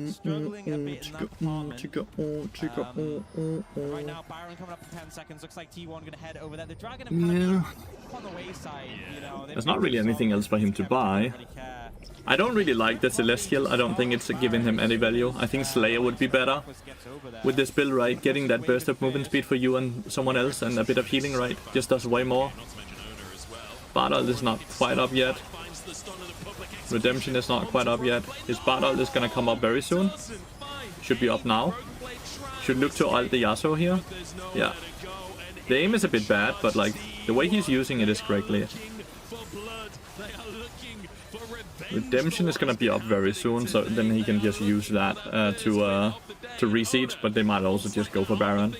struggling a bit in that department. Right now, Byron coming up in 10 seconds. Looks like T1 going to head over there. The Dragon kind of on the wayside. You know, there's not really anything else for him to buy. I don't really like the Celestial. I don't think it's giving him any value. I think Slayer would be better with this build, right? Getting that burst of movement speed for you and someone else, and a bit of healing, right? Just does way more. Bardold is not quite up yet. Redemption is not quite up yet. His Bardold is gonna come up very soon. Should be up now. Should look to ult the Yasuo here. Yeah. The aim is a bit bad, but like the way he's using it is correctly. Redemption is gonna be up very soon, so then he can just use that to reseed, but they might also just go for Baron.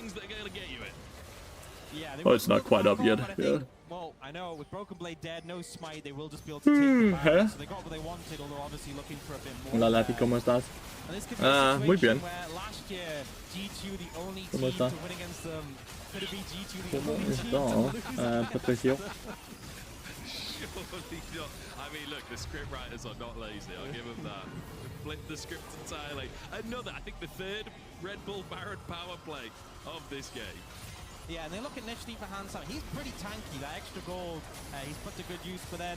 Oh, it's not quite up yet. Yeah. Well, I know with Broken Blade dead, no smite, they will just be able to take the Baron, so they got what they wanted, although obviously looking for a bit more. Hola, Lathi, ¿cómo estás? Muy bien. Last year, G2 the only team to win against them. Could it be G2 the only team to lose? Patricio. I mean, look, the script writers are not lazy. I'll give them that. Flip the script entirely. Another, I think, the 3rd Red Bull Baron power play of this game. Yeah, and they look initially for Handsome. He's pretty tanky. That extra gold, he's put to good use. But then,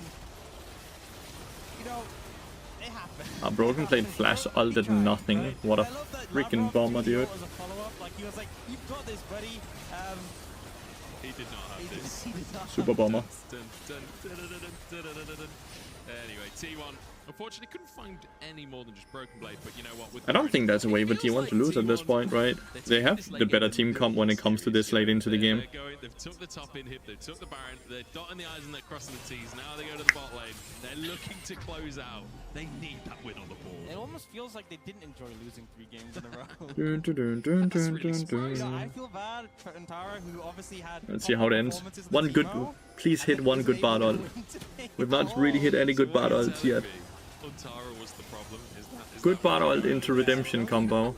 you know, it happened. A Broken Blade flash ulted nothing. What a freaking bomber, dude. Like, he was like, "You've got this, buddy." He did not have this. Super bomber. Anyway, T1 unfortunately couldn't find any more than just Broken Blade, but you know what? I don't think that's a way for T1 to lose at this point, right? They have the better team comp when it comes to this late into the game. They've took the top inhib, they've took the Baron, they're dotting the I's and they're crossing the T's. Now they go to the bot lane. They're looking to close out. They need that win on the board. It almost feels like they didn't enjoy losing 3 games in a row. I feel bad for Antara, who obviously had. Let's see how it ends. One good. Please hit one good Bardold. We've not really hit any good Bardolds yet. Good Bardold into Redemption combo.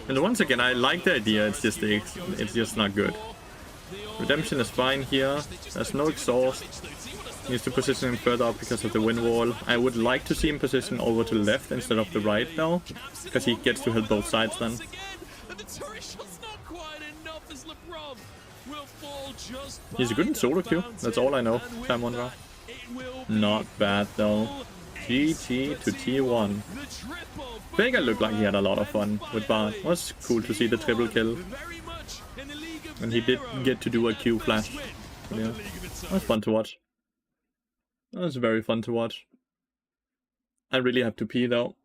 And once again, I like the idea. It's just not good. Redemption is fine here. There's no exhaust. Needs to position him further up because of the wind wall. I would like to see him position over to the left instead of the right though, because he gets to help both sides then. He's good in solo queue. That's all I know. Time 1 round. Not bad though. GG to T1. The triple Vega looked like he had a lot of fun with Bart. It was cool to see the triple kill. very much in the league of And he did their get to do a own. Q Their flash. first win But of yeah, the league of its that was own. fun to watch. That was very fun to watch. I really have to pee though.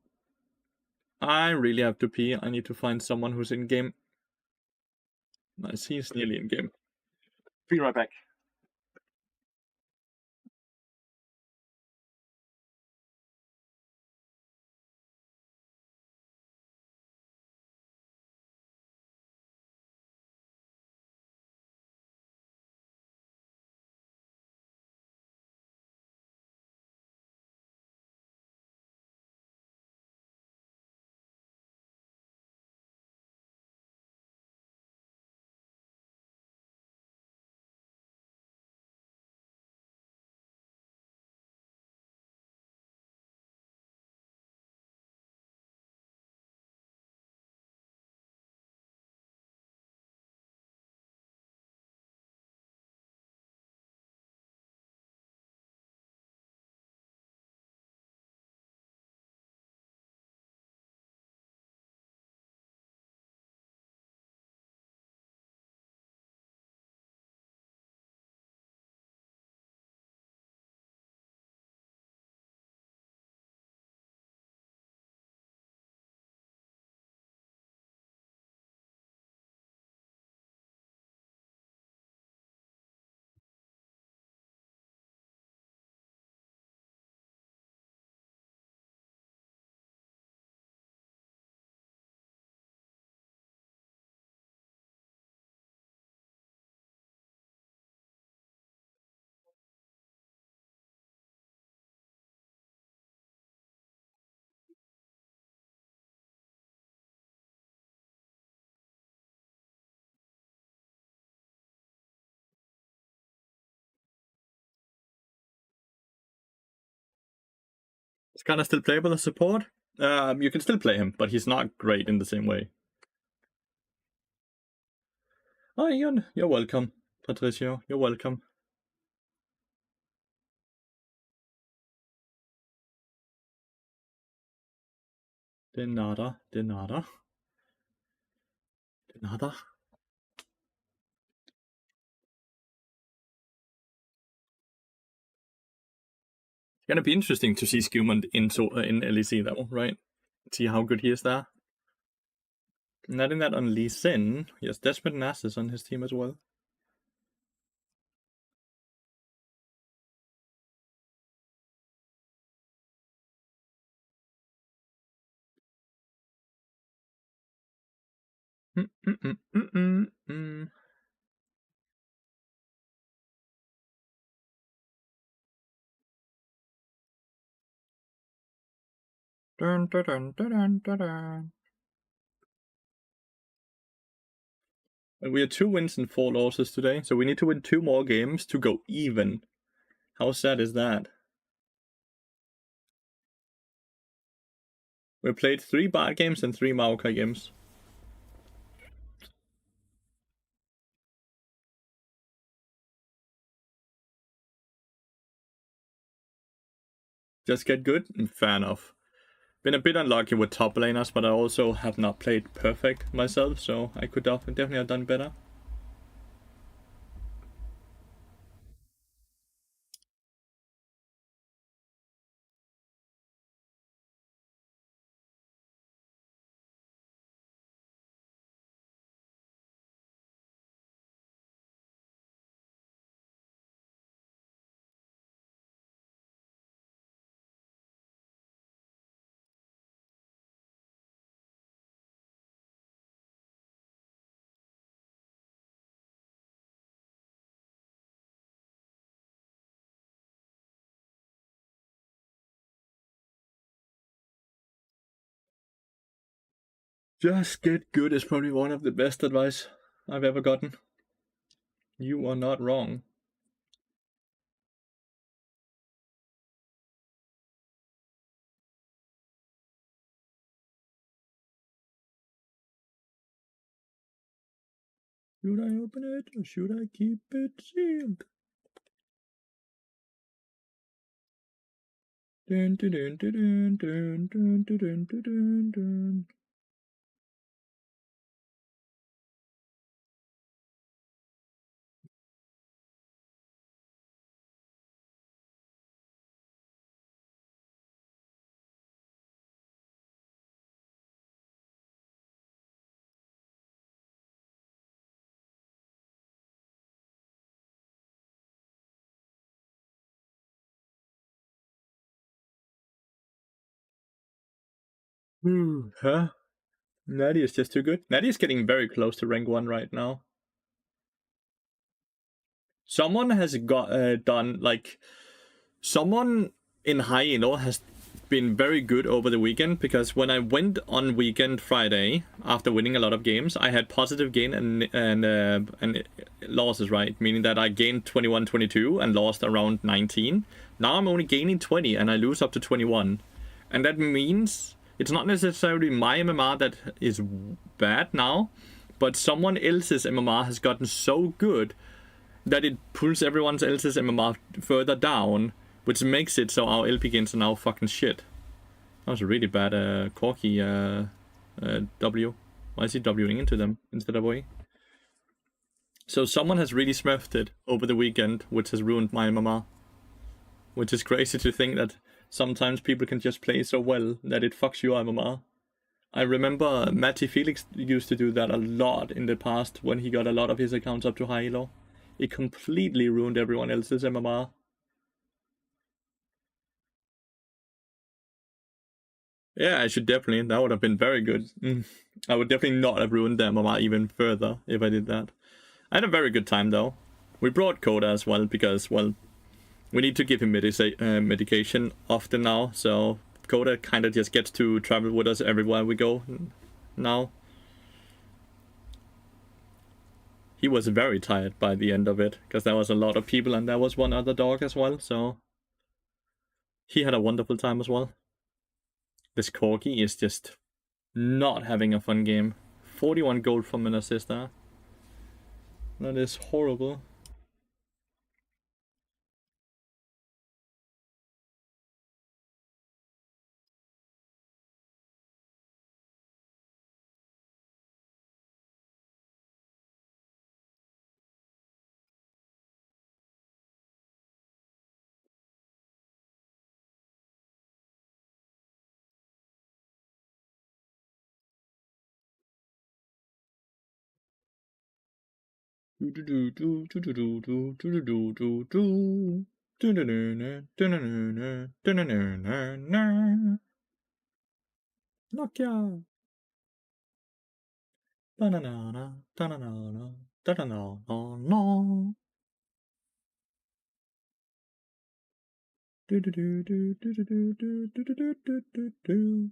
I really have to pee. I need to find someone who's in game. Nice, he's nearly in game. Be right back. Is Kana still playable as support? You can still play him, but he's not great in the same way. Oh, Ian, you're welcome. Patricio, you're welcome. De nada, de nada. De nada. It's gonna be interesting to see Skewman in LEC though, right? See how good he is there. And adding that on Lee Sin, he has Desperate Nasus on his team as well. Dun, dun, dun, dun, dun, dun. And we are 2 wins and 4 losses today, so we need to win 2 more games to go even. How sad is that? We played 3 bad games and 3 Maokai games. Just get good? Fair enough. Been a bit unlucky with top laners, but I also have not played perfect myself, so I could definitely have done better. Just get good is probably one of the best advice I've ever gotten. You are not wrong. Should I open it or should I keep it sealed? Dun, dun, dun, dun, dun, dun, dun, dun, dun, dun, dun. Huh? Natty is just too good. Natty is getting very close to rank 1 right now. Someone has got done like someone in high elo has been very good over the weekend, because when I went on weekend Friday after winning a lot of games, I had positive gain and losses, right? Meaning that I gained 21, 22 and lost around 19. Now I'm only gaining 20 and I lose up to 21. And that means it's not necessarily my MMR that is bad now, but someone else's MMR has gotten so good that it pulls everyone else's MMR further down, which makes it so our LP gains are now fucking shit. That was a really bad Corky W. Why is he Wing into them instead of OE? So someone has really smurfed it over the weekend, which has ruined my MMR. Which is crazy to think that sometimes people can just play so well that it fucks your MMR. I remember Matty Felix used to do that a lot in the past when he got a lot of his accounts up to high elo. It completely ruined everyone else's MMR. Yeah, I should definitely. That would have been very good. I would definitely not have ruined the MMR even further if I did that. I had a very good time though. We brought Coda as well because, well, we need to give him medication often now. So Coda kind of just gets to travel with us everywhere we go now. He was very tired by the end of it because there was a lot of people and there was one other dog as well. So he had a wonderful time as well. This Corgi is just not having a fun game. 41 gold from an assist there. That is horrible. Nokia. Banana, banana, banana, no. Do do do do do do do do do do do do do.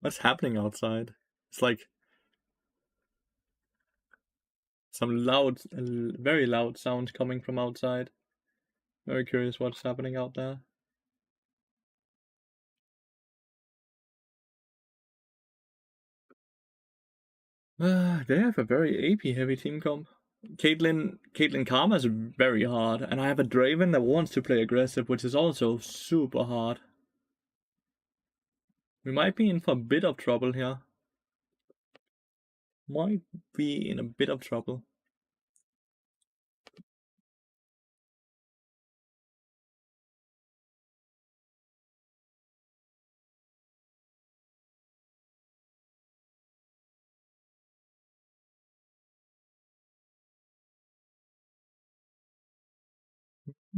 What's happening outside? It's like some loud, very loud sound coming from outside. Very curious what's happening out there. They have a very AP heavy team comp. Caitlyn Karma is very hard, and I have a Draven that wants to play aggressive, which is also super hard. We might be in for a bit of trouble here. Might be in a bit of trouble.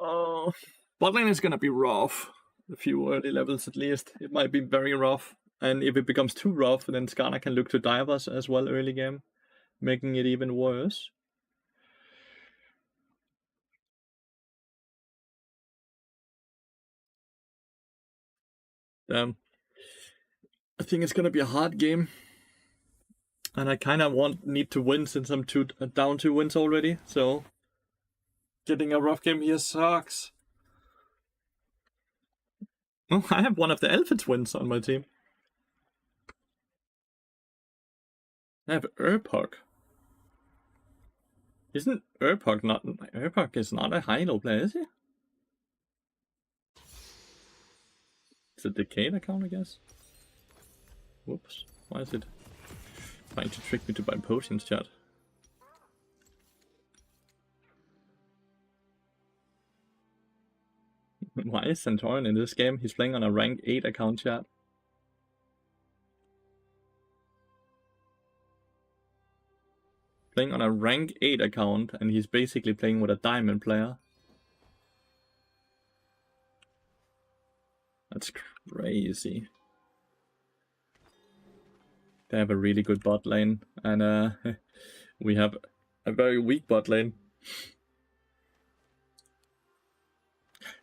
Oh, bot lane is gonna be rough. A few early levels at least. It might be very rough. And if it becomes too rough, then Skarner can look to dive us as well early game, making it even worse. I think it's gonna be a hard game. And I kind of need to win since I'm down 2 wins already. So getting a rough game here sucks. Oh, I have one of the Elphits wins on my team. I have Urpok. Isn't Urpok not... Urpok is not a high-low player, is he? It's a Decade account, I guess. Whoops. Why is it trying to trick me to buy potions, chat? Why is Centurion in this game? He's playing on a rank 8 account, chat. Playing on a rank 8 account, and he's basically playing with a diamond player. That's crazy. They have a really good bot lane, and we have a very weak bot lane.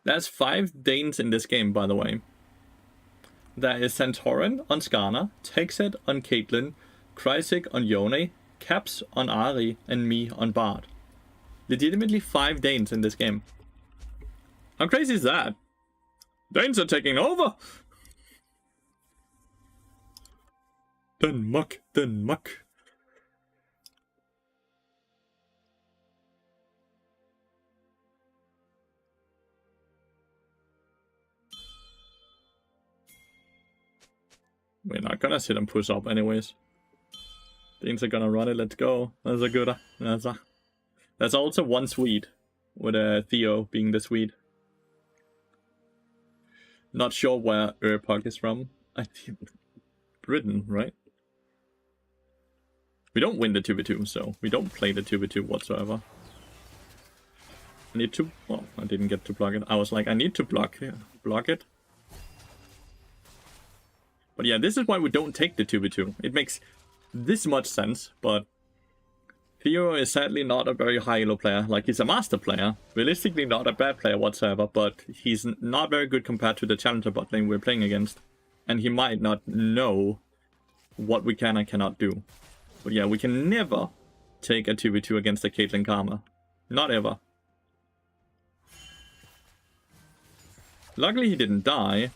There's 5 Danes in this game, by the way. There is Santorin on Skarner, Texet on Caitlyn, Krysik on Yone, Caps on Ari, and me on Bard. Legitimately 5 Danes in this game. How crazy is that? Danes are taking over! Denmark, Denmark. We're not gonna sit and push up anyways. Danes are gonna run it, let's go. That's a good... That's also one Swede, with Theo being the Swede. Not sure where Urpok is from. I think Britain, right? We don't win the 2v2, so we don't play the 2v2 whatsoever. I need to... Well, I didn't get to block it. I was like, I need to block it. But yeah, this is why we don't take the 2v2. It makes this much sense, but Theo is sadly not a very high-elo player. Like, he's a master player. Realistically, not a bad player whatsoever, but he's not very good compared to the challenger bot lane we're playing against. And he might not know what we can and cannot do. But yeah, we can never take a 2v2 against a Caitlyn Karma. Not ever. Luckily, he didn't die.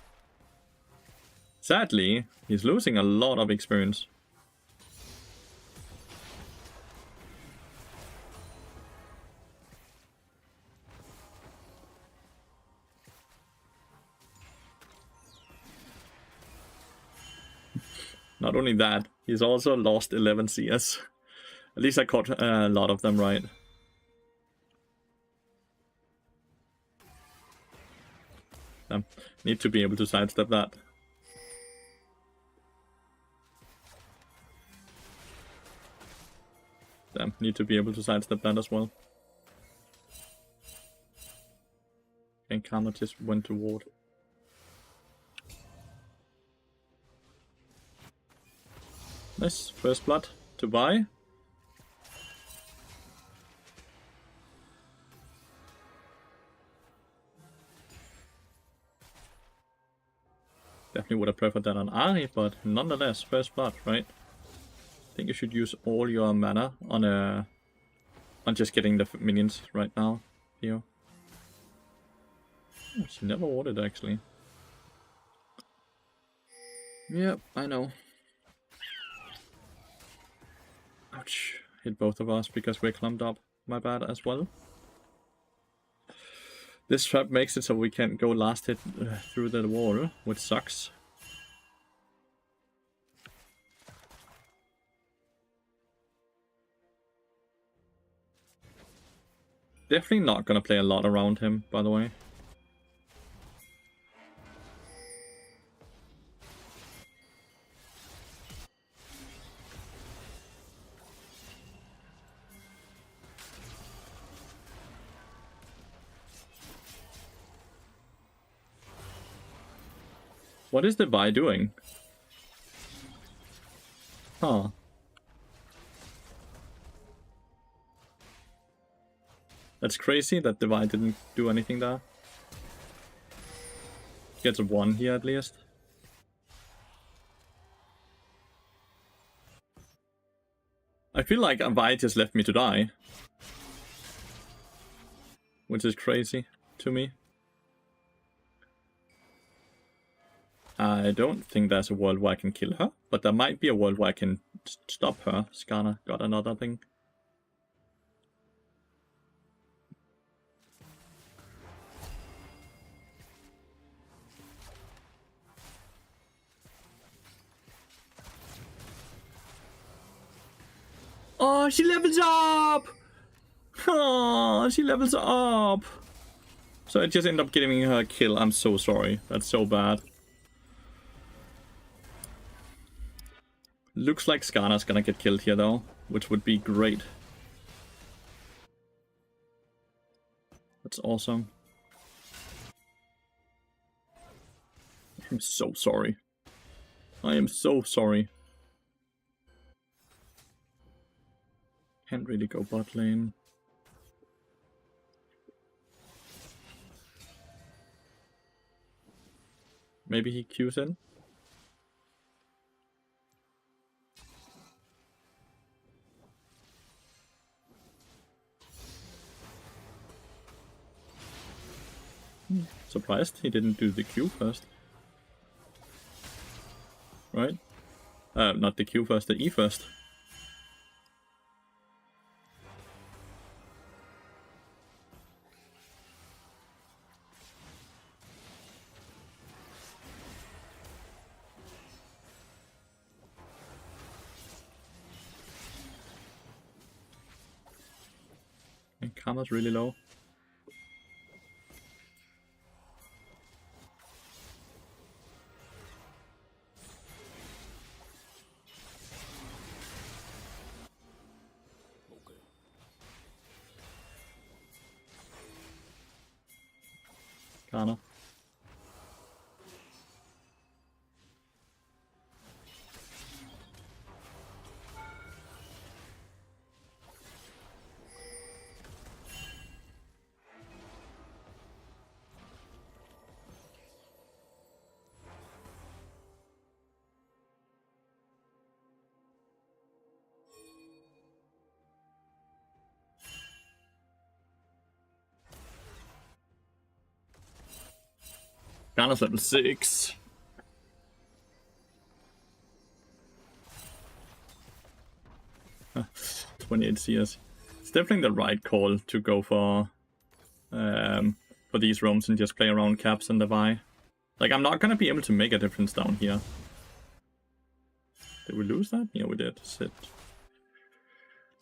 Sadly, he's losing a lot of experience. Not only that, he's also lost 11 CS. At least I caught a lot of them right. Need to be able to sidestep that. Need to be able to sidestep that as well. And Karma just went to ward. Nice, first blood to buy. Definitely would have preferred that on Ari, but nonetheless, first blood, right? I think you should use all your mana on just getting the minions right now, Theo. Oh, she never warded actually. Yep, I know. Ouch. Hit both of us because we're clumped up. My bad as well. This trap makes it so we can't go last hit through the wall, which sucks. Definitely not gonna play a lot around him, by the way. What is the Vi doing? Huh. That's crazy that the Vi didn't do anything there. Gets a 1 here at least. I feel like a Vi just left me to die. Which is crazy to me. I don't think there's a world where I can kill her, but there might be a world where I can stop her. Skarner got another thing. Oh, she levels up! Oh, she levels up! So I just end up giving her a kill. I'm so sorry. That's so bad. Looks like Skarner's gonna get killed here though, which would be great. That's awesome. I'm so sorry. I am so sorry. Can't really go bot lane. Maybe he queues in? Surprised he didn't do the Q first. Right? Not the Q first, the E first. And Karma's really low. Karma. Karma's level 6. Huh, 28 CS. It's definitely the right call to go for these roams and just play around caps and the Vi. Like, I'm not gonna be able to make a difference down here. Did we lose that? Yeah, we did. Shit.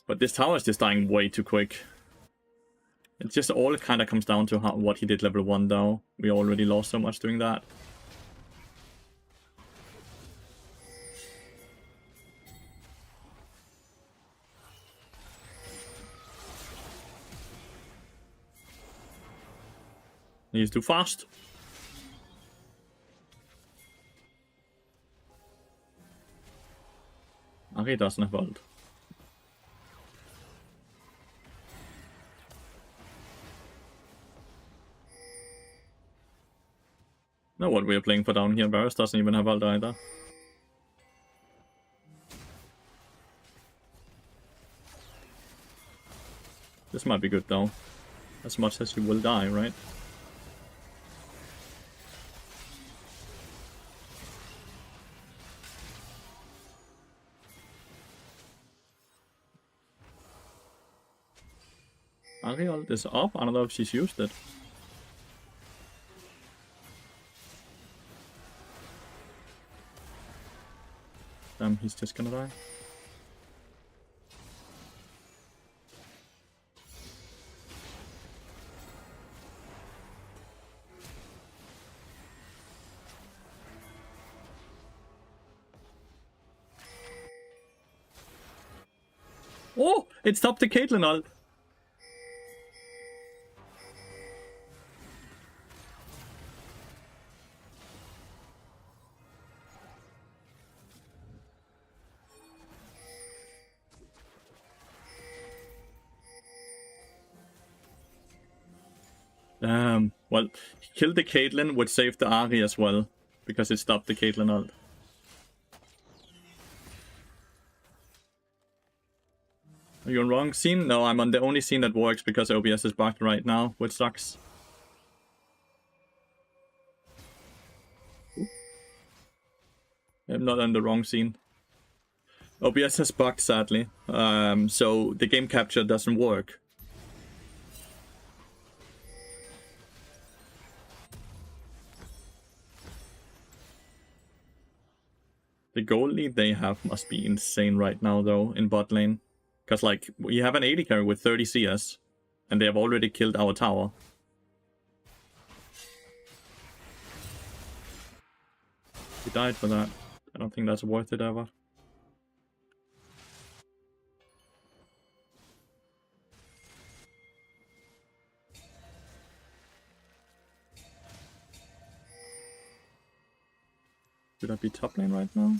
But this tower is just dying way too quick. It just all kind of comes down to what he did level 1 though. We already lost so much doing that. He's too fast. Ari doesn't have ult. Know what we are playing for down here. Varus doesn't even have ult either. This might be good though. As much as you will die, right? Ari ult is up. I don't know if she's used it. Damn, he's just gonna die. Oh! It stopped the Caitlyn ult. Well, he killed the Caitlyn, which saved the Ahri as well, because it stopped the Caitlyn ult. Are you on wrong scene? No, I'm on the only scene that works because OBS is bugged right now, which sucks. I'm not on the wrong scene. OBS has bugged, sadly, so the game capture doesn't work. The gold lead they have must be insane right now, though, in bot lane. Because, like, we have an AD carry with 30 CS, and they have already killed our tower. He died for that. I don't think that's worth it ever. Should I be top lane right now?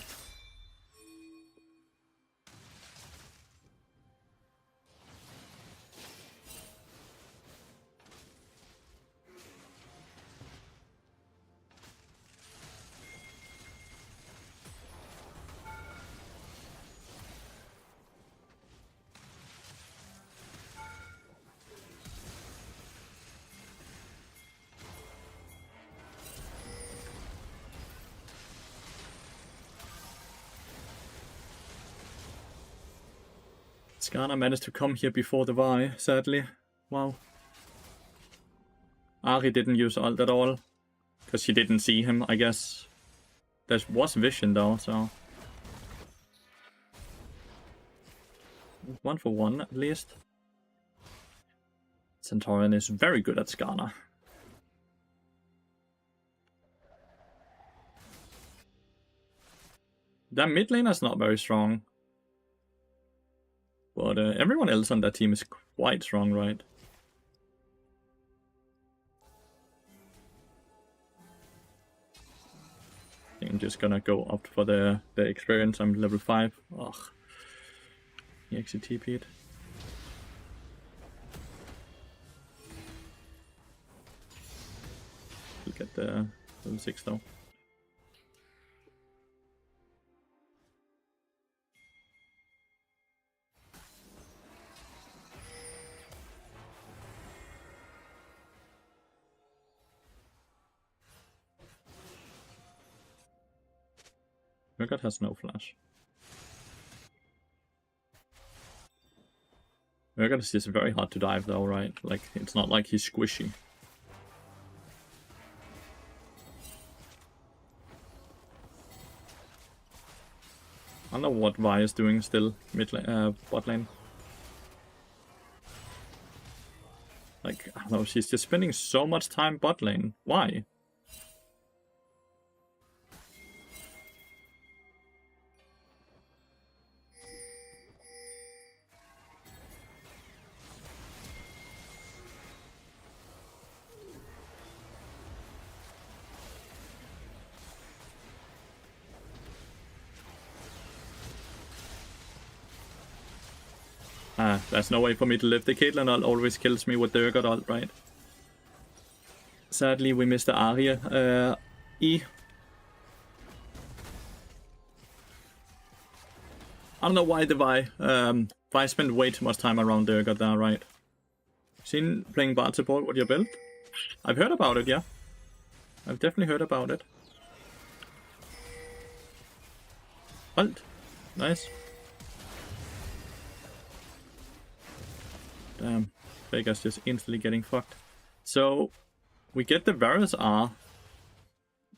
Skarner managed to come here before the Vi, sadly. Wow. Ahri didn't use ult at all, because she didn't see him, I guess. There was vision though, so... 1 for 1 at least. Centaurian is very good at Skarner. That mid lane is not very strong. But everyone else on that team is quite strong, right? I think I'm just gonna go up for the experience. I'm level 5. Ugh. He actually TP'd. We'll get the level 6 though. Urgot has no flash. Urgot is just very hard to dive though, right? Like, it's not like he's squishy. I don't know what Vi is doing still, bot lane. Like, I don't know, she's just spending so much time bot lane. Why? There's no way for me to live. The Caitlyn ult always kills me with the Urgot ult, right? Sadly, we missed the Arya E. I don't know why the Vi. Vi spent way too much time around the Urgot there, right? Seen playing bard support with your build? I've heard about it, yeah. I've definitely heard about it. Ult. Nice. Damn, Vega's just instantly getting fucked. So, we get the Varus R,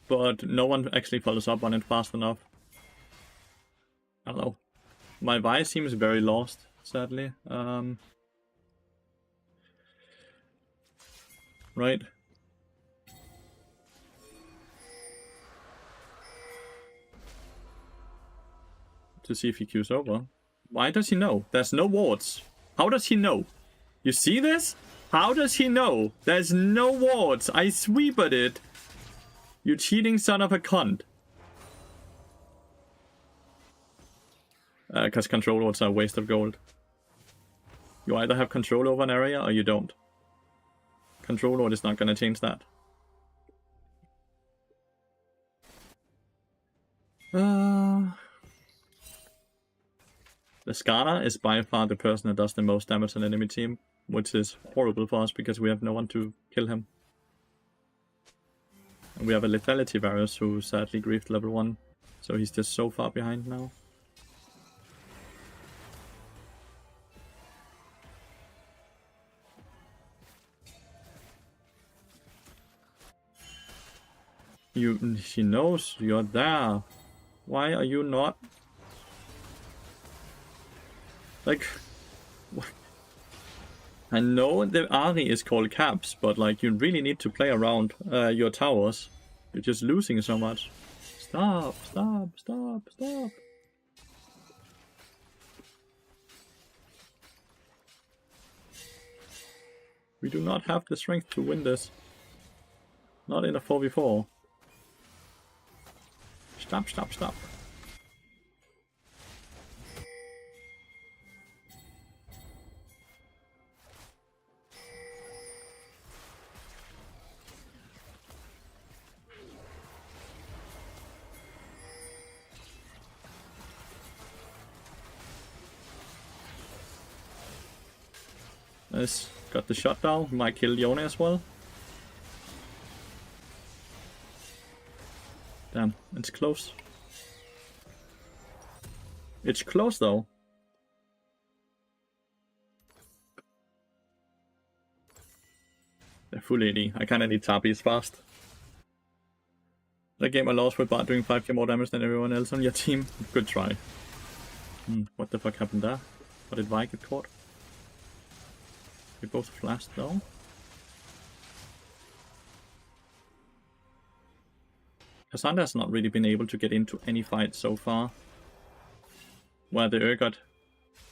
but no one actually follows up on it fast enough. I don't know. My Vi seems very lost, sadly. Right. To see if he queues over. Why does he know? There's no wards. How does he know? You see this? How does he know? There's no wards. I sweeped it. You cheating son of a cunt. Because control wards are a waste of gold. You either have control over an area or you don't. Control Lord is not gonna change that. The Skarner is by far the person that does the most damage on enemy team, which is horrible for us because we have no one to kill him. And we have a Lethality Varus who sadly griefed level 1, so he's just so far behind now. She knows you're there. Why are you not? Like, I know the Ahri is called caps, but like you really need to play around your towers. You're just losing so much. Stop, stop, stop, stop. We do not have the strength to win this. Not in a 4v4. Stop, stop, stop. Nice. Got the shot down. Might kill Yone as well. Damn, it's close. It's close though. They're full AD. I kinda need Tapis fast. That game I lost with Bart doing 5k more damage than everyone else on your team. Good try. What the fuck happened there? What did Vi get caught? They both flashed though. Cassandra has not really been able to get into any fight so far. Where the Urgot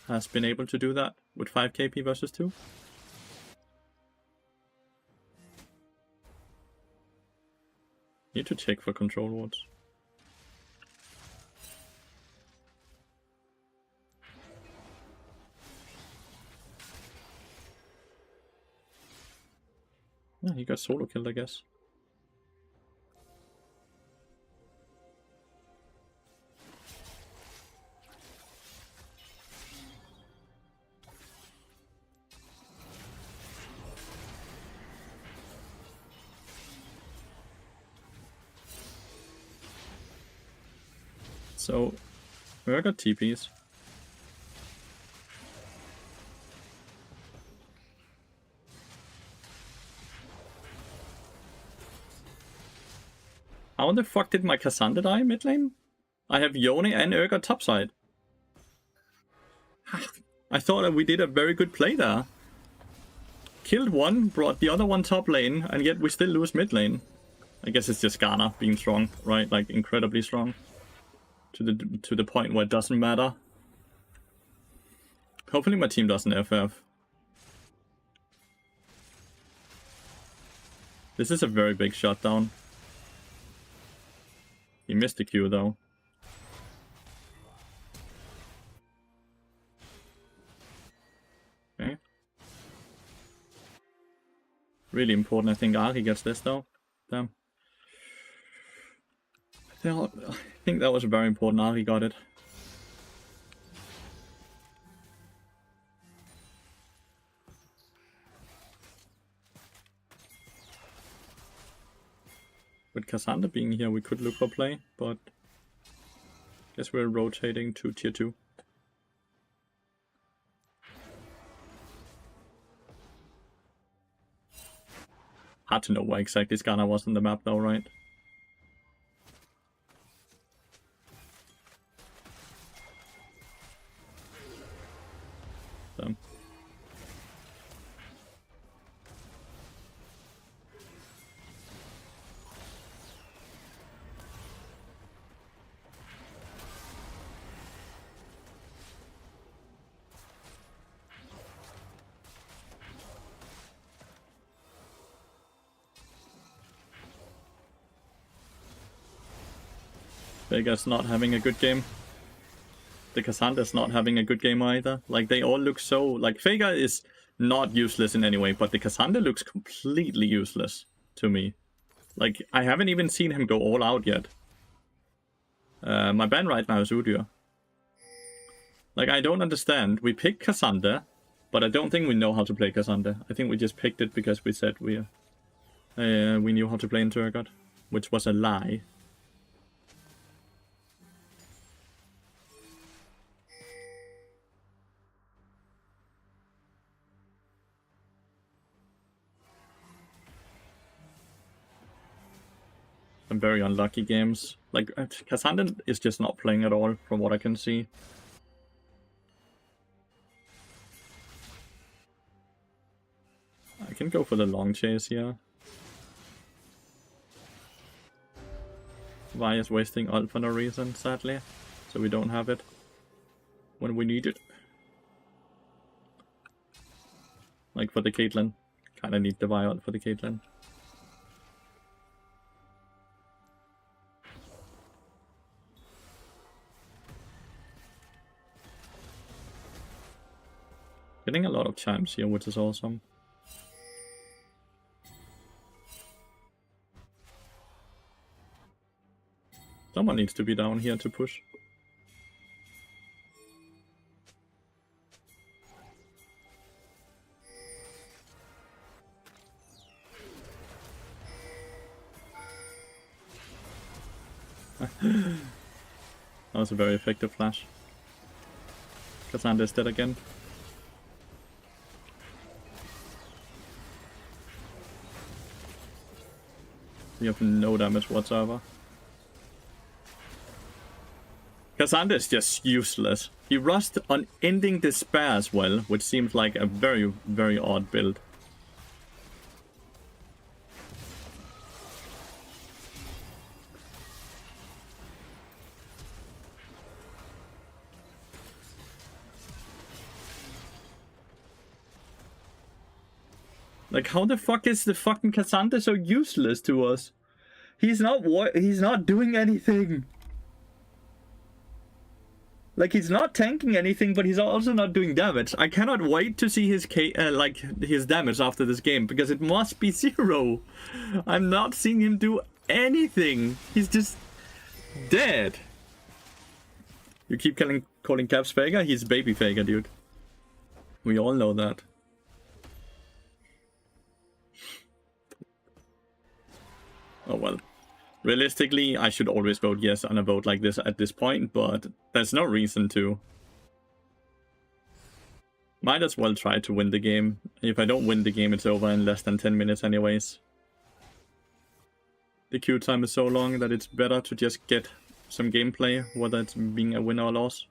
has been able to do that with 5 KP versus 2. Need to check for control wards. Yeah, he got solo killed, I guess. So, I got TPs. How the fuck did my Cassandra die mid lane? I have Yone and Urgot topside. I thought that we did a very good play there. Killed one, brought the other one top lane, and yet we still lose mid lane. I guess it's just Skarner being strong, right? Like incredibly strong. To the point where it doesn't matter. Hopefully my team doesn't FF. This is a very big shutdown. He missed the Q though. Okay. Really important, I think Ahri gets this though. Damn. I think that was very important. Ahri got it. With Cassandra being here, we could look for play, but guess we're rotating to tier 2. Hard to know where exactly Skarner was on the map though, right? Vega's not having a good game. The Cassandra's not having a good game either. Like, they all look so... Like, Vega is not useless in any way, but the Cassandra looks completely useless to me. Like, I haven't even seen him go all out yet. My ban right now is Udyr. Like, I don't understand. We picked Cassandra, but I don't think we know how to play Cassandra. I think we just picked it because we said we knew how to play in Turgot, which was a lie. Some very unlucky games. Like, Cassandra is just not playing at all, from what I can see. I can go for the long chase here. Vi is wasting ult for no reason, sadly. So we don't have it when we need it. Like for the Caitlyn. Kinda need the Vi ult for the Caitlyn. Getting a lot of chimes here, which is awesome. Someone needs to be down here to push. That was a very effective flash. Cassandra is dead again. We have no damage whatsoever. Cassandra is just useless. He rushed Unending Despair as well, which seems like a very, very odd build. Like, how the fuck is the fucking Cassandra so useless to us? He's not doing anything. Like, he's not tanking anything, but he's also not doing damage. I cannot wait to see his his damage after this game, because it must be 0. I'm not seeing him do anything. He's just dead. You keep calling Caps Faker? He's Baby Faker, dude. We all know that. Oh well. Realistically, I should always vote yes on a vote like this at this point, but there's no reason to. Might as well try to win the game. If I don't win the game, it's over in less than 10 minutes anyways. The queue time is so long that it's better to just get some gameplay, whether it's being a win or loss.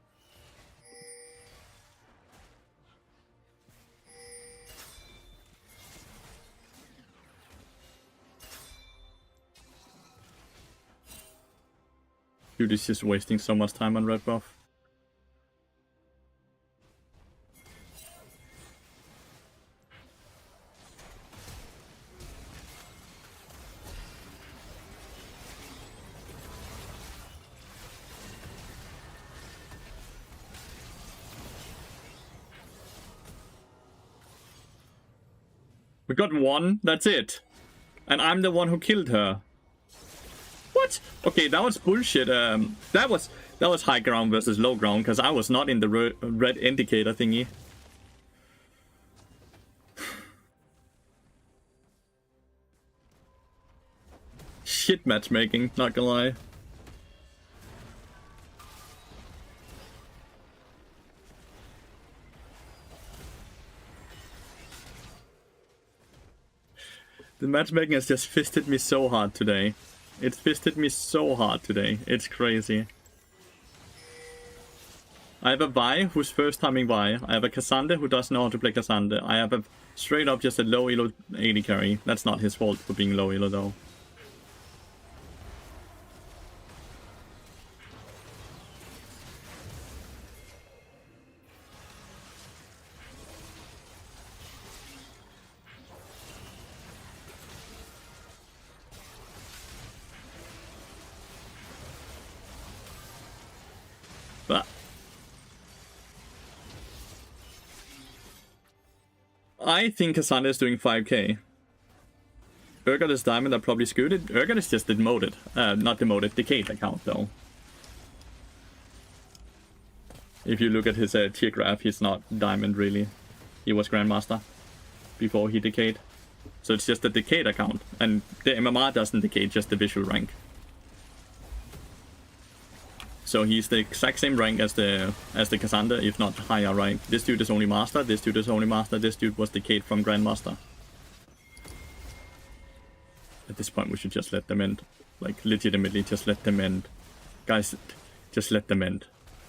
Dude is just wasting so much time on red buff. We got one, that's it. And I'm the one who killed her. What? Okay, that was bullshit. That was high ground versus low ground, because I was not in the red indicator thingy. Shit matchmaking, not gonna lie. The matchmaking has just fisted me so hard today. It's fisted me so hard today. It's crazy. I have a Vi who's first timing Vi. I have a Cassandra who doesn't know how to play Cassandra. I have a straight up just a low elo AD carry. That's not his fault for being low elo though. But I think Cassandra is doing 5k. Urgot is diamond, I probably screwed it. Urgot is just demoted. Not demoted, decayed account though. If you look at his tier graph, he's not diamond really. He was Grandmaster before he decayed. So it's just a decayed account. And the MMR doesn't decay, just the visual rank. So he's the exact same rank as the Cassandra, if not higher, right? This dude is only Master, this dude is only Master, this dude was decayed from Grandmaster. At this point we should just let them end. Like, legitimately just let them end. Guys, just let them end.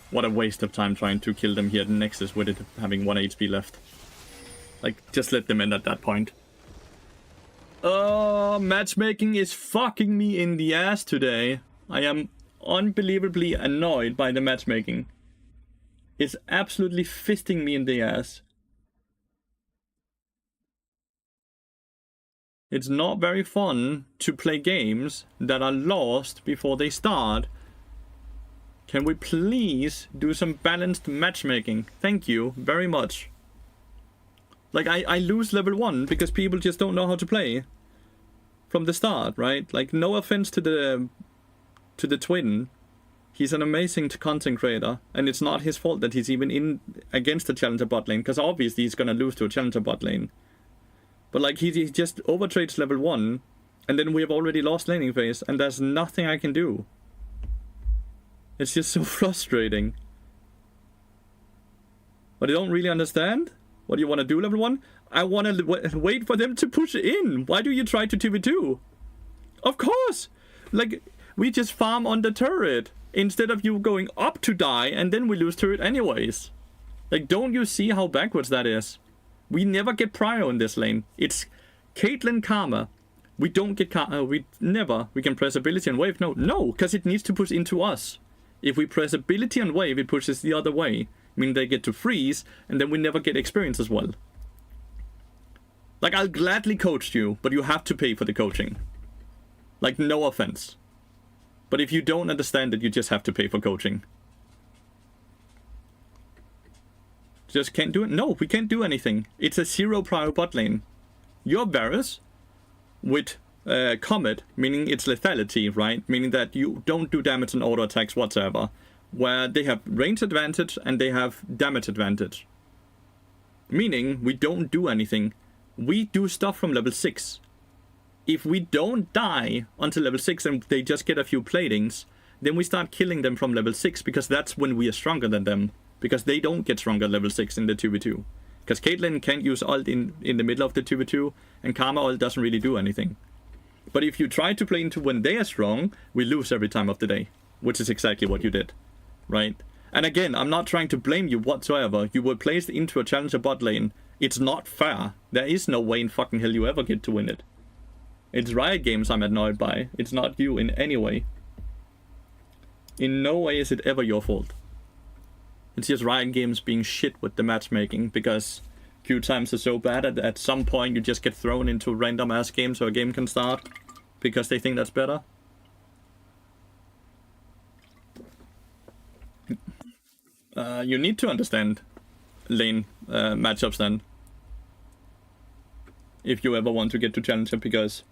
What a waste of time trying to kill them here at Nexus with it having 1 HP left. Like, just let them end at that point. Matchmaking is fucking me in the ass today. I am unbelievably annoyed by the matchmaking. It's absolutely fisting me in the ass. It's not very fun to play games that are lost before they start. Can we please do some balanced matchmaking? Thank you very much. Like, I lose level 1 because people just don't know how to play from the start, right? Like, no offense to the twin. He's an amazing content creator, and it's not his fault that he's even in against the challenger bot lane, because obviously he's gonna lose to a challenger bot lane. But like, he just overtrades level 1, and then we have already lost laning phase, and there's nothing I can do. It's just so frustrating. But I don't really understand. What do you want to do, level 1? I want to wait for them to push in. Why do you try to 2v2? Of course! Like, we just farm on the turret, instead of you going up to die, and then we lose turret anyways. Like, don't you see how backwards that is? We never get prio in this lane. It's Caitlyn Karma. We don't get we never. We can press ability and wave. No, because it needs to push into us. If we press ability and wave, it pushes the other way. Meaning they get to freeze, and then we never get experience as well. Like, I'll gladly coach you, but you have to pay for the coaching. Like, no offense. But if you don't understand it, you just have to pay for coaching. Just can't do it? No, we can't do anything. It's a 0 prio bot lane. You're Varus with Comet, meaning it's lethality, right? Meaning that you don't do damage on auto attacks whatsoever. Where they have range advantage and they have damage advantage. Meaning we don't do anything. We do stuff from level 6. If we don't die until level 6 and they just get a few platings, then we start killing them from level 6, because that's when we are stronger than them. Because they don't get stronger at level 6 in the 2v2. Because Caitlyn can't use ult in the middle of the 2v2, and Karma ult doesn't really do anything. But if you try to play into when they are strong, we lose every time of the day. Which is exactly what you did. Right? And again, I'm not trying to blame you whatsoever. You were placed into a challenger bot lane. It's not fair. There is no way in fucking hell you ever get to win it. It's Riot Games I'm annoyed by. It's not you in any way. In no way is it ever your fault. It's just Riot Games being shit with the matchmaking, because queue times are so bad that at some point you just get thrown into random ass games so a game can start because they think that's better. You need to understand lane matchups then, if you ever want to get to challenger, because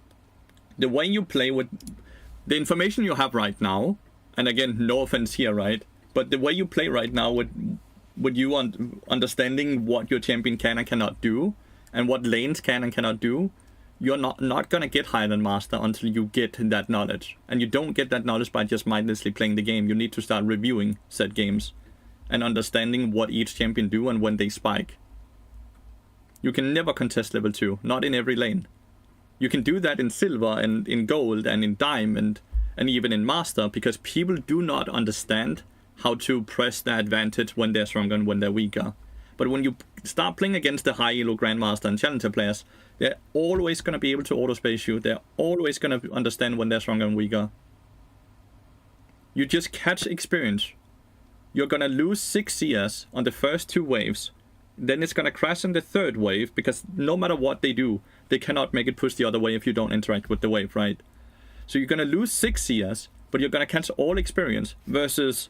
the way you play with the information you have right now, and again, no offense here, right? But the way you play right now with you understanding what your champion can and cannot do, and what lanes can and cannot do, you're not gonna get higher than Master until you get that knowledge. And you don't get that knowledge by just mindlessly playing the game. You need to start reviewing said games and understanding what each champion do and when they spike. You can never contest level 2, not in every lane. You can do that in silver and in gold and in diamond and even in master, because people do not understand how to press their advantage when they're stronger and when they're weaker. But when you start playing against the high elo grandmaster and challenger players, they're always going to be able to auto space you. They're always going to understand when they're stronger and weaker. You just catch experience. You're going to lose 6 CS on the first 2 waves. Then it's going to crash in the 3rd wave, because no matter what they do, they cannot make it push the other way if you don't interact with the wave, right? So you're going to lose 6 CS, but you're going to catch all experience, versus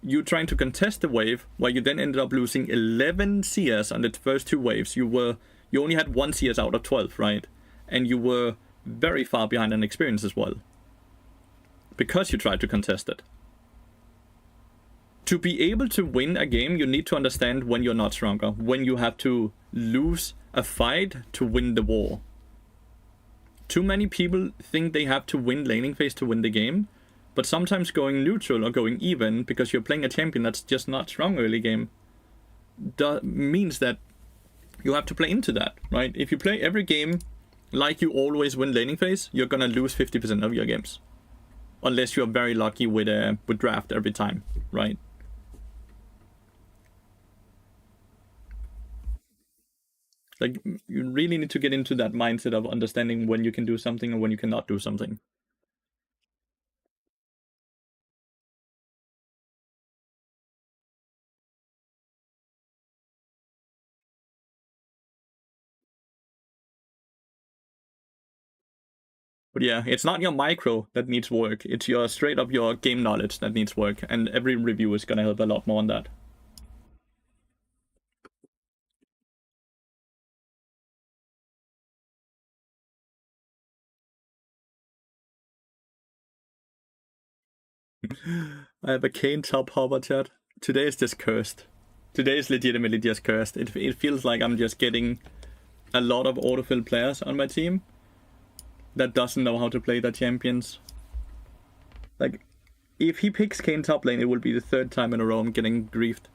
you trying to contest the wave, where you then ended up losing 11 CS on the first 2 waves. You were You only had 1 CS out of 12, right? And you were very far behind in experience as well. Because you tried to contest it. To be able to win a game, you need to understand when you're not stronger. When you have to lose a fight to win the war. Too many people think they have to win laning phase to win the game. But sometimes going neutral or going even, because you're playing a champion that's just not strong early game, means that you have to play into that, right? If you play every game like you always win laning phase, you're gonna lose 50% of your games. Unless you're very lucky with draft every time, right? Like, you really need to get into that mindset of understanding when you can do something and when you cannot do something. But yeah, it's not your micro that needs work. It's your straight up your game knowledge that needs work. And every review is gonna help a lot more on that. I have a Kane top hopper chat. Today is just cursed. Today is legitimately just cursed. It feels like I'm just getting a lot of autofill players on my team that doesn't know how to play their champions. Like, if he picks Kane top lane, it will be the 3rd time in a row I'm getting griefed.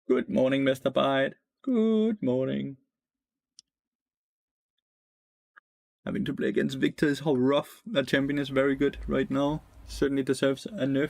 Good morning, Mr. Bite. Good morning. Having to play against Victor is how rough. That champion is very good right now. Certainly deserves a nerf.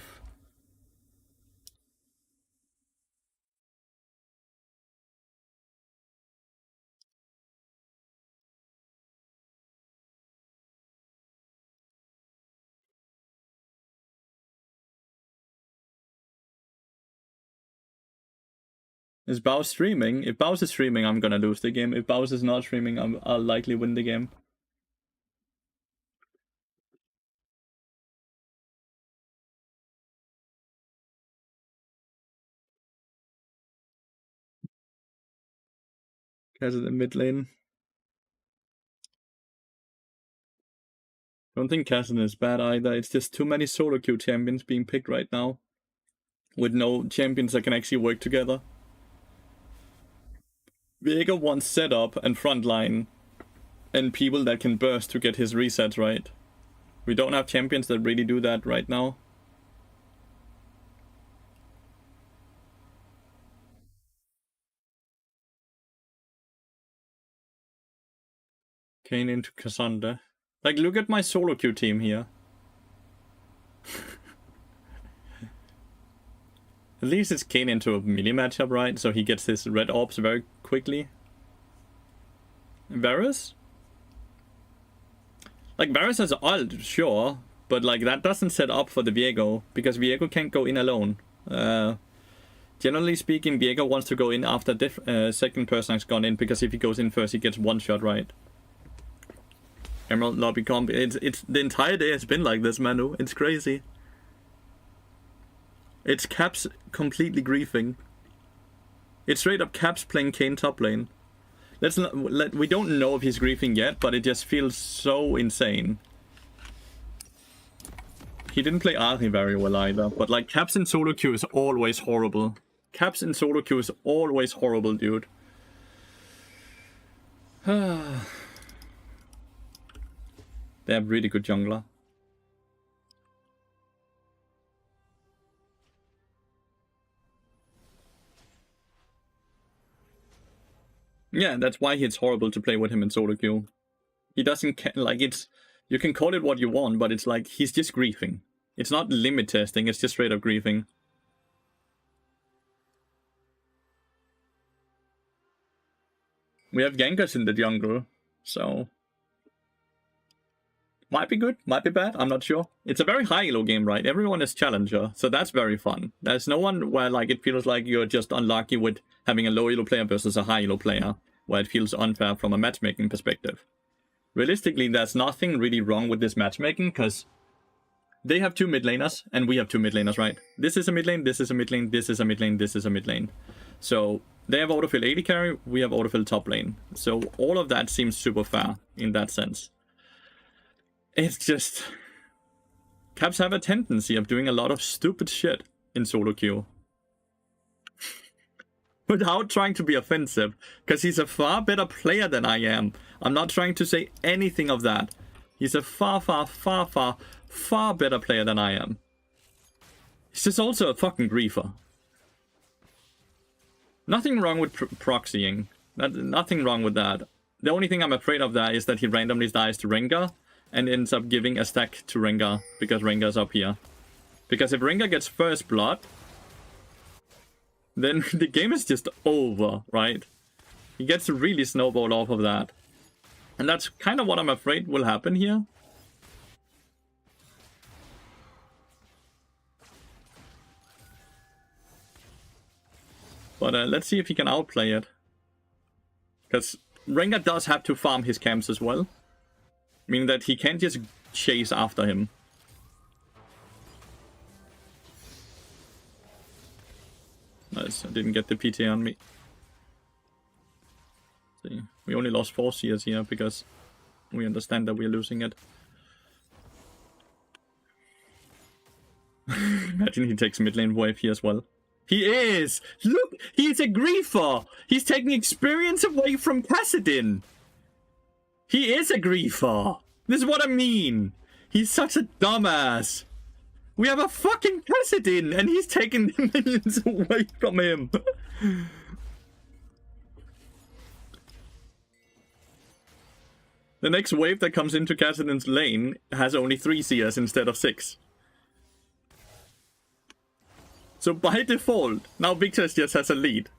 Is Baus streaming? If Baus is streaming, I'm gonna lose the game. If Baus is not streaming, I'll likely win the game. Cass in mid lane. I don't think Cassin is bad either. It's just too many solo queue champions being picked right now. With no champions that can actually work together. Viego wants setup and frontline. And people that can burst to get his resets right. We don't have champions that really do that right now. Kane into Cassandra. Like, look at my solo queue team here. At least it's Kane into a melee matchup, right? So he gets his red orbs very quickly. Varus? Like, Varus has ult, sure. But, like, that doesn't set up for the Viego. Because Viego can't go in alone. Generally speaking, Viego wants to go in after second person has gone in. Because if he goes in first, he gets one shot, right? Emerald lobby comp. It's the entire day has been like this, Manu. It's crazy. It's Caps completely griefing. It's straight up Caps playing Kane top lane. We don't know if he's griefing yet, but it just feels so insane. He didn't play Ari very well either, but like Caps in solo queue is always horrible. Caps in solo queue is always horrible, dude. They have really good jungler. Yeah, that's why it's horrible to play with him in solo queue. He doesn't like it's. You can call it what you want, but it's like he's just griefing. It's not limit testing. It's just straight up griefing. We have Genghis in the jungle, so Might be good, might be bad, I'm not sure. It's a very high elo game, right? Everyone is challenger, so that's very fun. There's no one where like it feels like you're just unlucky with having a low elo player versus a high elo player, where it feels unfair from a matchmaking perspective. Realistically, there's nothing really wrong with this matchmaking, because they have 2 mid laners, and we have 2 mid laners, right? This is a mid lane, this is a mid lane, this is a mid lane, this is a mid lane. So they have autofill 80 carry, we have autofill top lane. So all of that seems super fair in that sense. It's just... Caps have a tendency of doing a lot of stupid shit in solo queue. Without trying to be offensive, because he's a far better player than I am. I'm not trying to say anything of that. He's a far better player than I am. He's just also a fucking griefer. Nothing wrong with proxying. Nothing wrong with that. The only thing I'm afraid of that is that he randomly dies to Rengar and ends up giving a stack to Rengar because Rengar's up here. Because if Rengar gets first blood, then the game is just over, right? He gets to really snowball off of that. And that's kind of what I'm afraid will happen here. But let's see if he can outplay it. Because Rengar does have to farm his camps as well. Meaning that he can't just chase after him. Nice, I didn't get the PT on me. See, we only lost 4 CS here because we understand that we're losing it. Imagine he takes mid lane wave here as well. He is! Look! He's a griefer! He's taking experience away from Kassadin! He is a griefer! This is what I mean! He's such a dumbass! We have a fucking Kassadin, and he's taking the minions away from him! The next wave that comes into Kassadin's lane has only 3 CS instead of 6. So by default, now Victor just has a lead.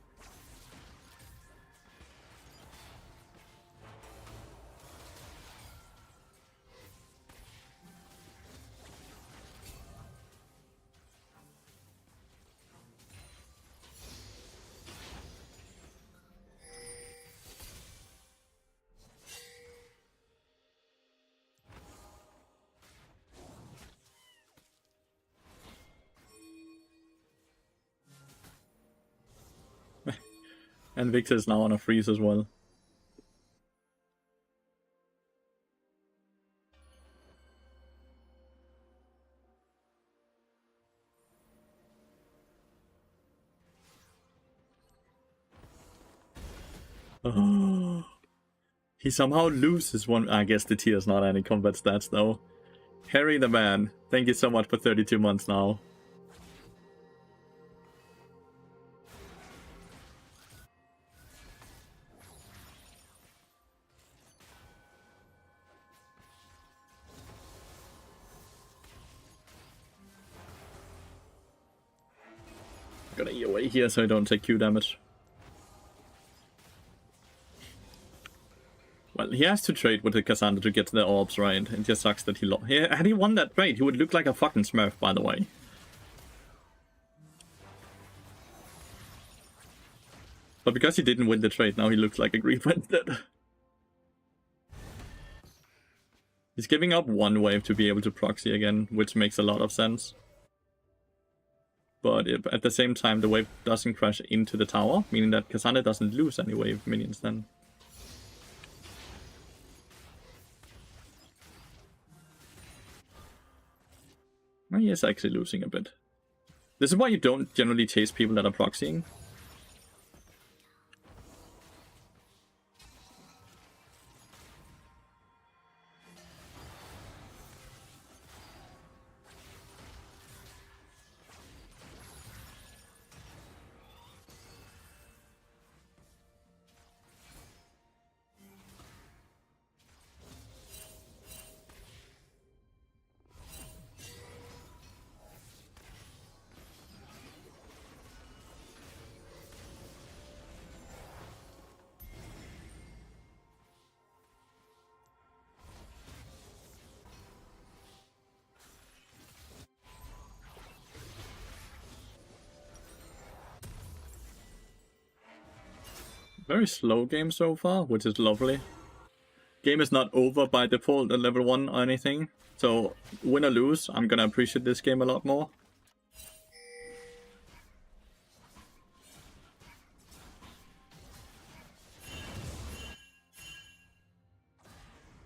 And Victor is now on a freeze as well. Oh. He somehow loses one. I guess the tier's not any combat stats though. Harry the man, thank you so much for 32 months now. Gonna E away here so I don't take Q damage. Well, he has to trade with the Cassandra to get the orbs, right? It just sucks that he lost. Had he won that trade, he would look like a fucking smurf, by the way. But because he didn't win the trade, now he looks like a Griefer instead. He's giving up one wave to be able to proxy again, which makes a lot of sense. But if, at the same time, the wave doesn't crash into the tower, meaning that Cassandra doesn't lose any wave minions then. Well, he is actually losing a bit. This is why you don't generally chase people that are proxying. Very slow game so far, which is lovely. Game is not over by default at level 1 or anything. So, win or lose, I'm gonna appreciate this game a lot more.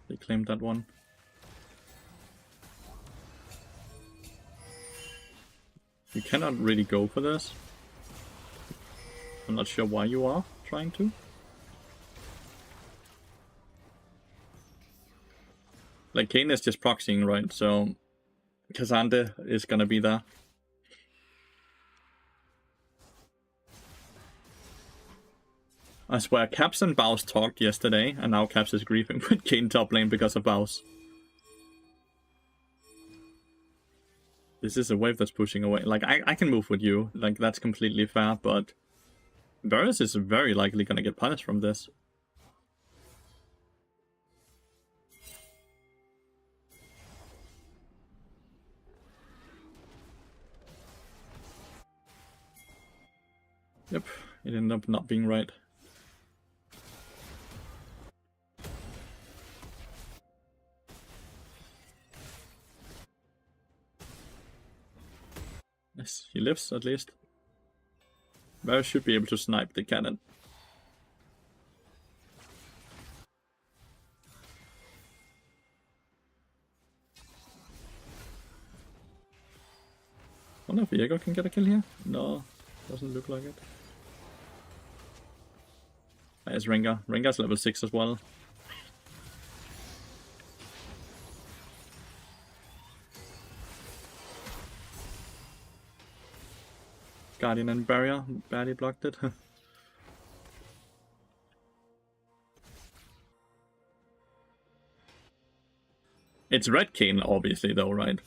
They claimed that one. You cannot really go for this. I'm not sure why you are trying to. Like, Kane is just proxying, right? So, Kazande is gonna be there. I swear, Caps and Baus talked yesterday, and now Caps is griefing with Kane top lane because of Baus. This is a wave that's pushing away. Like, I can move with you. Like, that's completely fair, but Varus is very likely gonna get punished from this. Yep, it ended up not being right. Yes, he lives at least. Varus should be able to snipe the cannon. Wonder if Viego can get a kill here? No, doesn't look like it. There's Rengar. Rengar's level 6 as well. Guardian and Barrier barely blocked it. It's Red Kane, obviously, though, right?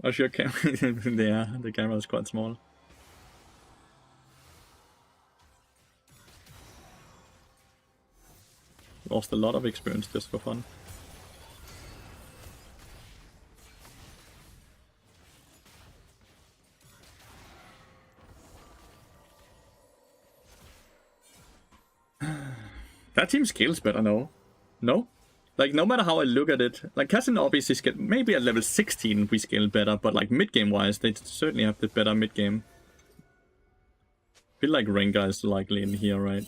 Oh, sure, yeah, the camera is quite small. Lost a lot of experience just for fun. That team scales better, no? No? Like, no matter how I look at it, like, Cass and obviously scale, maybe at level 16 we scale better, but like, mid-game wise, they certainly have the better mid-game. Feel like Rengar is likely in here, right?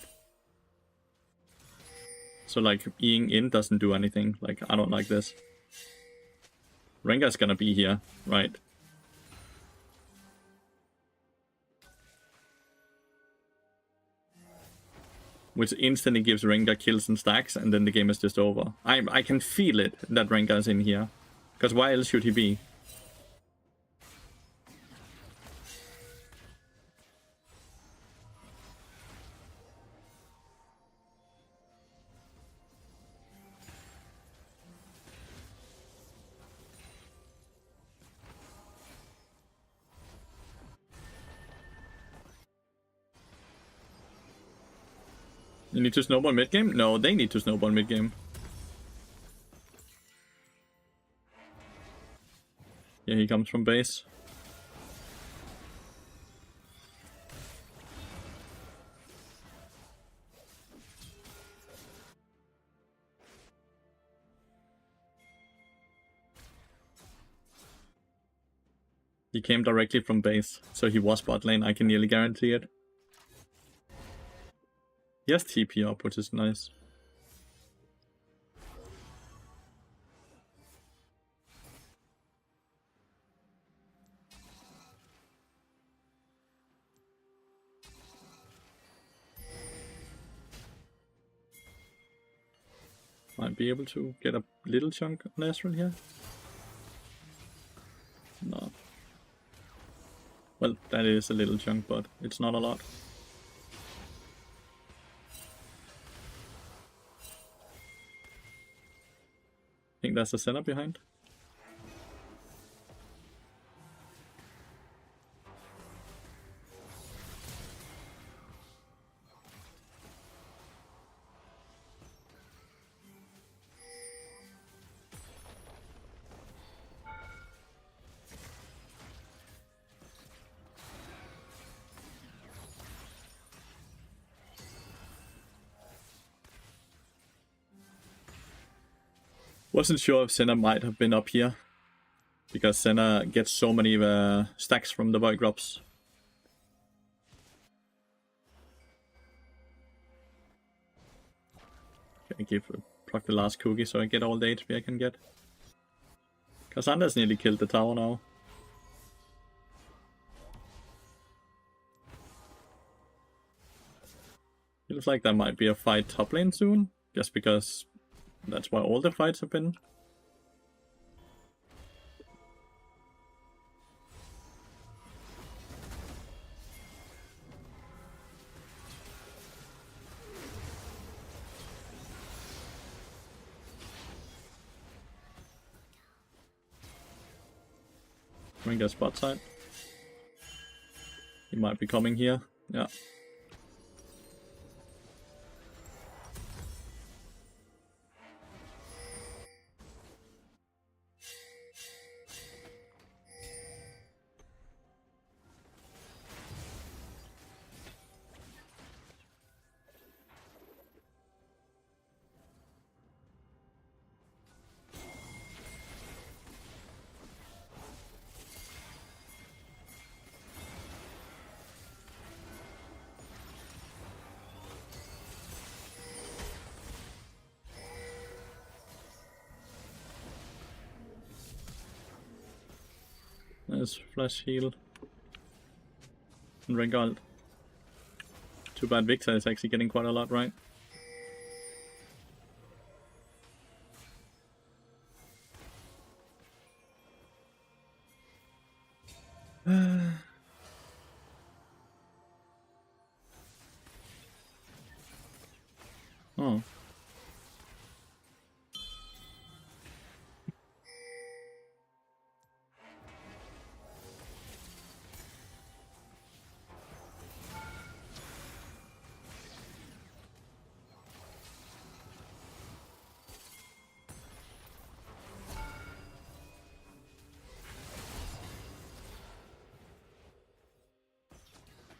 So like, Eing in doesn't do anything. Like, I don't like this. Rengar's gonna be here, right? Which instantly gives Rengar kills and stacks, and then the game is just over. I can feel it, that Rengar's in here. Because why else should he be? You need to snowball mid-game? No, they need to snowball mid-game. Yeah, he comes from base. He came directly from base, so he was bot lane, I can nearly guarantee it. He has TP up, which is nice. Might be able to get a little chunk on Ezreal here. No. Well, that is a little chunk, but it's not a lot. I think that's a setup behind. Wasn't sure if Senna might have been up here, because Senna gets so many stacks from the Void Drops. Okay, proc the last cookie so I get all the HP I can get. Cassandra's nearly killed the tower now. Feels like there might be a fight top lane soon, just because that's where all the fights have been. Bring the spot side. He might be coming here. Yeah. There's flash heal. And Regald. Too bad Victor is actually getting quite a lot, right? Oh.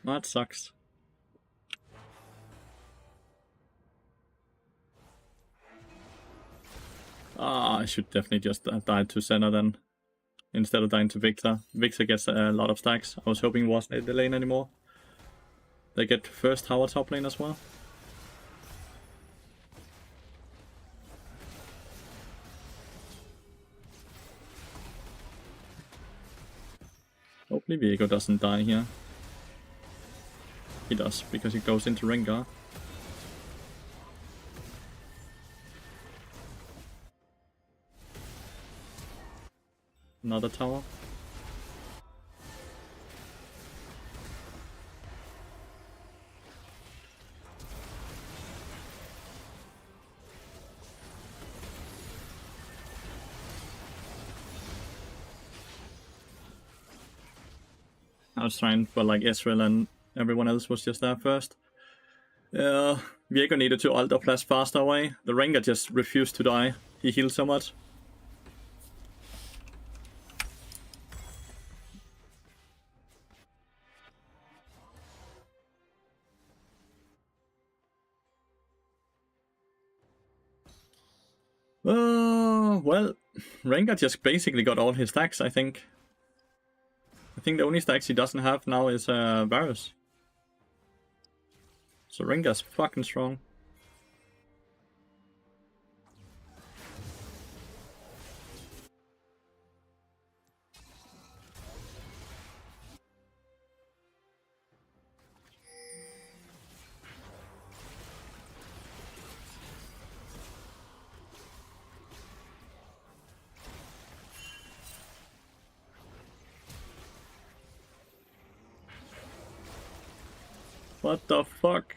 That sucks. Ah, I should definitely just die to Senna then, instead of dying to Victor. Victor gets a lot of stacks. I was hoping it wasn't in the lane anymore. They get first tower top lane as well. Hopefully Viego doesn't die here. He does, because he goes into Rengar. Another tower. I was trying for like Israel and everyone else was just there first. Viego needed to ult or flash faster away. The Rengar just refused to die. He healed so much. Well, Rengar just basically got all his stacks, I think. I think the only stacks he doesn't have now is Varus. So Rengar's fucking strong. What the fuck?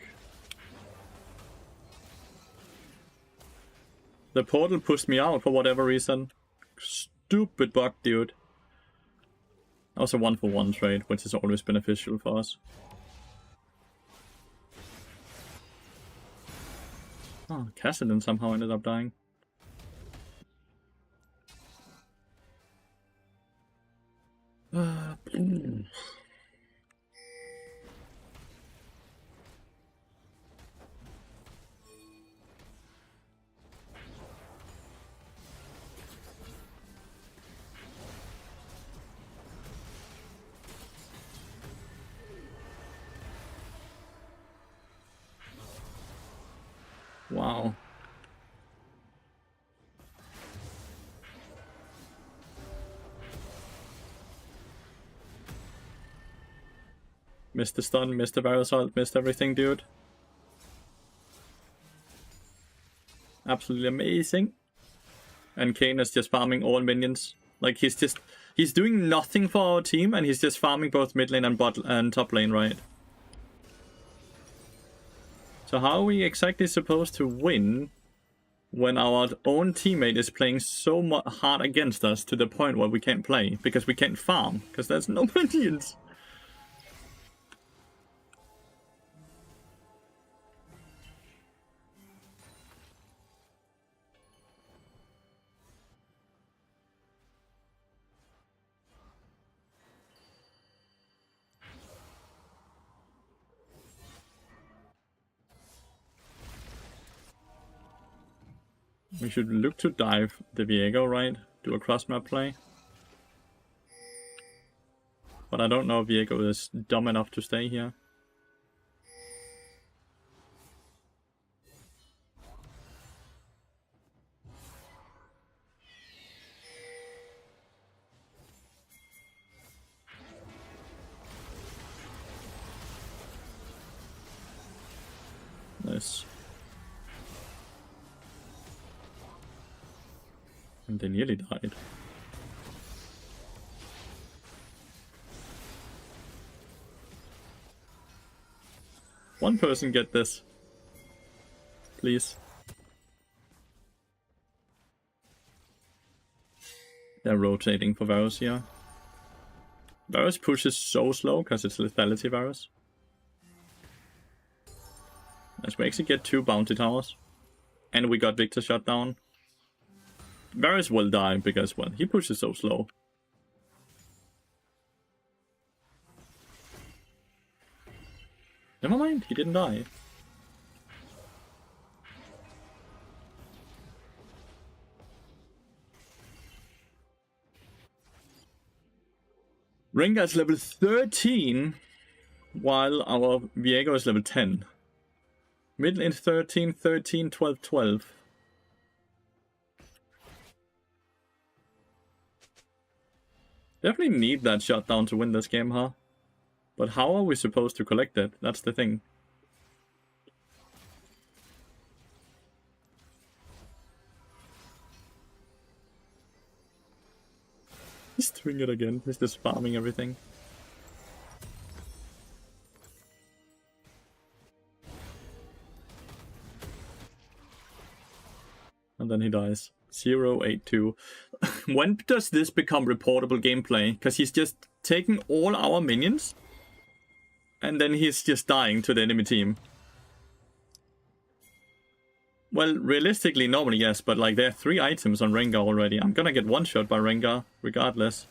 The portal pushed me out for whatever reason. Stupid bug, dude. That was a 1-for-1 trade, which is always beneficial for us. Oh, Cassidy somehow ended up dying. Wow. Missed the stun, missed the Varus ult, missed everything, dude. Absolutely amazing. And Kane is just farming all minions. Like, he's doing nothing for our team, and he's just farming both mid lane and top lane, right? So how are we exactly supposed to win when our own teammate is playing so hard against us to the point where we can't play? Because we can't farm, because there's no minions. We should look to dive the Viego, right? Do a cross-map play. But I don't know if Viego is dumb enough to stay here. Nice. And they nearly died. One person get this. Please. They're rotating for Varus here. Varus pushes so slow because it's lethality Varus. This makes it get 2 bounty towers. And we got Victor shot down. Varus will die because, well, he pushes so slow. Never mind, he didn't die. Rengar is level 13, while our Viego is level 10. Mid lane 13, 13, 12, 12. Definitely need that shutdown to win this game, huh? But how are we supposed to collect it? That's the thing. He's doing it again. He's just spamming everything. And then he dies. 082. When does this become reportable gameplay? Because he's just taking all our minions. And then he's just dying to the enemy team. Well, realistically, normally yes, but like there are 3 items on Rengar already. I'm gonna get one shot by Rengar, regardless.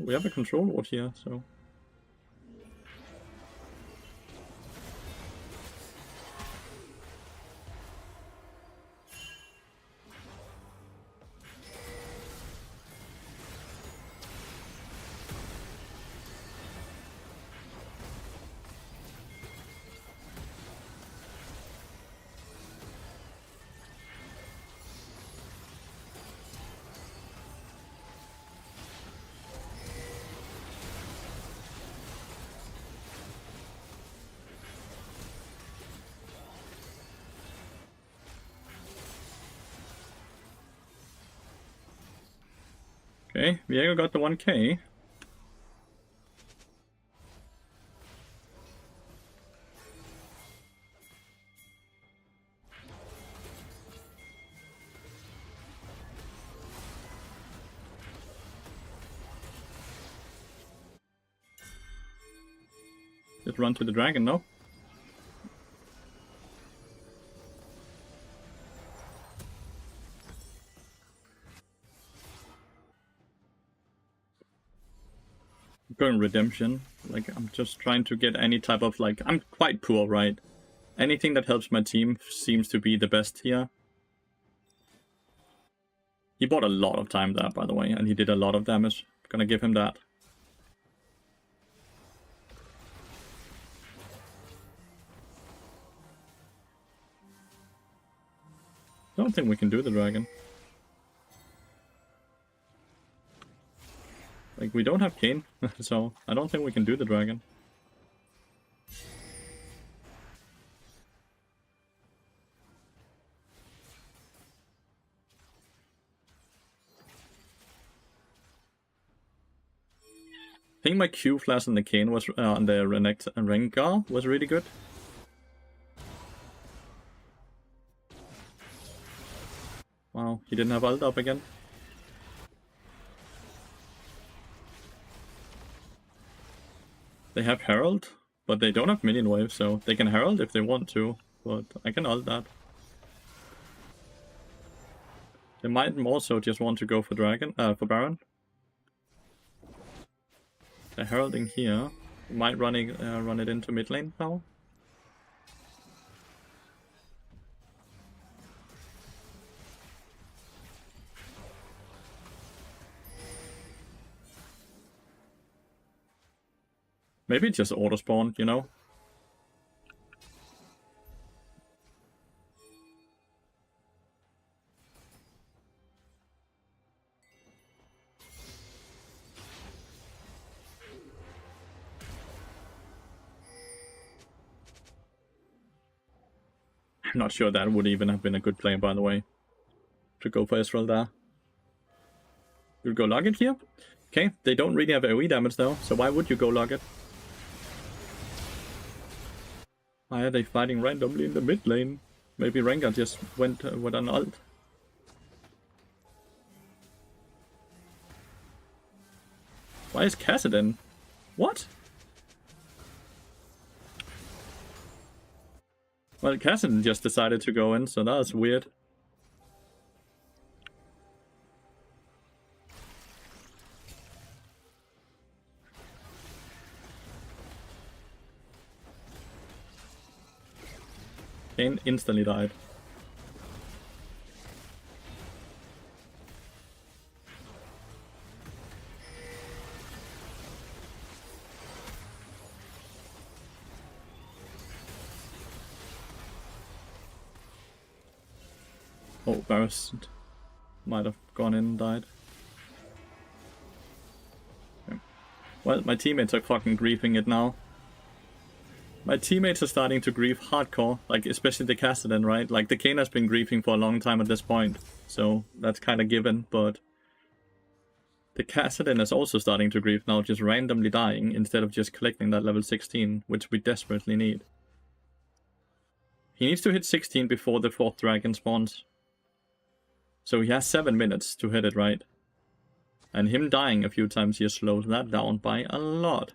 We have a control ward here, so... Okay, Viego got the 1k. Just run to the dragon, no? going redemption. Like, I'm just trying to get any type of, like, I'm quite poor, right? Anything that helps my team seems to be the best here. He bought a lot of time there, by the way, and he did a lot of damage. Gonna give him that. Don't think we can do the dragon. Like, we don't have Kane, so I don't think we can do the dragon. I think my Q flash on the Kane was on the Rengar was really good. Wow, he didn't have ult up again. They have Herald, but they don't have minion wave, so they can Herald if they want to, but I can ult that. They might also just want to go for Dragon, for Baron. They're heralding here. Might run it into mid lane now. Maybe it just auto spawned, you know? I'm not sure that would even have been a good play, by the way, to go for Ezreal there. You'll go log it here? Okay, they don't really have AoE damage though, so why would you go log it? Why are they fighting randomly in the mid lane? Maybe Rengar just went with an ult. Why is Kassadin? What? Well, Kassadin just decided to go in, so that's weird. Kane instantly died. Oh, Varus might have gone in and died. Okay. Well, my teammates are fucking griefing it now. My teammates are starting to grief hardcore, like especially the Kassadin, right? Like the Kane has been griefing for a long time at this point, so that's kind of given, but the Kassadin is also starting to grief now, just randomly dying instead of just collecting that level 16, which we desperately need. He needs to hit 16 before the 4th dragon spawns. So he has 7 minutes to hit it, right? And him dying a few times here slows that down by a lot.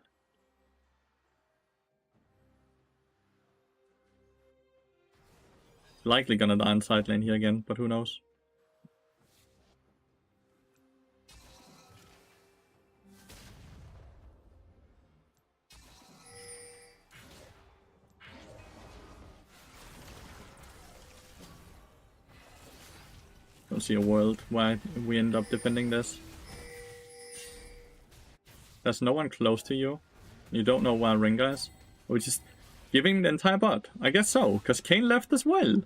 Likely gonna die in side lane here again, but who knows? Don't see a world where we end up defending this. There's no one close to you. You don't know where Rengar is. We're just giving the entire bot. I guess so, because Kane left as well.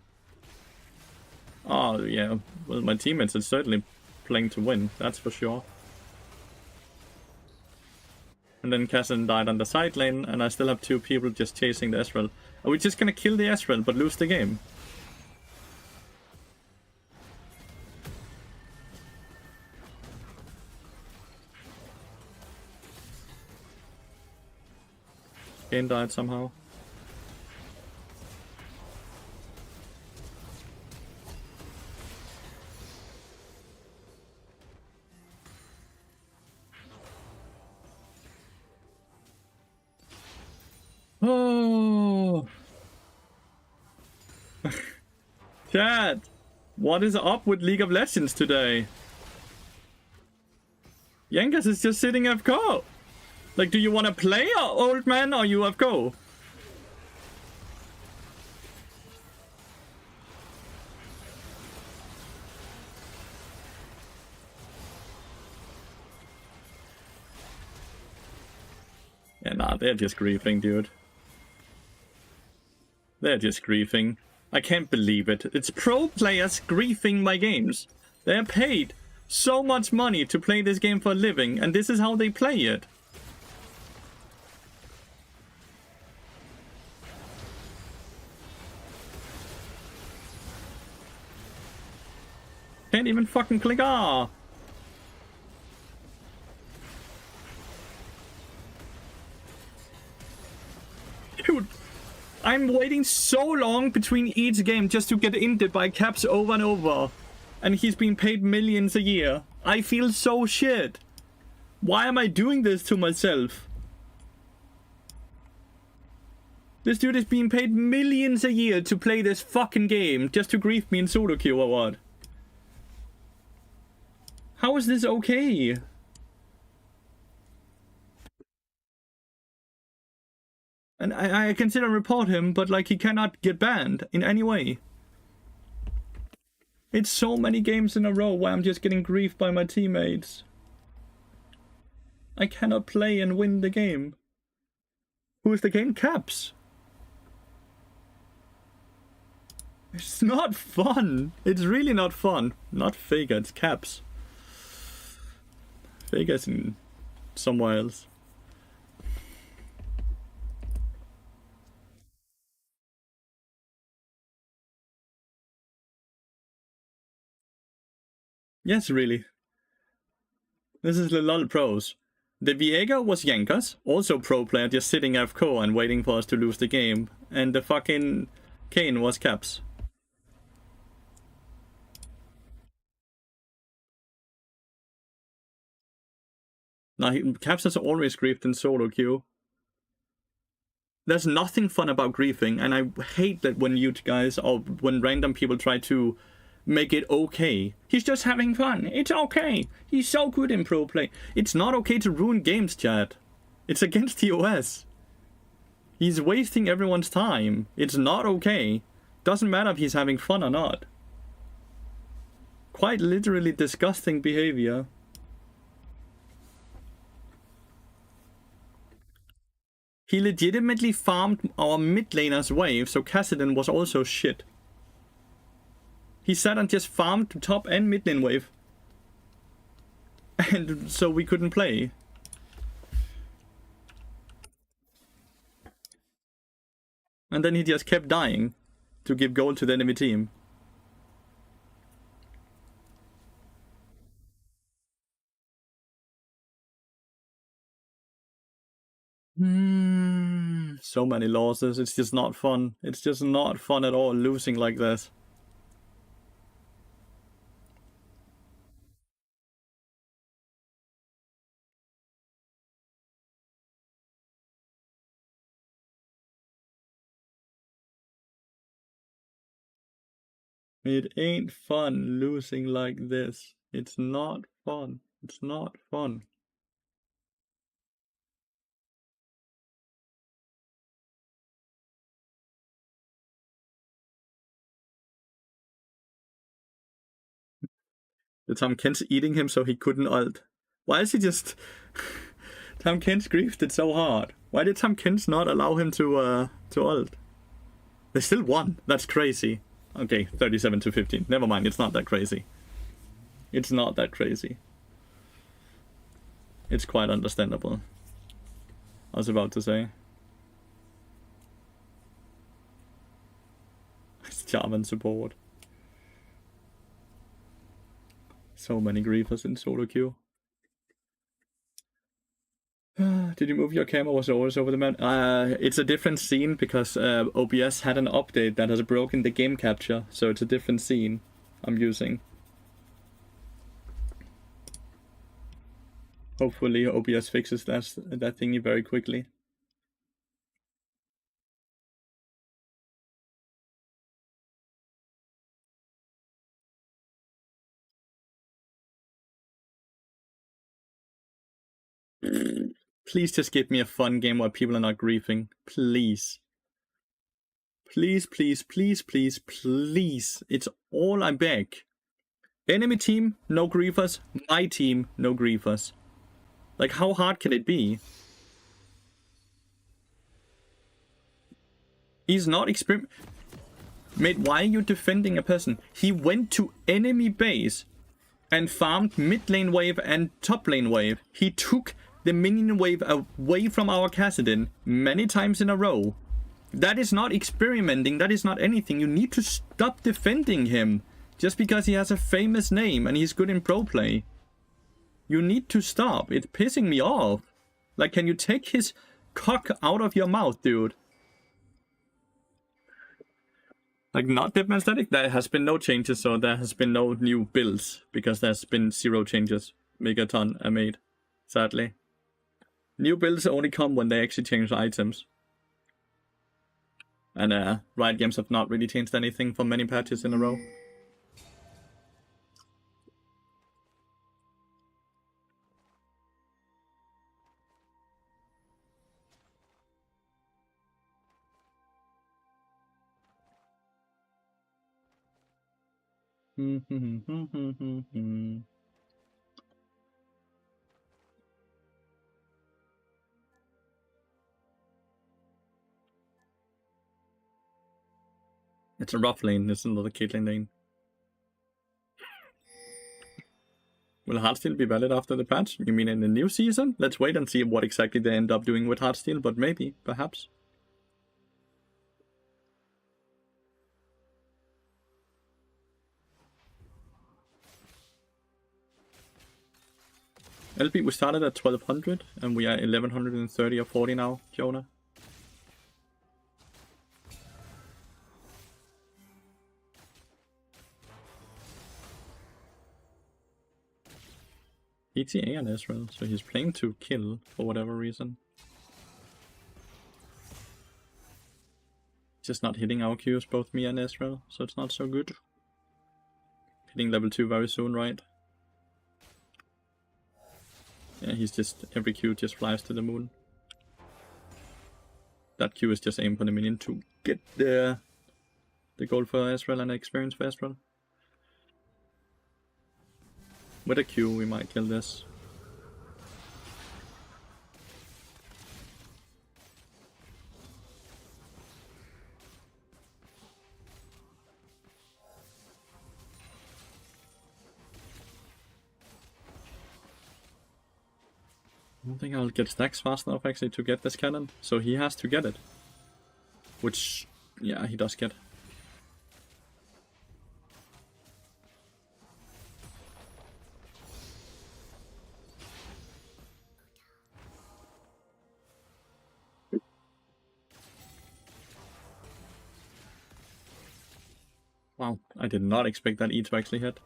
Oh, yeah. Well, my teammates are certainly playing to win, that's for sure. And then Kassadin died on the side lane, and I still have 2 people just chasing the Ezreal. Are we just gonna kill the Ezreal but lose the game? Kane died somehow. Oh! Chat! What is up with League of Legends today? Yankas is just sitting FK! Like, do you want to play, old man, or you have go? Yeah, nah, they're just griefing, dude. They're just griefing. I can't believe it. It's pro players griefing my games. They're paid so much money to play this game for a living, and this is how they play it. Can't even fucking click R. Dude, I'm waiting so long between each game just to get ended by caps over and over. And he's being paid millions a year. I feel so shit. Why am I doing this to myself? This dude is being paid millions a year to play this fucking game just to grief me in solo queue or what? How is this okay? And I consider report him, but like he cannot get banned in any way. It's so many games in a row where I'm just getting griefed by my teammates. I cannot play and win the game. Who is the game? Caps. It's not fun. It's really not fun. Not Vega, it's Caps. Vega's in somewhere else. Yes, really. This is the LOL pros. The Viega was Yankas, also pro player, just sitting AFK and waiting for us to lose the game. And the fucking Kane was Caps. Now, Caps has always griefed in solo queue. There's nothing fun about griefing, and I hate that when you guys, or when random people try to make it okay. He's just having fun. It's okay. He's so good in pro play. It's not okay to ruin games, chat. It's against the OS. He's wasting everyone's time. It's not okay. Doesn't matter if he's having fun or not. Quite literally disgusting behavior. He legitimately farmed our mid laner's wave, so Kassadin was also shit. He sat and just farmed top and mid lane wave. And so we couldn't play. And then he just kept dying to give gold to the enemy team. So many losses. It's just not fun. It's just not fun at all losing like this. It ain't fun losing like this. It's not fun. It's not fun. The Tom Kent's eating him so he couldn't ult. Why is he just... Tom Kent's griefed it so hard. Why did Tom Kent not allow him to ult? They still won. That's crazy. Okay, 37 to 15. Never mind, it's not that crazy. It's not that crazy. It's quite understandable. I was about to say. It's Jarvan support. So many griefers in solo queue. Did you move your camera? Was it always over the map? It's a different scene because OBS had an update that has broken the game capture, so it's a different scene I'm using. Hopefully OBS fixes that thingy very quickly. Please just give me a fun game where people are not griefing. Please. Please, please, please, please, please. It's all I beg. Enemy team, no griefers. My team, no griefers. Like, how hard can it be? He's not Mate, why are you defending a person? He went to enemy base and farmed mid lane wave and top lane wave. He took the minion wave away from our Kassadin many times in a row. That is not experimenting, that is not anything. You need to stop defending him just because he has a famous name and he's good in pro play. You need to stop. It's pissing me off. Like, can you take his cock out of your mouth, dude? Like, not Deadman Static, there has been no changes, so there has been no new builds, because there's been 0 changes. Megaton are made, sadly. New builds only come when they actually change items. And Riot Games have not really changed anything for many patches in a row. It's a rough lane, it's another Caitlyn lane. Will Heartsteel be valid after the patch? You mean in the new season? Let's wait and see what exactly they end up doing with Heartsteel, but maybe, perhaps. LB, we started at 1200 and we are 1130 or 40 now, Jonah. ETA on Ezreal, so he's playing to kill for whatever reason. Just not hitting our Qs, both me and Ezreal, so it's not so good. Hitting level 2 very soon, right? Yeah, he's just, every Q just flies to the moon. That Q is just aimed for the minion to get the gold for Ezreal and the experience for Ezreal. With a Q we might kill this. I don't think I'll get stacks fast enough actually to get this cannon, so he has to get it. Which, yeah, he does get. Wow, I did not expect that E to actually hit.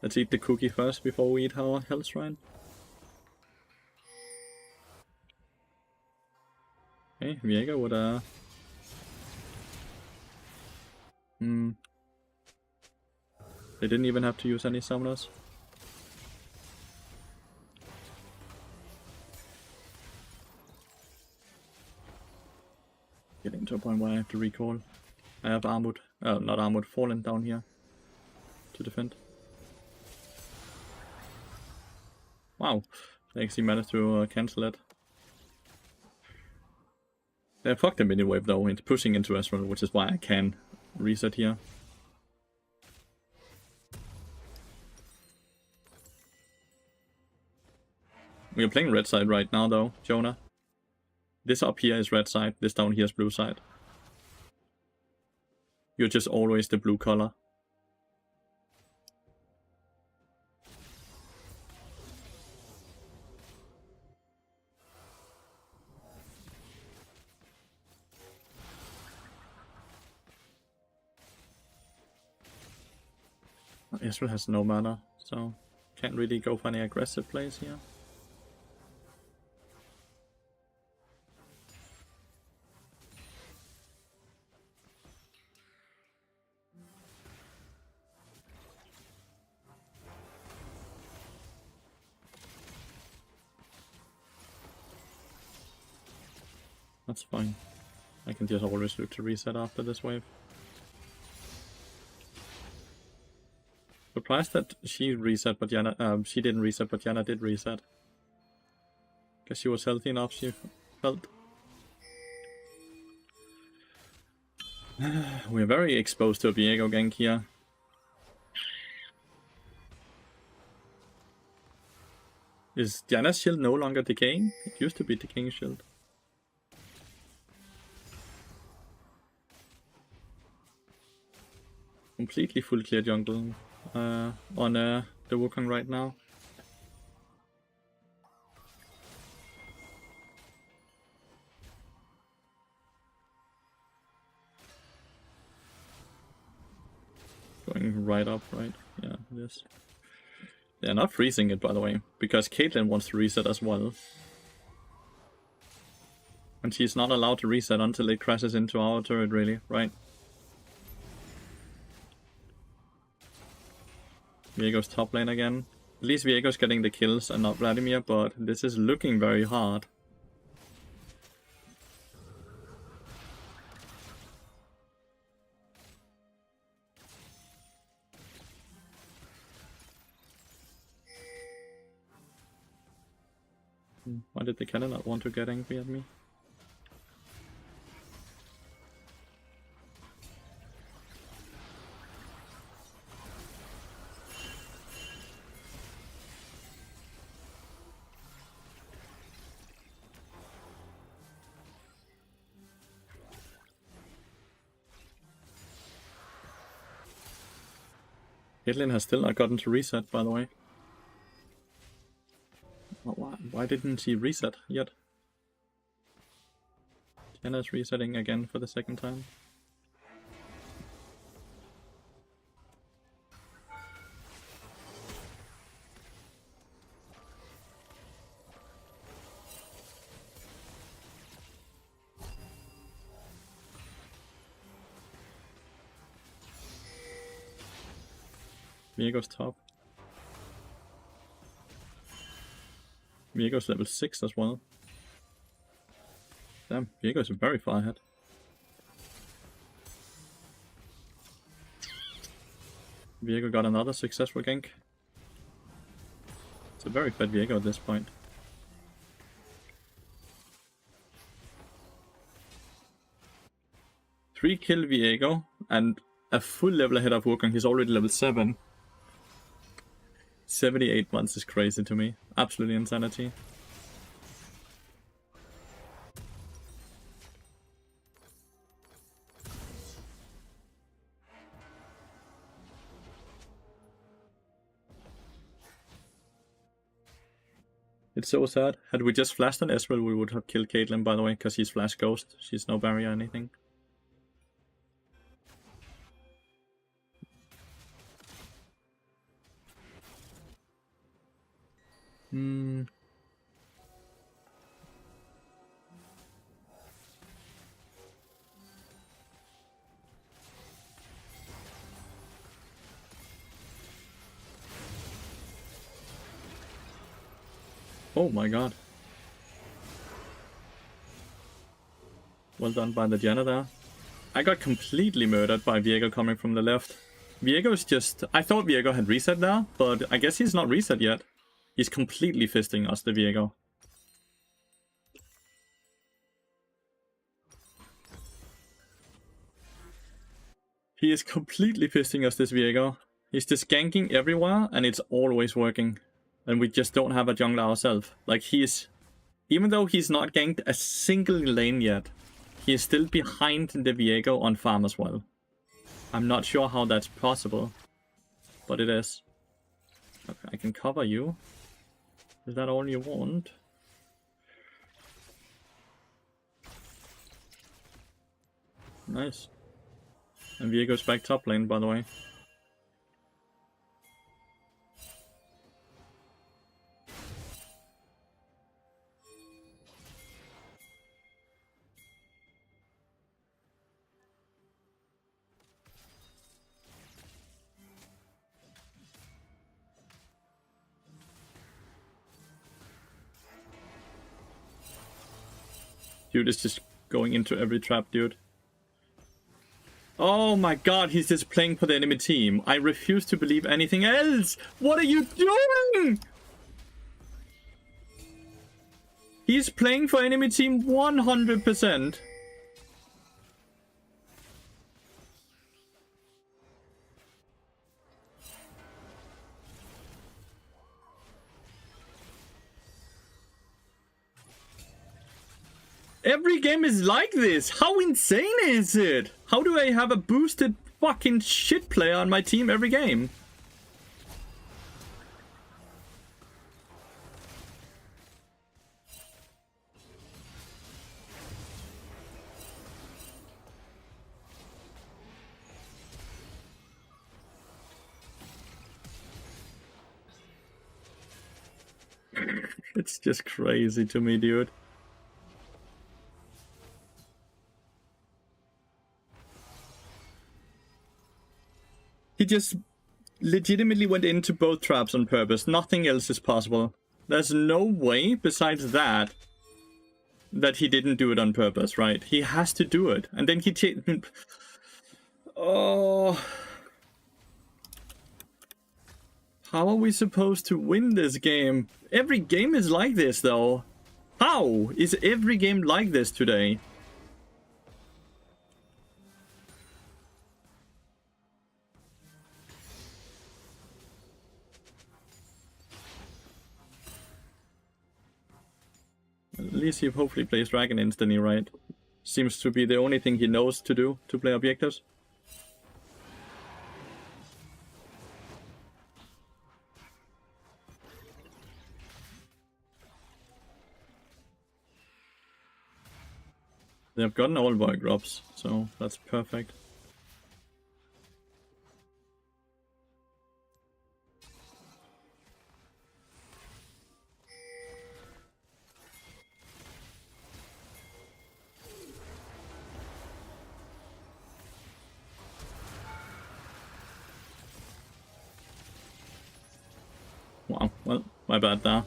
Let's eat the cookie first before we eat our Hell Shrine. Okay, Viego with a... They didn't even have to use any summoners. Getting to a point where I have to recall. I have Armored, not Armored, Fallen down here to defend. Wow, they actually managed to cancel it. They fucked the mini wave though into pushing into Ezreal, which is why I can reset here. We are playing red side right now though, Jonah. This up here is red side, this down here is blue side. You're just always the blue color. Ezreal has no mana, so can't really go for any aggressive plays here. That's fine. I can just always look to reset after this wave. Surprised that she reset, but Yana, she didn't reset, but Yana did reset. Guess she was healthy enough, she felt. We're very exposed to a Viego gank here. Is Diana's shield no longer decaying? It used to be decaying shield. Completely full clear jungle on the Wukong right now. Going right up, right? Yeah, it is. They're not freezing it, by the way, because Caitlyn wants to reset as well. And she's not allowed to reset until it crashes into our turret, really, right? Viego's top lane again. At least Viego's getting the kills and not Vladimir, but this is looking very hard. Why did the cannon not want to get angry at me? Caitlyn has still not gotten to reset, by the way. Why didn't she reset yet? Tiana's resetting again for the second time. Viego's top. Viego's level 6 as well. Damn, Viego's very far ahead. Viego got another successful gank. It's a very fed Viego at this point. Three kill Viego and a full level ahead of Wukong. He's already level 7. 78 months is crazy to me. Absolutely insanity. It's so sad. Had we just flashed on Ezreal, we would have killed Caitlyn, by the way, because she's Flash Ghost. She's no barrier or anything. Oh my god. Well done by the Janna there. I got completely murdered by Viego coming from the left. Viego's just... I thought Viego had reset there, but I guess he's not reset yet. He's completely fisting us, the Viego. He is completely fisting us, this Viego. He's just ganking everywhere, and it's always working. And we just don't have a jungler ourselves. Like, he's... Even though he's not ganked a single lane yet, he is still behind the Viego on farm as well. I'm not sure how that's possible, but it is. Okay, I can cover you. Is that all you want? Nice. And Viego's back top lane, by the way. Dude is just going into every trap, dude. Oh my god, he's just playing for the enemy team. I refuse to believe anything else. What are you doing? He's playing for enemy team 100%. Every game is like this. How insane is it? How do I have a boosted fucking shit player on my team every game? It's just crazy to me, dude. He just legitimately went into both traps on purpose. Nothing else is possible. There's no way besides that he didn't do it on purpose, right? He has to do it. And then he oh. How are we supposed to win this game? Every game is like this, though. How is every game like this today? At least he hopefully plays Dragon instantly, right? Seems to be the only thing he knows to do to play objectives. They've gotten all Void drops, so that's perfect. Wow, well, my bad there.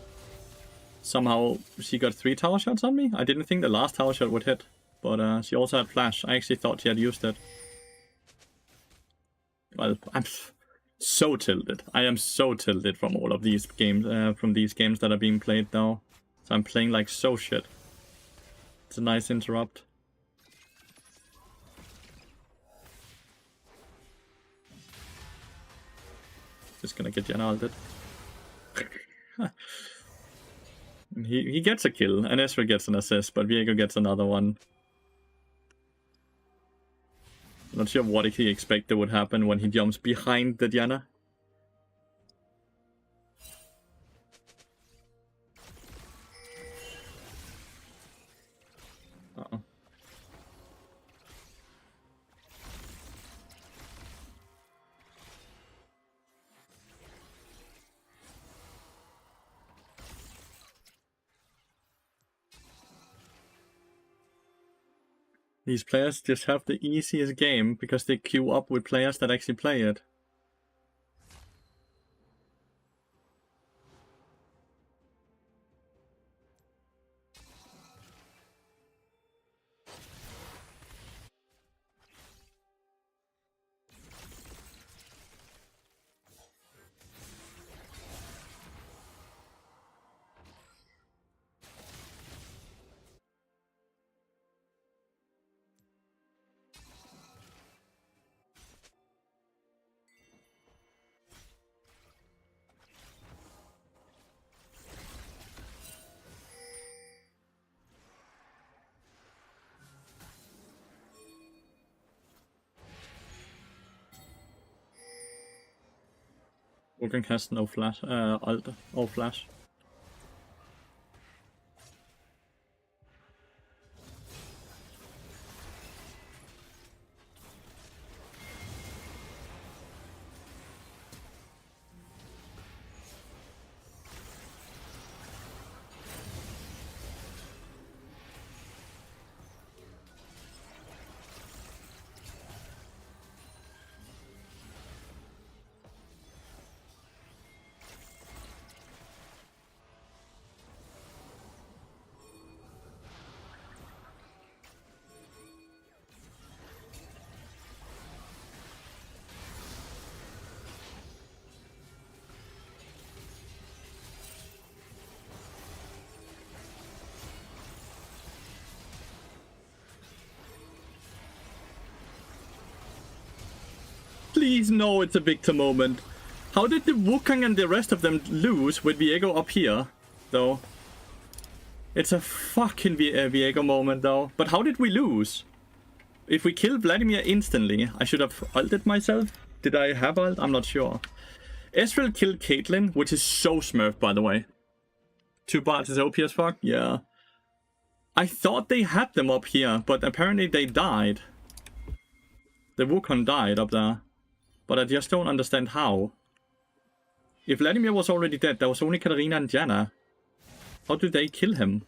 Somehow she got 3 tower shots on me? I didn't think the last tower shot would hit. But she also had flash. I actually thought she had used it. Well, I'm so tilted. I am so tilted from all of these games, that are being played now. So I'm playing like so shit. It's a nice interrupt. Just gonna get Janna ulted. he gets a kill, and Ezreal gets an assist, but Viego gets another one. Not sure what he expected would happen when he jumps behind the Diana. Uh-oh. These players just have the easiest game because they queue up with players that actually play it. Vulcan has no flash, ult or flash. Please no, it's a victor moment. How did the Wukong and the rest of them lose with Viego up here, though? It's a fucking Viego moment, though. But how did we lose? If we kill Vladimir instantly, I should have ulted myself. Did I have ult? I'm not sure. Ezreal killed Caitlyn, which is so smurfed, by the way. 2 bots is OP as fuck? Yeah. I thought they had them up here, but apparently they died. The Wukong died up there. But I just don't understand how. If Vladimir was already dead, there was only Katarina and Janna. How did they kill him?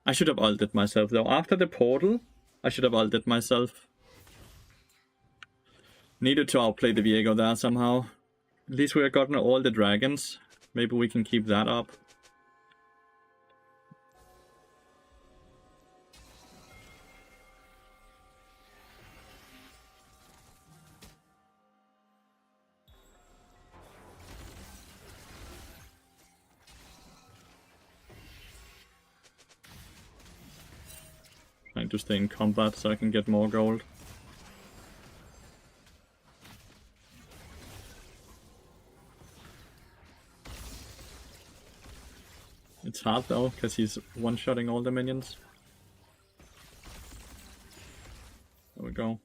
I should have ulted myself though. After the portal, I should have ulted myself. Needed to outplay the Viego there somehow. At least we have gotten all the dragons. Maybe we can keep that up. Trying to stay in combat so I can get more gold. It's hard though, because he's one-shotting all the minions. There we go.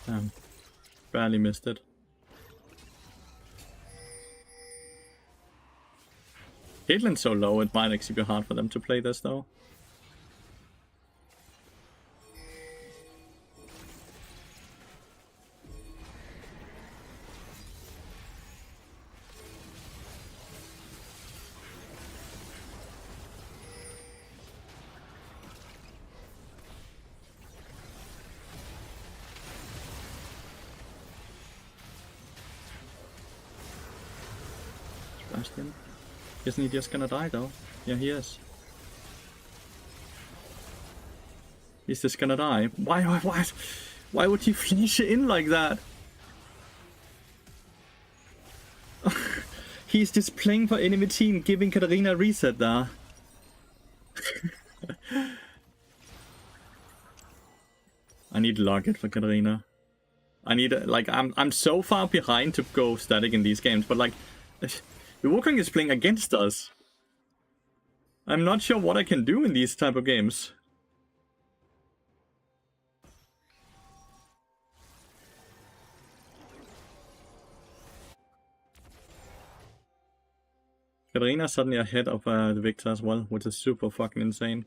Damn. Barely missed it. Caitlyn's so low, it might actually be hard for them to play this though. Bastion. Isn't he just gonna die though? Yeah, he is. He's just gonna die. Why would he finish it in like that? He's just playing for enemy team, giving Katarina a reset there. I need Locket for Katarina. I need like I'm so far behind to go static in these games, but like the Wukong is playing against us. I'm not sure what I can do in these type of games. Katarina's suddenly ahead of the Victor as well, which is super fucking insane.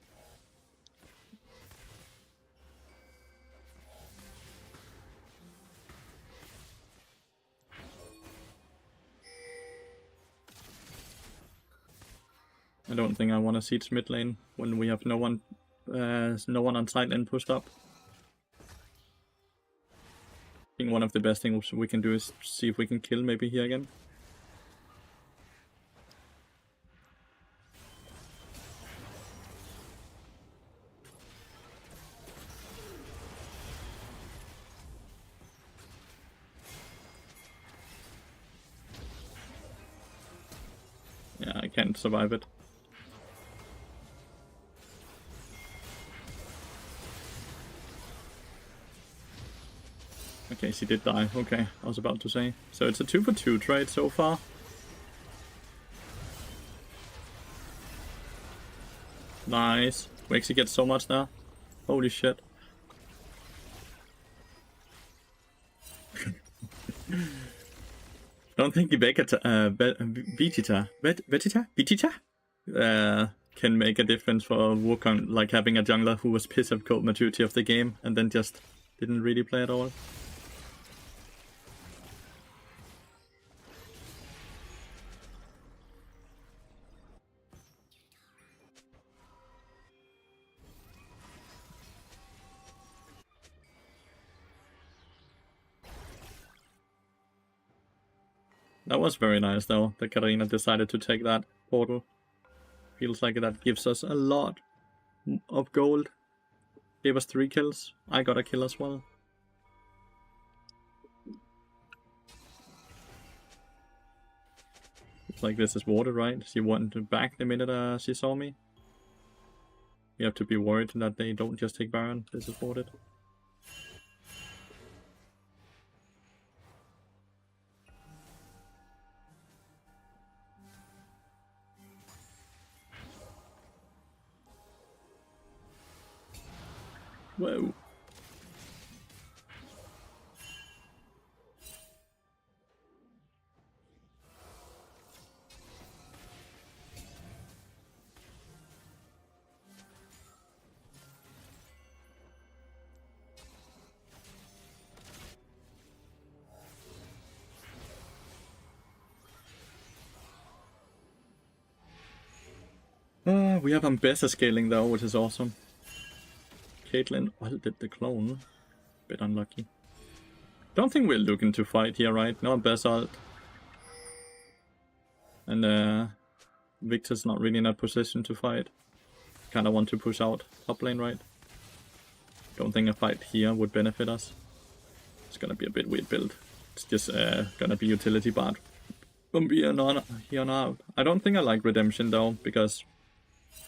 I don't think I want to siege mid lane when we have no one on side lane pushed up. I think one of the best things we can do is see if we can kill maybe here again. Yeah, I can't survive it. Okay, she did die. Okay, I was about to say. So it's a 2 for 2 trade so far. Nice. We actually get so much now. Holy shit. I don't think Vegeta can make a difference for Wukong, like having a jungler who was pissed of cold maturity of the game and then just didn't really play at all. That was very nice though, that Katarina decided to take that portal. Feels like that gives us a lot of gold. Gave us 3 kills. I got a kill as well. It's like this is water, right? She went back the minute she saw me. You have to be worried that they don't just take Baron. This is warded. Whoa. We have Ambessa scaling though, which is awesome. Caitlyn ulted the clone. Bit unlucky. Don't think we're looking to fight here, right? No Ambessa ult. And Victor's not really in a position to fight. Kinda want to push out top lane, right? Don't think a fight here would benefit us. It's gonna be a bit weird build. It's just gonna be utility bard from here on out. I don't think I like Redemption though, because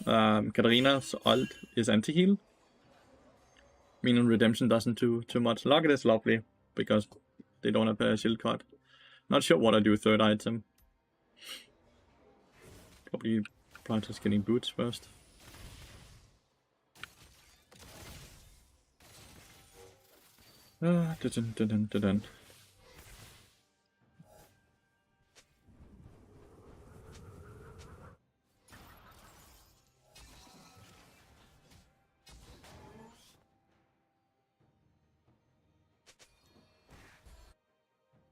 Katarina's ult is anti-heal. Meaning Redemption doesn't do too much. Locket is lovely, because they don't have a shield cut. Not sure what I do third item. Probably just getting boots first. Dun.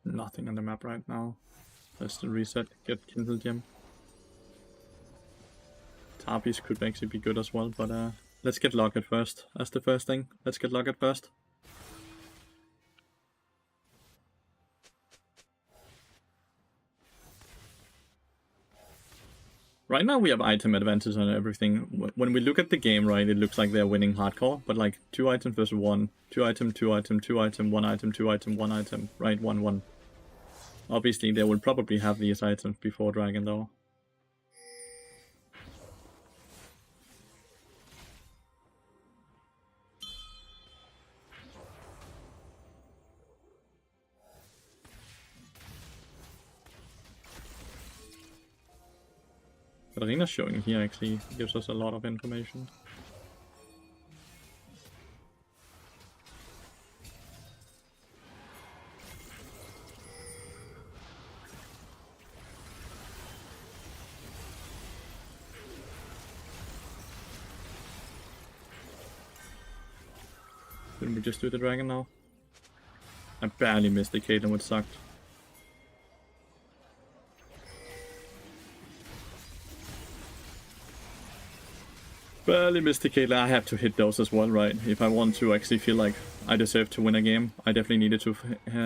Nothing on the map right now. Let's reset, get Kindle Gem. Tarpies could actually be good as well, but let's get Locket first. That's the first thing. Let's get Locket first. Right now we have item advantage on everything. When we look at the game, right, it looks like they're winning hardcore, but like 2 items versus 1. 2 item, 2 item, 2 item, 1 item, 2 item, 1 item, right, 1-1. Obviously they will probably have these items before Dragon though. The arena showing here actually gives us a lot of information. Didn't we just do the dragon now? I barely missed the Caitlyn, which sucked. Barely missed the Caitlyn. I have to hit those as well, right? If I want to actually feel like I deserve to win a game, I definitely needed to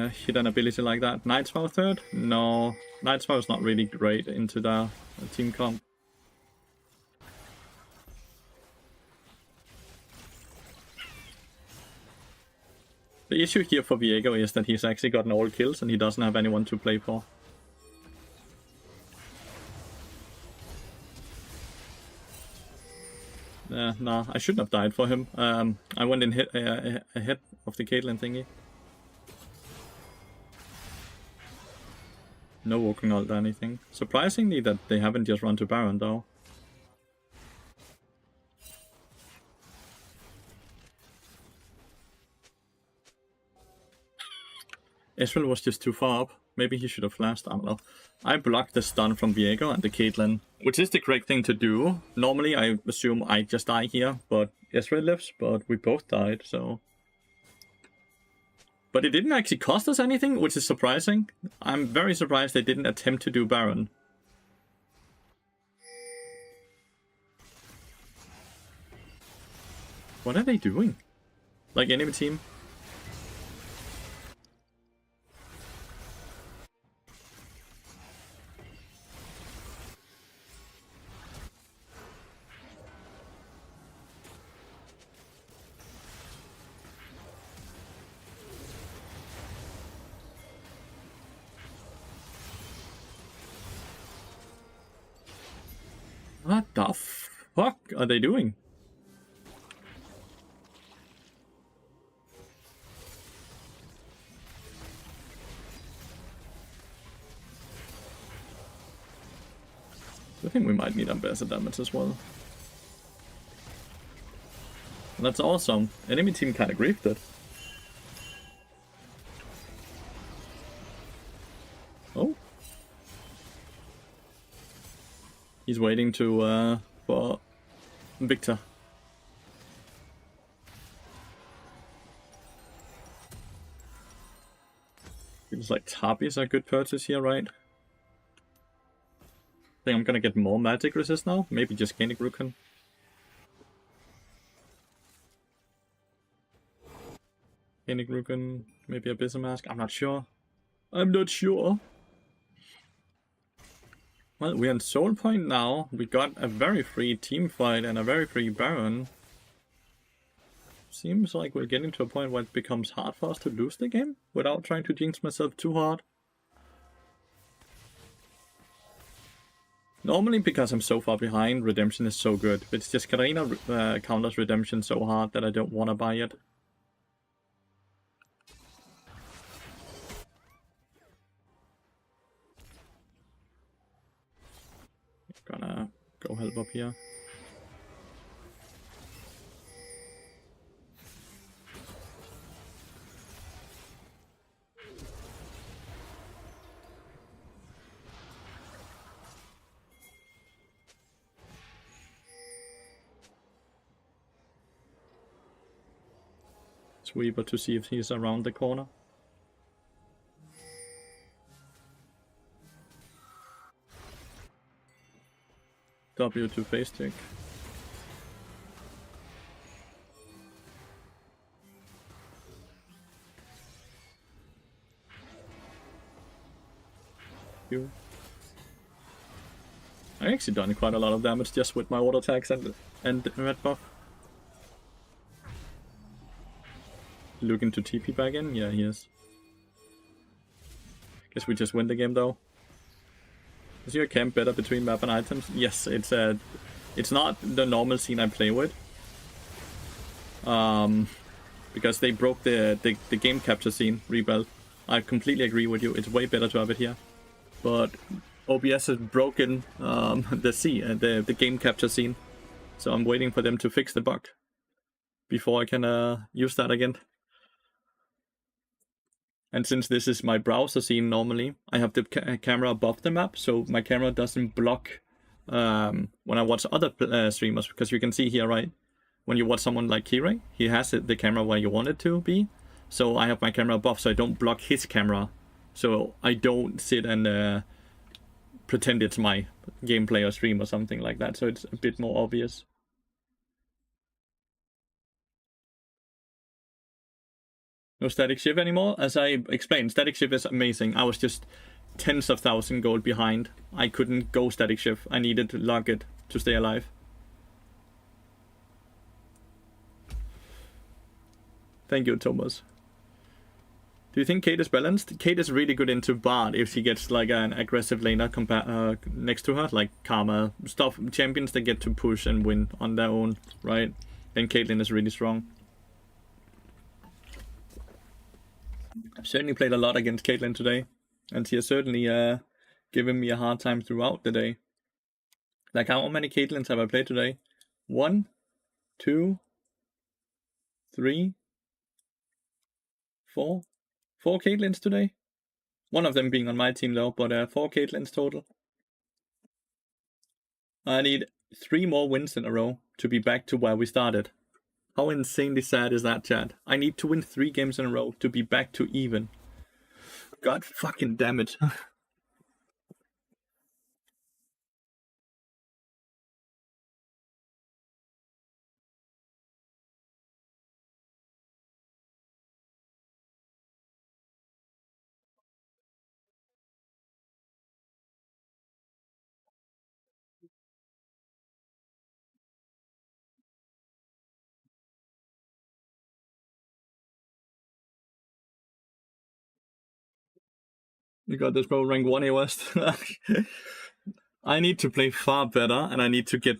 hit an ability like that. Nightspell third? No. Nightspell is not really great into the team comp. The issue here for Viego is that he's actually gotten all kills and he doesn't have anyone to play for. Nah, I shouldn't have died for him. I went in ahead of the Caitlyn thingy. No walking ult or anything. Surprisingly that they haven't just run to Baron though. Ezreal was just too far up. Maybe he should have flashed, I don't know. I blocked the stun from Viego and the Caitlyn, which is the correct thing to do. Normally I assume I just die here, but Ezreal lives, but we both died, so... But it didn't actually cost us anything, which is surprising. I'm very surprised they didn't attempt to do Baron. What are they doing? Like enemy team? What the fuck are they doing? I think we might need ambassador damage as well. That's awesome. Enemy team kinda griefed it. Oh. He's waiting to for Victor. Feels like Tabi is a good purchase here, right? I think I'm gonna get more magic resist now. Maybe just Gainic Rukan. Gainic Rukan, maybe Abyssal Mask. I'm not sure. I'm not sure. Well, we're on Soul Point now. We got a very free team fight and a very free Baron. Seems like we're getting to a point where it becomes hard for us to lose the game without trying to jinx myself too hard. Normally, because I'm so far behind, Redemption is so good. But it's just Katarina counters Redemption so hard that I don't want to buy it. Gonna go help up here. Weaver to see if he's around the corner. W to face check. You. I actually done quite a lot of damage just with my auto attacks and red buff. Looking to TP back in? Yeah, he is. Guess we just win the game though. Is your camp better between map and items? Yes, it's not the normal scene I play with. Because they broke the game capture scene rebuild. I completely agree with you. It's way better to have it here. But OBS has broken the game capture scene. So I'm waiting for them to fix the bug before I can use that again. And since this is my browser scene normally, I have the camera above the map, so my camera doesn't block when I watch other streamers. Because you can see here, right, when you watch someone like Kirei, he has the camera where you want it to be. So I have my camera above, so I don't block his camera. So I don't sit and pretend it's my gameplay or stream or something like that. So it's a bit more obvious. No static shift anymore. As I explained, static shift is amazing. I was just tens of thousand gold behind. I couldn't go static shift. I needed to log it to stay alive. Thank you, Thomas. Do you think Kate is balanced? Kate is really good into Bard if she gets like an aggressive laner next to her, like Karma, stuff, champions that get to push and win on their own, right? Then Caitlyn is really strong. I've certainly played a lot against Caitlyn today, and she has certainly given me a hard time throughout the day. Like, how many Caitlyns have I played today? 1, 2, 3, 4. 4 Caitlyns today. One of them being on my team though, but 4 Caitlyns total. I need 3 more wins in a row to be back to where we started. How insanely sad is that, chat? I need to win 3 games in a row to be back to even. God fucking damn it. You got this, bro. Rank 1 A West. I need to play far better, and I need to get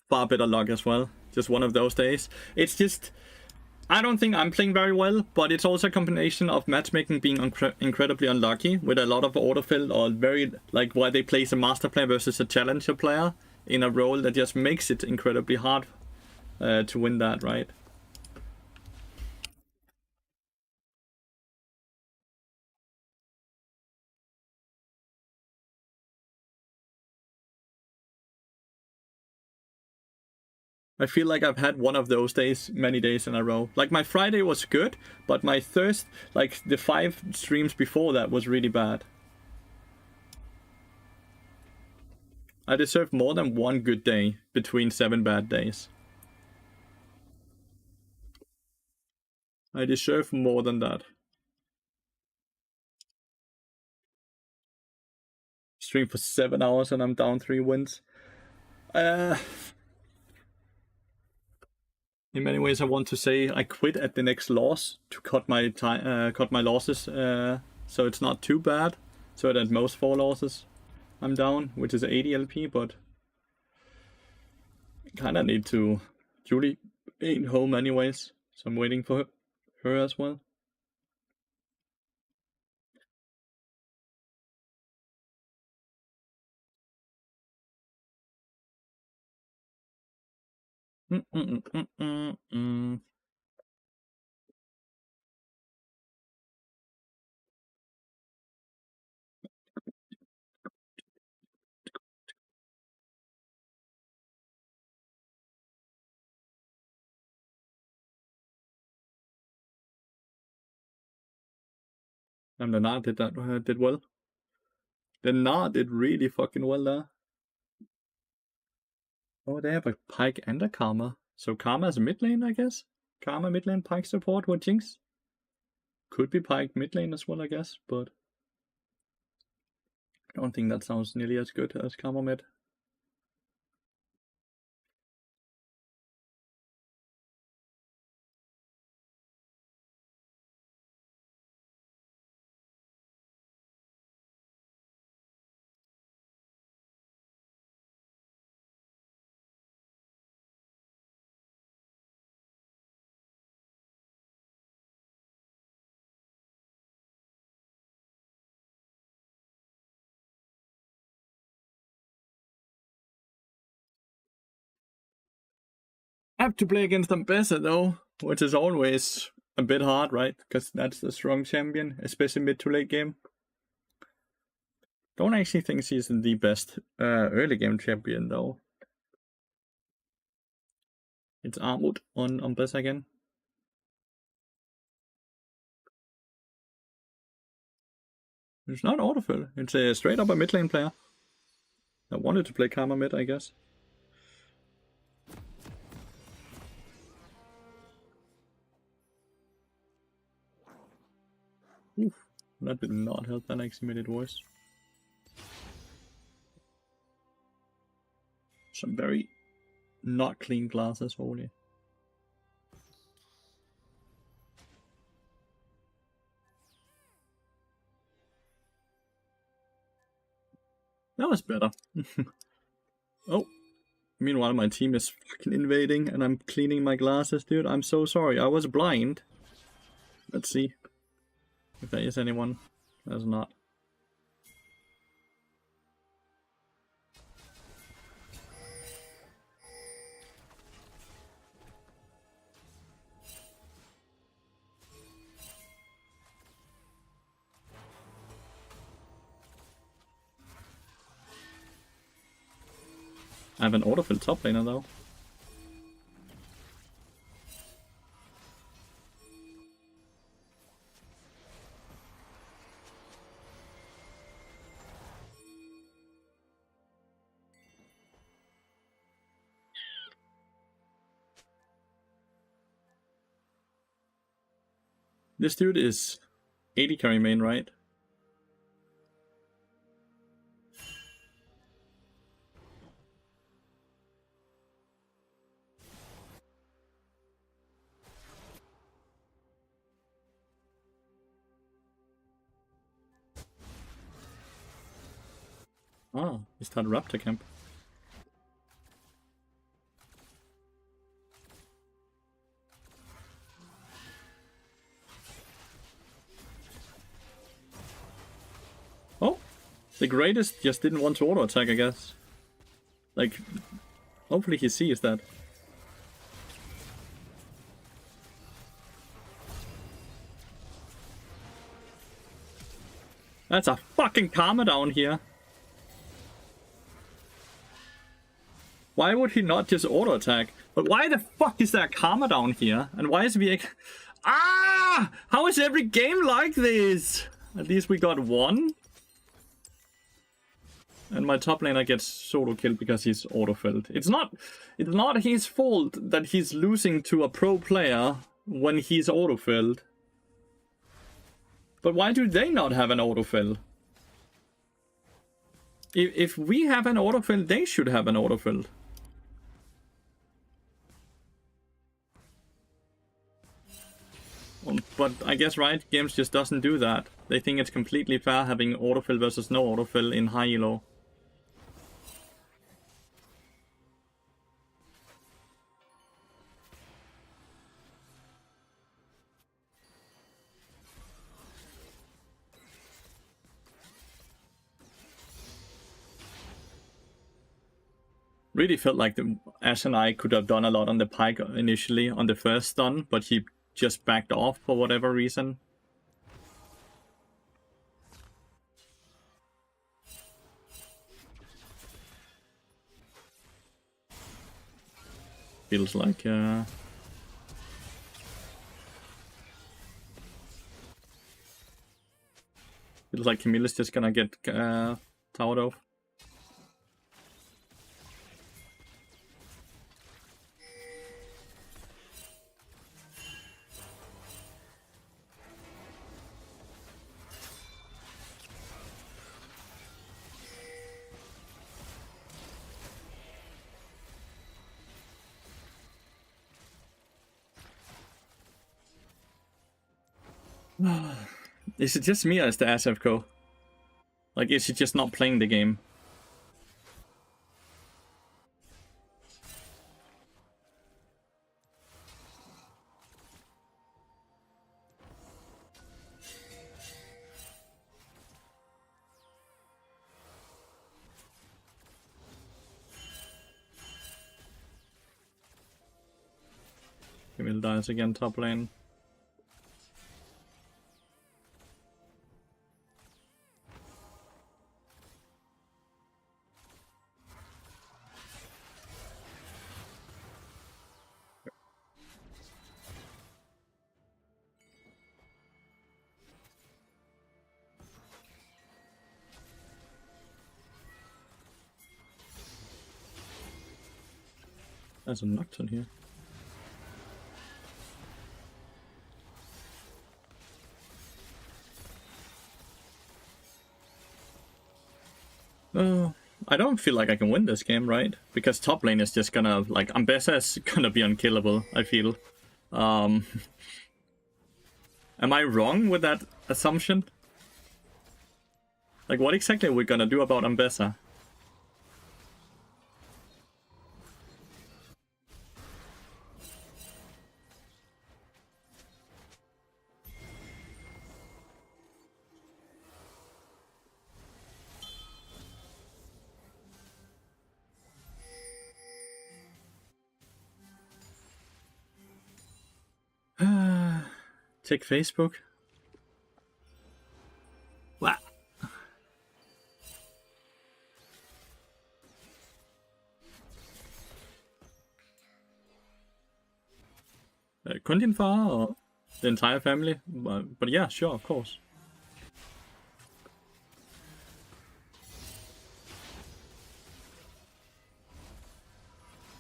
far better luck as well. Just one of those days. It's just... I don't think I'm playing very well, but it's also a combination of matchmaking being incredibly unlucky with a lot of autofill or very... Like, why they place a master player versus a challenger player in a role that just makes it incredibly hard to win that, right? I feel like I've had one of those days many days in a row. Like, my Friday was good, but my Thursday, like the 5 streams before that was really bad. I deserve more than one good day between 7 bad days. I deserve more than that. Stream for 7 hours and I'm down 3 wins. In many ways, I want to say I quit at the next loss to cut my losses, so it's not too bad. So at most 4 losses, I'm down, which is 80 LP. But I kind of need to. Julie ain't home anyways, so I'm waiting for her as well. And the Gnar did well. The Gnar did really fucking well there. Oh, they have a Pyke and a Karma. So Karma is mid lane, I guess. Karma mid lane, Pyke support with Jinx. Could be Pyke mid lane as well, I guess, but I don't think that sounds nearly as good as Karma mid. I have to play against Ambessa though, which is always a bit hard, right? Because that's the strong champion, especially mid to late game. Don't actually think she's the best early game champion though. It's Armut on Ambessa again. It's not autofill. It's a straight up a mid lane player. I wanted to play Karma mid, I guess. Oof, that did not help. That actually made it worse. Some very not clean glasses, holy. That was better. Oh, meanwhile my team is fucking invading and I'm cleaning my glasses, dude. I'm so sorry. I was blind. Let's see if there is anyone. There's not. I have an autofill top laner though. This dude is 80 carry main, right? Ah, is that Raptor Camp? Oh, the greatest just didn't want to auto attack, I guess. Like, hopefully he sees that. That's a fucking karma down here. Why would he not just auto attack? But why the fuck is there karma down here? And why is VX... Ah! How is every game like this? At least we got one. And my top laner gets solo killed because he's auto-filled. It's not his fault that he's losing to a pro player when he's auto-filled. But why do they not have an autofill? If we have an autofill, they should have an autofill. But I guess Riot Games just doesn't do that. They think it's completely fair having autofill versus no autofill in high elo. Really felt like Ash and I could have done a lot on the Pike initially on the first stun, but he just backed off for whatever reason. Feels like feels like Camilla's just gonna get towered off. Is it just me as the SFCO? Like, is he just not playing the game? Camille dies again top lane. There's a Nocturne here. I don't feel like I can win this game, right? Because top lane is just gonna, like, Ambessa is gonna be unkillable, I feel. Am I wrong with that assumption? Like, what exactly are we gonna do about Ambessa? Check Facebook. Wow. Kun din far or the entire family? But yeah, sure, of course.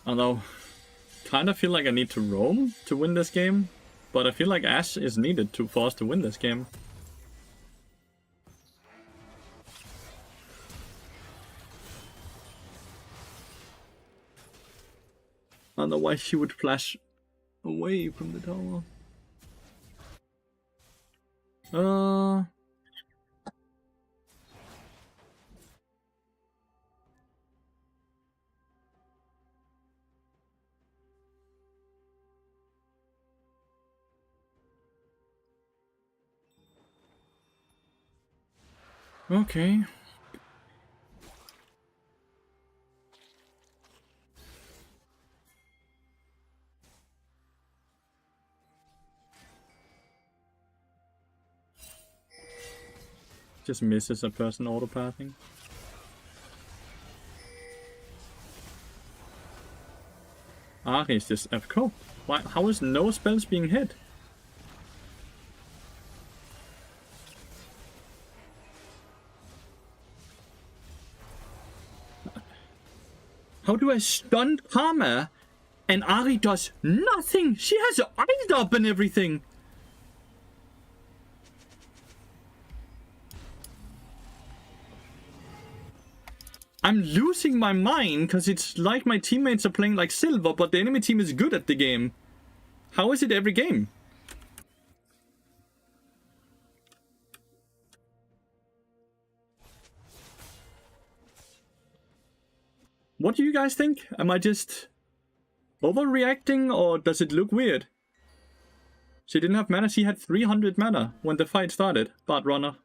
Although, kind of feel like I need to roam to win this game. But I feel like Ashe is needed for us to win this game. Otherwise she would flash away from the tower. Okay. Just misses a person auto-pathing. Ari is just FK. Why? How is no spells being hit? How do I stun Karma and Ari does nothing? She has eyed up and everything. I'm losing my mind because it's like my teammates are playing like Silver, but the enemy team is good at the game. How is it every game? What do you guys think? Am I just overreacting or does it look weird? She didn't have mana, she had 300 mana when the fight started, Bard Runner.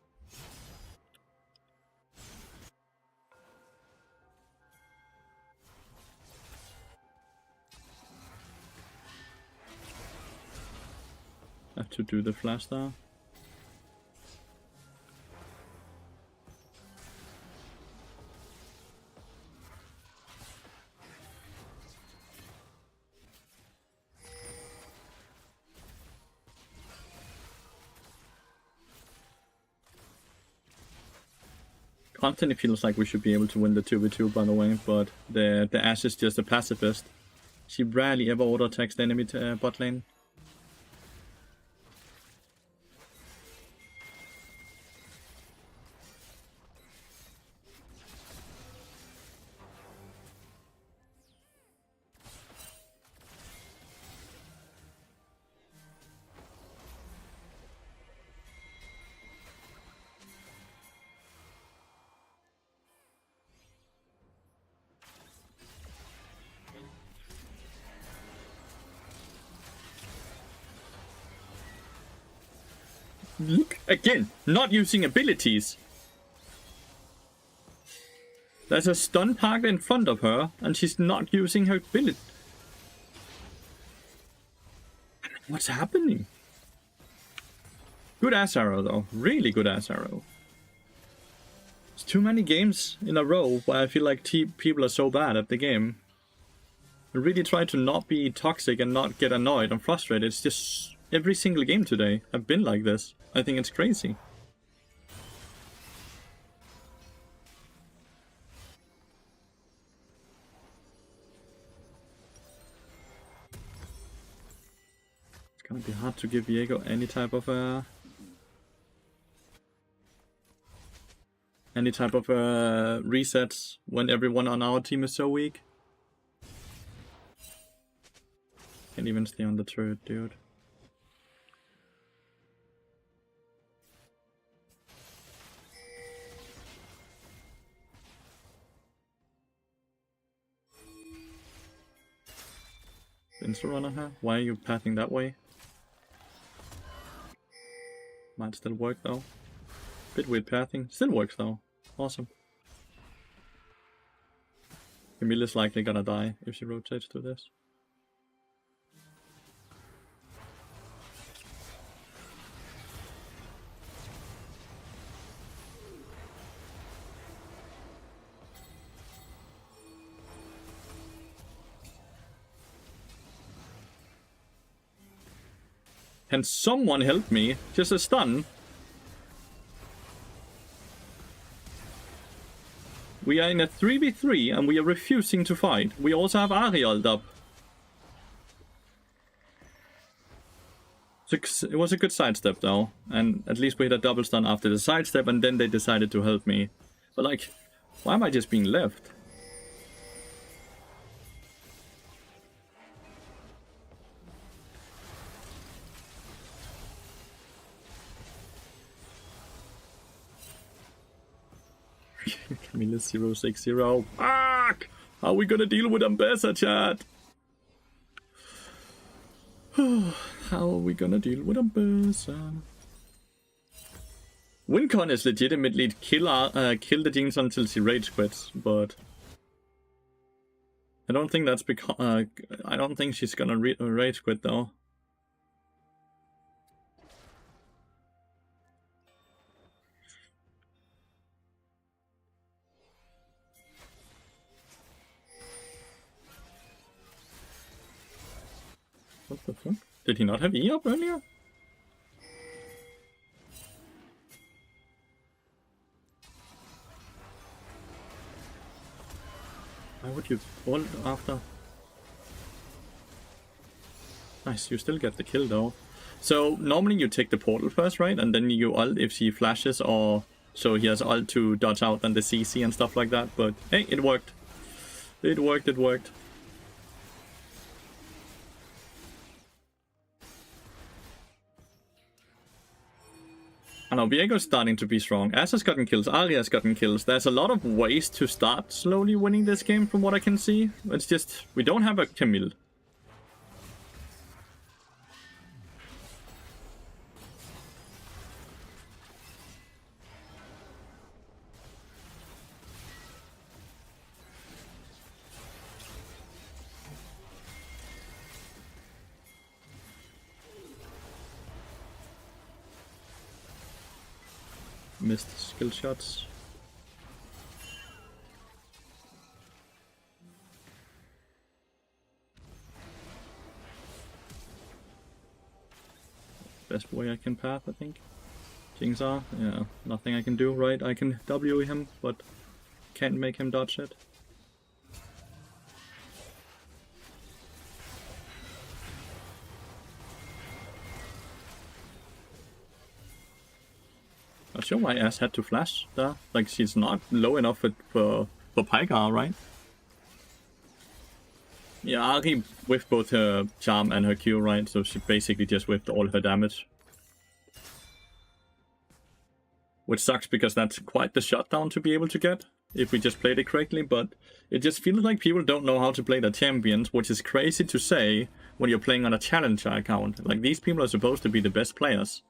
Have to do the flash star. Constantly feels like we should be able to win the 2v2 by the way, but the Ashe is just a pacifist. She rarely ever auto-attacks the enemy bot lane. Look again, not using abilities. There's a stun parked in front of her, and she's not using her ability. What's happening? Good ass arrow though, really good ass arrow. It's too many games in a row where I feel like people are so bad at the game. I really try to not be toxic and not get annoyed and frustrated. It's just every single game today I've been like this. I think it's crazy. It's gonna be hard to give Viego any type of resets when everyone on our team is so weak. Can't even stay on the turret, dude. Insta runner, huh? Why are you pathing that way? Might still work though. Bit weird pathing. Still works though. Awesome. Camilla's likely gonna die if she rotates to this. Can someone help me? Just a stun. We are in a 3v3 and we are refusing to fight. We also have Ari ult up. So it was a good sidestep though. And at least we hit a double stun after the sidestep and then they decided to help me. But like, why am I just being left? Camilla 060. Fuck! How are we gonna deal with Ambessa, chat? How are we gonna deal with Ambessa? Wincon is legitimately kill the Jinx until she rage quits, but I don't think that's because I don't think she's gonna rage quit though. What the fuck? Did he not have E up earlier? Why would you ult after? Nice, you still get the kill though. So normally you take the portal first, right? And then you ult if she flashes, or so he has ult to dodge out on the CC and stuff like that. But hey, it worked. It worked, it worked. I know, Viego's starting to be strong. As has gotten kills, Aria's gotten kills. There's a lot of ways to start slowly winning this game from what I can see. It's just, we don't have a Camille. Missed skill shots. Best way I can path, I think. Jinx are, yeah, nothing I can do, right? I can W him, but can't make him dodge it. Not sure why Ash had to flash there. Like, she's not low enough for Pygar, right? Yeah, Ari whiffed both her charm and her Q, right? So she basically just whiffed all her damage. Which sucks because that's quite the shutdown to be able to get if we just played it correctly, but it just feels like people don't know how to play their champions, which is crazy to say when you're playing on a challenger account. Like, these people are supposed to be the best players.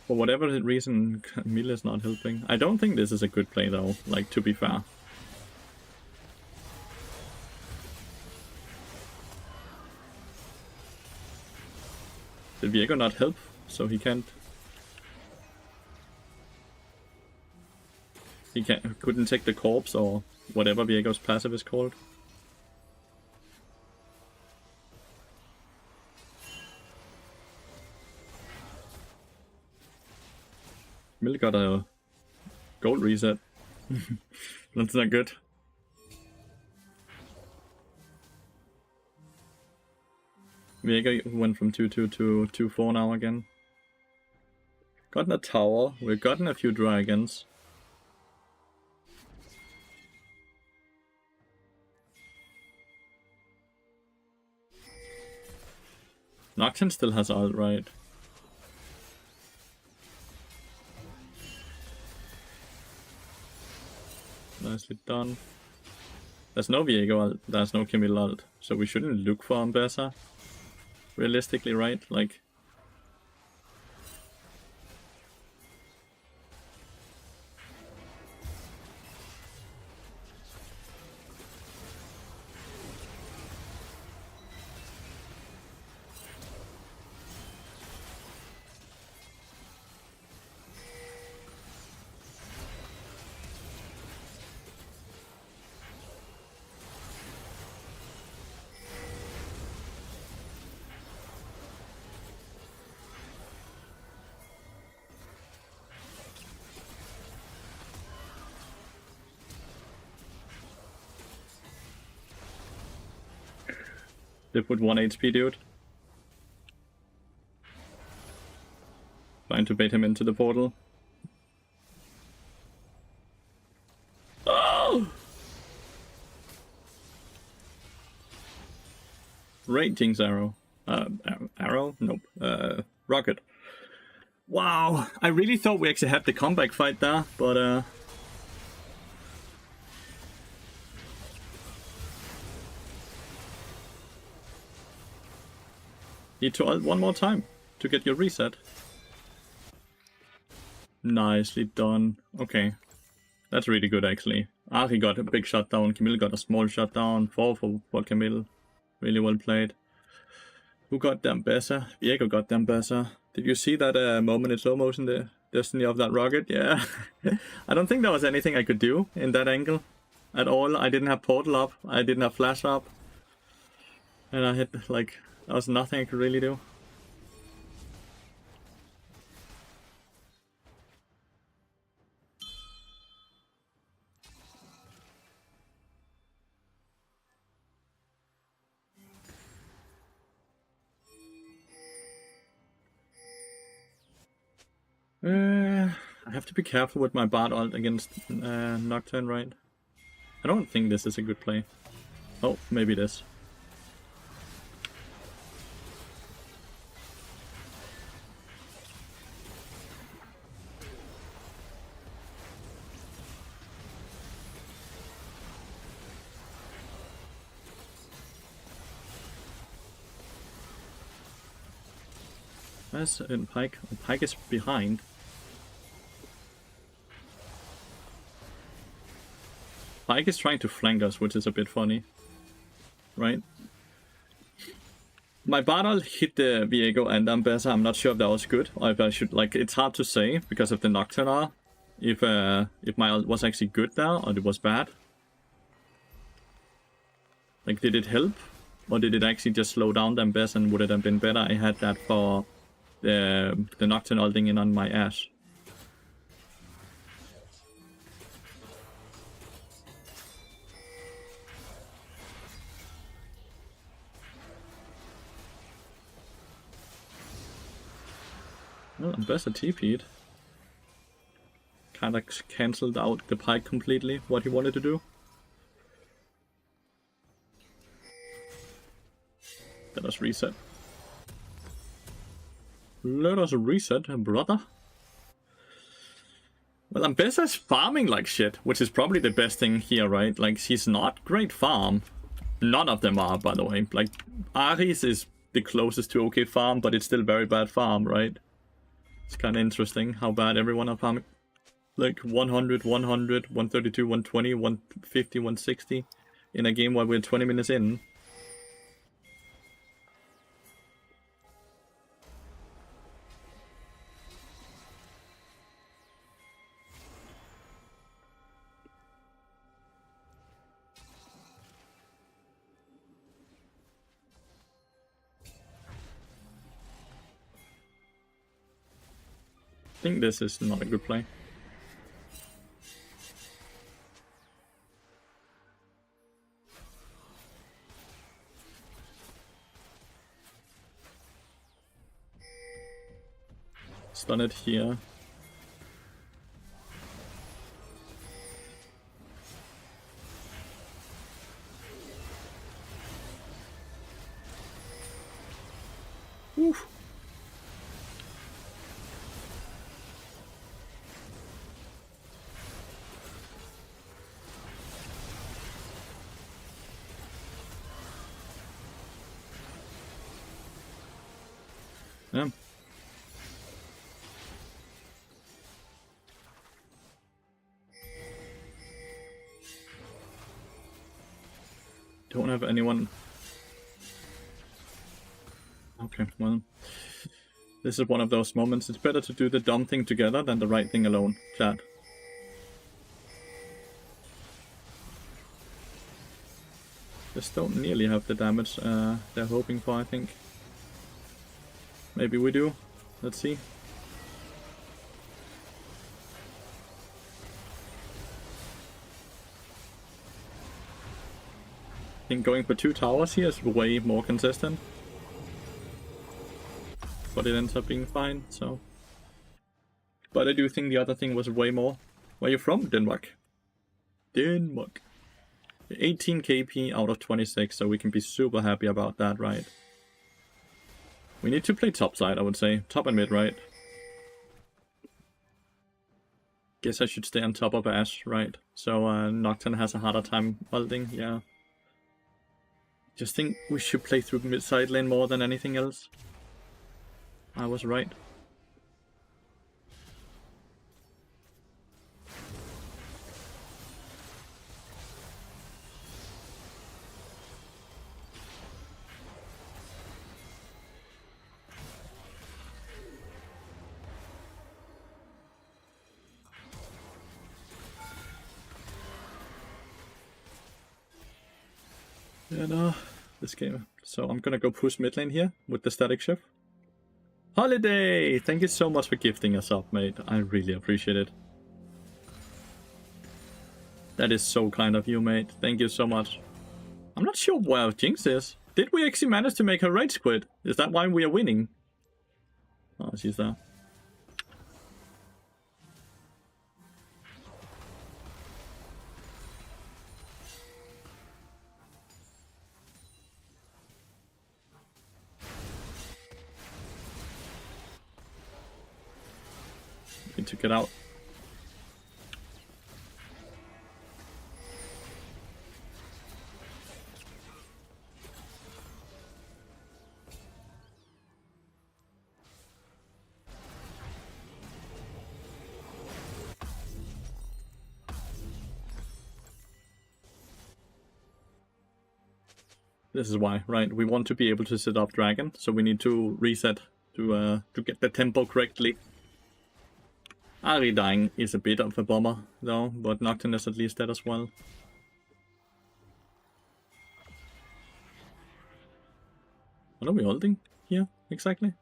For whatever reason, Camille is not helping. I don't think this is a good play though, like, to be fair. Did Viego not help? So he can't... couldn't take the corpse or whatever Viego's passive is called. Camille got a gold reset. That's not good. Viego went from 2-2 to 2-4 now again. Gotten a tower, we've gotten a few dragons. Nocturne still has ult, right? Nicely done. There's no Viego ult, there's no Camille ult, so we shouldn't look for Ambessa. Realistically, right? Like... They put 1 HP, dude. Trying to bait him into the portal. Oh! Raging's arrow. Arrow? Nope. Rocket. Wow, I really thought we actually had the comeback fight there, but Need to ult one more time to get your reset. Nicely done. Okay. That's really good, actually. Ari got a big shutdown. Camille got a small shutdown. 4 for Camille. Really well played. Who got them better? Diego got them better. Did you see that moment in slow motion, the destiny of that rocket? Yeah. I don't think there was anything I could do in that angle at all. I didn't have portal up. I didn't have flash up. And I hit, like, there was nothing I could really do. I have to be careful with my Bard ult against Nocturne, right? I don't think this is a good play. Oh, maybe it is. Where's Pyke? Oh, Pyke is behind. Pyke is trying to flank us, which is a bit funny. Right? My Bard hit the Viego and Ambessa. I'm not sure if that was good, or if I should, like, it's hard to say because of the Nocturne. If my ult was actually good now, or it was bad. Like, did it help? Or did it actually just slow down the Ambessa, and would it have been better I had that for the Nocturne ulting in on my Ashe? Well, Ambessa TP'd. Kinda cancelled out the Pyke completely, what he wanted to do. Let us reset. Let us reset, brother. Well, Ambessa's farming like shit, which is probably the best thing here, right? Like, she's not great farm. None of them are, by the way. Like, Ares is the closest to okay farm, but it's still very bad farm, right? It's kind of interesting how bad everyone are farming. Like 100, 100, 132, 120, 150, 160 in a game while we're 20 minutes in. I think this is not a good play. Stun it here. Oof. Yeah. Don't have anyone. Okay, well, this is one of those moments. It's better to do the dumb thing together than the right thing alone, chat. Just don't nearly have the damage they're hoping for, I think. Maybe we do. Let's see. I think going for 2 towers here is way more consistent. But it ends up being fine, so. But I do think the other thing was way more. Where are you from? Denmark. Denmark. 18 KP out of 26, so we can be super happy about that, right? We need to play top side, I would say. Top and mid, right? Guess I should stay on top of Ashe, right? So Nocturne has a harder time ulting, yeah. Just think we should play through mid side lane more than anything else. I was right. Yeah, no, this game. So I'm gonna go push mid lane here with the static shift. Holiday! Thank you so much for gifting us up, mate. I really appreciate it. That is so kind of you, mate. Thank you so much. I'm not sure where Jinx is. Did we actually manage to make her rage quit? Is that why we are winning? Oh, she's there. Need to get out. This is why, right? We want to be able to set up Dragon, so we need to reset to get the tempo correctly. Ari dying is a bit of a bummer, though, but Nocturne is at least dead as well. What are we holding here, exactly?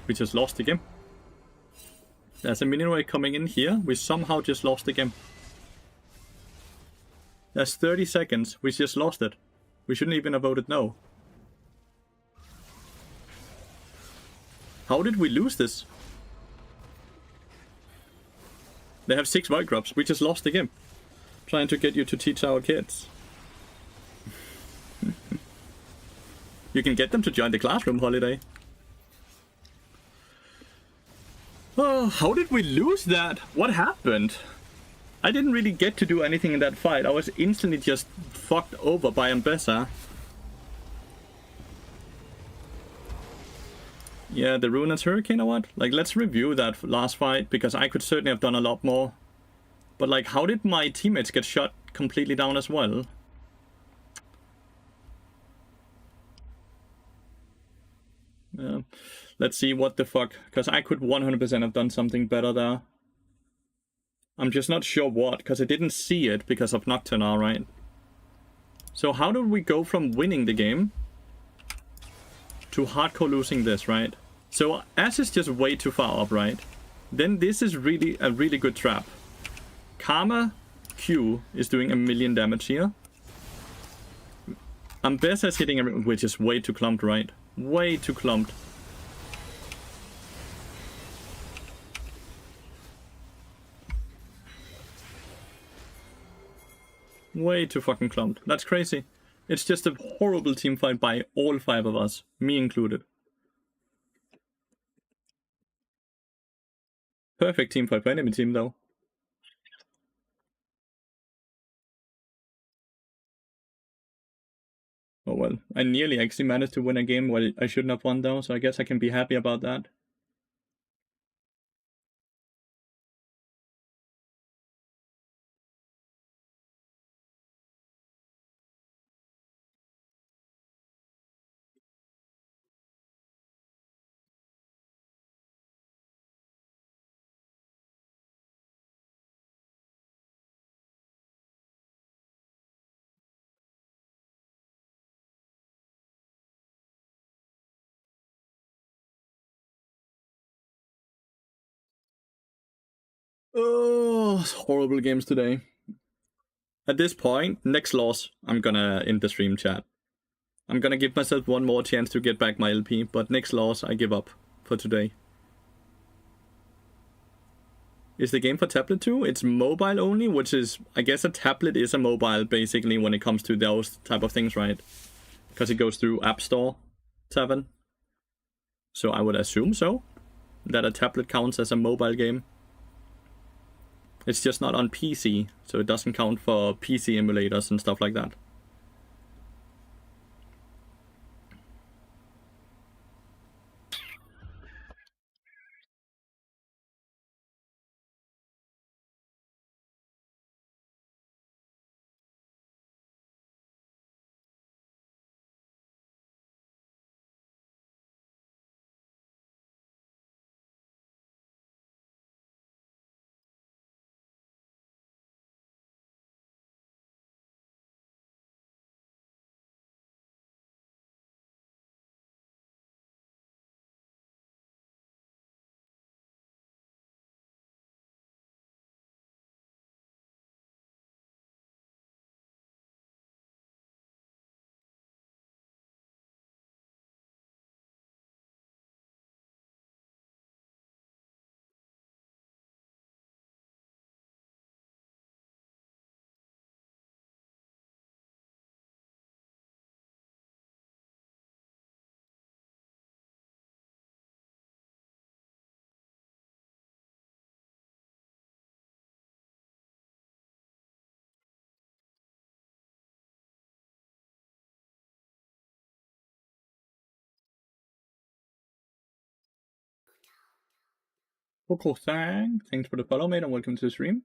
We just lost the game. There's a minion wave coming in here. We somehow just lost the game. There's 30 seconds. We just lost it. We shouldn't even have voted no. How did we lose this? They have 6 void drops. We just lost the game. Trying to get you to teach our kids. You can get them to join the classroom, Holiday. Oh, how did we lose that? What happened? I didn't really get to do anything in that fight. I was instantly just fucked over by Ambessa. Yeah, the Ruinous Hurricane or what? Like, let's review that last fight, because I could certainly have done a lot more. But, like, how did my teammates get shot completely down as well? Yeah. Let's see what the fuck, because I could 100% have done something better there. I'm just not sure what, because I didn't see it because of Nocturne, right? So how do we go from winning the game to hardcore losing this, right? So Ash is just way too far up, right? Then this is really a really good trap. Karma Q is doing 1,000,000 damage here. Ambessa is hitting everyone, which is way too clumped, right? Way too clumped. Way too fucking clumped. That's crazy. It's just a horrible team fight by all 5 of us, me included. Perfect team fight by enemy team, though. Oh well, I nearly actually managed to win a game where I shouldn't have won, though, so I guess I can be happy about that. Oh, horrible games today. At this point, next loss, I'm gonna end the stream, chat. I'm gonna give myself one more chance to get back my LP, but next loss, I give up for today. Is the game for tablet too? It's mobile only, which is, I guess a tablet is a mobile, basically, when it comes to those type of things, right? Because it goes through App Store 7. So I would assume so, that a tablet counts as a mobile game. It's just not on PC, so it doesn't count for PC emulators and stuff like that. Sang, thanks for the follow, mate, and welcome to the stream.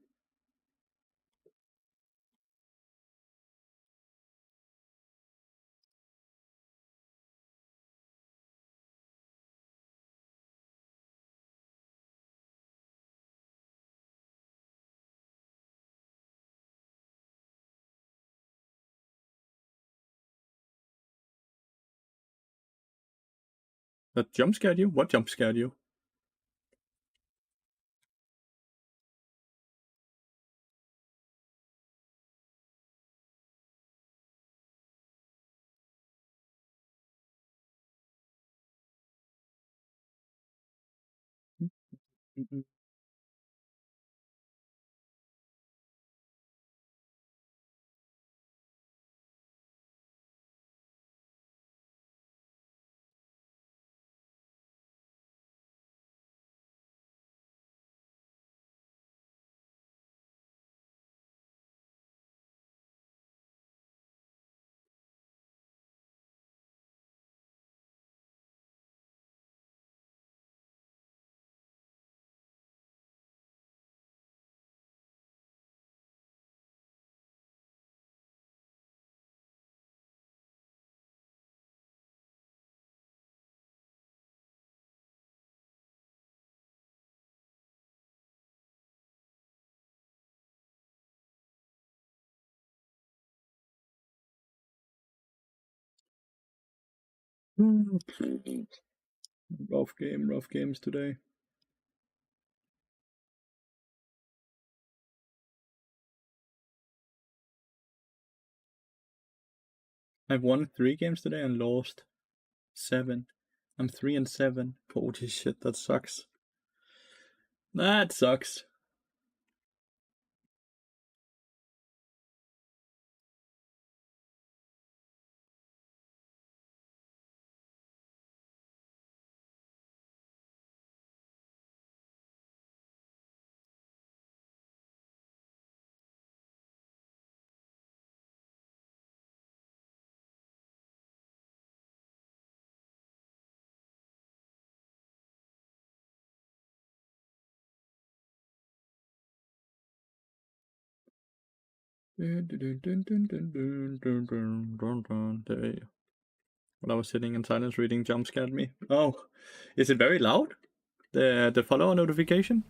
That jump scared you? What jump scared you? Rough games today. I've won 3 games today and lost 7. I'm 3-7. Holy shit, that sucks. That sucks. There. When I was sitting in silence reading jump scared me. Oh, is it very loud? The follower notification?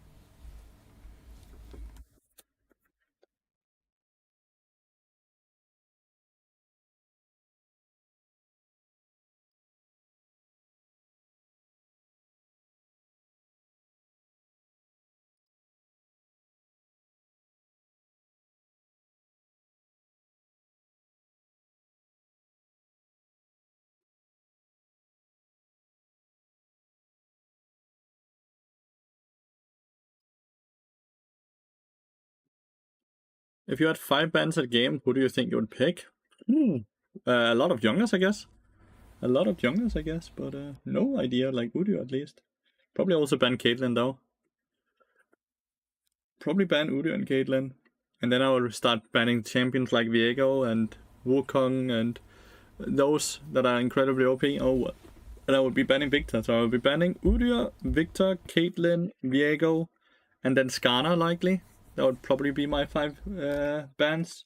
If you had 5 bans at game, who do you think you would pick? A lot of youngers, I guess. A lot of youngers, I guess, but no idea, like Udio at least. Probably also ban Caitlyn though. Probably ban Udio and Caitlyn. And then I will start banning champions like Viego and Wukong and those that are incredibly OP. Oh, and I would be banning Victor. So I will be banning Udio, Victor, Caitlyn, Viego, and then Skarner likely. That would probably be my 5 bans.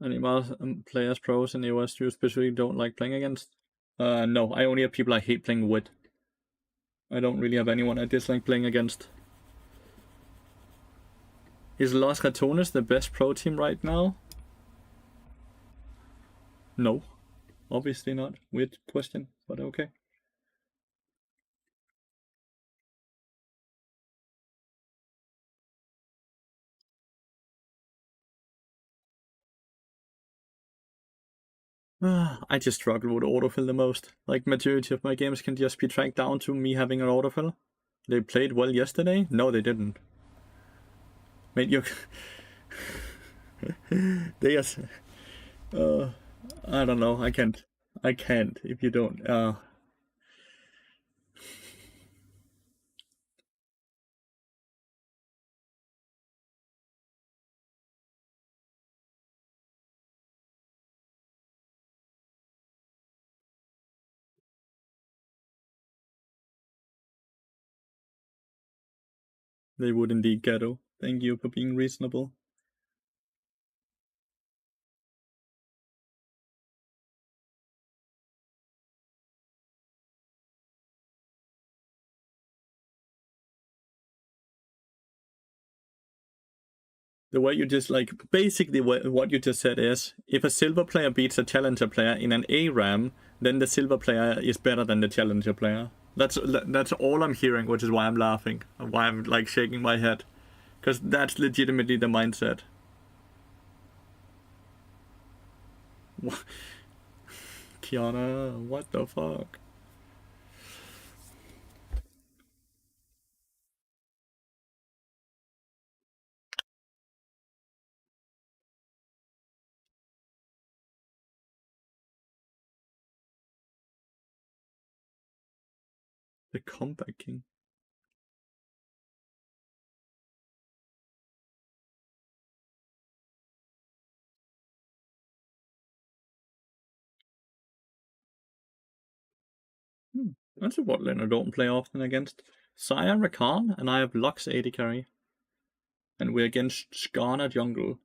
Any more players, pros in the US you especially don't like playing against? No, I only have people I hate playing with. I don't really have anyone I dislike playing against. Is Los Ratones the best pro team right now? No. Obviously not. Weird question, but okay. I just struggle with autofill the most. Like, majority of my games can just be tracked down to me having an autofill. They played well yesterday? No, they didn't. Mate, you... they just... I don't know, I can't. I can't if you don't. They would indeed, Ghetto. Thank you for being reasonable. The way you just, like, basically what you just said is, if a silver player beats a challenger player in an ARAM, then the silver player is better than the challenger player. That's all I'm hearing, which is why I'm laughing, why I'm, like, shaking my head. Because that's legitimately the mindset. Kiana, what the fuck? The comeback king. That's a bot lane I don't play often against. Saya Rakan, and I have Lux AD carry. And we're against Skarner jungle.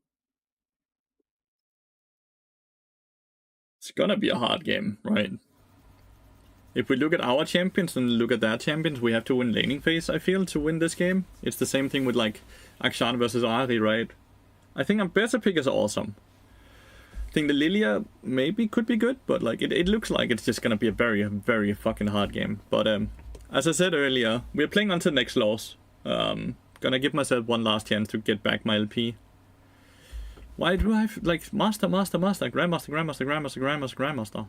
It's gonna be a hard game, right? If we look at our champions and look at their champions, we have to win laning phase, I feel, to win this game. It's the same thing with, like, Akshan versus Ari, right? I think our better pick is awesome. I think the Lilia maybe could be good, but, like, it looks like it's just gonna be a very, very fucking hard game. But, as I said earlier, we're playing until next loss. Gonna give myself one last chance to get back my LP. Why do I have, like, Master, Grandmaster?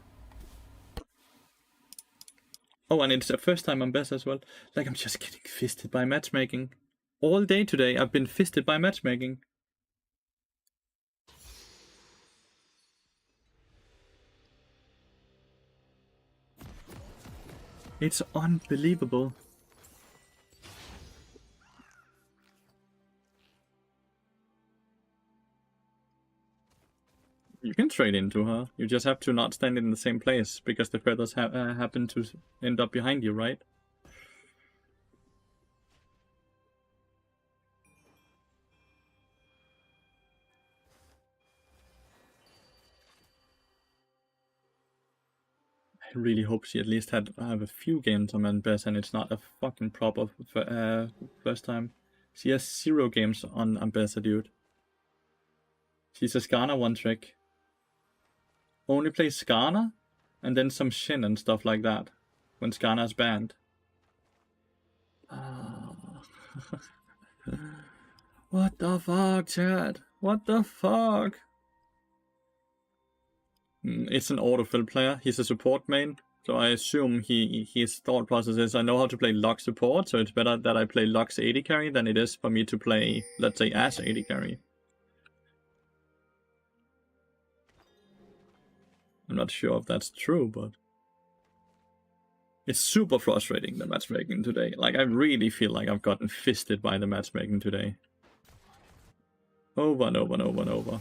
Oh, and it's the first time I'm best as well. Like, I'm just getting fisted by matchmaking. All day today, I've been fisted by matchmaking. It's unbelievable. You can trade into her. You just have to not stand in the same place, because the feathers happen to end up behind you, right? I really hope she at least have a few games on Ambessa and it's not a fucking proper first time. She has 0 games on Ambessa, dude. She's a Skarner one trick. Only plays Skarner and then some Shin and stuff like that when Skarner's banned. What the fuck, chat? What the fuck? It's an autofill player. He's a support main, so I assume his thought process is I know how to play Lux support, so it's better that I play Lux AD carry than it is for me to play, let's say, Ash AD carry. I'm not sure if that's true, but it's super frustrating, the matchmaking today. Like, I really feel like I've gotten fisted by the matchmaking today. Over and over and over and over.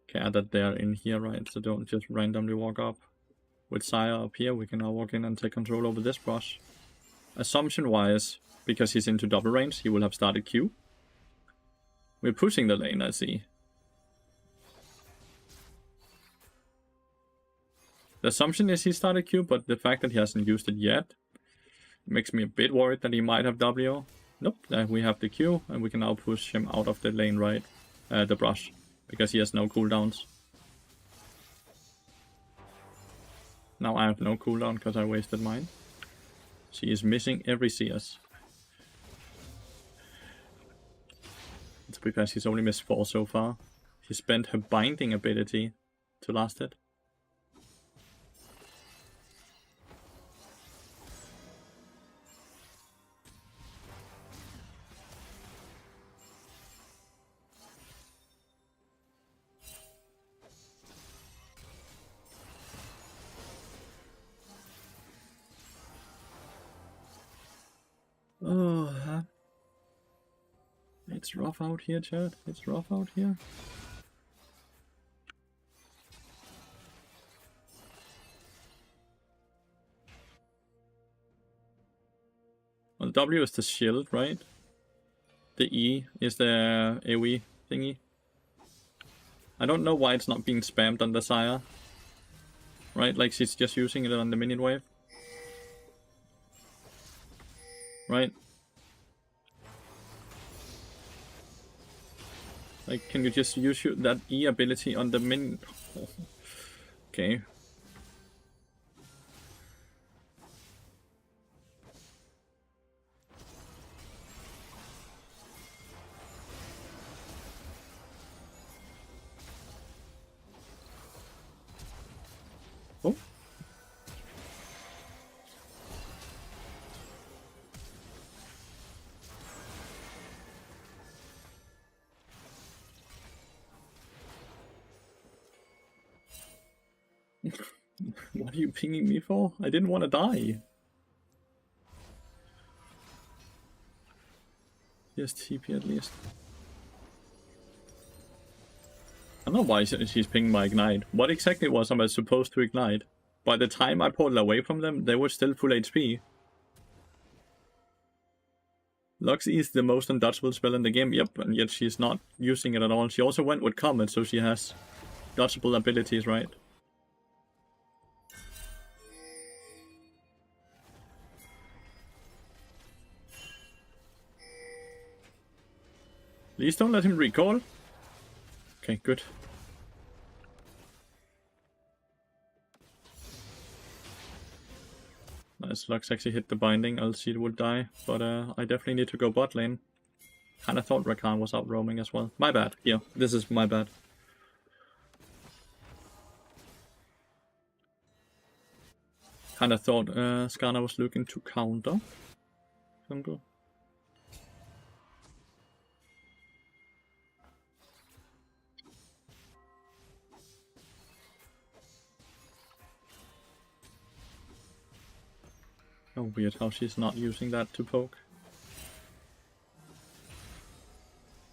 Okay, that they're in here, right? So don't just randomly walk up. With Sire up here, we can now walk in and take control over this brush. Assumption-wise, because he's into double range, he will have started Q. We're pushing the lane, I see. The assumption is he started Q, but the fact that he hasn't used it yet makes me a bit worried that he might have W. Nope, we have the Q, and we can now push him out of the lane, right? The brush, because he has no cooldowns. Now I have no cooldown because I wasted mine. She is missing every CS. It's because he's only missed 4 so far. He spent her binding ability to last it. Oh, it's rough out here, chat. It's rough out here. Well, W is the shield, right? The E is the AoE thingy. I don't know why it's not being spammed on the Sire. Right, like she's just using it on the minion wave. Right? Like, can you just use that E ability on the minion? Oh. Okay. Oh. What are you pinging me for? I didn't want to die. Yes, TP at least. I don't know why she's pinging my ignite. What exactly was I supposed to ignite? By the time I pulled away from them, they were still full HP. Lux is the most undodgeable spell in the game, yep, and yet she's not using it at all. She also went with Comet, so she has dodgeable abilities, right? Please don't let him recall. Okay, good. Nice, Lux actually hit the binding, else she would die. But I definitely need to go bot lane. Kinda thought Rakan was out roaming as well. My bad. Yeah, this is my bad. Kinda thought Skarner was looking to counter jungle. Oh, weird how she's not using that to poke.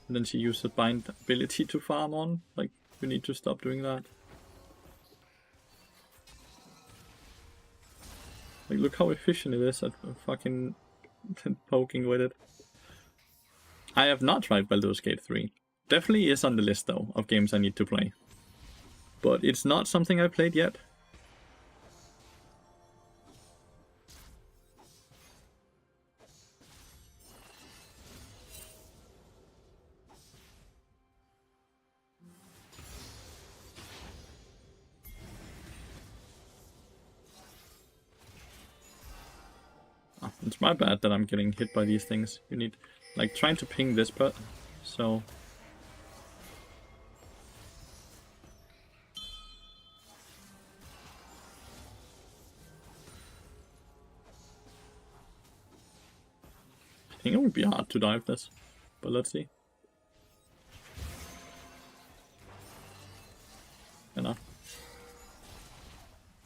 And then she used the bind ability to farm on. Like, you need to stop doing that. Like, look how efficient it is at fucking poking with it. I have not tried Baldur's Gate 3. Definitely is on the list though of games I need to play. But it's not something I played yet. It's my bad that I'm getting hit by these things. You need, like, trying to ping this, but so. I think it would be hard to dive this, but let's see. Enough.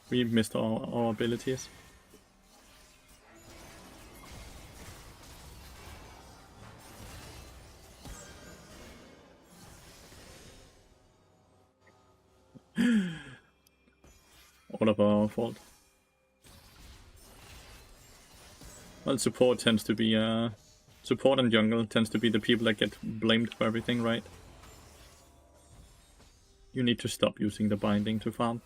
We missed our abilities. All of our fault. Well, support tends to be support and jungle tends to be the people that get blamed for everything, right? You need to stop using the binding to farm.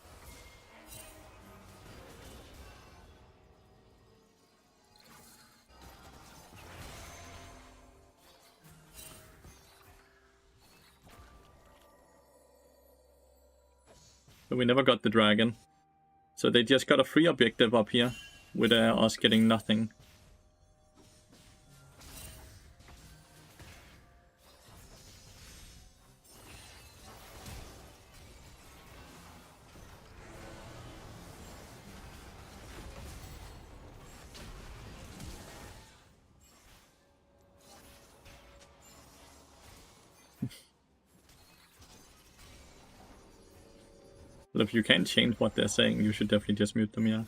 But we never got the dragon. So they just got a free objective up here, with us getting nothing. But if you can't change what they're saying, you should definitely just mute them, yeah.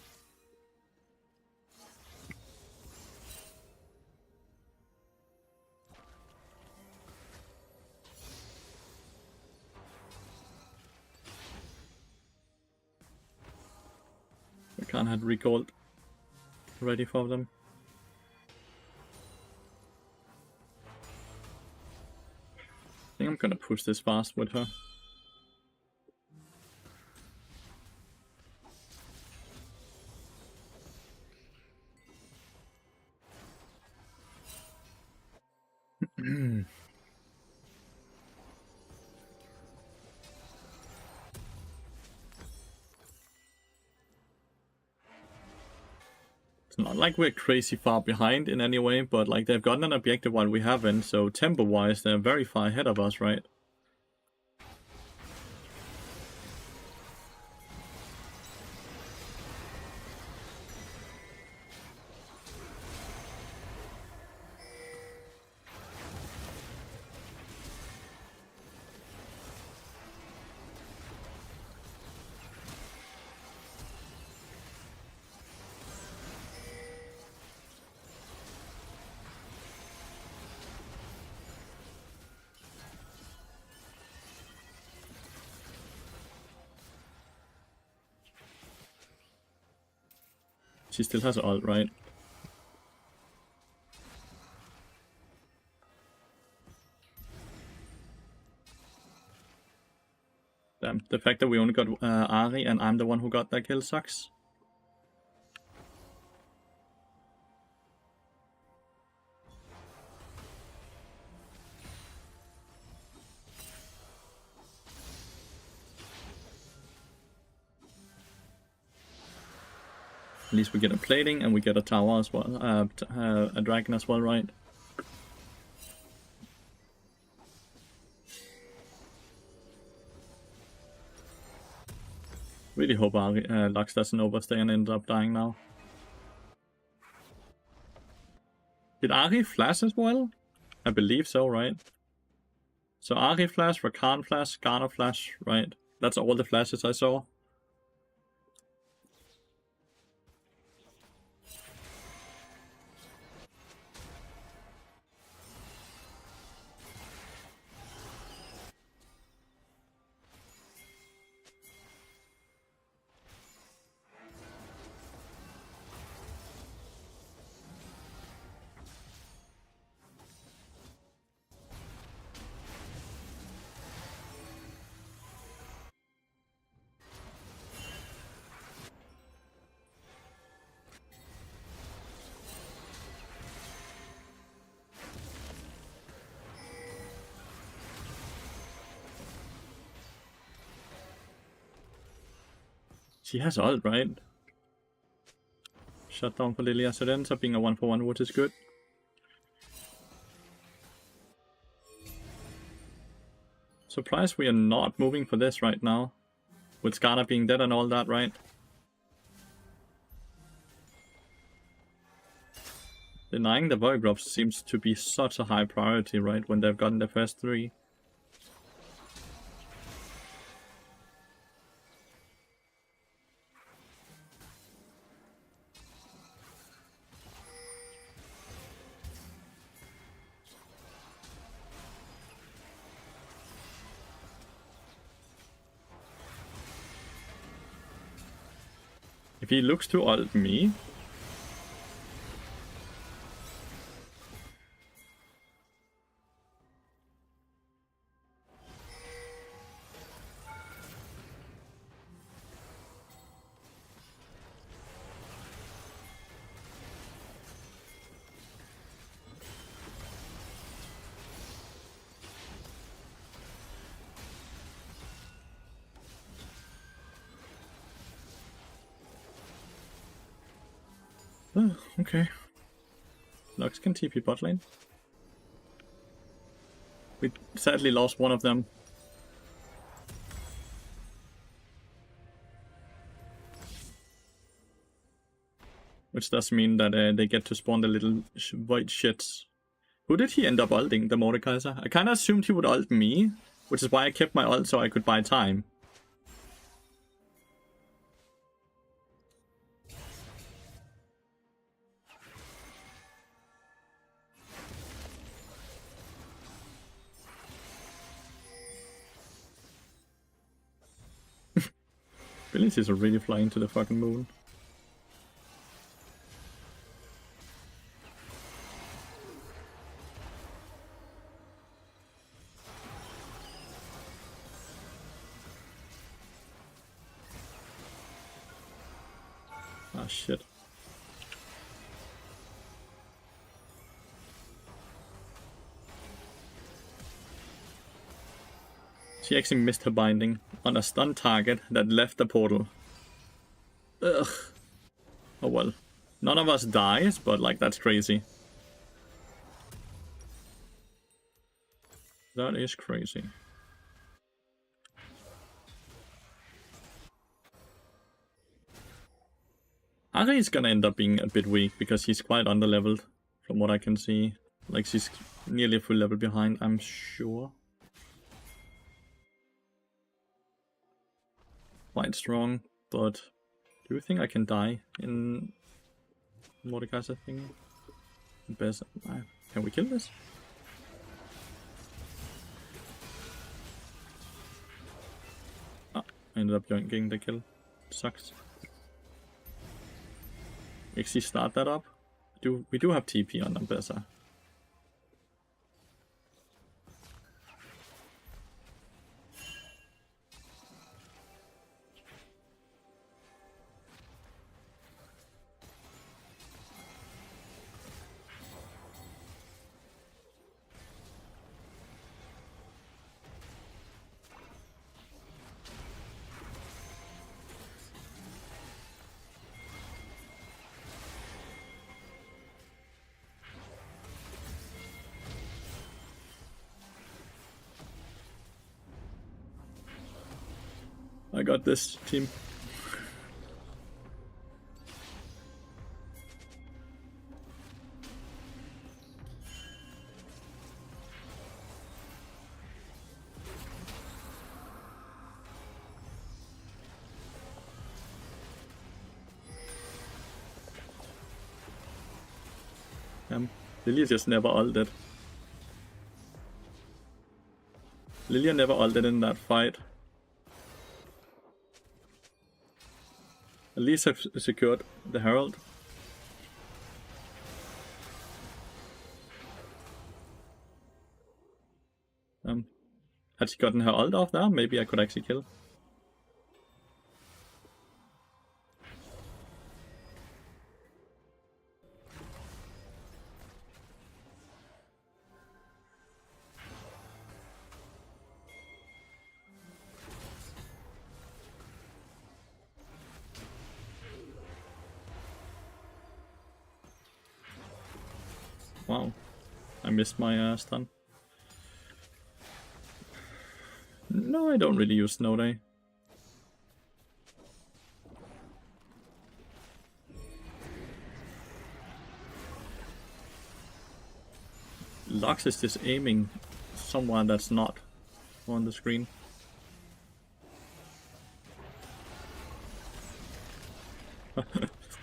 We can't have recalled ready for them. I think I'm gonna push this fast with her. It's not like we're crazy far behind in any way, but like they've gotten an objective while we haven't, so tempo-wise they're very far ahead of us, right? She still has ult, right? Damn, the fact that we only got Ari and I'm the one who got that kill sucks. At least we get a plating and we get a tower as well, a dragon as well, right? Really hope Lux doesn't overstay and end up dying now. Did Ari flash as well? I believe so, right? So Ari flash, Rakan flash, Garner flash, right? That's all the flashes I saw. She has ult, right? Shut down for Lilia, so it ends up being a 1-for-1, which is good. Surprised we are not moving for this right now. With Skarner being dead and all that, right? Denying the void drops seems to be such a high priority, right? When they've gotten the first 3. If he looks to ult me... Oh, okay. Lux can TP bot lane. We sadly lost one of them. Which does mean that they get to spawn the little white shits. Who did he end up ulting, the Mordekaiser? I kinda assumed he would ult me, which is why I kept my ult so I could buy time. Abilities are really flying to the fucking moon. Ah, shit. She actually missed her binding on a stun target that left the portal. Ugh. Oh well. None of us dies, but like that's crazy. That is crazy. Ari is gonna end up being a bit weak because he's quite underleveled from what I can see. Like she's nearly a full level behind, I'm sure. Quite strong, but do you think I can die in Mordekaiser thing? Best. Can we kill this? Ah, I ended up getting the kill. Sucks. Actually start that up. We do have TP on Ambessa. I got this, team. Lilia just never ulted. Lilia never ulted in that fight. At least I've secured the Herald. Had she gotten her ult off now, maybe I could actually kill. Wow. I missed my stun. No, I don't really use Snow Day. Lux is just aiming somewhere that's not on the screen.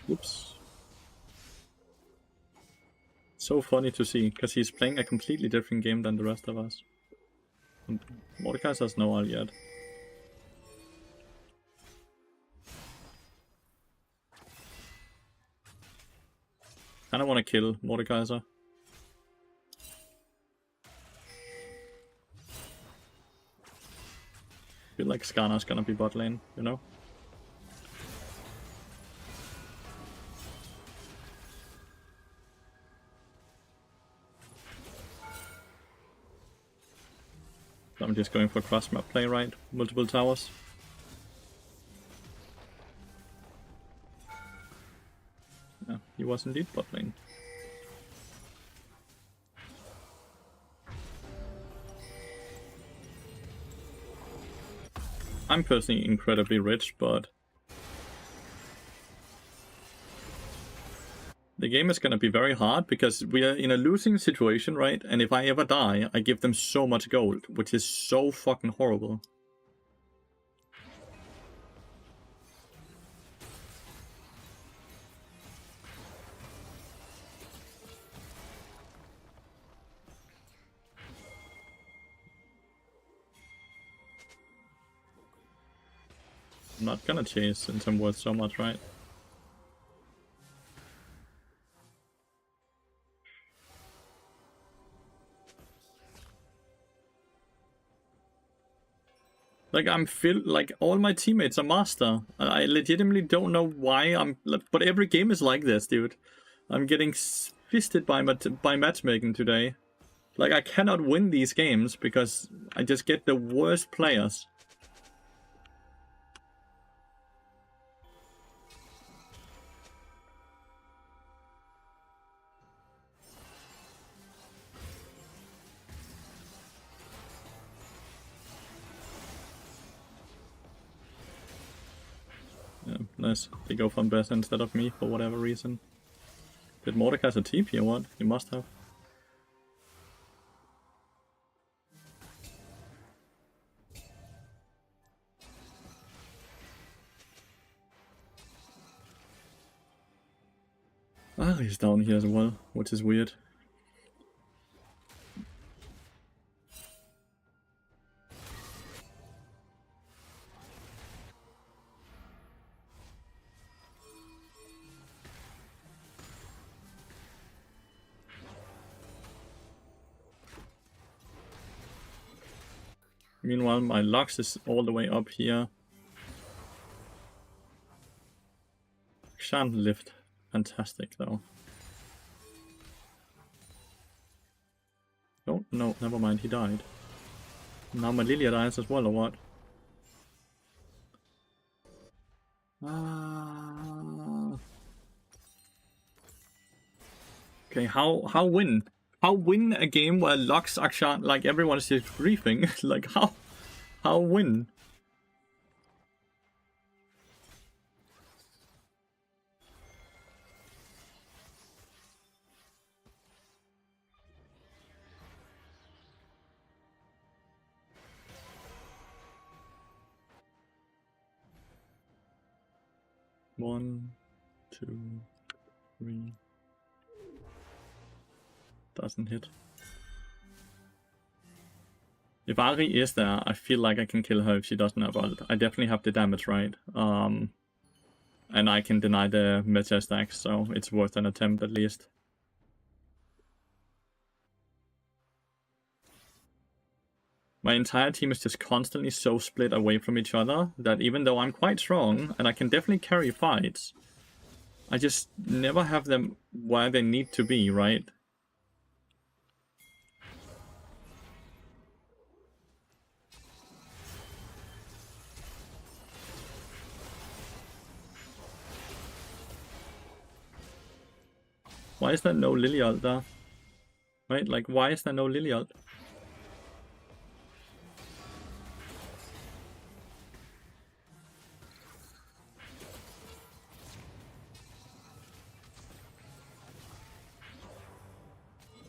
Oops. So funny to see, because he's playing a completely different game than the rest of us. Mordekaiser has no ult yet. Kinda wanna kill Mordekaiser. Feel like Skarner's gonna be bot lane, you know? So I'm just going for cross map play, right? Multiple towers. Yeah, he was indeed bot lane. I'm personally incredibly rich, but the game is gonna be very hard because we are in a losing situation, right? And if I ever die, I give them so much gold, which is so fucking horrible. I'm not gonna chase since I'm worth so much, right? Like, like, all my teammates are master. I legitimately don't know why but every game is like this, dude. I'm getting fisted by matchmaking today. Like, I cannot win these games because I just get the worst players. Yeah, nice. They go from Bess instead of me for whatever reason. Did Mordekaiser TP or what? He must have. Ah, he's down here as well, which is weird. Meanwhile, my Lux is all the way up here. Shan't lift. Fantastic, though. Oh, no, never mind, he died. Now my Lilia dies as well, or what? Ah. Okay, how win? How win a game where Lux, Akshan, like everyone is just griefing? Like how win? One, two, three. Doesn't hit. If Ari is there, I feel like I can kill her if she doesn't have ult. I definitely have the damage, right? And I can deny the meta stacks, so it's worth an attempt at least. My entire team is just constantly so split away from each other that even though I'm quite strong and I can definitely carry fights, I just never have them where they need to be, right? Why is there no Lily ult there? Right? Like, why is there no Lily ult?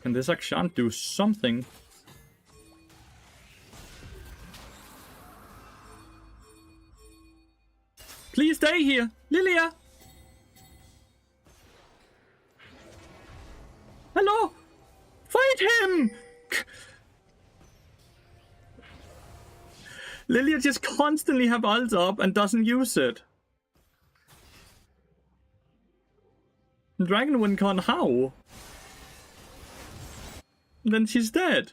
Can this Akshan do something? Please stay here, Lilia! Hello! Fight him! Lilia just constantly have ult up and doesn't use it. Dragon Wind Con, how? Then she's dead.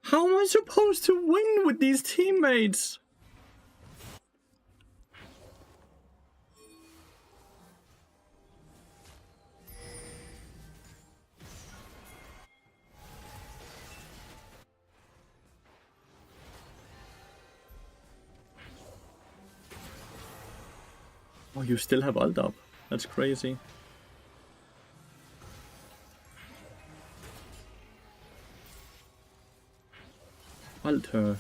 How am I supposed to win with these teammates? Oh, you still have ult up. That's crazy. Ult her.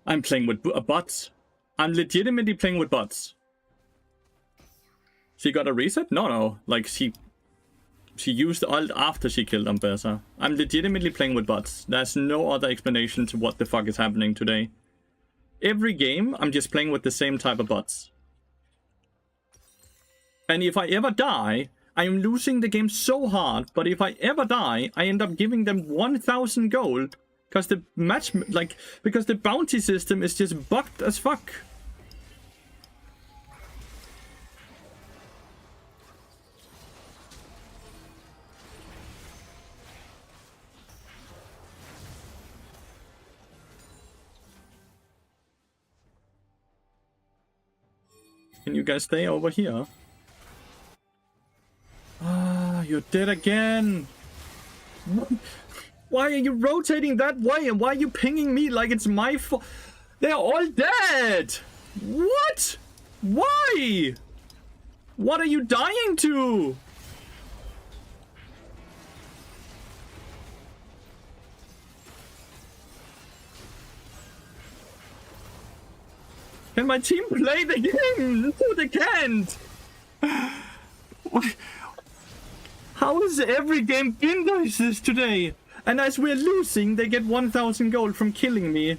I'm playing with bots. I'm legitimately playing with bots. She got a reset? No. Like, she used ult after she killed Ambessa. I'm legitimately playing with bots. There's no other explanation to what the fuck is happening today. Every game, I'm just playing with the same type of bots. And if I ever die, I am losing the game so hard. But if I ever die, I end up giving them 1,000 gold. Because the match, like, because the bounty system is just bugged as fuck. Can you guys stay over here? Ah, you're dead again. Why are you rotating that way? And why are you pinging me like it's my fault? They're all dead! What? Why? What are you dying to? Can my team play the game? No, they can't! How has every game been like this today? And as we're losing, they get 1,000 gold from killing me.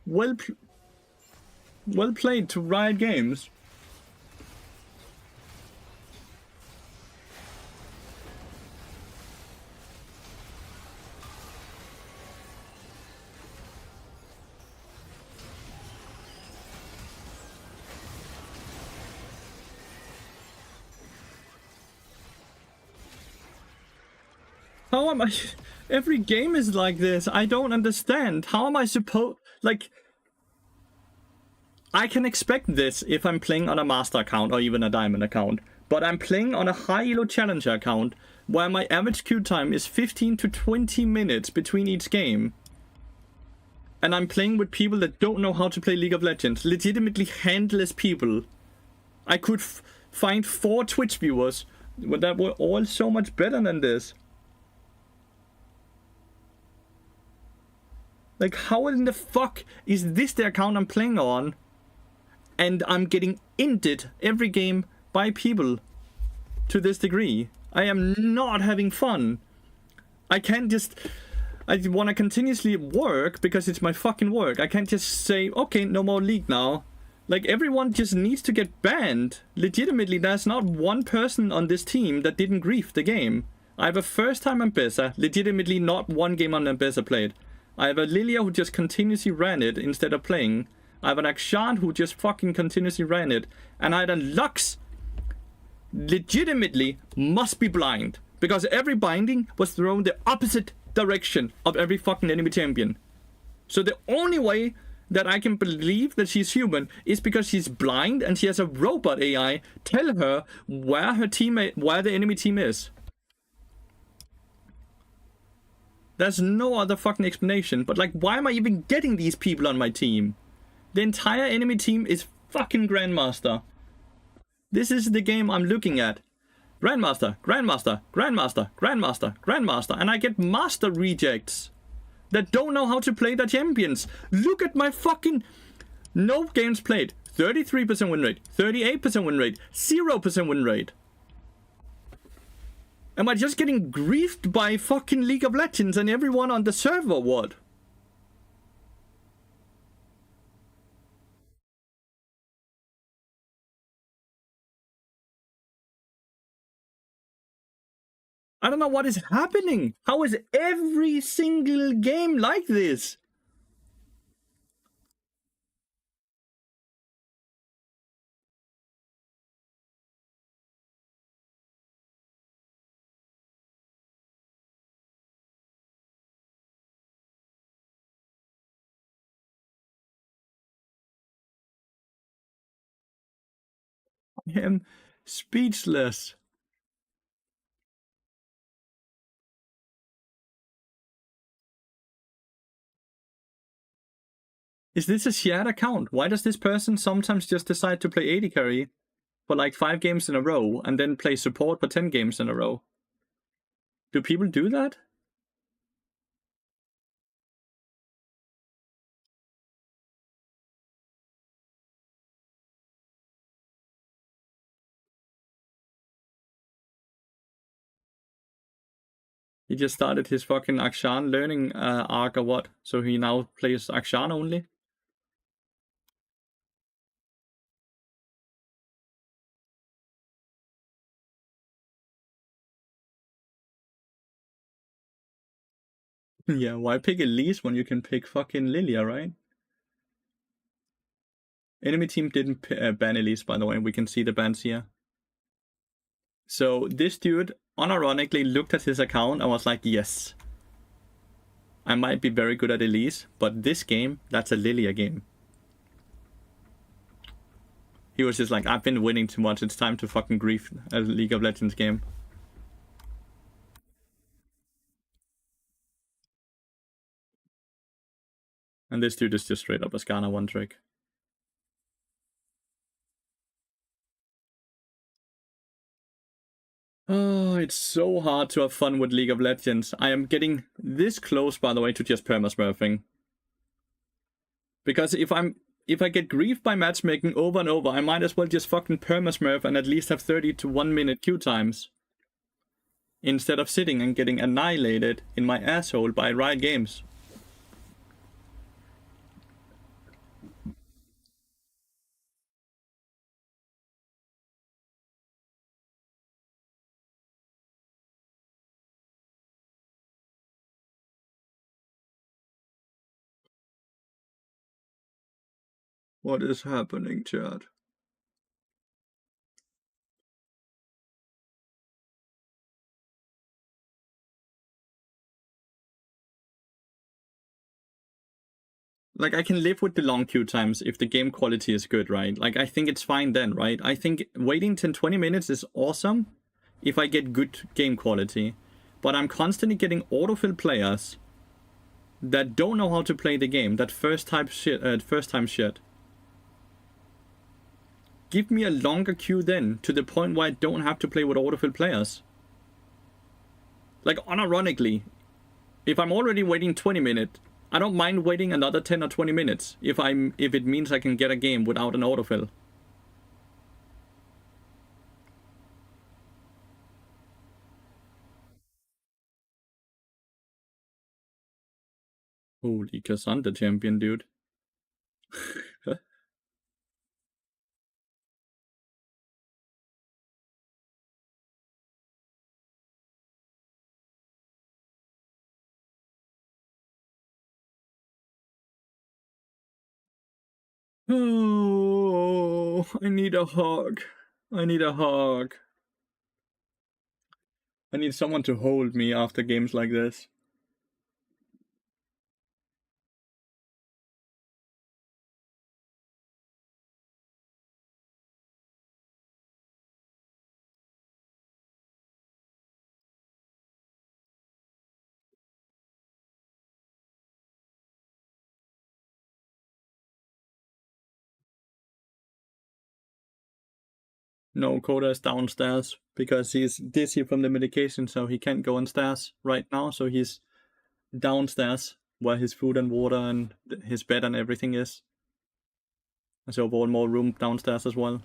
Well played to Riot Games. How am I... Every game is like this. I don't understand. How am I supposed... Like... I can expect this if I'm playing on a master account or even a diamond account. But I'm playing on a high elo challenger account where my average queue time is 15 to 20 minutes between each game. And I'm playing with people that don't know how to play League of Legends. Legitimately handless people. I could find 4 Twitch viewers that were all so much better than this. Like, how in the fuck is this the account I'm playing on? And I'm getting inted every game by people to this degree. I am not having fun. I can't just... I want to continuously work because it's my fucking work. I can't just say, okay, no more League now. Like, everyone just needs to get banned. Legitimately, there's not one person on this team that didn't grief the game. I have a first time Ambessa. Legitimately not one game on Ambessa played. I have a Lilia who just continuously ran it instead of playing. I have an Akshan who just fucking continuously ran it. And I had a Lux legitimately must be blind. Because every binding was thrown the opposite direction of every fucking enemy champion. So the only way that I can believe that she's human is because she's blind and she has a robot AI tell her where where the enemy team is. There's no other fucking explanation. But like, why am I even getting these people on my team? The entire enemy team is fucking Grandmaster. This is the game I'm looking at. Grandmaster, Grandmaster, Grandmaster, Grandmaster, Grandmaster, and I get Master rejects that don't know how to play the champions. Look at my fucking... No games played. 33% win rate, 38% win rate, 0% win rate. Am I just getting griefed by fucking League of Legends and everyone on the server, what? I don't know what is happening. How is every single game like this? I am speechless. Is this a shared account? Why does this person sometimes just decide to play AD carry for like 5 games in a row and then play support for 10 games in a row? Do people do that? He just started his fucking Akshan learning arc or what? So he now plays Akshan only? Yeah, why pick Elise when you can pick fucking Lilia, right? Enemy team didn't ban Elise, by the way. We can see the bans here. So this dude unironically looked at his account and was like, yes, I might be very good at Elise, but this game, that's a Lilia game. He was just like, I've been winning too much. It's time to fucking grief a League of Legends game. And this dude is just straight up a Skarner one trick. Oh, it's so hard to have fun with League of Legends. I am getting this close, by the way, to just perma-smurfing. Because if I get griefed by matchmaking over and over, I might as well just fucking perma-smurf and at least have 30 to 1 minute queue times. Instead of sitting and getting annihilated in my asshole by Riot Games. What is happening, chat? Like, I can live with the long queue times if the game quality is good, right? Like, I think it's fine then, right? I think waiting 10-20 minutes is awesome if I get good game quality. But I'm constantly getting autofill players that don't know how to play the game, that first time shit. Give me a longer queue then, to the point where I don't have to play with autofill players. Like, unironically, if I'm already waiting 20 minutes, I don't mind waiting another 10 or 20 minutes if it means I can get a game without an autofill. Holy Cassandra champion, dude. Oh, I need a hug. I need a hug. I need someone to hold me after games like this. No, Coda's downstairs because he's dizzy from the medication, so he can't go on stairs right now. So he's downstairs where his food and water and his bed and everything is. So one more room downstairs as well.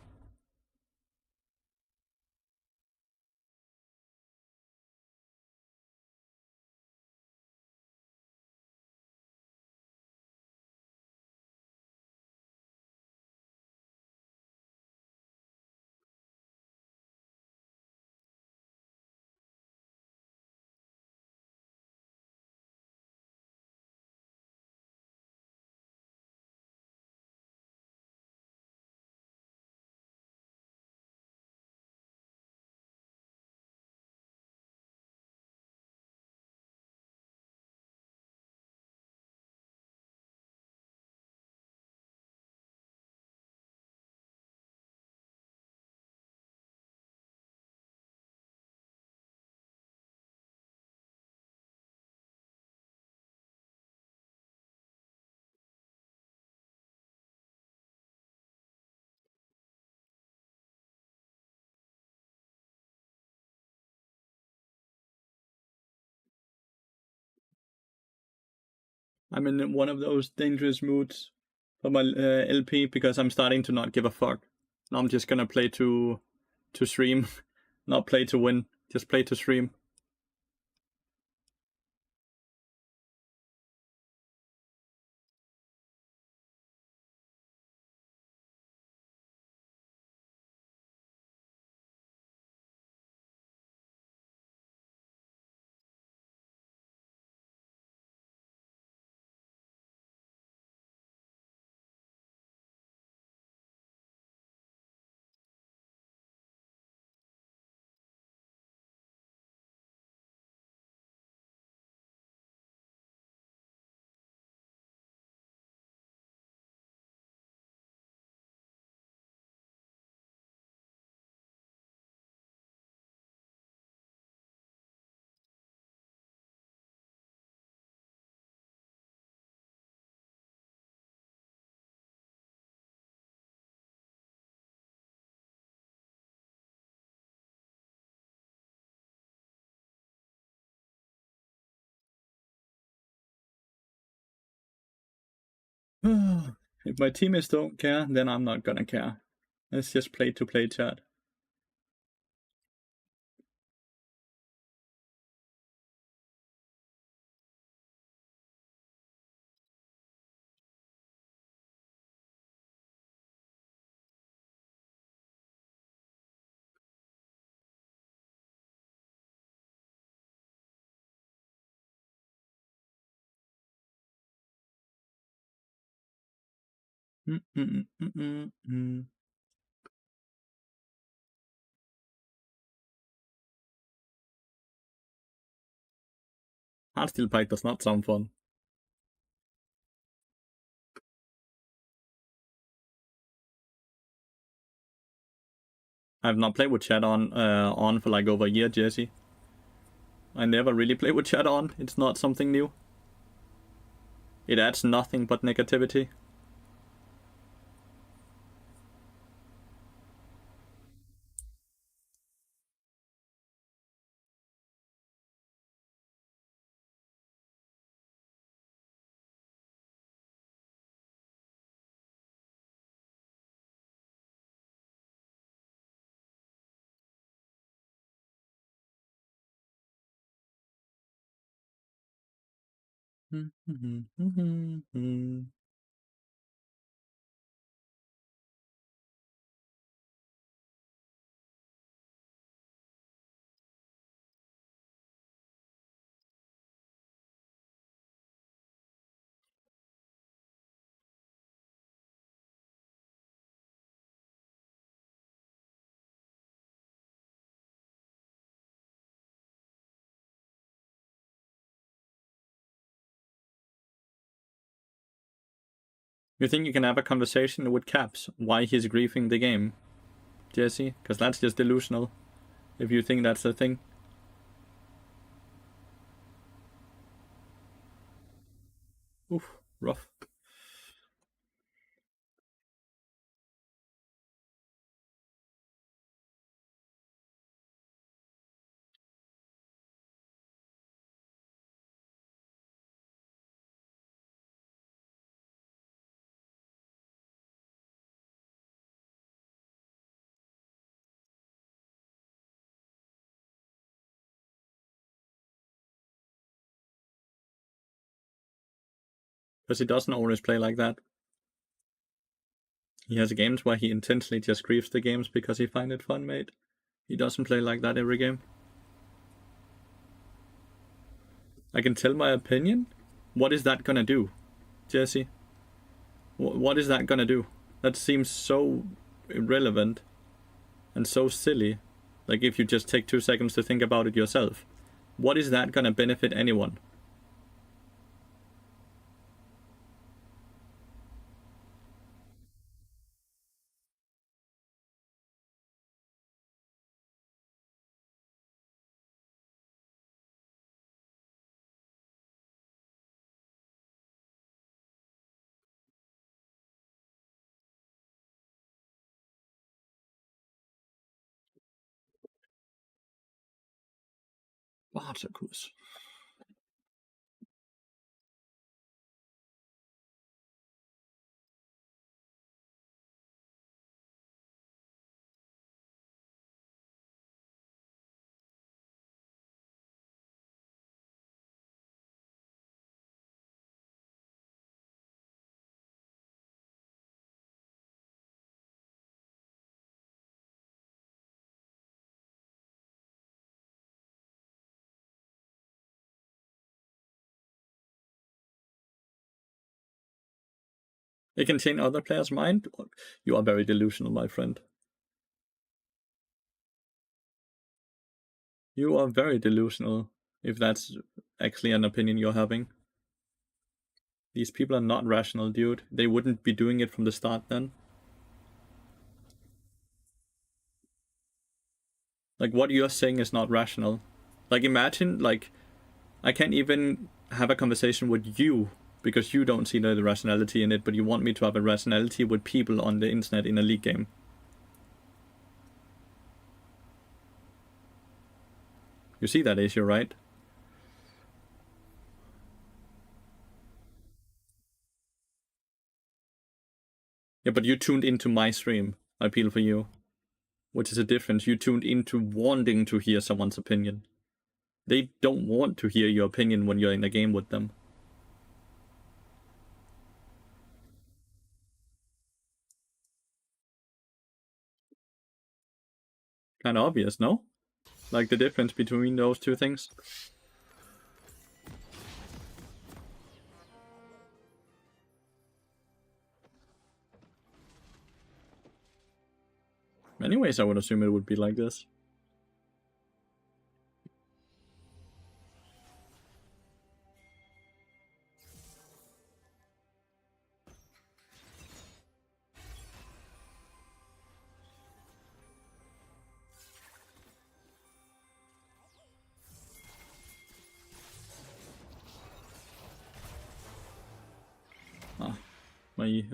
I'm in one of those dangerous moods for my LP because I'm starting to not give a fuck. Now I'm just gonna play to stream, not play to win, just play to stream. If my teammates don't care, then I'm not gonna care. Let's just play to play chat. Hardstyle Pike does not sound fun. I've not played with chat on for like over a year, Jesse. I never really played with chat on. It's not something new. It adds nothing but negativity. You think you can have a conversation with Caps why he's griefing the game, Jesse? Because that's just delusional, if you think that's a thing. Oof, rough. Because he doesn't always play like that. He has games where he intentionally just griefs the games because he finds it fun, mate. He doesn't play like that every game. I can tell my opinion? What is that gonna do, Jesse? What is that gonna do? That seems so irrelevant and so silly. Like, if you just take 2 seconds to think about it yourself. What is that gonna benefit anyone? Spartacus. It can change other players' mind? You are very delusional, my friend. You are very delusional, if that's actually an opinion you're having. These people are not rational, dude. They wouldn't be doing it from the start then. Like, what you're saying is not rational. Like, imagine, like, I can't even have a conversation with you because you don't see the rationality in it, but you want me to have a rationality with people on the internet in a league game. You see that issue, right? Yeah, but you tuned into my stream. I feel for you. Which is a difference. You tuned into wanting to hear someone's opinion. They don't want to hear your opinion when you're in a game with them. Kind of obvious, no? Like, the difference between those two things. Anyways, I would assume it would be like this.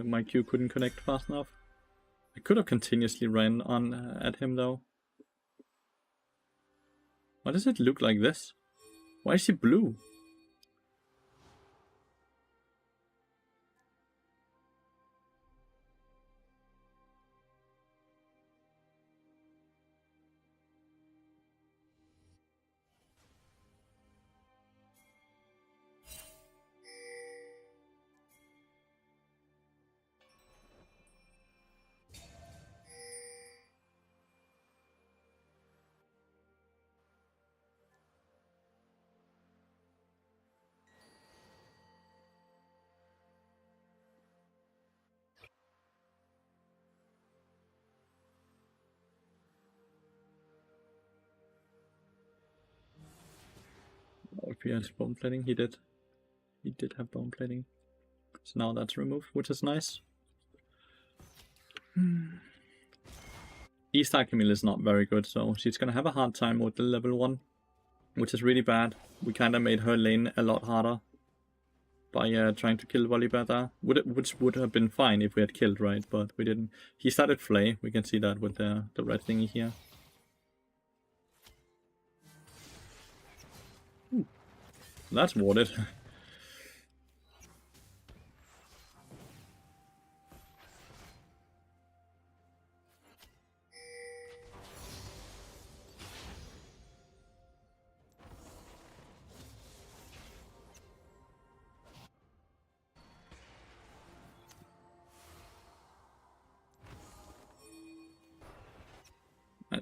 My Q couldn't connect fast enough. I could have continuously ran on at him though. Why does it look like this? Why is he blue? Oh, if he has bone plating, he did. He did have bone plating. So now that's removed, which is nice. E-Star Camille is not very good, so she's gonna have a hard time with the level 1. Which is really bad. We kinda made her lane a lot harder by trying to kill Volibear, which would have been fine if we had killed, right? But we didn't. He started Flay, we can see that with the red thingy here. Ooh. That's warded.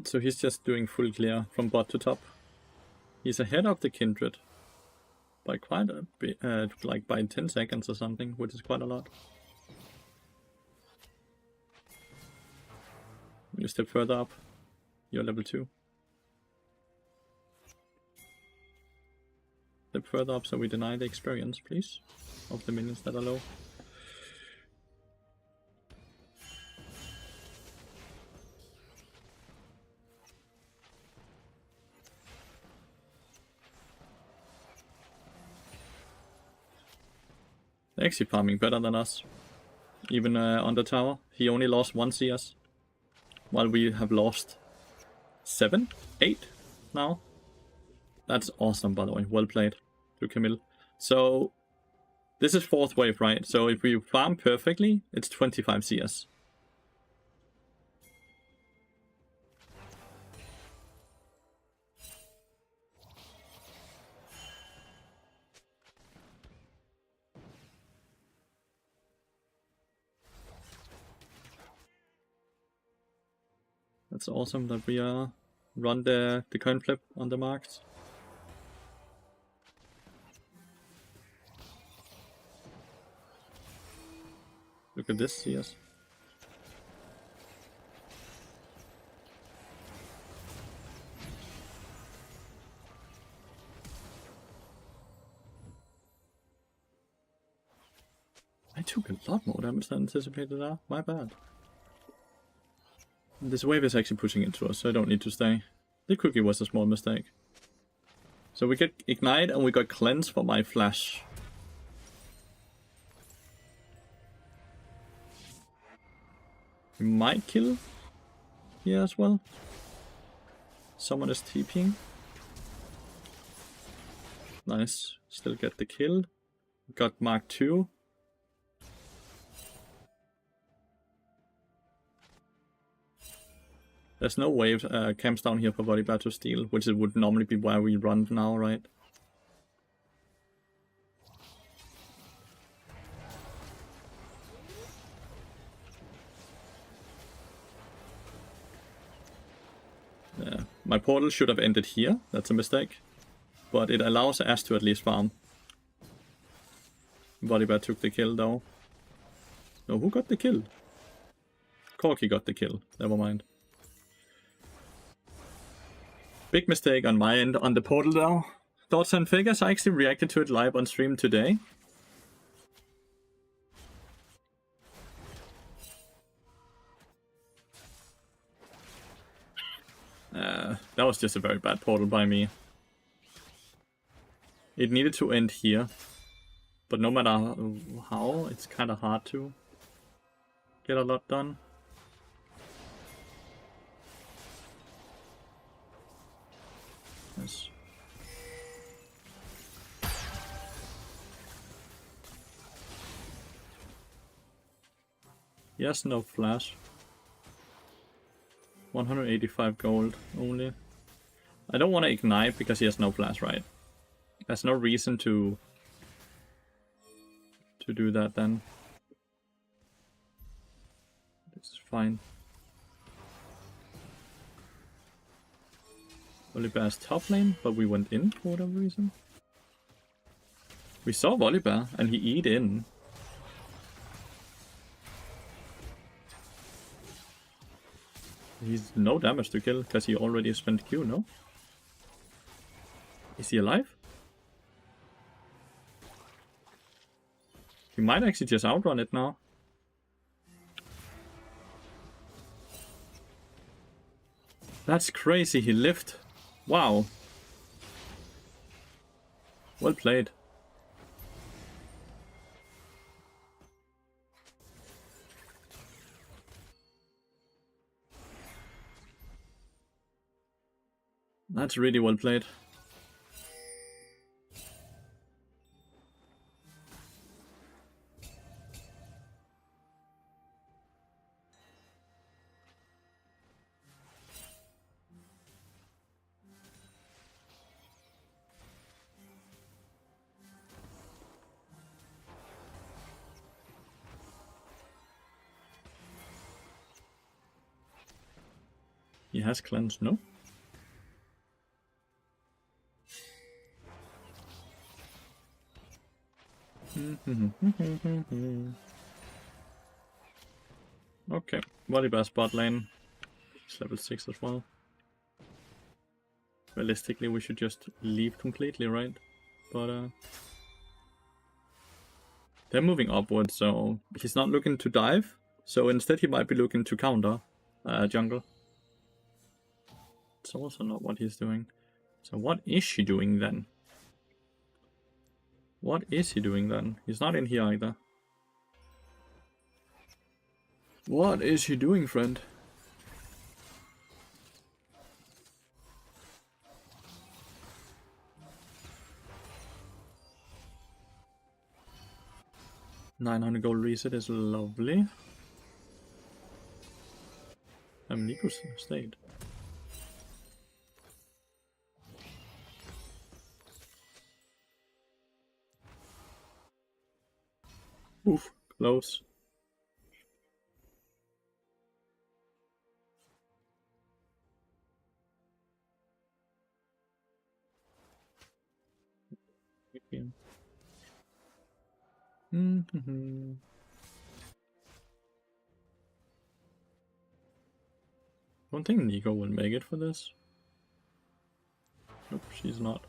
Right, so he's just doing full clear from bot to top. He's ahead of the Kindred by quite a bit, like by 10 seconds or something, which is quite a lot. You step further up, you're level 2. Step further up so we deny the experience, please, of the minions that are low. They're actually farming better than us. Even on the tower, he only lost 1 CS. While we have lost 7, 8 now. That's awesome, by the way. Well played to Camille. So, this is 4th wave, right? So if we farm perfectly, it's 25 CS. That's awesome that we run the coin flip on the marks. Look at this, CS. I took a lot more damage than anticipated there. My bad. This wave is actually pushing into us, so I don't need to stay. The cookie was a small mistake. So we get Ignite and we got Cleanse for my flash. We might kill here as well. Someone is TPing. Nice. Still get the kill. Got Mark 2. There's no wave camps down here for Volibear to steal, which it would normally be where we run now, right? Yeah, my portal should have ended here, that's a mistake. But it allows Ash to at least farm. Volibear took the kill though. No, who got the kill? Corki got the kill, never mind. Big mistake on my end on the portal though. Thoughts and figures, I actually reacted to it live on stream today. That was just a very bad portal by me. It needed to end here. But no matter how, it's kind of hard to get a lot done. Yes. Yes, no flash. 185 gold only. I don't want to ignite because he has no flash, right? There's no reason to do that then. This is fine. Volibear's top lane, but we went in for whatever reason. We saw Volibear and he eat in. He's no damage to kill because he already spent Q, no? Is he alive? He might actually just outrun it now. That's crazy, he lived. Wow. Well played. That's really well played. He has cleanse, no? Okay, Volibear's bot lane. It's level 6 as well. Realistically, we should just leave completely, right? But they're moving upwards, so he's not looking to dive. So instead he might be looking to counter jungle. It's also not what he's doing. So what is she doing then? What is he doing then? He's not in here either. What is he doing, friend? $900 gold reset is lovely. Nico stayed. Oof, close. Don't think Nico will make it for this. Nope, she's not.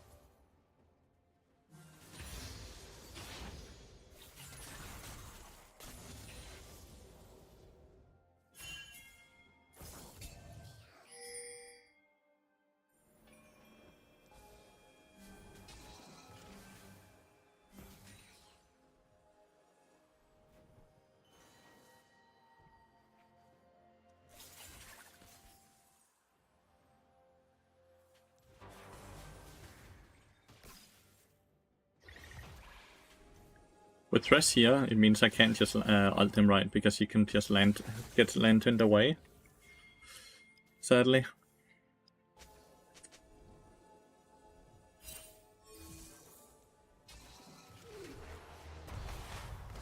With Thresh here, it means I can't just ult him right, because he can just get lanterned away. Sadly.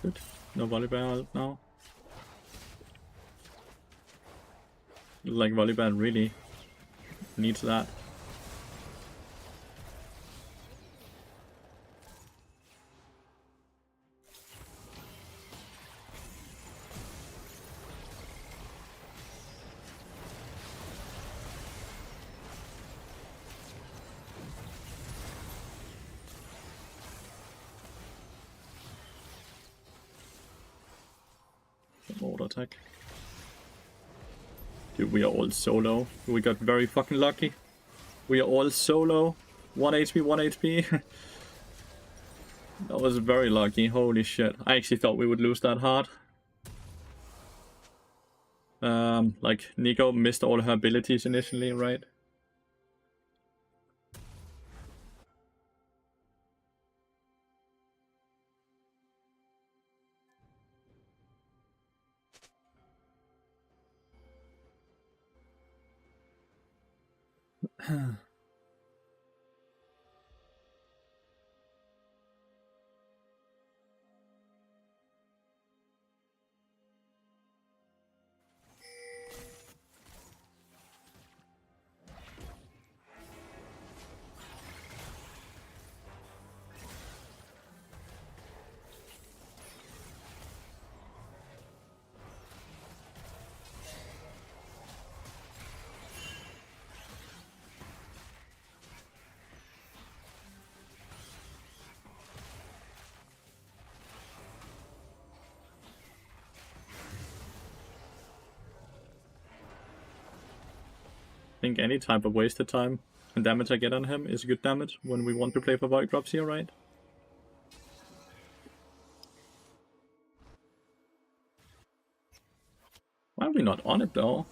Good. No Volibear ult now. Like Volibear really needs that. Auto attack. Dude, we are all solo. We got very fucking lucky. We are all solo. 1 HP, 1 HP. That was very lucky. Holy shit. I actually thought we would lose that hard. Like, Nico missed all her abilities initially, right? I think any type of wasted time and damage I get on him is good damage when we want to play for Void Drops here, right? Why are we not on it though?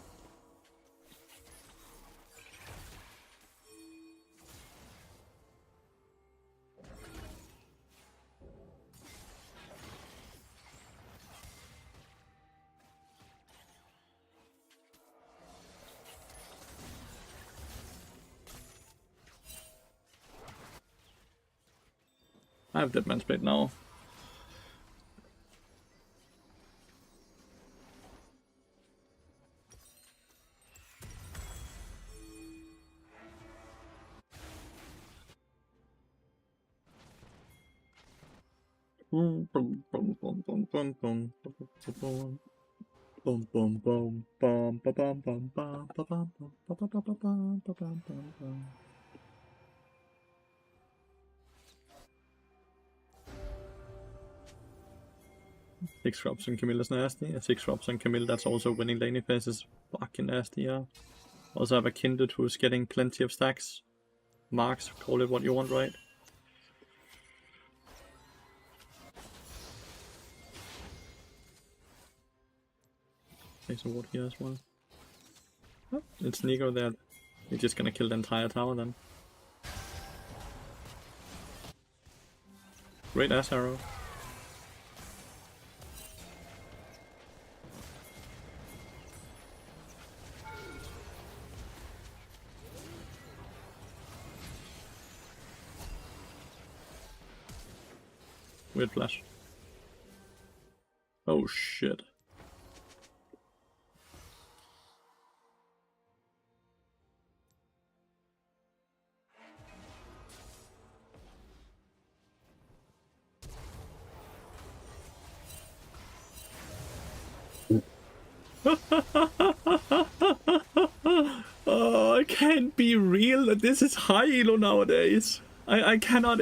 I have Dead Man's Blade now. Boom, boom, boom, boom, boom, boom, boom, boom. Boom, boom, boom, boom, ba bum, bum, bum, ba bum, bum, ba ba ba ba bum, ba bum, bum, bum. Six drops on Camille is nasty. A 6 drops on Camille that's also winning lane phase is fucking nasty, yeah. Also have a Kindred who's getting plenty of stacks. Marks, call it what you want, right? Takes a ward here as well. Oh, it's Nico there. You're just gonna kill the entire tower then. Great ass arrow. Weird flash. Oh shit. Oh, it can't be real that this is high elo nowadays. I cannot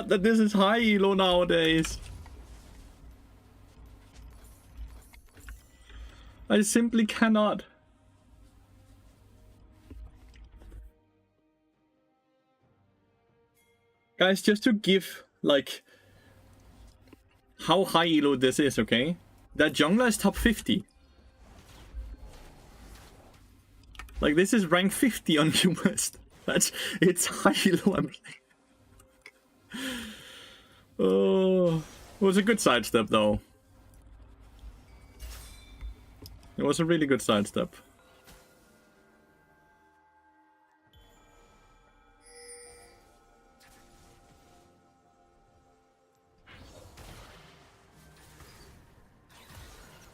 that this is high elo nowadays. I simply cannot. Guys, just to give, like, how high elo this is, okay? That jungler is top 50. Like, this is rank 50 on US. It's high elo I'm playing. Oh, it was a good sidestep, though. It was a really good sidestep.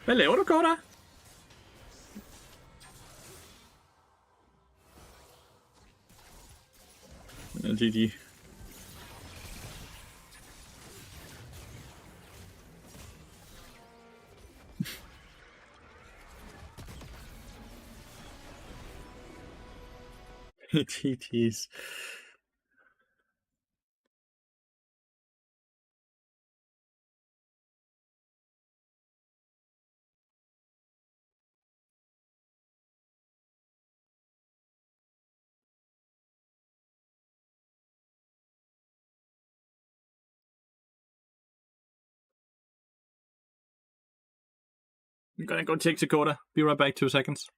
Hvad laver du, Gorda? GG. GG's. I'm gonna go take Dakota. Be right back, 2 seconds.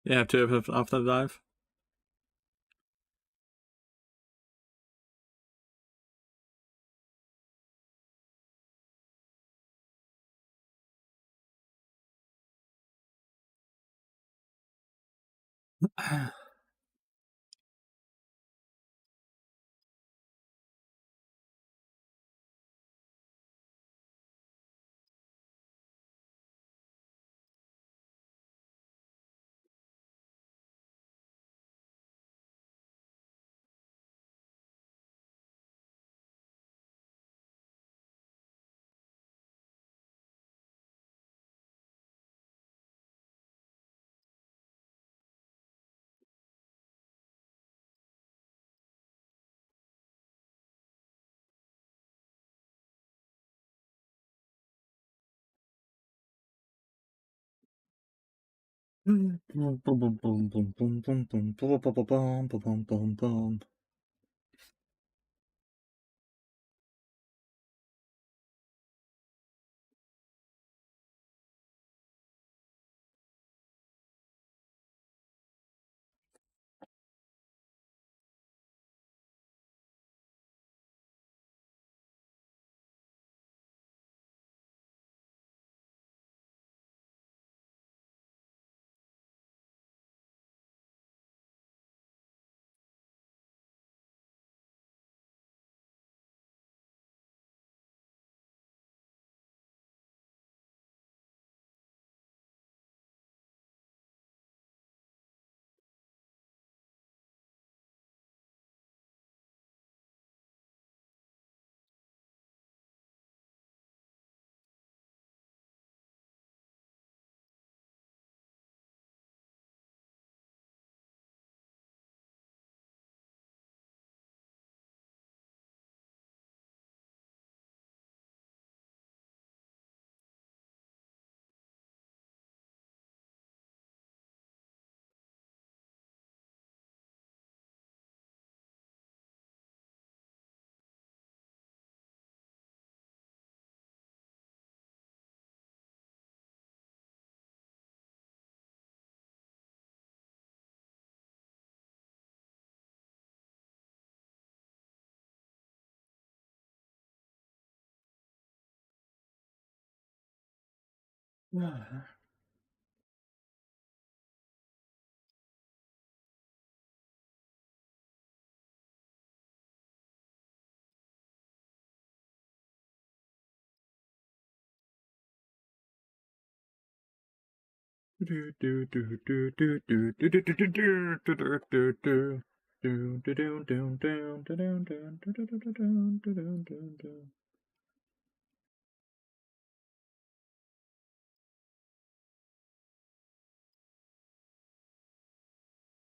Yeah, to have after dive.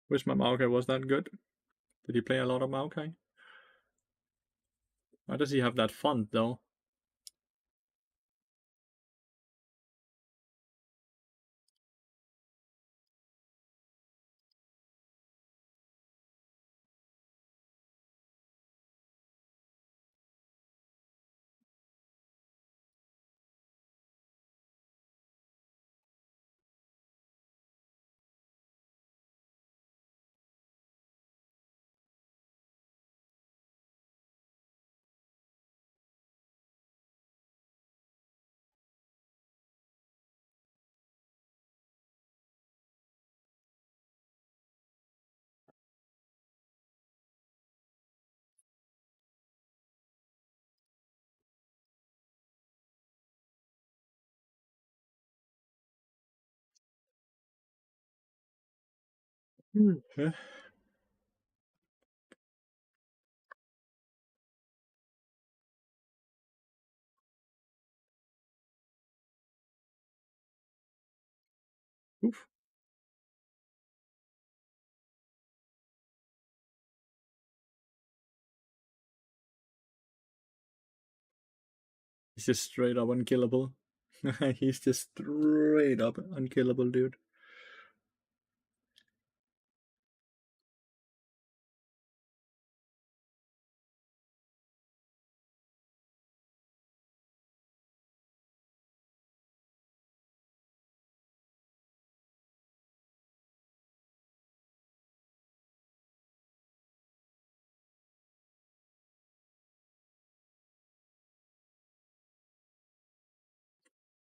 Where's my Maokai? Was that good? Did he play a lot of Maokai? Why does he have that font though? Okay. Oof. He's just straight up unkillable. He's just straight up unkillable, dude.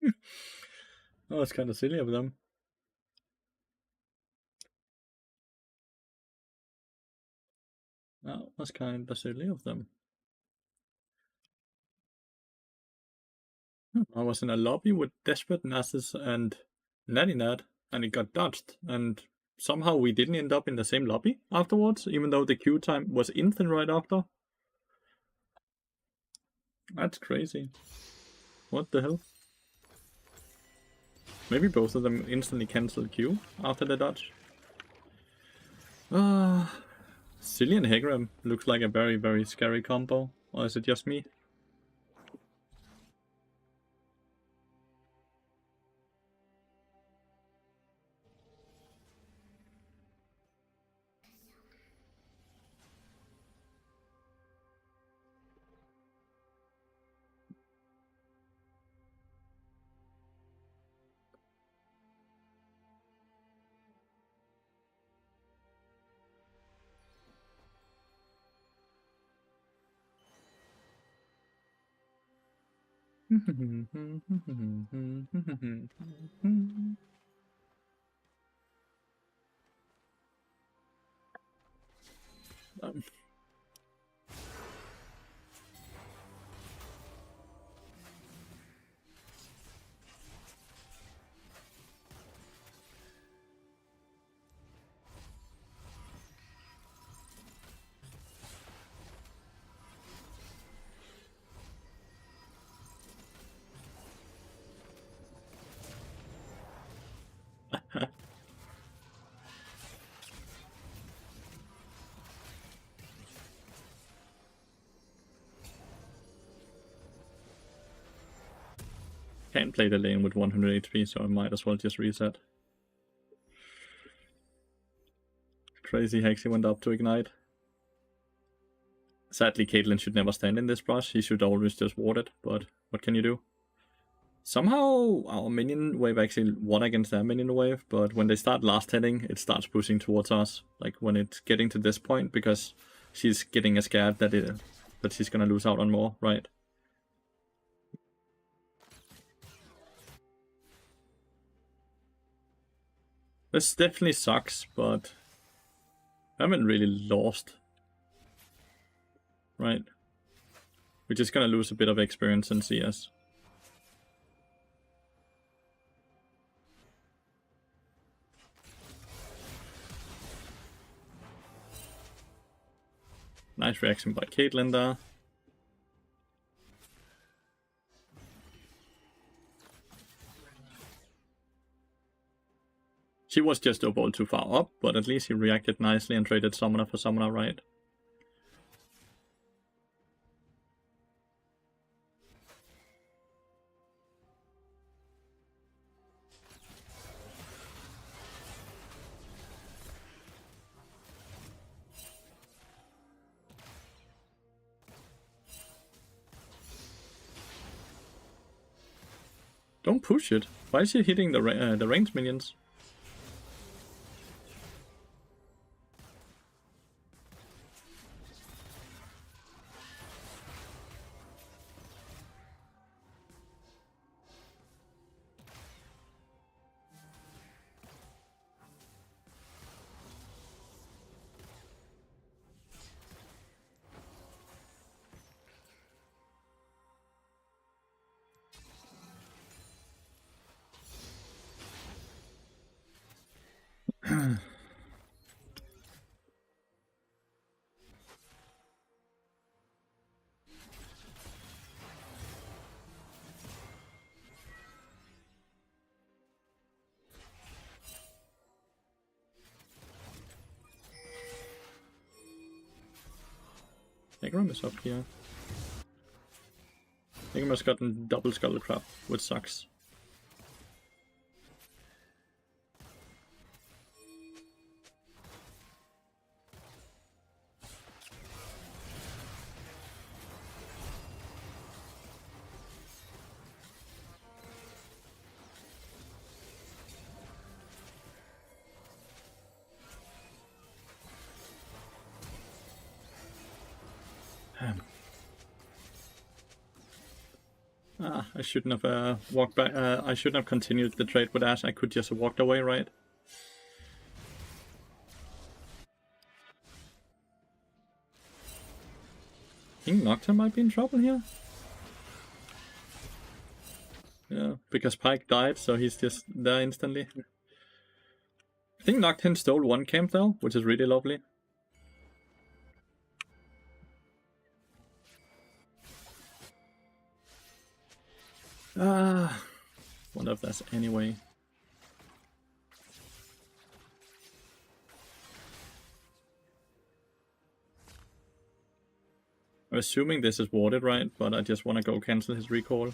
Oh, it's kind of silly of them. That was kind of silly of them. I was in a lobby with Desperate Nasus and Naninat, and it got dodged, and somehow we didn't end up in the same lobby afterwards, even though the queue time was instant right after. That's crazy. What the hell? Maybe both of them instantly cancelled Q after the dodge. Silly and Hegram looks like a very, very scary combo. Or is it just me? Can't play the lane with 100 HP, so I might as well just reset. Crazy Hexy went up to ignite. Sadly, Caitlyn should never stand in this brush. He should always just ward it, but what can you do? Somehow our minion wave actually won against their minion wave, but when they start last hitting, it starts pushing towards us. Like when it's getting to this point, because she's getting scared that she's gonna lose out on more, right? This definitely sucks, but I haven't really lost. Right? We're just gonna lose a bit of experience in CS. Nice reaction by Caitlyn there. She was just a ball too far up, but at least he reacted nicely and traded summoner for summoner, right? Don't push it. Why is he hitting the ranged minions? Negron is up here. Negron has gotten double Skullcrab, which sucks. Ah, I shouldn't have walked back. I shouldn't have continued the trade with Ash. I could just have walked away, right? I think Nocturne might be in trouble here. Yeah, because Pyke died, so he's just there instantly. I think Nocturne stole one camp though, which is really lovely. Wonder if that's any way. I'm assuming this is warded, right? But I just want to go cancel his recall.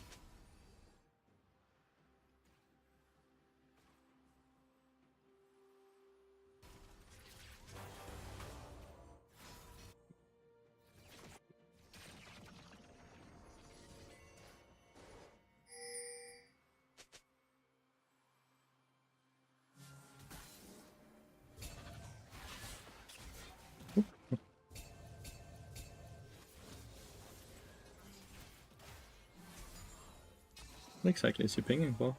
What exactly is he pinging for?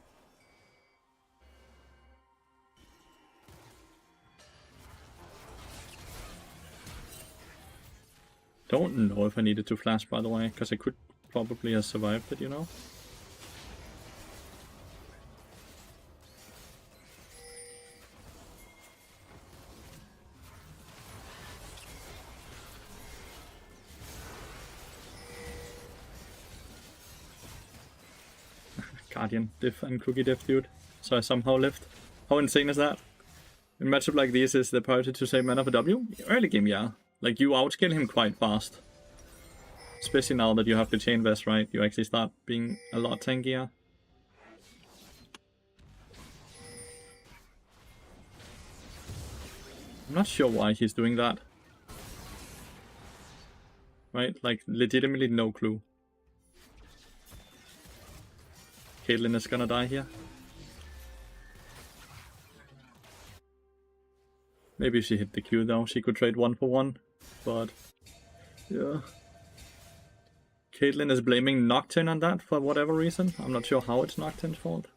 Don't know if I needed to flash, by the way, because I could probably have survived it, you know? Guardian diff and cookie diff, dude. So I somehow lived. How insane is that? In matchup like this, is the priority to save mana for W? Early game, yeah. Like, you outscale him quite fast. Especially now that you have the chain vest, right? You actually start being a lot tankier. I'm not sure why he's doing that. Right? Like, legitimately no clue. Caitlyn is gonna die here. Maybe if she hit the Q though, she could trade 1-for-1. But, yeah. Caitlyn is blaming Nocturne on that for whatever reason. I'm not sure how it's Nocturne's fault.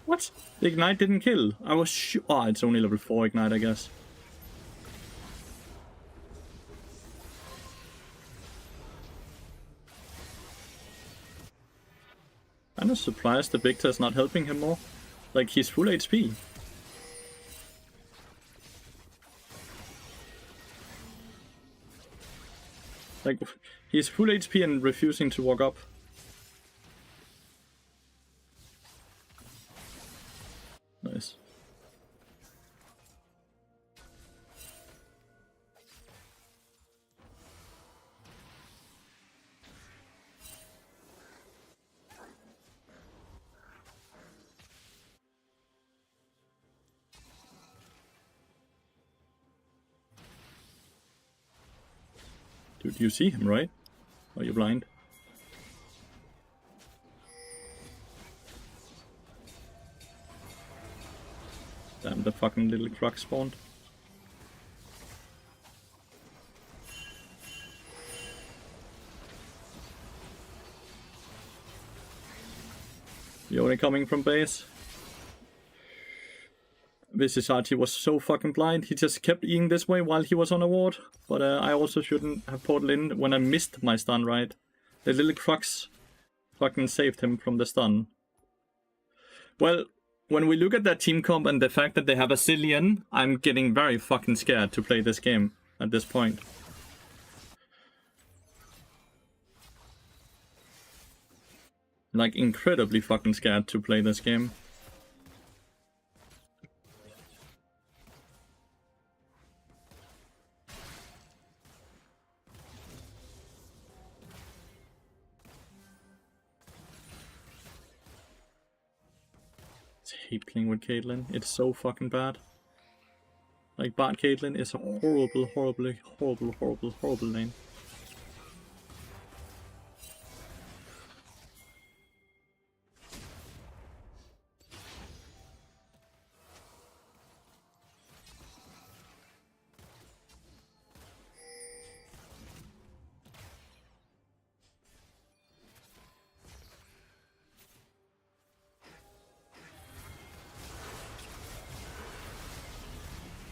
What? The Ignite didn't kill? I was sure. Oh, it's only level 4 Ignite, I guess. I'm just surprised the Victor is not helping him more. Like, he's full HP. Like, he's full HP and refusing to walk up. Nice. Dude, you see him, right? Are you blind? Damn, the fucking little croc spawned. You're only coming from base. Visage was so fucking blind. He just kept eating this way while he was on a ward. But I also shouldn't have portaled in when I missed my stun, right? The little crocs fucking saved him from the stun. Well, when we look at that team comp and the fact that they have a Cillian, I'm getting very fucking scared to play this game at this point. Like, incredibly fucking scared to play this game. I hate playing with Caitlyn. It's so fucking bad. Like, bot Caitlyn is a horrible, horrible lane.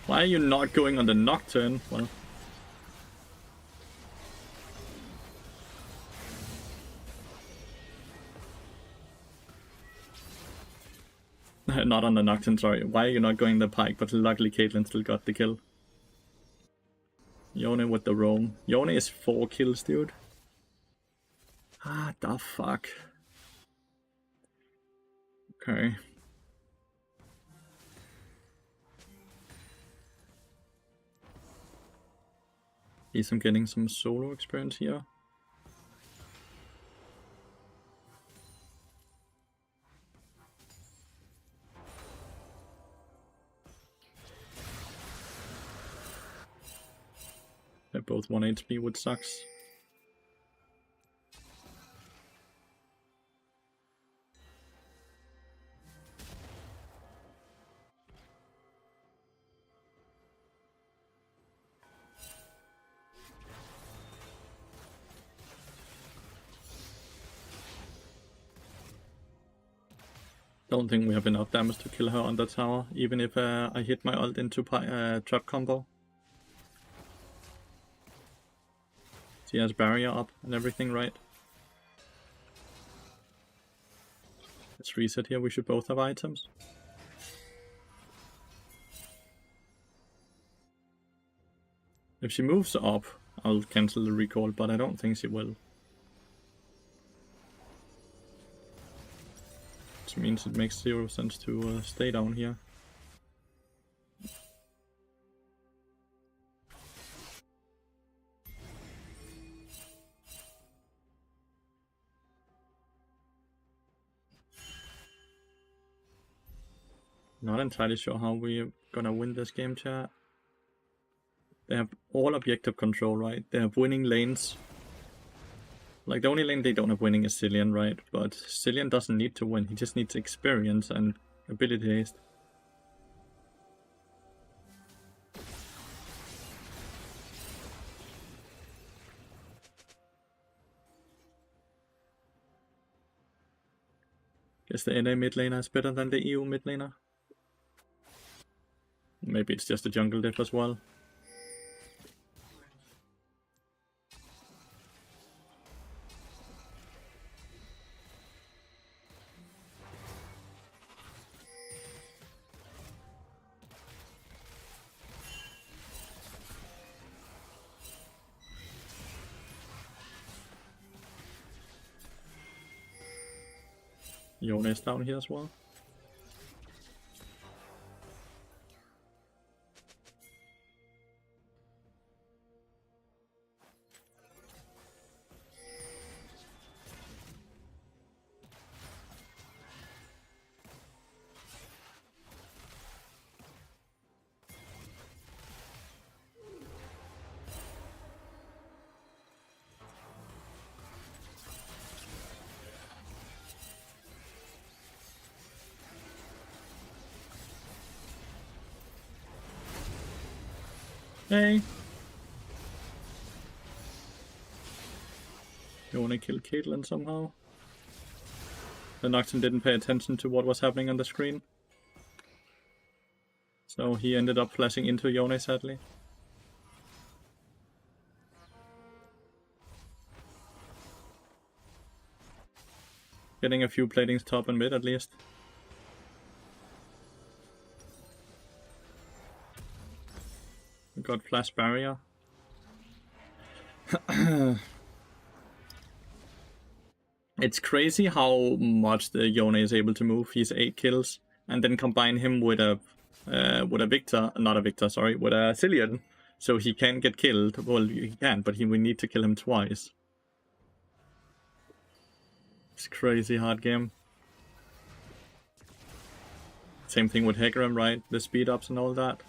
Why are you not going on the Nocturne? Well... not on the Nocturne, sorry. Why are you not going the Pike? But luckily Caitlyn still got the kill. Yone with the roam. Yone is 4 kills, dude. Ah, the fuck. Okay. At least I'm getting some solo experience here. They're both 1 HP, which sucks. Don't think we have enough damage to kill her on the tower, even if I hit my ult into trap combo. She has barrier up and everything, right? Let's reset here, we should both have items. If she moves up, I'll cancel the recall, but I don't think she will. Which means it makes 0 sense to stay down here. Not entirely sure how we're gonna win this game, chat. They have all objective control, right? They have winning lanes. Like, the only lane they don't have winning is Cillian, right? But Cillian doesn't need to win, he just needs experience and ability haste. Guess the NA mid laner is better than the EU mid laner. Maybe it's just a jungle diff as well. Yone is down here as well. Hey! You wanna kill Caitlyn somehow? The Nocturne didn't pay attention to what was happening on the screen. So he ended up flashing into Yone, sadly. Getting a few platings top and mid at least. We got flash barrier. It's crazy how much the Yone is able to move. He's 8 kills, and then combine him with a Victor, not a Victor, sorry, with a Cillian, so he can get killed. Well, he can, but we need to kill him twice. It's a crazy hard game. Same thing with Hecarim, right? The speed ups and all that.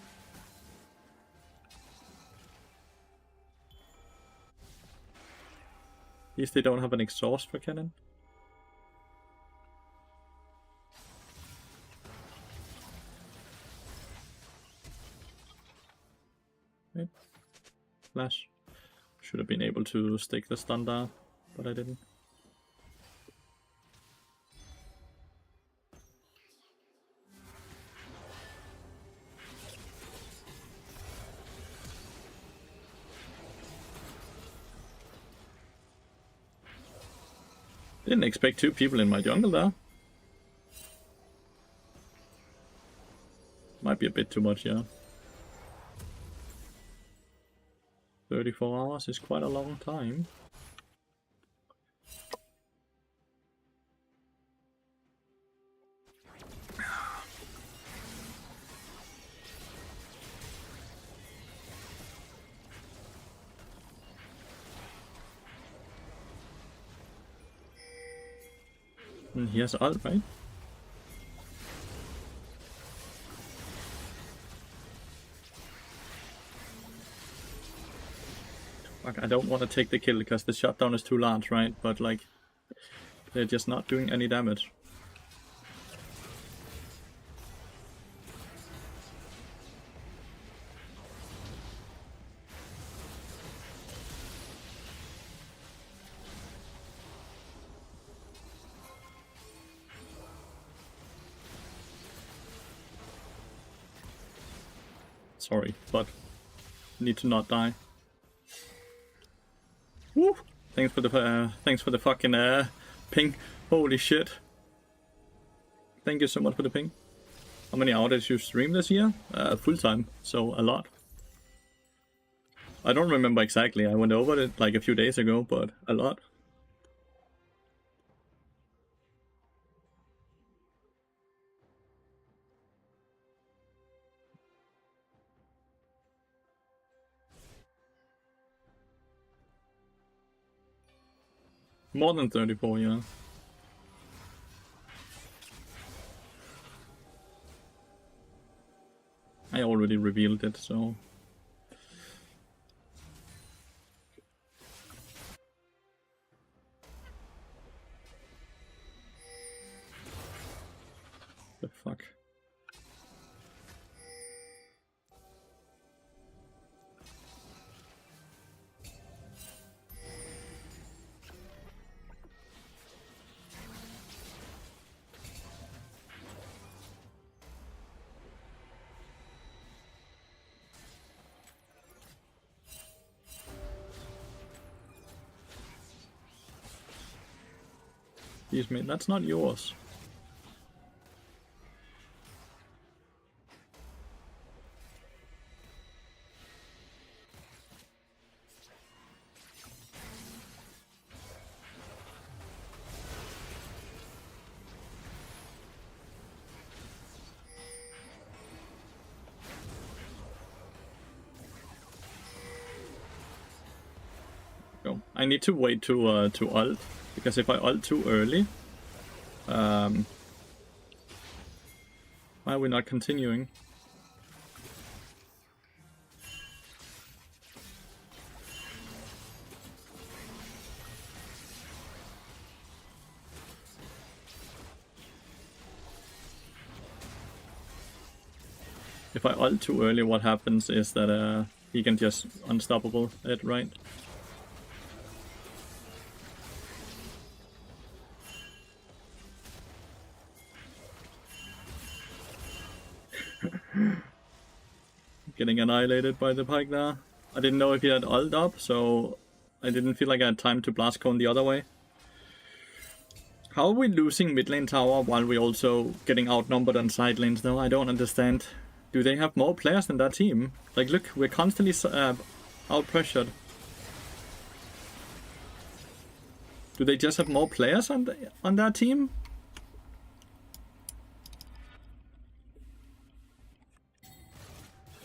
At least they don't have an exhaust for cannon. Okay. Flash. Should have been able to stick the stun down, but I didn't. Didn't expect 2 people in my jungle there. Might be a bit too much, yeah. 34 hours is quite a long time. And he has ult, right? Fuck, I don't want to take the kill because the shutdown is too large, right? But like, they're just not doing any damage. Sorry, but need to not die. Woo! Thanks for the fucking ping. Holy shit! Thank you so much for the ping. How many hours did you stream this year? Full time, so a lot. I don't remember exactly. I went over it like a few days ago, but a lot. More than 34, yeah. I already revealed it, so... The fuck? Excuse me, that's not yours. Go. I need to wait to ult, because if I ult too early, why are we not continuing? If I ult too early, what happens is that he can just unstoppable it, right? Getting annihilated by the pike there. I didn't know if he had ult up, so I didn't feel like I had time to blast cone the other way. How are we losing mid lane tower while we're also getting outnumbered on side lanes though? I don't understand. Do they have more players than that team? Like, look, we're constantly out-pressured. Do they just have more players on that team?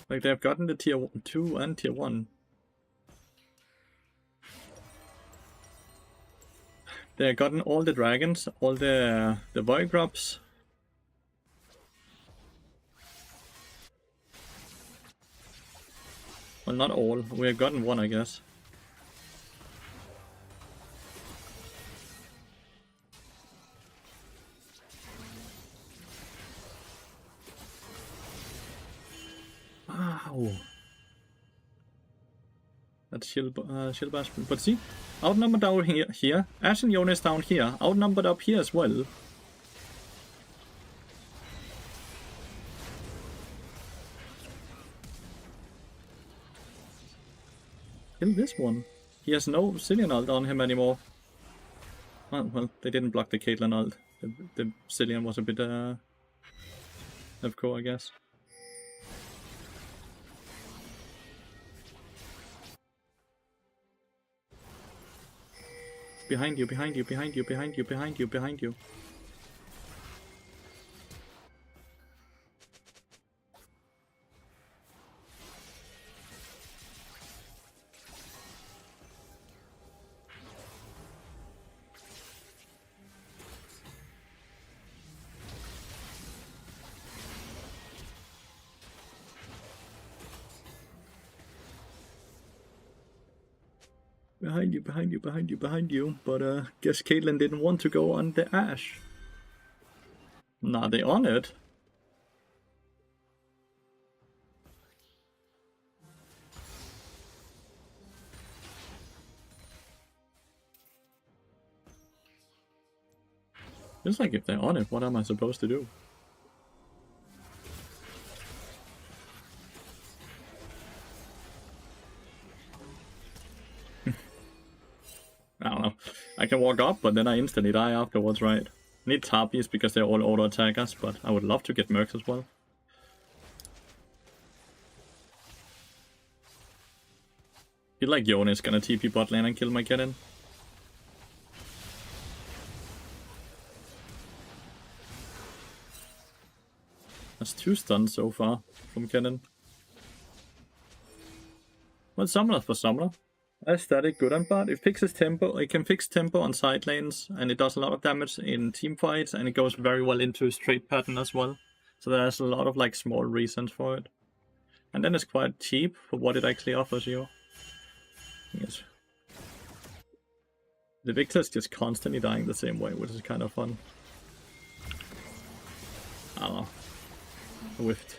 Like, they've gotten the tier 2 and tier 1. They've gotten all the dragons, all the void drops. Well, not all. We have gotten one, I guess. Wow. That's shield bash. But see, outnumbered down here. Ash and Jonas down here. Outnumbered up here as well. Kill this one. He has no Cillian ult on him anymore. Oh, well, they didn't block the Caitlyn ult. The Cillian was a bit FK, I guess. Behind you, behind you, behind you, behind you, behind you, behind you. Behind you, behind you, behind you, behind you. But guess Caitlyn didn't want to go on the Ashe. Nah, they on it. It's like if they're on it, what am I supposed to do? I don't know. I can walk up, but then I instantly die afterwards, right? Need Tarpies because they're all auto-attack us, but I would love to get Mercs as well. Feel like Yone is gonna TP bot lane and kill my Kennen. That's 2 stuns so far from Kennen. Well, Summoner for Summoner. Aesthetic, good and bad. It fixes tempo. It can fix tempo on side lanes, and it does a lot of damage in team fights, and it goes very well into his trade pattern as well. So there's a lot of like small reasons for it. And then it's quite cheap for what it actually offers you. Yes. The Victor's just constantly dying the same way, which is kind of fun. I don't know. Whiffed.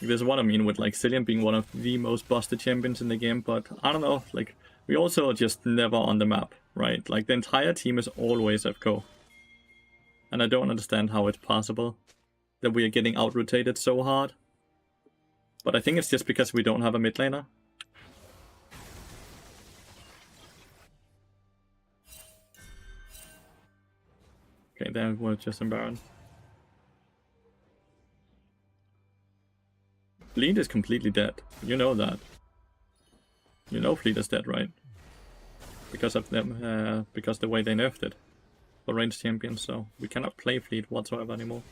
This is what I mean with like Cillian being one of the most busted champions in the game, but I don't know, like we also just never on the map, right? Like the entire team is always FK. And I don't understand how it's possible that we are getting out-rotated so hard. But I think it's just because we don't have a mid laner. Okay, there we're just in Baron. Fleet is completely dead. You know that. You know Fleet is dead, right? Because of them, because the way they nerfed it for ranged champions, so we cannot play Fleet whatsoever anymore.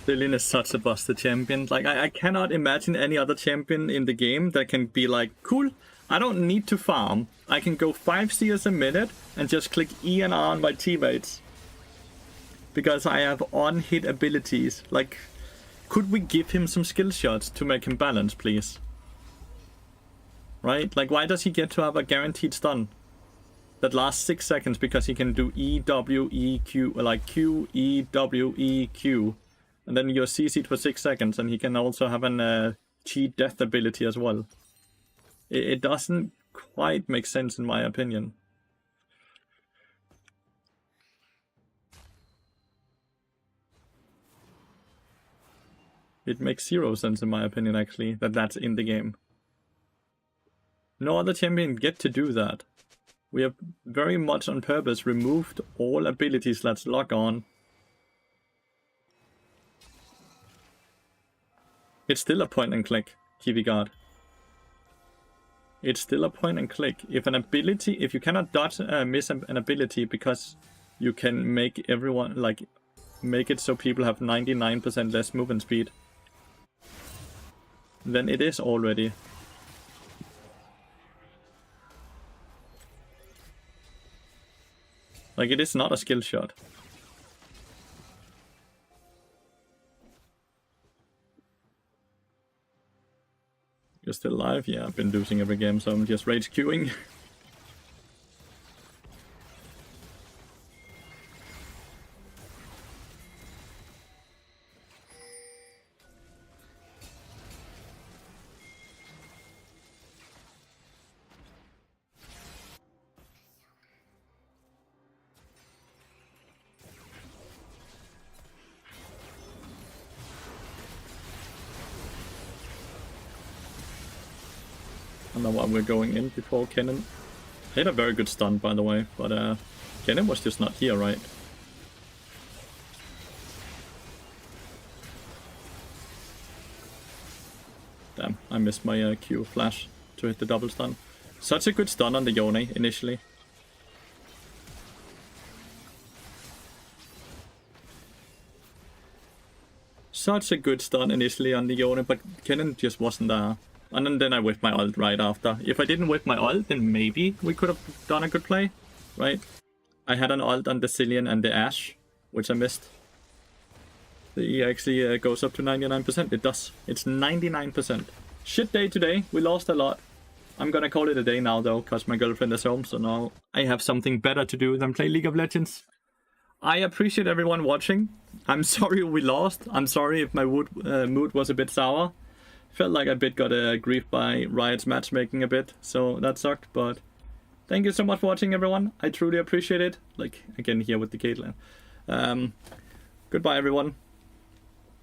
Cillian is such a busted champion. Like, I cannot imagine any other champion in the game that can be like, cool, I don't need to farm. I can go 5 CS a minute and just click E and R on my teammates. Because I have on-hit abilities. Like, could we give him some skill shots to make him balance, please? Right? Like, why does he get to have a guaranteed stun that lasts 6 seconds because he can do E, W, E, Q, like Q, E, W, E, Q. And then you're CC'd for 6 seconds, and he can also have an cheat death ability as well. It doesn't quite make sense in my opinion. It makes 0 sense in my opinion, actually, that that's in the game. No other champion get to do that. We have very much on purpose removed all abilities that's lock on. It's still a point and click, Kiwi Guard. It's still a point and click. If an ability, if you cannot dodge miss an ability because you can make everyone, like, make it so people have 99% less movement speed, then it is already. Like, it is not a skill shot. You're still alive? Yeah, I've been losing every game, so I'm just rage queuing. I don't know why we're going in before Kennen. He had a very good stun, by the way, but Kennen was just not here, right? Damn, I missed my Q flash to hit the double stun. Such a good stun on the Yone initially. Such a good stun initially on the Yone, but Kennen just wasn't there. And then I whipped my ult right after. If I didn't whip my ult, then maybe we could have done a good play, right? I had an ult on the Cillian and the Ashe, which I missed. The E actually goes up to 99%. It does. It's 99%. Shit day today. We lost a lot. I'm gonna call it a day now, though, because my girlfriend is home, so now I have something better to do than play League of Legends. I appreciate everyone watching. I'm sorry we lost. I'm sorry if my mood was a bit sour. Felt like I got griefed by Riot's matchmaking a bit, so that sucked, but thank you so much for watching, everyone. I truly appreciate it. Like, again, here with the Caitlyn. Goodbye, everyone.